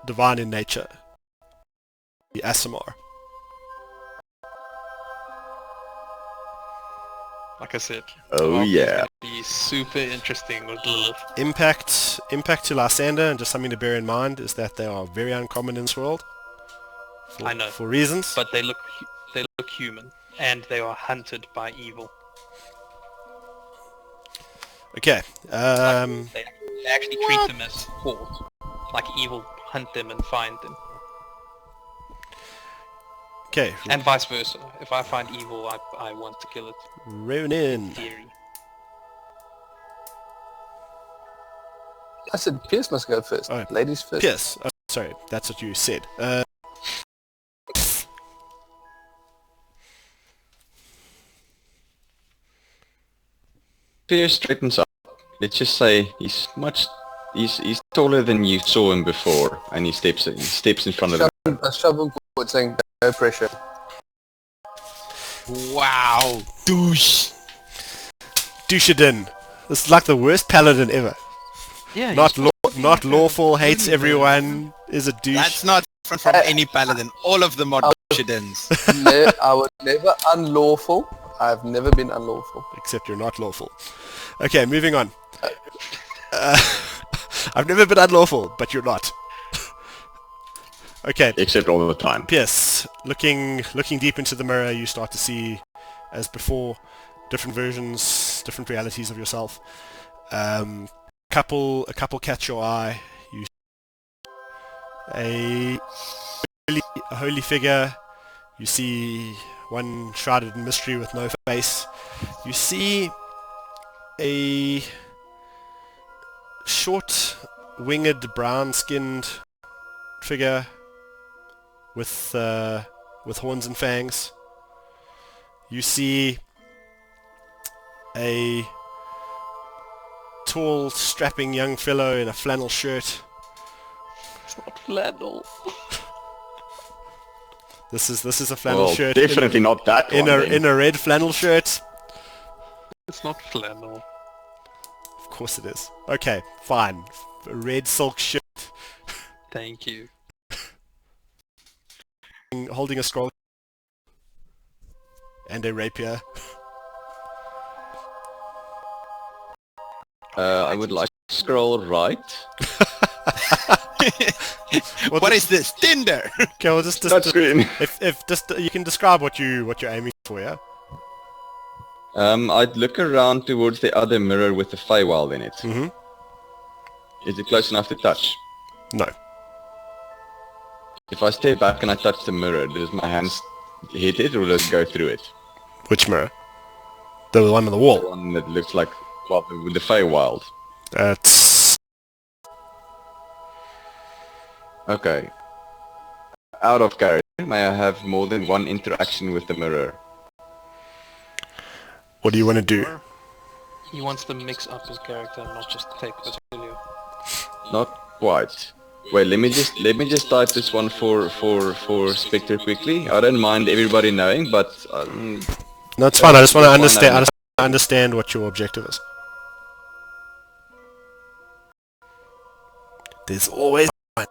Speaker 1: divine in nature, the Aasimar.
Speaker 2: Like I said.
Speaker 6: Oh,
Speaker 2: it's
Speaker 6: yeah.
Speaker 2: gonna be super interesting with Lilith.
Speaker 1: Impact to Lysander, and just something to bear in mind is that they are very uncommon in this world.
Speaker 2: I know.
Speaker 1: For reasons.
Speaker 2: But they look human, and they are hunted by evil.
Speaker 1: Okay.
Speaker 2: They actually treat them as sport. Like evil hunt them and find them.
Speaker 1: Okay.
Speaker 2: And vice versa. If I find evil, I want to kill it.
Speaker 1: Ronin.
Speaker 2: Theory.
Speaker 5: I said Pierce must go first.
Speaker 1: Alright.
Speaker 5: Ladies first.
Speaker 1: Pierce. Oh, sorry, that's what you said.
Speaker 6: Pierce straightens up, let's just say he's taller than you saw him before, and he steps in front of him.
Speaker 5: I shove him forward saying, no pressure.
Speaker 3: Wow, douche.
Speaker 1: Douche it in. This is like the worst paladin ever.
Speaker 2: Yeah.
Speaker 1: Not lawful, hates everyone, is a douche.
Speaker 3: That's not different from any paladin. All of them are douche-ins.
Speaker 5: I was never unlawful. I've never been unlawful.
Speaker 1: Except you're not lawful. Okay, moving on. I've never been unlawful, but you're not. Okay.
Speaker 6: Except all the time.
Speaker 1: Yes, looking deep into the mirror, you start to see, as before, different versions, different realities of yourself. A couple catch your eye. You see a holy figure. You see one shrouded in mystery with no face. You see a short, winged, brown-skinned figure with horns and fangs. You see a tall, strapping young fellow in a flannel shirt.
Speaker 2: It's not flannel.
Speaker 1: This is a flannel
Speaker 6: Well,
Speaker 1: shirt
Speaker 6: definitely not that one.
Speaker 1: in a red flannel shirt.
Speaker 2: It's not flannel.
Speaker 1: Of course it is. Okay, fine. A red silk shirt,
Speaker 2: Thank you.
Speaker 1: holding a scroll and a rapier.
Speaker 6: I would like to scroll right.
Speaker 1: Well,
Speaker 3: What is this? Tinder!
Speaker 1: Okay, well just
Speaker 6: Touchscreen.
Speaker 1: if just you can describe what you're aiming for, yeah.
Speaker 6: I'd look around towards the other mirror with the Feywild in it.
Speaker 1: Mhm.
Speaker 6: Is it close enough to touch?
Speaker 1: No.
Speaker 6: If I stay back and I touch the mirror, does my hands hit it or does it go through it?
Speaker 1: Which mirror? The one on the
Speaker 6: The
Speaker 1: wall.
Speaker 6: one that looks like, well, the Feywild.
Speaker 1: That's
Speaker 6: Okay. Out of character, may I have more than one interaction with the mirror?
Speaker 1: what do you want to do?
Speaker 2: He wants to mix up his character and not just take material.
Speaker 6: Not quite. Wait, let me just type this one for Spectre quickly. I don't mind everybody knowing, but
Speaker 1: No, it's fine. I just want to
Speaker 6: That's fine,
Speaker 1: understand what your objective is. There's always one.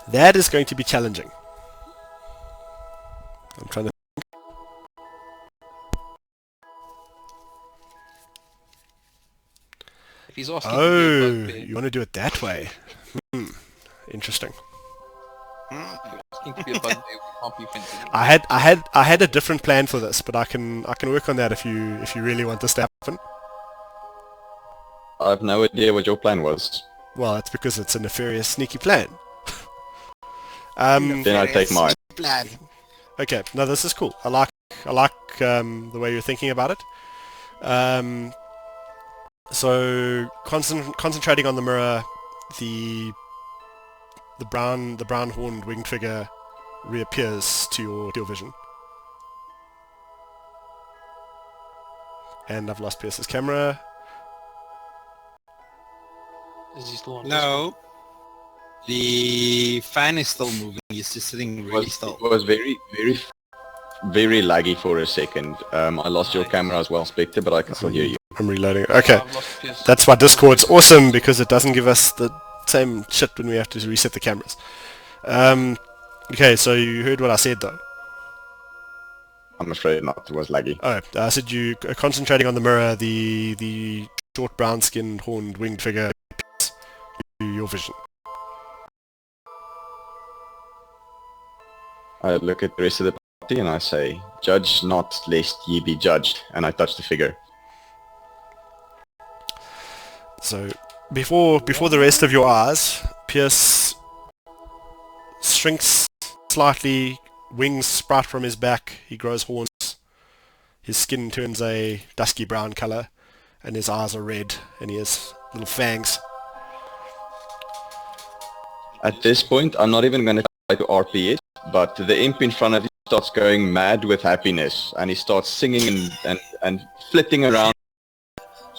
Speaker 1: That is going to be challenging. I'm trying to...
Speaker 2: If he's asking
Speaker 1: Oh,
Speaker 2: to be a bugbear,
Speaker 1: you want to do it that way? Interesting.
Speaker 2: asking to be a bugbear, we can't be friends anymore.
Speaker 1: I had a different plan for this, but I can work on that if you really want this to happen.
Speaker 6: I have no idea what your plan was.
Speaker 1: Well, that's because it's a nefarious, sneaky plan.
Speaker 6: Then I take mine.
Speaker 7: Plan.
Speaker 1: Okay, no, this is cool. I like the way you're thinking about it. So concentrating on the mirror, the brown horned winged figure reappears to your vision. And I've lost Pierce's camera.
Speaker 2: Is he still on?
Speaker 3: No. The fan is still moving. He's just sitting really still.
Speaker 6: It was very laggy for a second. I lost your camera as well, Spectre, but I can still hear you.
Speaker 1: I'm reloading. Okay,
Speaker 2: I've lost Pierce.
Speaker 1: that's why Discord's awesome, because it doesn't give us the same shit when we have to reset the cameras. Okay, so you heard what I said though.
Speaker 6: I'm afraid not. It was laggy.
Speaker 1: Oh, I said you concentrating on the mirror, the short brown-skinned horned winged figure appears to your vision.
Speaker 6: I look at the rest of the party and I say, "Judge not, lest ye be judged," and I touch the figure.
Speaker 1: So before the rest of your eyes, Pierce shrinks slightly, wings sprout from his back, he grows horns, His skin turns a dusky brown color, and his eyes are red, and he has little fangs.
Speaker 6: At this point, I'm not even going to try to RP it, but the imp in front of you starts going mad with happiness, and he starts singing and flitting around,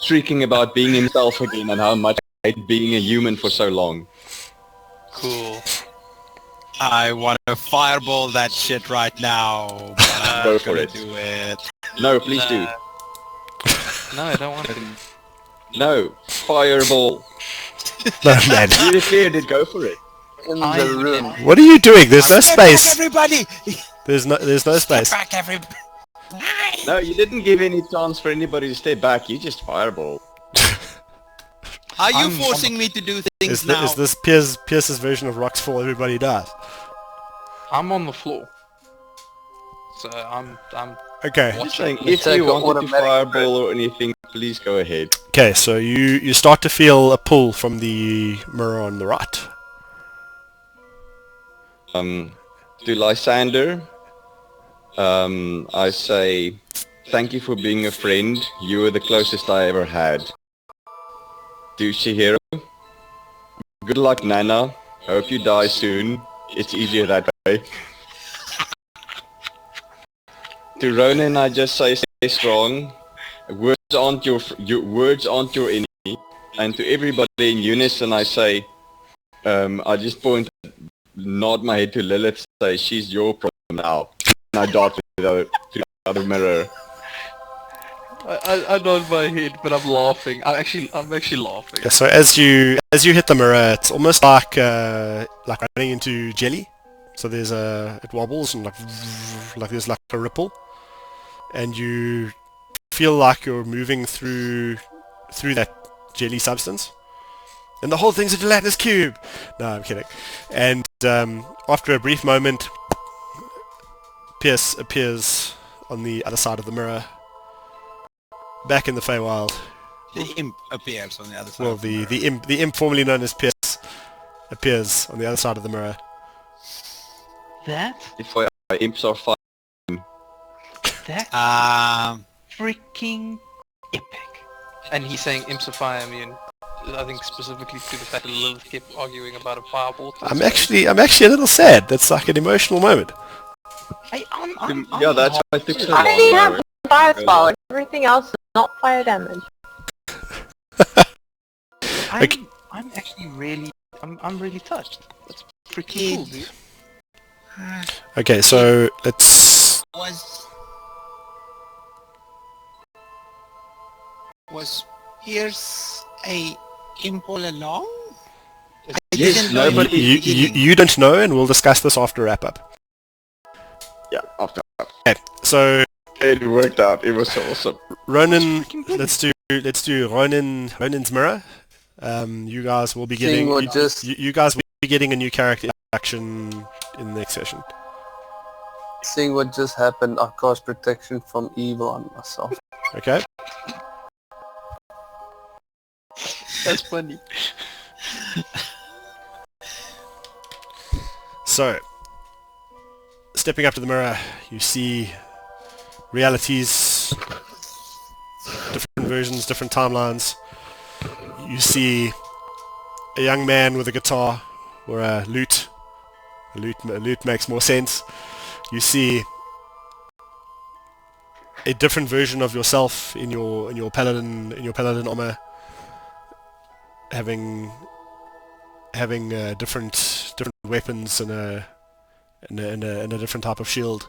Speaker 6: shrieking about being himself again and how much I hate being a human for so long.
Speaker 3: Cool. I want to fireball that shit right now, but I'm
Speaker 6: Go
Speaker 3: not
Speaker 6: for
Speaker 3: gonna
Speaker 6: it.
Speaker 3: do it.
Speaker 6: No, please do.
Speaker 2: No, I don't want to.
Speaker 6: No, fireball.
Speaker 1: No, man.
Speaker 6: You declared it, go for it.
Speaker 5: In the room.
Speaker 1: What are you doing? There's no
Speaker 7: Step back,
Speaker 1: space.
Speaker 7: everybody!
Speaker 1: There's no
Speaker 7: Step
Speaker 1: space.
Speaker 7: back, everybody!
Speaker 6: No, you didn't give any chance for anybody to stay back, you just fireball.
Speaker 3: Are you
Speaker 2: I'm-
Speaker 3: forcing me to do things now?
Speaker 1: Is this Pierce's version of Rocks Fall, everybody dies?
Speaker 2: I'm on the floor. So I'm
Speaker 1: Okay.
Speaker 6: I'm saying,
Speaker 5: You
Speaker 6: if
Speaker 5: take
Speaker 6: you
Speaker 5: a
Speaker 6: wanted to
Speaker 5: automatic
Speaker 6: fireball or anything, please go ahead.
Speaker 1: Okay, so you start to feel a pull from the mirror on the right.
Speaker 6: To Lysander, I say, thank you for being a friend. You were the closest I ever had. To Shihiro, good luck, Nana. Hope you die soon. It's easier that way. To Ronan, I just say, stay strong. Words aren't your words aren't your enemy. And to everybody in unison, I say, I just nod my head to Lilith, say, she's your problem now. And I dart to the other mirror.
Speaker 2: I nod my head, but I'm laughing. I'm actually laughing.
Speaker 1: Yeah, so as you hit the mirror, it's almost like running into jelly. So it wobbles and like there's like a ripple, and you feel like you're moving through that jelly substance, and the whole thing's a gelatinous cube. No, I'm kidding. And after a brief moment, Pierce appears on the other side of the mirror, back in the Feywild.
Speaker 3: The imp appears on the other side.
Speaker 1: Well,
Speaker 3: of the mirror.
Speaker 1: the imp formerly known as Pierce appears on the other side of the mirror.
Speaker 2: That
Speaker 6: If our imps are fine.
Speaker 2: freaking epic. And he's saying imps of fire. I mean, I think specifically to the fact that Lilith kept arguing about a fireball.
Speaker 1: I'm actually a little sad. That's like an emotional moment.
Speaker 6: Yeah, that's why I took so
Speaker 4: I
Speaker 6: long.
Speaker 4: only have
Speaker 6: Larry.
Speaker 4: fire spell. Everything else is not fire damage.
Speaker 2: I'm actually really, I'm really touched. That's freaking cool, dude.
Speaker 1: Okay, so let's...
Speaker 7: Was Pierce a imp all along? I
Speaker 6: Yes,
Speaker 7: didn't know
Speaker 6: nobody-
Speaker 7: in the beginning.
Speaker 1: You don't know, and we'll discuss this after wrap up.
Speaker 6: Yeah, after
Speaker 1: Okay, so
Speaker 6: it worked out. It was awesome.
Speaker 1: Ronan, let's do Ronan's mirror. You guys will be
Speaker 5: Seeing
Speaker 1: getting
Speaker 5: what just
Speaker 1: you guys will be getting a new character introduction in the next session.
Speaker 5: seeing what just happened, I cast protection from evil on myself.
Speaker 1: Okay.
Speaker 2: That's funny.
Speaker 1: So, stepping up to the mirror, you see realities, different versions, different timelines. You see a young man with a guitar or a lute. A lute makes more sense. You see a different version of yourself in your paladin armor, having different weapons and a different type of shield.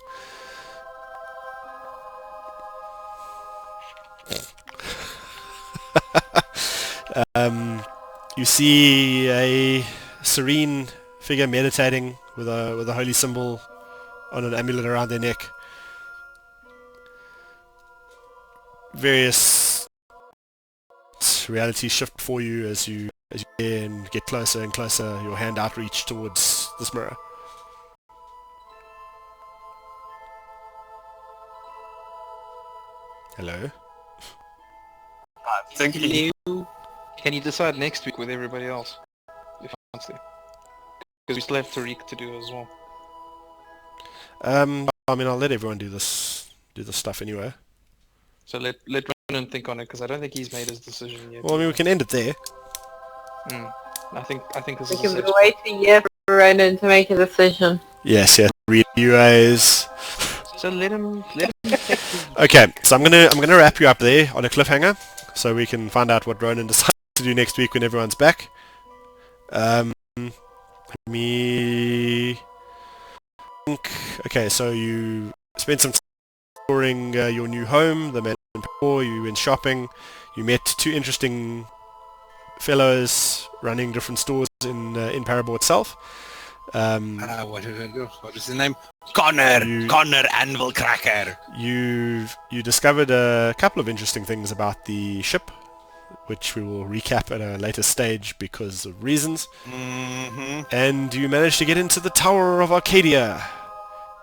Speaker 1: You see a serene figure meditating with a holy symbol on an amulet around their neck. Various realities shift for you as you get closer and closer, your hand outreach towards this mirror. Hello?
Speaker 2: Can you decide next week with everybody else? If he wants to. Because we still have Tariq to do as well.
Speaker 1: I mean, I'll let everyone do this stuff anyway.
Speaker 2: So let Ronan think on it, because I don't think he's made his decision yet.
Speaker 1: Well, I mean, we can end it there.
Speaker 2: I think this
Speaker 4: We
Speaker 2: is a
Speaker 4: can
Speaker 2: safe
Speaker 4: wait a year for Ronan to make a decision.
Speaker 1: Yes, yes. Read you guys.
Speaker 2: So let him take the...
Speaker 1: Okay, so I'm gonna wrap you up there on a cliffhanger, so we can find out what Ronan decides to do next week when everyone's back. Me think. Okay, so you spent some time touring your new home, the man. You went shopping. You met two interesting fellows running different stores in Parabor itself.
Speaker 3: What did I do? What is the name? Connor Anvil Cracker.
Speaker 1: You discovered a couple of interesting things about the ship, which we will recap at a later stage because of reasons. And you managed to get into the Tower of Arcadia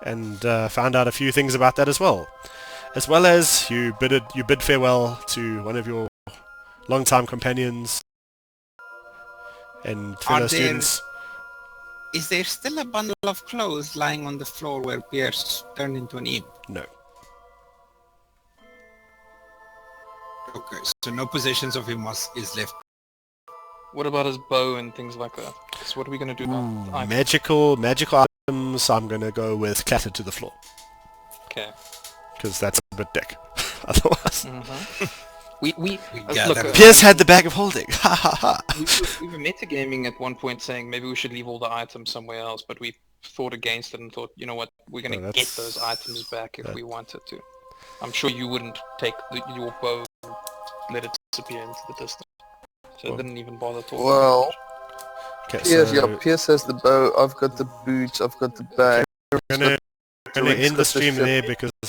Speaker 1: and found out a few things about that as well. As well as you bid farewell to one of your longtime companions and fellow students.
Speaker 7: Is there still a bundle of clothes lying on the floor where Pierce turned into an imp?
Speaker 1: No.
Speaker 3: Okay, so no possessions of him is left.
Speaker 2: What about his bow and things like that? So what are we going to do about
Speaker 1: Magical items, I'm going to go with clattered to the floor.
Speaker 2: Okay.
Speaker 1: Because that's a bit dick. Otherwise.
Speaker 2: We
Speaker 3: gather.
Speaker 1: Pierce had the bag of holding. Ha ha ha.
Speaker 2: we were metagaming at one point saying maybe we should leave all the items somewhere else, but we thought against it and thought, you know what, we're going to get those items back if we wanted to. I'm sure you wouldn't take your bow and let it disappear into the distance. So I didn't even bother talking.
Speaker 5: Well,
Speaker 1: Okay,
Speaker 5: Pierce has the bow, I've got the boots, I've got the bag.
Speaker 1: We're going to end the stream there because this is